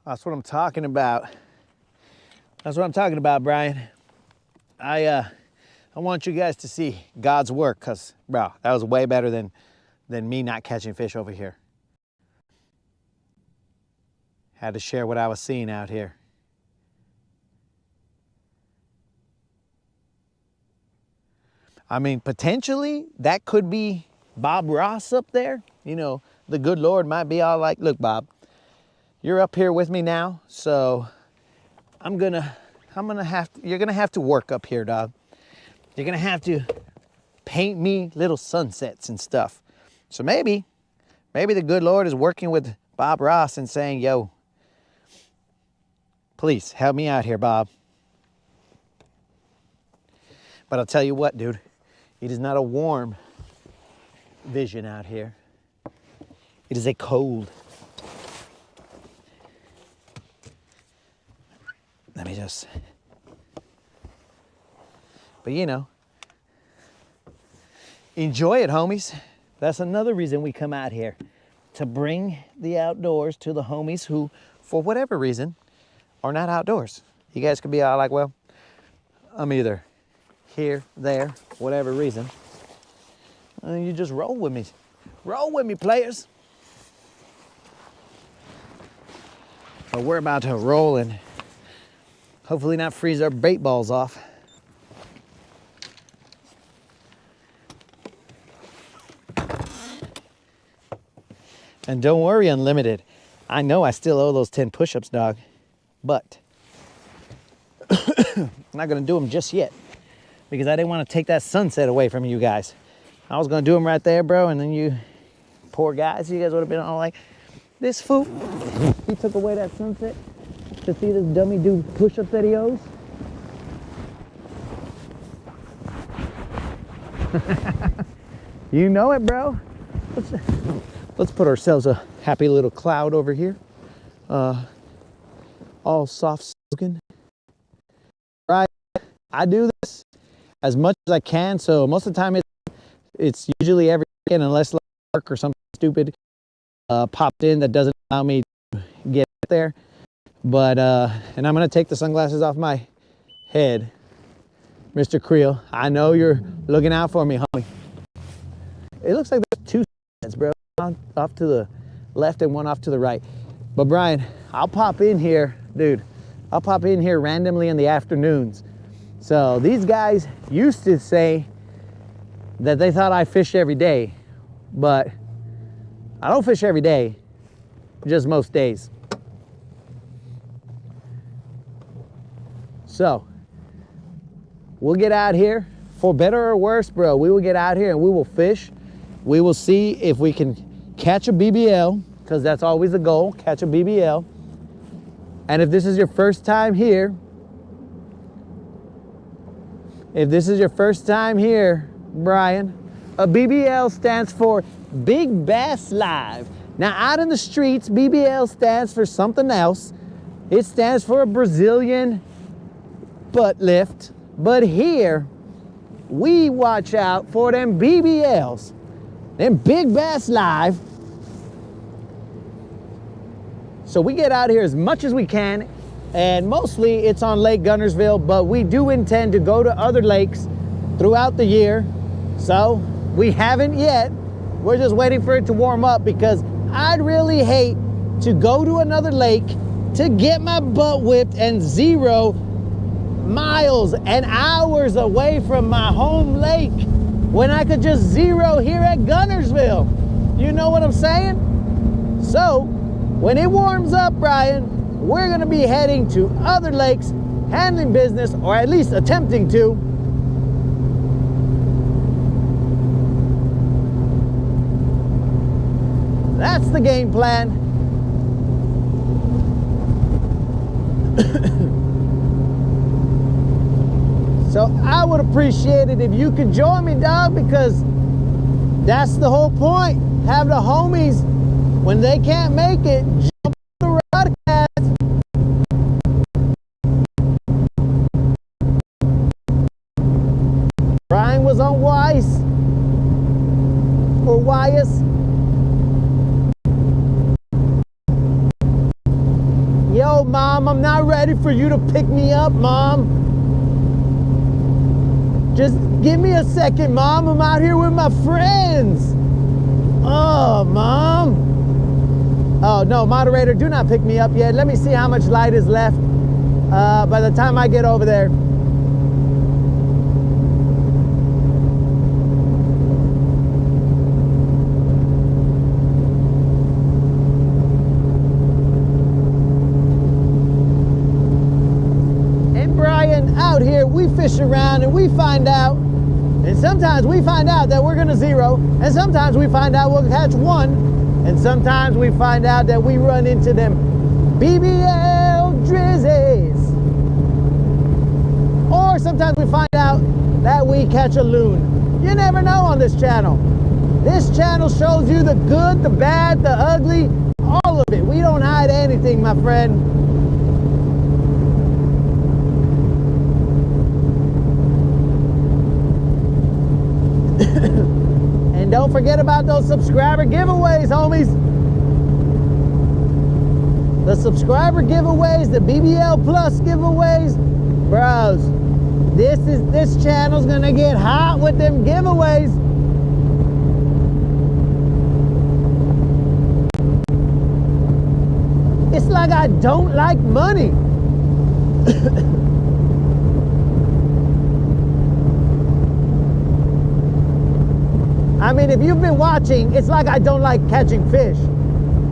That's what I'm talking about. That's what I'm talking about, Brian. I want you guys to see God's work, because, bro, that was way better than me not catching fish over here. Had to share what I was seeing out here. I mean, potentially, that could be Bob Ross up there. You know, the good Lord might be all like, look, Bob, you're up here with me now, so you're gonna have to work up here, dog. You're gonna have to paint me little sunsets and stuff. So maybe the good Lord is working with Bob Ross and saying, yo, please help me out here, Bob. But I'll tell you what, dude, it is not a warm vision out here. It is a cold. Let me just, but you know, enjoy it, homies. That's another reason we come out here, to bring the outdoors to the homies who, for whatever reason, are not outdoors. You guys could be all like, well, I'm either here, there, whatever reason. And you just roll with me. Roll with me, players. But we're about to roll and hopefully not freeze our bait balls off. And don't worry, Unlimited. I know I still owe those 10 push-ups, dog. But I'm not gonna do them just yet, because I didn't want to take that sunset away from you guys. I was gonna do them right there, bro, and then you poor guys, you guys would have been all like, this fool, he took away that sunset to see this dummy do push-ups that he owes. You know it, bro. Let's put ourselves a happy little cloud over here. All soft-spoken. Right, I do this as much as I can, so most of the time it's usually every weekend, unless like work or something stupid popped in that doesn't allow me to get there. But and I'm gonna take the sunglasses off my head, Mr. Creel. I know you're looking out for me, homie. It looks like there's two sunsets, bro, off to the left and one off to the right. But Brian, I'll pop in here, dude. I'll pop in here randomly in the afternoons. So these guys used to say that they thought I fished every day, but I don't fish every day, just most days. So we'll get out here, for better or worse, bro. We will get out here and we will fish. We will see if we can catch a BBL, because that's always the goal, catch a BBL. And if this is your first time here, Brian, A BBL stands for Big Bass Live. Now out in the streets, BBL stands for something else. It stands for a Brazilian butt lift. But here, we watch out for them BBLs, them Big Bass Live. So we get out here as much as we can, and mostly it's on Lake Guntersville, but we do intend to go to other lakes throughout the year. So we haven't yet. We're just waiting for it to warm up, because I'd really hate to go to another lake to get my butt whipped and 0 miles and hours away from my home lake when I could just 0 here at Guntersville. You know what I'm saying? So when it warms up, Brian, we're gonna be heading to other lakes, handling business, or at least attempting to. That's the game plan. So I would appreciate it if you could join me, dog, because that's the whole point. Have the homies, when they can't make it, jump on the Rodcast. Brian was on Weiss, or Wyas. Yo, Mom, I'm not ready for you to pick me up, Mom. Just give me a second, Mom. I'm out here with my friends. Oh, Mom. Oh, no, moderator, do not pick me up yet. Let me see how much light is left by the time I get over there. Out here, we fish around and we find out, and sometimes we find out that we're gonna 0, and sometimes we find out we'll catch 1, and sometimes we find out that we run into them BBL drizzies, or sometimes we find out that we catch a loon. You never know on this channel. This channel shows you the good, the bad, the ugly, all of it. We don't hide anything, my friend. And don't forget about those subscriber giveaways, homies. The subscriber giveaways, the BBL Plus giveaways. Bros, this channel's gonna get hot with them giveaways. It's like I don't like money. I mean, if you've been watching, it's like I don't like catching fish.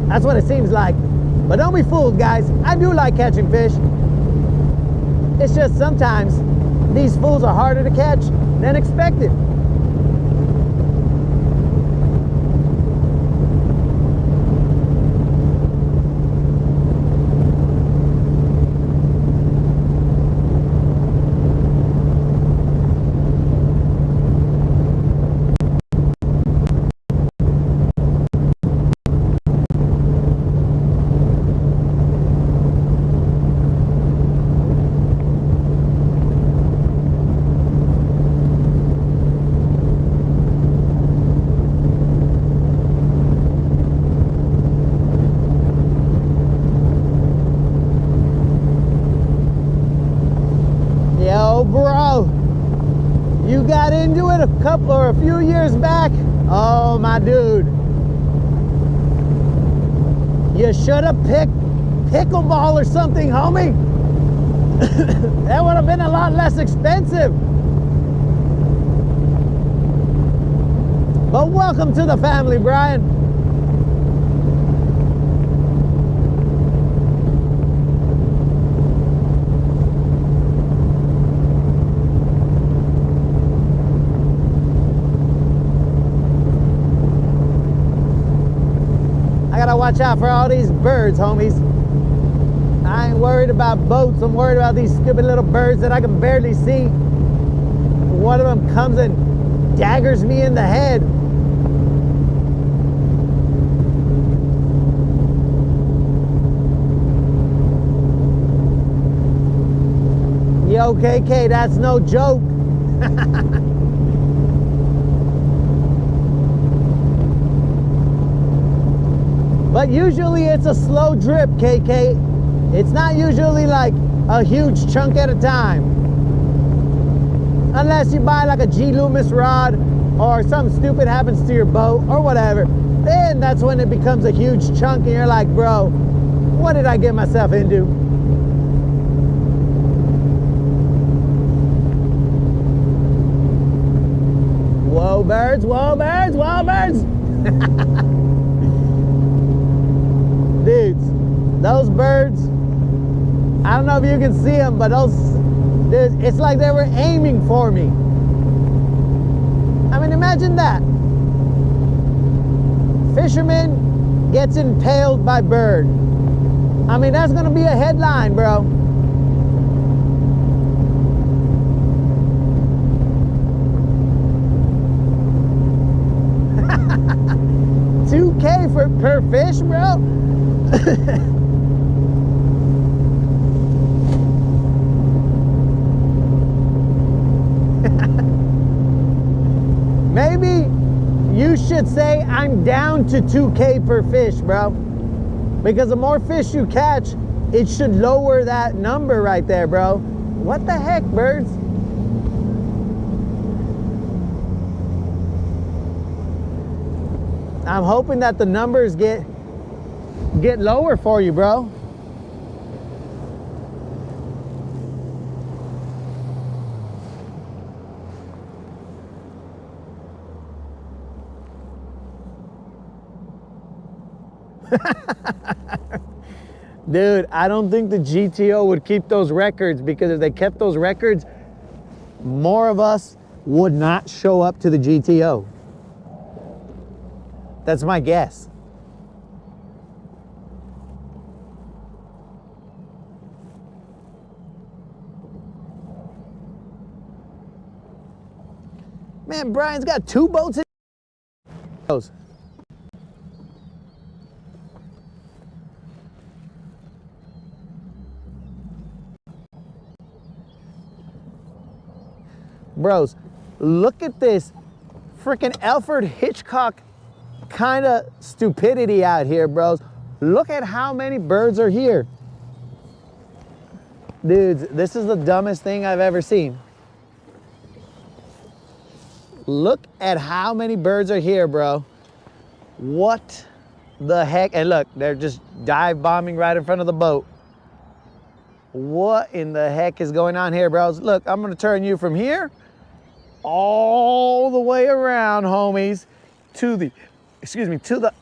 That's what it seems like. But don't be fooled, guys. I do like catching fish. It's just sometimes these fools are harder to catch than expected. Bro, you got into it a few years back. Oh, my dude, you should have picked pickleball or something, homie. That would have been a lot less expensive. But welcome to the family, Brian. I gotta watch out for all these birds, homies. I ain't worried about boats. I'm worried about these stupid little birds that I can barely see. One of them comes and daggers me in the head. Yo, KK, that's no joke. But usually it's a slow drip, KK. It's not usually like a huge chunk at a time. Unless you buy like a G Loomis rod or something stupid happens to your boat or whatever. Then that's when it becomes a huge chunk and you're like, bro, what did I get myself into? Whoa, birds, whoa, birds, whoa, birds. Dudes, those birds, I don't know if you can see them, but it's like they were aiming for me. I mean, imagine that. Fisherman gets impaled by bird. I mean, that's gonna be a headline, bro. 2K per fish, bro. Maybe you should say I'm down to 2K per fish, bro. Because the more fish you catch, it should lower that number right there, bro. What the heck, birds? I'm hoping that the numbers get lower for you, bro. Dude, I don't think the GTO would keep those records, because if they kept those records, more of us would not show up to the GTO. That's my guess. Man, Brian's got 2 boats in those. Bros, look at this freaking Alfred Hitchcock kind of stupidity out here, bros. Look at how many birds are here. Dudes, this is the dumbest thing I've ever seen. Look at how many birds are here, bro. What the heck? And look, they're just dive bombing right in front of the boat. What in the heck is going on here, bros? Look, I'm gonna turn you from here all the way around, homies, to the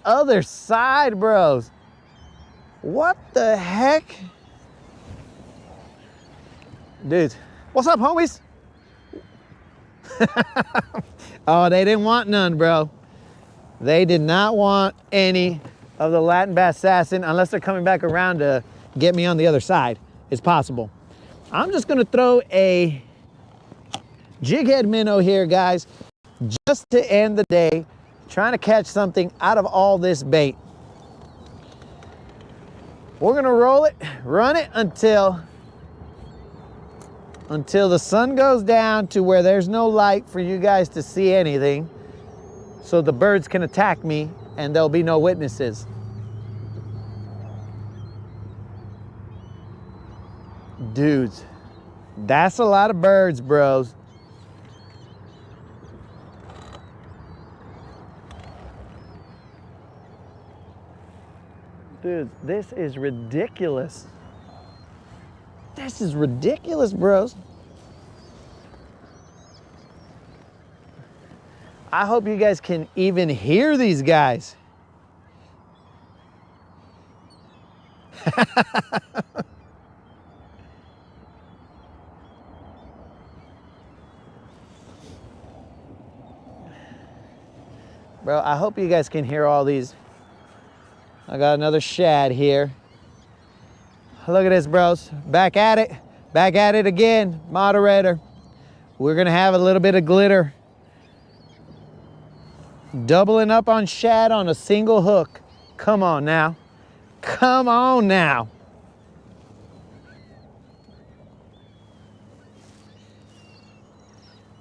other side, bros. What the heck? Dude, what's up, homies? Oh, they didn't want none, bro. They did not want any of the Latin bass assassin, unless they're coming back around to get me on the other side. It's possible. I'm just gonna throw a jig head minnow here, guys, just to end the day, trying to catch something out of all this bait. We're gonna roll it, run it until the sun goes down to where there's no light for you guys to see anything, so the birds can attack me and there'll be no witnesses. Dudes, that's a lot of birds, bros. Dude, this is ridiculous. This is ridiculous, bros. I hope you guys can even hear these guys. Bro, I hope you guys can hear all these. I got another shad here. Look at this, bros. Back at it again, moderator. We're gonna have a little bit of glitter Doubling up on shad on a single hook. Come on now. Come on now.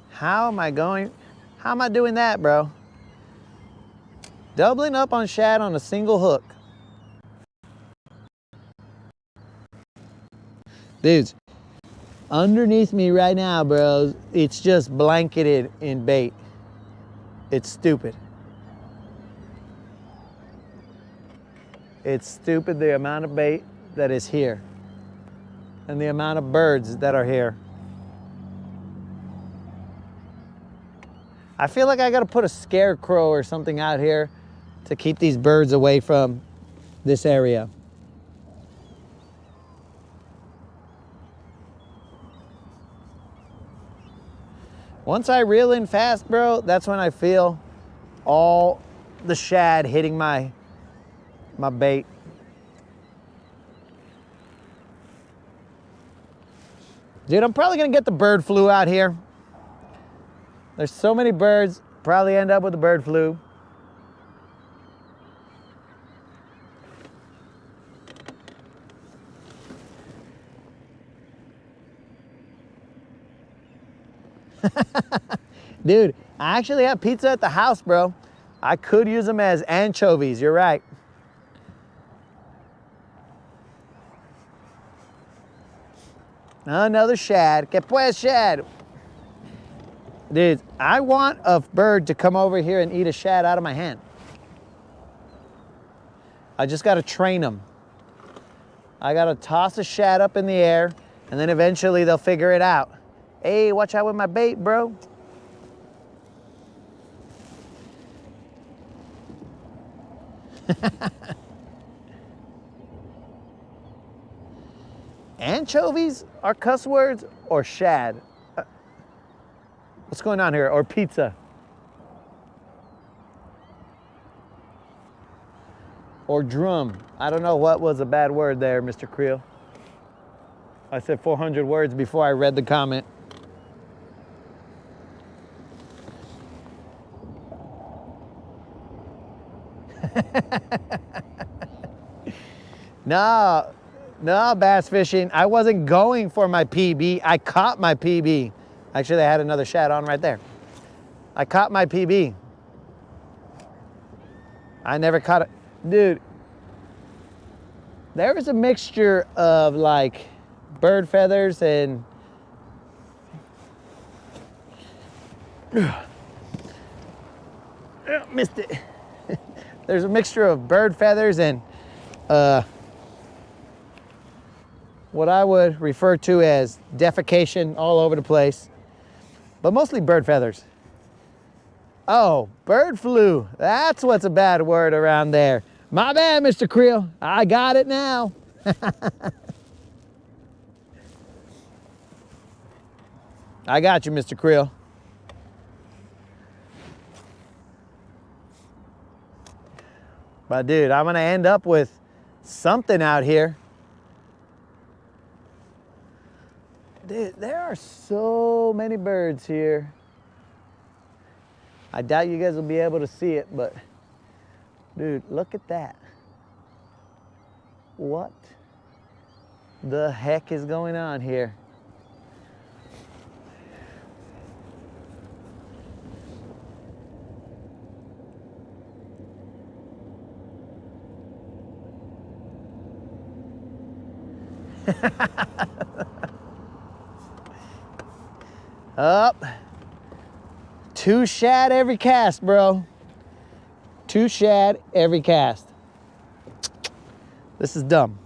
How am I doing that, bro? Doubling up on shad on a single hook. Dudes, underneath me right now, bro, it's just blanketed in bait. It's stupid. It's stupid the amount of bait that is here and the amount of birds that are here. I feel like I gotta put a scarecrow or something out here to keep these birds away from this area. Once I reel in fast, bro, that's when I feel all the shad hitting my bait. Dude, I'm probably gonna get the bird flu out here. There's so many birds, probably end up with the bird flu. Dude, I actually have pizza at the house, bro. I could use them as anchovies, you're right. Another shad. Que pues, shad? Dude, I want a bird to come over here and eat a shad out of my hand. I just gotta train them. I gotta toss a shad up in the air, and then eventually they'll figure it out. Hey, watch out with my bait, bro. Anchovies are cuss words or shad? What's going on here? Or pizza? Or drum? I don't know what was a bad word there, Mr. Creel. I said 400 words before I read the comment. No, bass fishing. I wasn't going for my PB. I caught my PB. Actually, I had another shad on right there. I caught my PB. I never caught it. Dude, there was a mixture of like bird feathers and missed it. There's a mixture of bird feathers and what I would refer to as defecation all over the place, but mostly bird feathers. Oh, bird flu. That's what's a bad word around there. My bad, Mr. Creel. I got it now. I got you, Mr. Creel. But dude, I'm gonna end up with something out here. Dude, there are so many birds here. I doubt you guys will be able to see it, but dude, look at that. What the heck is going on here? Up. 2 shad every cast, bro. 2 shad every cast. This is dumb.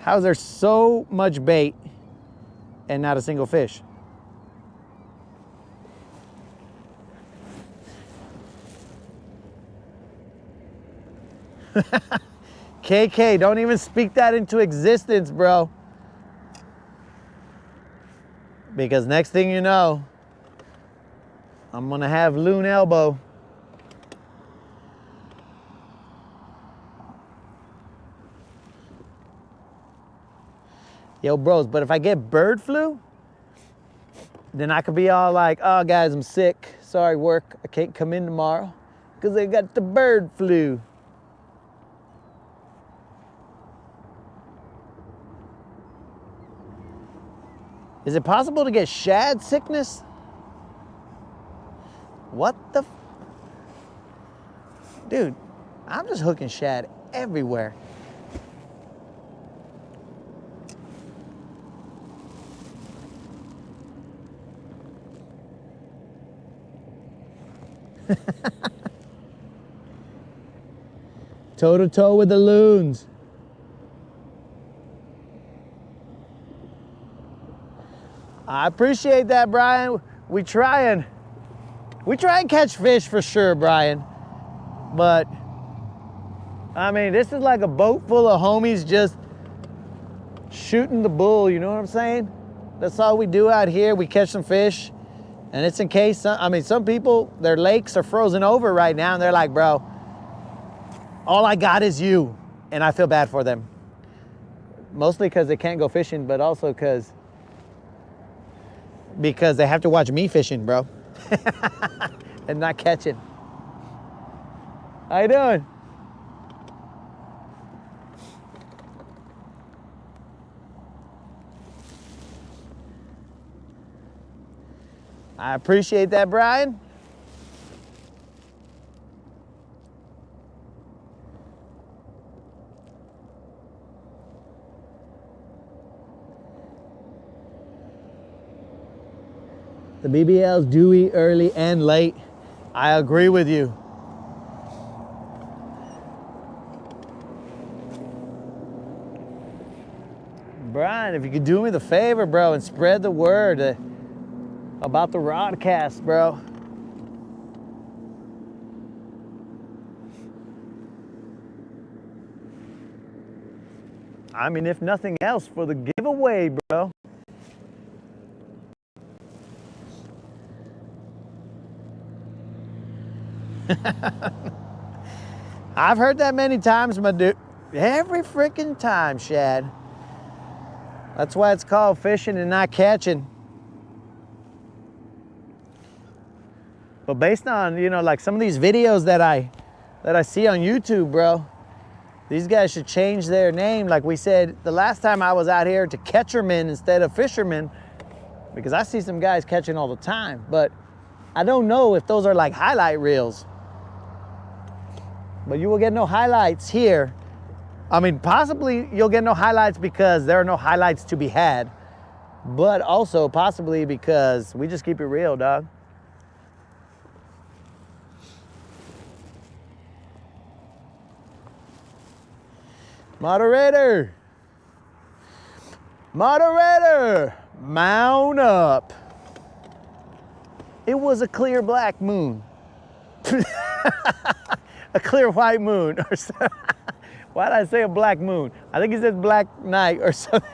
How is there so much bait and not a single fish? KK, don't even speak that into existence, bro. Because next thing you know, I'm gonna have loon elbow. Yo, bros, but if I get bird flu, then I could be all like, oh guys, I'm sick. Sorry, work, I can't come in tomorrow. because they got the bird flu. Is it possible to get shad sickness? What the? Dude, I'm just hooking shad everywhere. Toe to toe with the loons. I appreciate that, Brian. We try and catch fish for sure, Brian. But I mean, this is like a boat full of homies just shooting the bull, you know what I'm saying? That's all we do out here. We catch some fish, and it's in case, some people, their lakes are frozen over right now, and they're like, bro, all I got is you, and I feel bad for them. Mostly because they can't go fishing, but also because they have to watch me fishing, bro, and not catching. How you doing? I appreciate that, Brian. The BBL's dewy, early, and late. I agree with you. Brian, if you could do me the favor, bro, and spread the word about the Rodcast, bro. I mean, if nothing else, for the giveaway, bro. I've heard that many times, my dude. Every freaking time, Shad. That's why it's called fishing and not catching. But based on, like some of these videos that I see on YouTube, bro, these guys should change their name. Like we said the last time I was out here, to catchermen instead of fishermen, because I see some guys catching all the time, but I don't know if those are like highlight reels. But you will get no highlights here. I mean, possibly you'll get no highlights because there are no highlights to be had, but also possibly because we just keep it real, dog. Moderator, mount up. It was a clear black moon. A clear white moon or something. Why did I say a black moon? I think he said black night or something.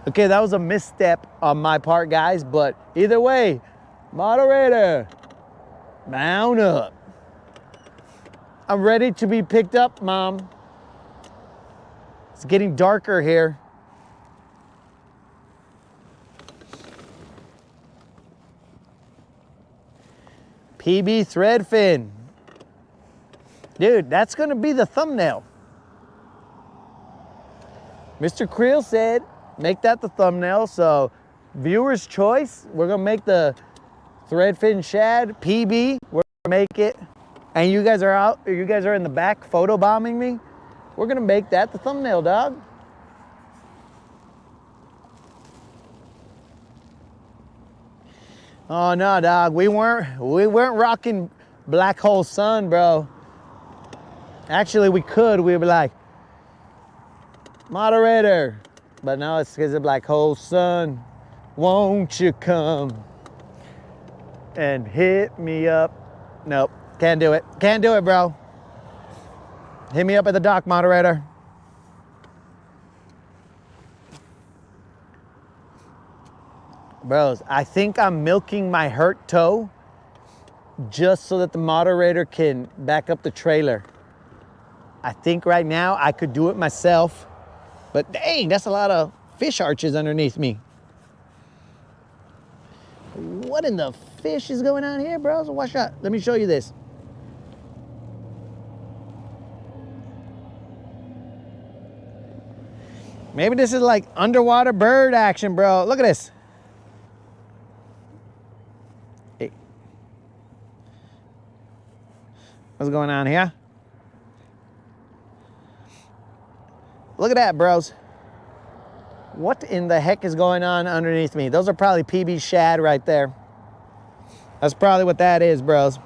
Okay, that was a misstep on my part, guys, but either way, moderator, mount up. I'm ready to be picked up, Mom. It's getting darker here. PB threadfin. Dude, that's gonna be the thumbnail. Mr. Creel said, make that the thumbnail. So viewer's choice, we're gonna make the threadfin shad PB. We're gonna make it. And you guys are in the back photo bombing me. We're gonna make that the thumbnail, dog. Oh no, dog, we weren't rocking Black Hole Sun, bro. Actually, we could. We'd be like, moderator. But no, it's because of Black Hole Sun. Won't you come and hit me up? Nope, can't do it. Can't do it, bro. Hit me up at the dock, moderator. Bros, I think I'm milking my hurt toe just so that the moderator can back up the trailer. I think right now I could do it myself, but dang, that's a lot of fish arches underneath me. what in the fish is going on here, bro? So watch out. Let me show you this. Maybe this is like underwater bird action, bro. Look at this. Hey. What's going on here? Look at that, bros. What in the heck is going on underneath me? Those are probably PB shad right there. That's probably what that is, bros.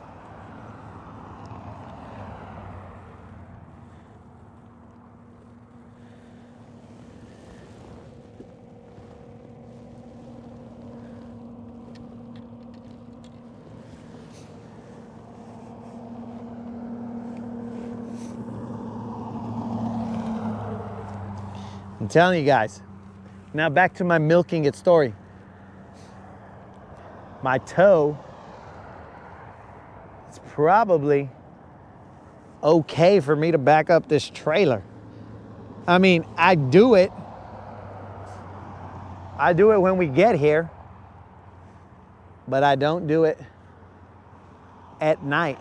I'm telling you guys. Now back to my milking it story. My toe is probably okay for me to back up this trailer. I mean, I do it when we get here, but I don't do it at night.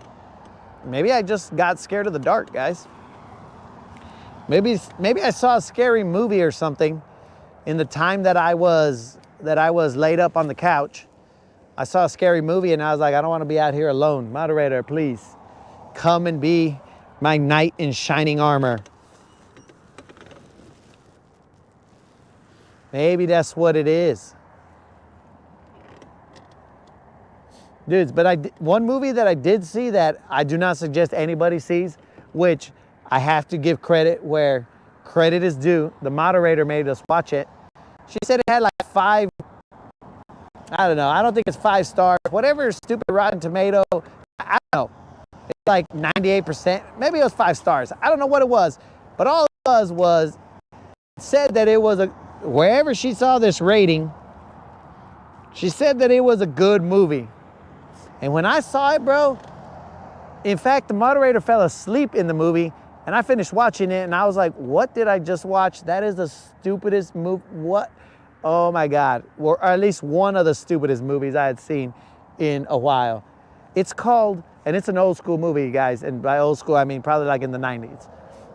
Maybe I just got scared of the dark, guys. Maybe I saw a scary movie or something in the time that I was laid up on the couch. I saw a scary movie and I was like, I don't want to be out here alone. Moderator, please come and be my knight in shining armor. Maybe that's what it is. Dudes, but one movie that I did see that I do not suggest anybody sees, which I have to give credit where credit is due. The moderator made us watch it. She said it had like 5, I don't know. I don't think it's 5 stars. Whatever stupid Rotten Tomato, I don't know. It's like 98%. Maybe it was 5 stars. I don't know what it was. But all it was said that it was wherever she saw this rating, she said that it was a good movie. And when I saw it, bro, in fact, the moderator fell asleep in the movie. And I finished watching it, and I was like, what did I just watch? That is the stupidest movie. What? Oh, my God. Or at least one of the stupidest movies I had seen in a while. It's called, and it's an old school movie, guys. And by old school, I mean probably like in the 90s.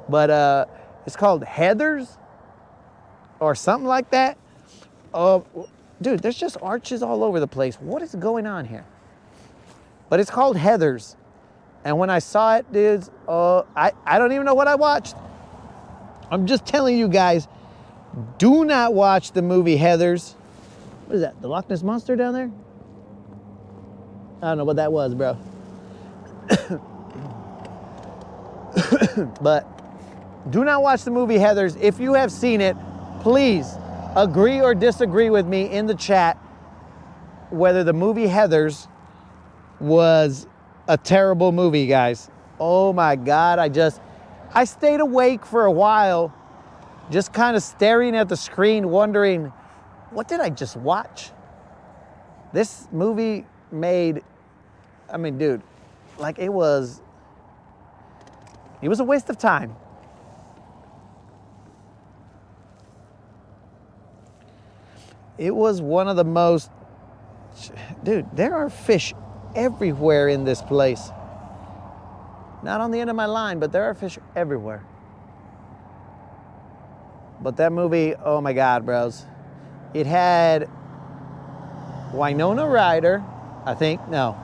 But it's called Heathers or something like that. Dude, there's just arches all over the place. What is going on here? But it's called Heathers. And when I saw it, dudes, I don't even know what I watched. I'm just telling you guys, do not watch the movie Heathers. What is that, the Loch Ness Monster down there? I don't know what that was, bro. But do not watch the movie Heathers. If you have seen it, please agree or disagree with me in the chat whether the movie Heathers was a terrible movie, guys. Oh my God, I stayed awake for a while, just kind of staring at the screen, wondering, what did I just watch? This movie made, I mean, dude, like it was a waste of time. It was one of the most, dude, there are fish everywhere in this place. Not on the end of my line, but there are fish everywhere. But that movie, oh my God, bros. It had Winona Ryder, I think. No.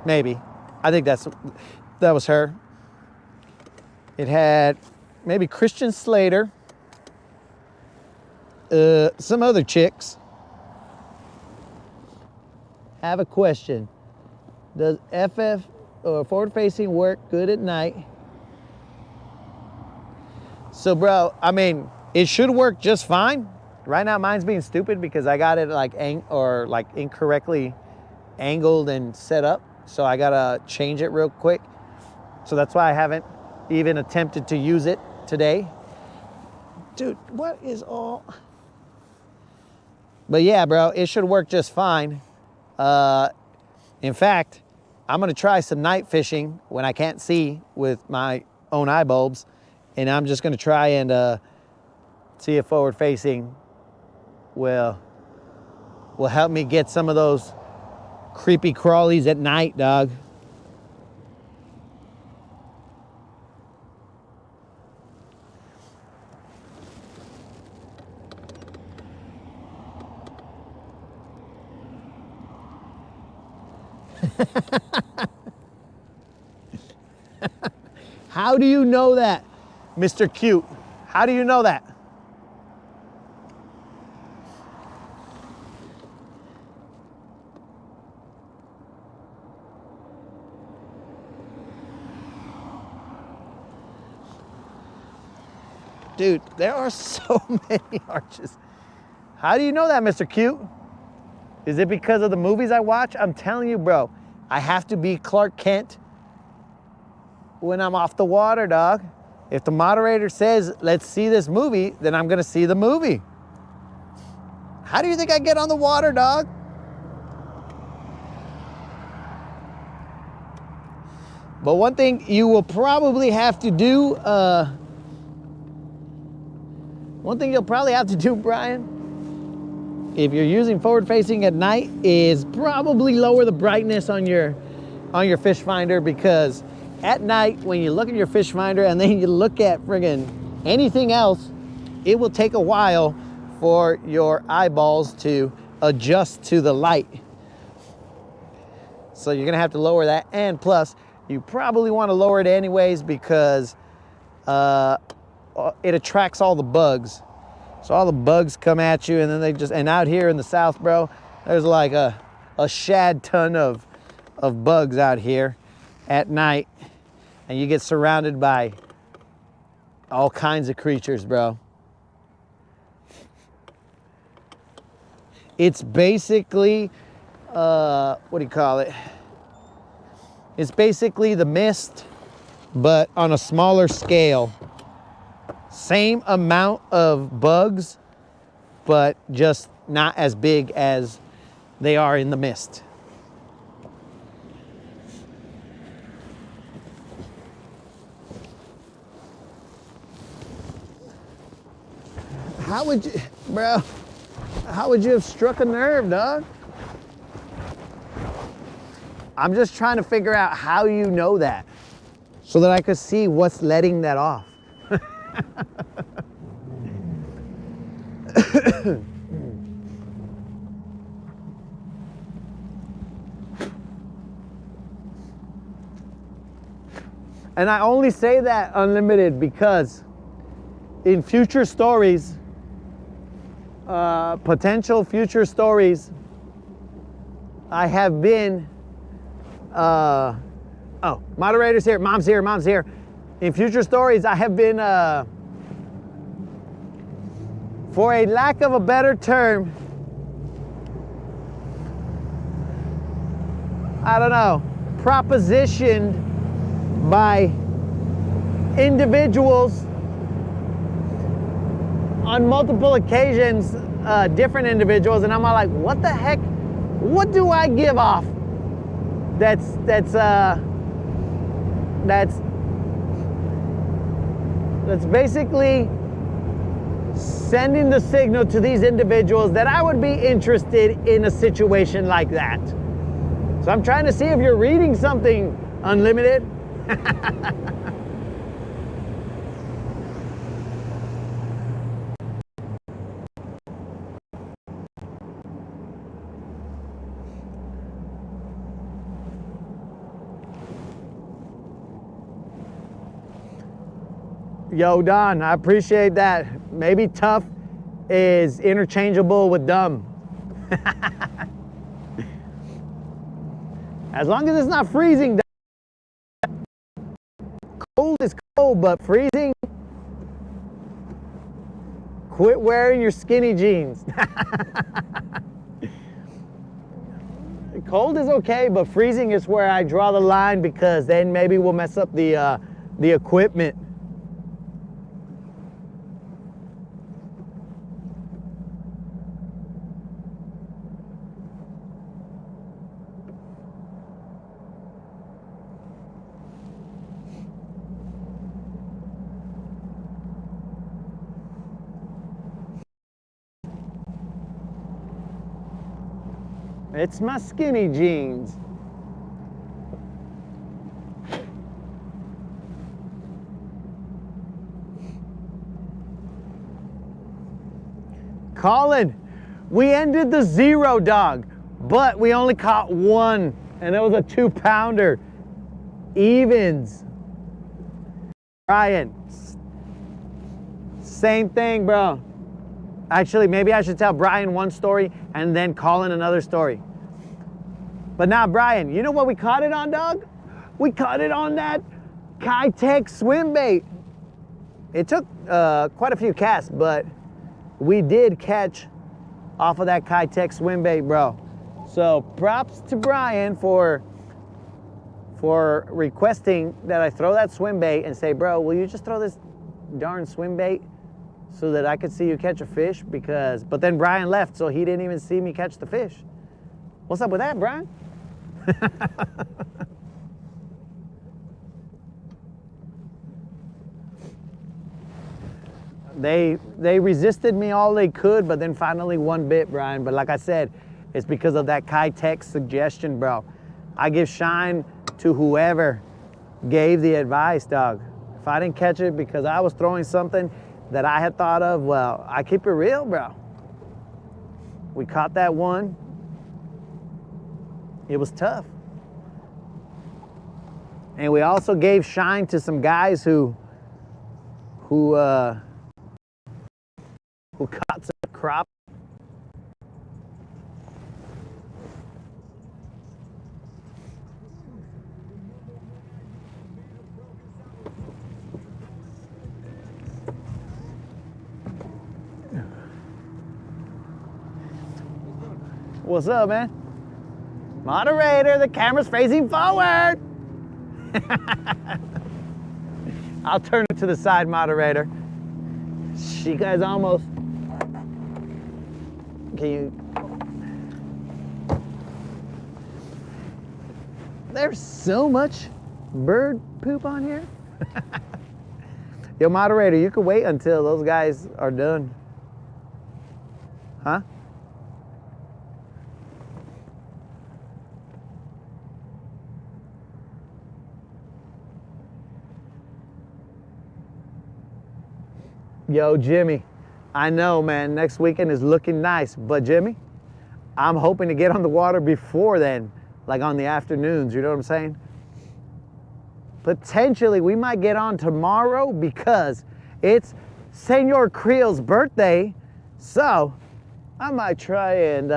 Maybe. I think that was her. It had maybe Christian Slater. Some other chicks. Have a question. Does FF or forward facing work good at night? So bro, I mean, it should work just fine. Right now mine's being stupid because I got it like incorrectly angled and set up. So I gotta change it real quick. So that's why I haven't even attempted to use it today. Dude, what is all? But yeah, bro, it should work just fine. In fact, I'm gonna try some night fishing when I can't see with my own eye bulbs, and I'm just gonna try and see if forward facing will will help me get some of those creepy crawlies at night, dog. How do you know that, Mr. Cute? How do you know that? Dude, there are so many arches. How do you know that, Mr. Cute? Is it because of the movies I watch? I'm telling you, bro, I have to be Clark Kent when I'm off the water, dog. If the moderator says, let's see this movie, then I'm gonna see the movie. How do you think I get on the water, dog? But one thing you will probably have to do, Brian, if you're using forward facing at night, is probably lower the brightness on your fish finder, because at night when you look at your fish finder and then you look at friggin' anything else, it will take a while for your eyeballs to adjust to the light. So you're gonna have to lower that, and plus you probably want to lower it anyways because it attracts all the bugs. So all the bugs come at you, and then and out here in the South, bro, there's like a shad ton of bugs out here at night, and you get surrounded by all kinds of creatures, bro. It's basically, what do you call it? It's basically the mist, but on a smaller scale. Same amount of bugs, but just not as big as they are in the mist. How would you, bro, how would you have struck a nerve, dog? I'm just trying to figure out how you know that so that I could see what's letting that off. And I only say that, Unlimited, because in future stories, potential future stories, I have been, oh, moderator's here, mom's here. In future stories, I have been, for a lack of a better term, I don't know, propositioned by individuals on multiple occasions, different individuals, and I'm all like, what the heck? What do I give off? That's basically sending the signal to these individuals that I would be interested in a situation like that. So I'm trying to see if you're reading something, Unlimited. Yo, Don, I appreciate that. Maybe tough is interchangeable with dumb. As long as it's not freezing. Cold is cold, but freezing? Quit wearing your skinny jeans. Cold is okay, but freezing is where I draw the line, because then maybe we'll mess up the equipment. It's my skinny jeans. Colin, we ended the 0, dog, but we only caught 1, and it was a 2-pounder. Evens. Brian, same thing, bro. Actually, maybe I should tell Brian one story and then Colin another story. But now, Brian, you know what we caught it on, dog? We caught it on that Kitech swim bait. It took quite a few casts, but we did catch off of that Kitech swim bait, bro. So props to Brian for requesting that I throw that swim bait and say, bro, will you just throw this darn swim bait so that I could see you catch a fish? But then Brian left, so he didn't even see me catch the fish. What's up with that, Brian? They resisted me all they could, but then finally one bit, Brian. But like I said, it's because of that Kitech suggestion, bro. I give shine to whoever gave the advice, dog. If I didn't catch it because I was throwing something that I had thought of, well, I keep it real, bro. We caught that one. It was tough. And we also gave shine to some guys who caught some crop. What's up, man? Moderator, the camera's facing forward. I'll turn it to the side, moderator. You guys almost... Can you... There's so much bird poop on here. Yo, moderator, you can wait until those guys are done. Huh? Yo, Jimmy, I know, man, next weekend is looking nice, but Jimmy, I'm hoping to get on the water before then, like on the afternoons, you know what I'm saying? Potentially, we might get on tomorrow because it's Senor Creel's birthday, so I might try and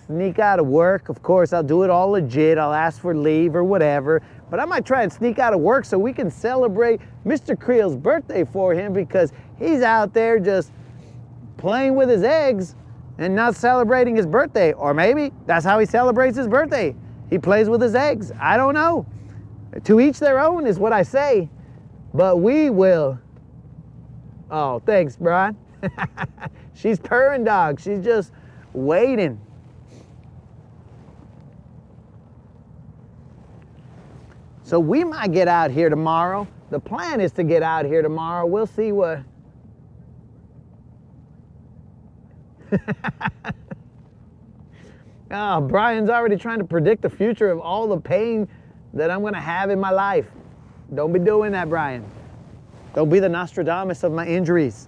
sneak out of work. Of course, I'll do it all legit. I'll ask for leave or whatever, but I might try and sneak out of work so we can celebrate Mr. Creel's birthday for him, because he's out there just playing with his eggs and not celebrating his birthday. Or maybe that's how he celebrates his birthday. He plays with his eggs. I don't know. To each their own is what I say. But we will. Oh, thanks, Brian. She's purring, dog. She's just waiting. So we might get out here tomorrow. The plan is to get out here tomorrow. We'll see what... Oh, Brian's already trying to predict the future of all the pain that I'm going to have in my life. Don't be doing that, Brian. Don't be the Nostradamus of my injuries.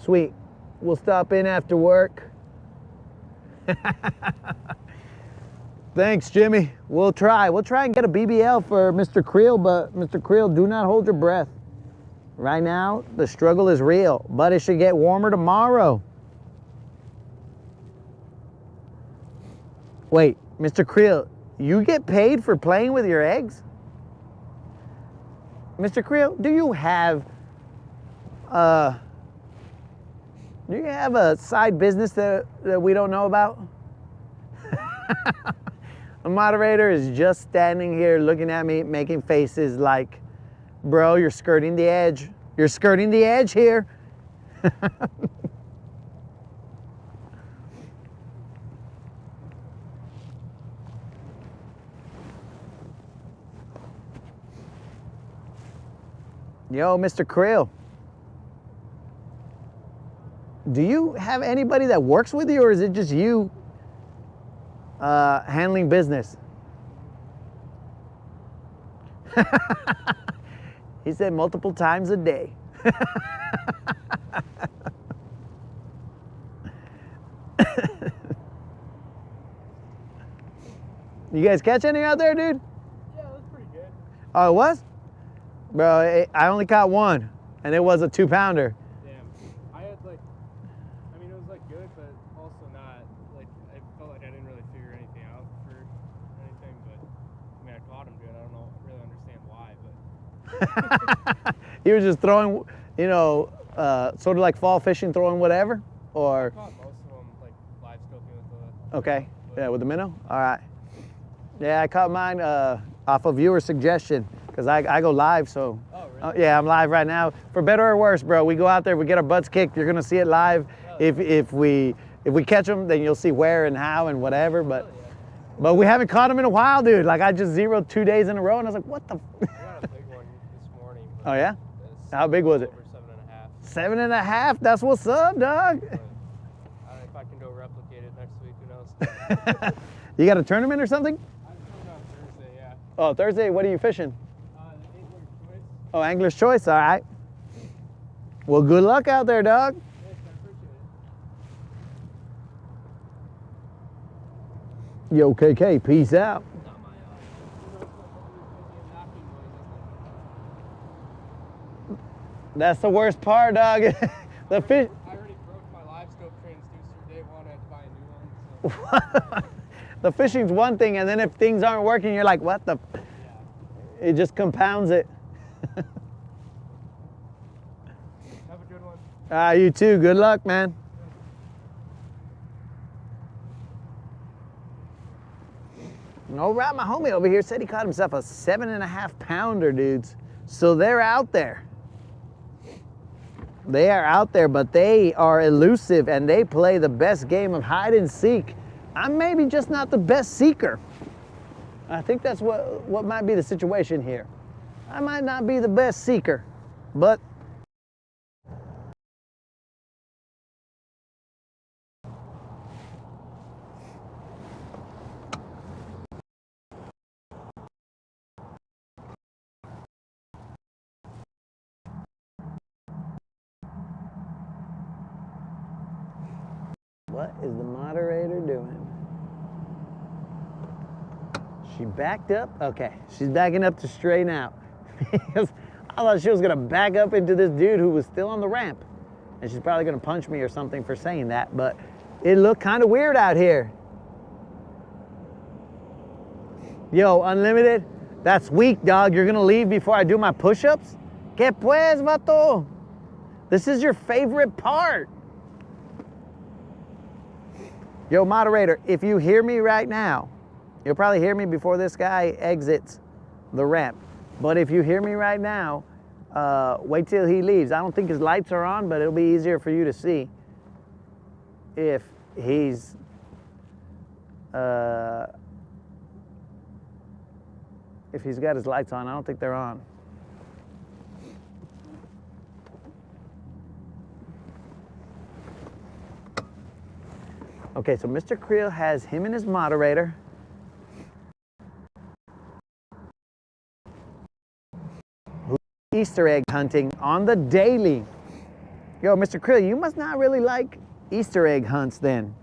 Sweet. We'll stop in after work. Thanks, Jimmy. We'll try. We'll try and get a BBL for Mr. Creel, but Mr. Creel, do not hold your breath. Right now, the struggle is real, but it should get warmer tomorrow. Wait, Mr. Creel, you get paid for playing with your eggs? Mr. Creel, do you have a side business that we don't know about? The moderator is just standing here looking at me, making faces like, bro, you're skirting the edge. You're skirting the edge here. Yo, Mr. Krill. Do you have anybody that works with you, or is it just you handling business? He said multiple times a day. You guys catch any out there, dude? Yeah, it was pretty good. Oh, it was? Bro, I only caught one, and it was a 2-pounder. Damn. I had like, I mean, it was like good, but also not. Like, I felt like I didn't really figure anything out for anything, but I mean, I caught him good. I don't know, really understand why, but. You were just throwing, you know, sort of like fall fishing, throwing whatever? Or. I caught most of them, like, live scoping with the. Okay. Yeah, with the minnow? All right. Yeah, I caught mine off of viewer suggestion because I go live, so. Oh, really? Yeah, I'm live right now. For better or worse, bro, we go out there, we get our butts kicked. You're gonna see it live. If we catch them, then you'll see where and how and whatever. But we haven't caught them in a while, dude. Like I just zeroed 2 days in a row, and I was like, what the? I got a big one this morning. Oh yeah? How big was it? Over 7.5. 7.5. That's what's up, dog. I don't know if I can go replicate it next week. Who knows? You got a tournament or something? I'm coming on Thursday. Yeah. Oh, Thursday. What are you fishing? The Angler's Choice. Oh, Angler's Choice. All right. Well, good luck out there, dog. Yes, I appreciate it. Yo, KK, peace out. Not my That's the worst part, dog. The fish. I already broke my live scope transducer day one. I had to buy a new one. So. The fishing's one thing, and then if things aren't working, you're like, what the? Yeah. It just compounds it. Have a good one. You too. Good luck, man. All right, my homie over here said he caught himself a 7.5-pounder, dudes. So they're out there. They are out there, but they are elusive and they play the best game of hide and seek. I'm maybe just not the best seeker. I think that's what might be the situation here. I might not be the best seeker, but what is the moderator doing? She backed up? Okay, she's backing up to straighten out. Because I thought she was gonna back up into this dude who was still on the ramp. And she's probably gonna punch me or something for saying that, but it looked kind of weird out here. Yo, Unlimited, that's weak, dog. You're gonna leave before I do my push-ups? Que pues, vato? This is your favorite part. Yo, moderator, if you hear me right now, you'll probably hear me before this guy exits the ramp. But if you hear me right now, wait till he leaves. I don't think his lights are on, but it'll be easier for you to see if he's got his lights on. I don't think they're on. Okay, so Mr. Creel has him and his moderator. Easter egg hunting on the daily. Yo, Mr. Creel, you must not really like Easter egg hunts then.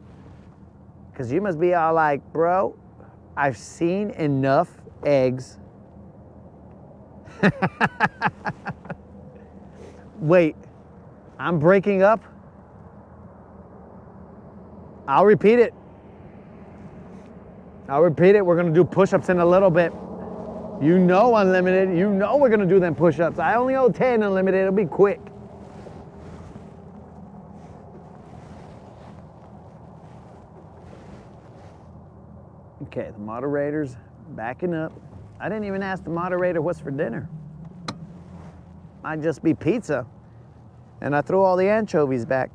Because you must be all like, bro, I've seen enough eggs. Wait, I'm breaking up? I'll repeat it. We're gonna do push-ups in a little bit. You know, Unlimited, you know we're gonna do them push-ups. I only owe 10, Unlimited, it'll be quick. Okay, the moderator's backing up. I didn't even ask the moderator what's for dinner. Might just be pizza. And I threw all the anchovies back.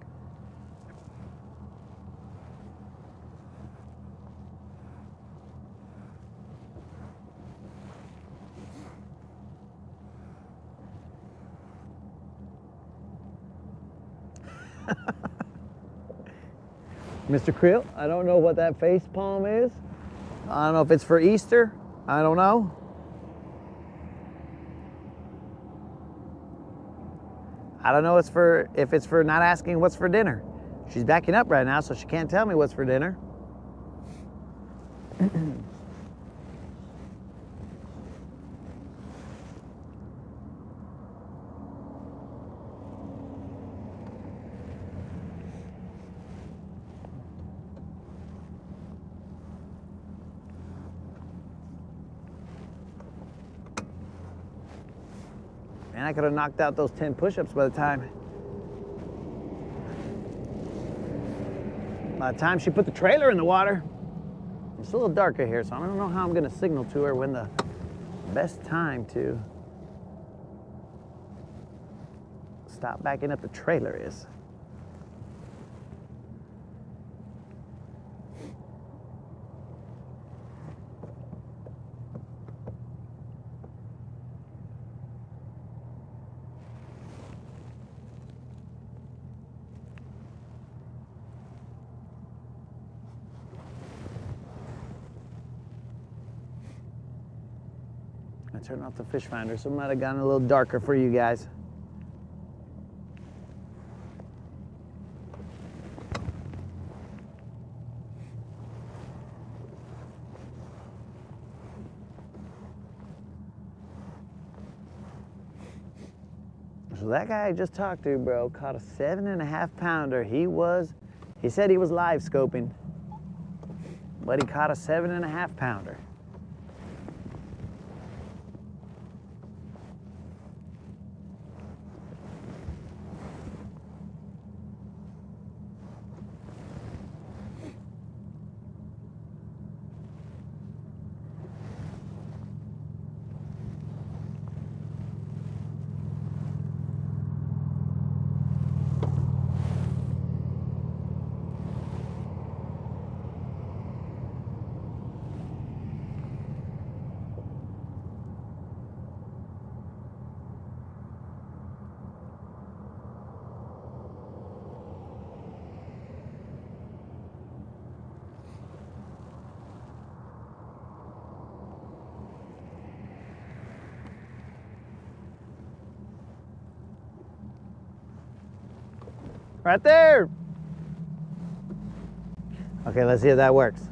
Mr. Creel, I don't know what that face palm is. I don't know if it's for Easter. I don't know. I don't know if it's for not asking what's for dinner. She's backing up right now, so she can't tell me what's for dinner. Man, I could have knocked out those 10 push-ups by the time she put the trailer in the water. It's a little darker here, so I don't know how I'm gonna signal to her when the best time to stop backing up the trailer is. I turned off the fish finder, so it might have gotten a little darker for you guys. So that guy I just talked to, bro, caught a 7.5 pounder. He said he was live scoping, but he caught a 7.5 pounder. Right there. Okay, let's see if that works.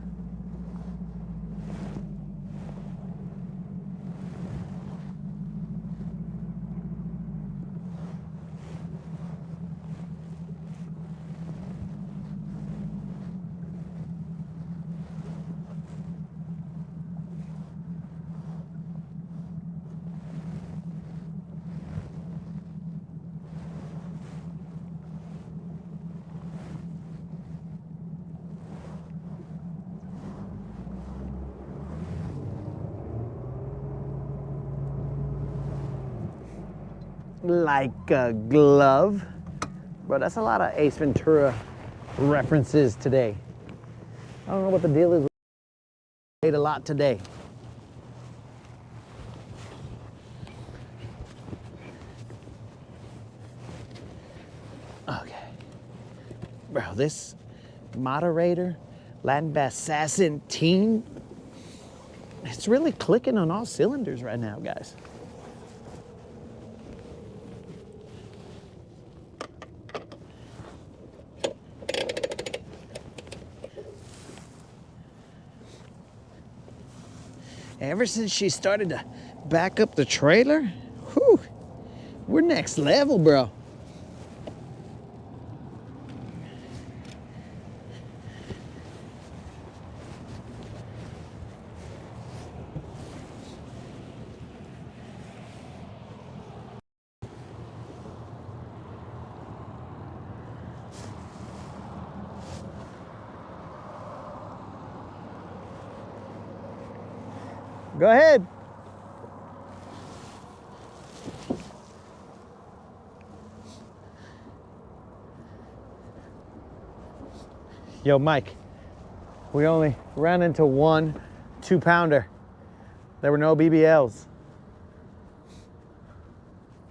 Like a glove. Bro, that's a lot of Ace Ventura references today. I don't know what the deal is. Ate a lot today. Okay. Bro, this moderator, Latin Bassassin team, it's really clicking on all cylinders right now, guys. Ever since she started to back up the trailer, whew, we're next level, bro. Go ahead. Yo, Mike, we only ran into one 2-pounder. There were no BBLs.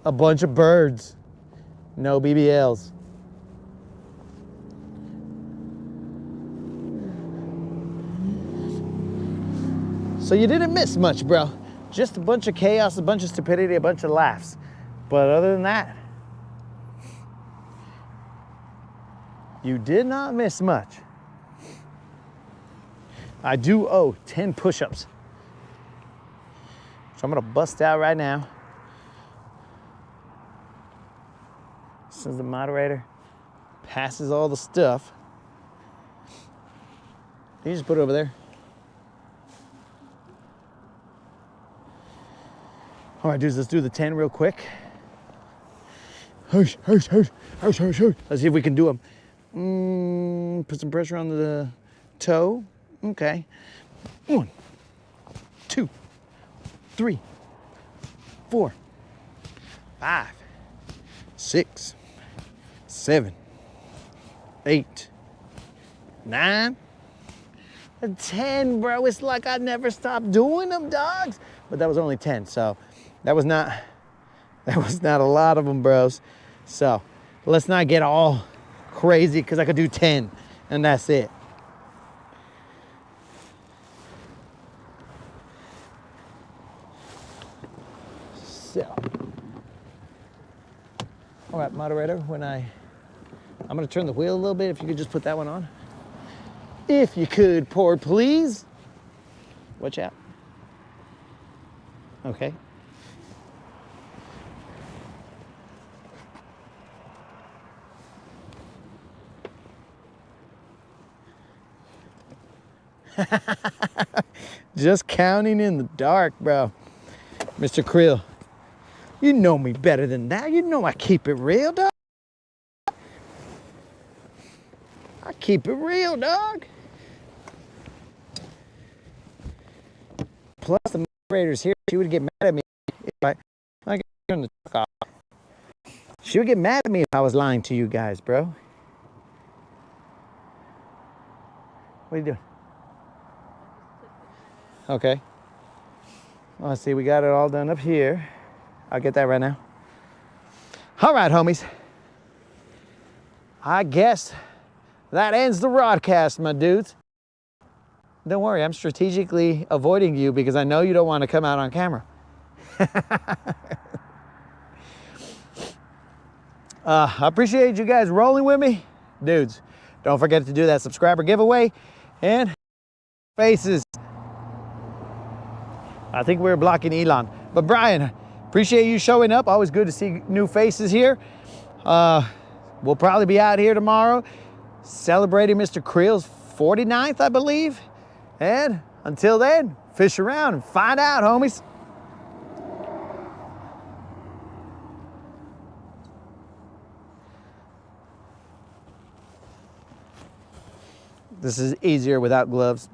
A bunch of birds, no BBLs. So you didn't miss much, bro. Just a bunch of chaos, a bunch of stupidity, a bunch of laughs. But other than that, you did not miss much. I do owe 10 push-ups. So I'm gonna bust out right now. Since the moderator passes all the stuff, you just put it over there. All right, dudes, let's do the 10 real quick. Let's see if we can do them. Put some pressure on the toe. Okay. 1, 2, 3, 4, 5, 6, 7, 8, 9, 10, bro. It's like I never stopped doing them, dogs. But that was only 10, so that was not a lot of them, bros. So let's not get all crazy because I could do 10 and that's it. So, all right, moderator, I'm gonna turn the wheel a little bit. If you could just put that one on. If you could, Port, please. Watch out. Okay. Just counting in the dark, bro. Mr. Krill, you know me better than that. You know I keep it real, dog. I keep it real, dog. Plus, the moderator's here. She would get mad at me if I turn the truck off. She would get mad at me if I was lying to you guys, bro. What are you doing? Okay. Well, let's see. We got it all done up here. I'll get that right now. All right, homies. I guess that ends the Rodcast, my dudes. Don't worry, I'm strategically avoiding you because I know you don't want to come out on camera. I appreciate you guys rolling with me. Dudes, don't forget to do that subscriber giveaway. And faces. I think we're blocking Elon. But Brian, appreciate you showing up. Always good to see new faces here. We'll probably be out here tomorrow celebrating Mr. Creel's 49th, I believe. And until then, fish around and find out, homies. This is easier without gloves.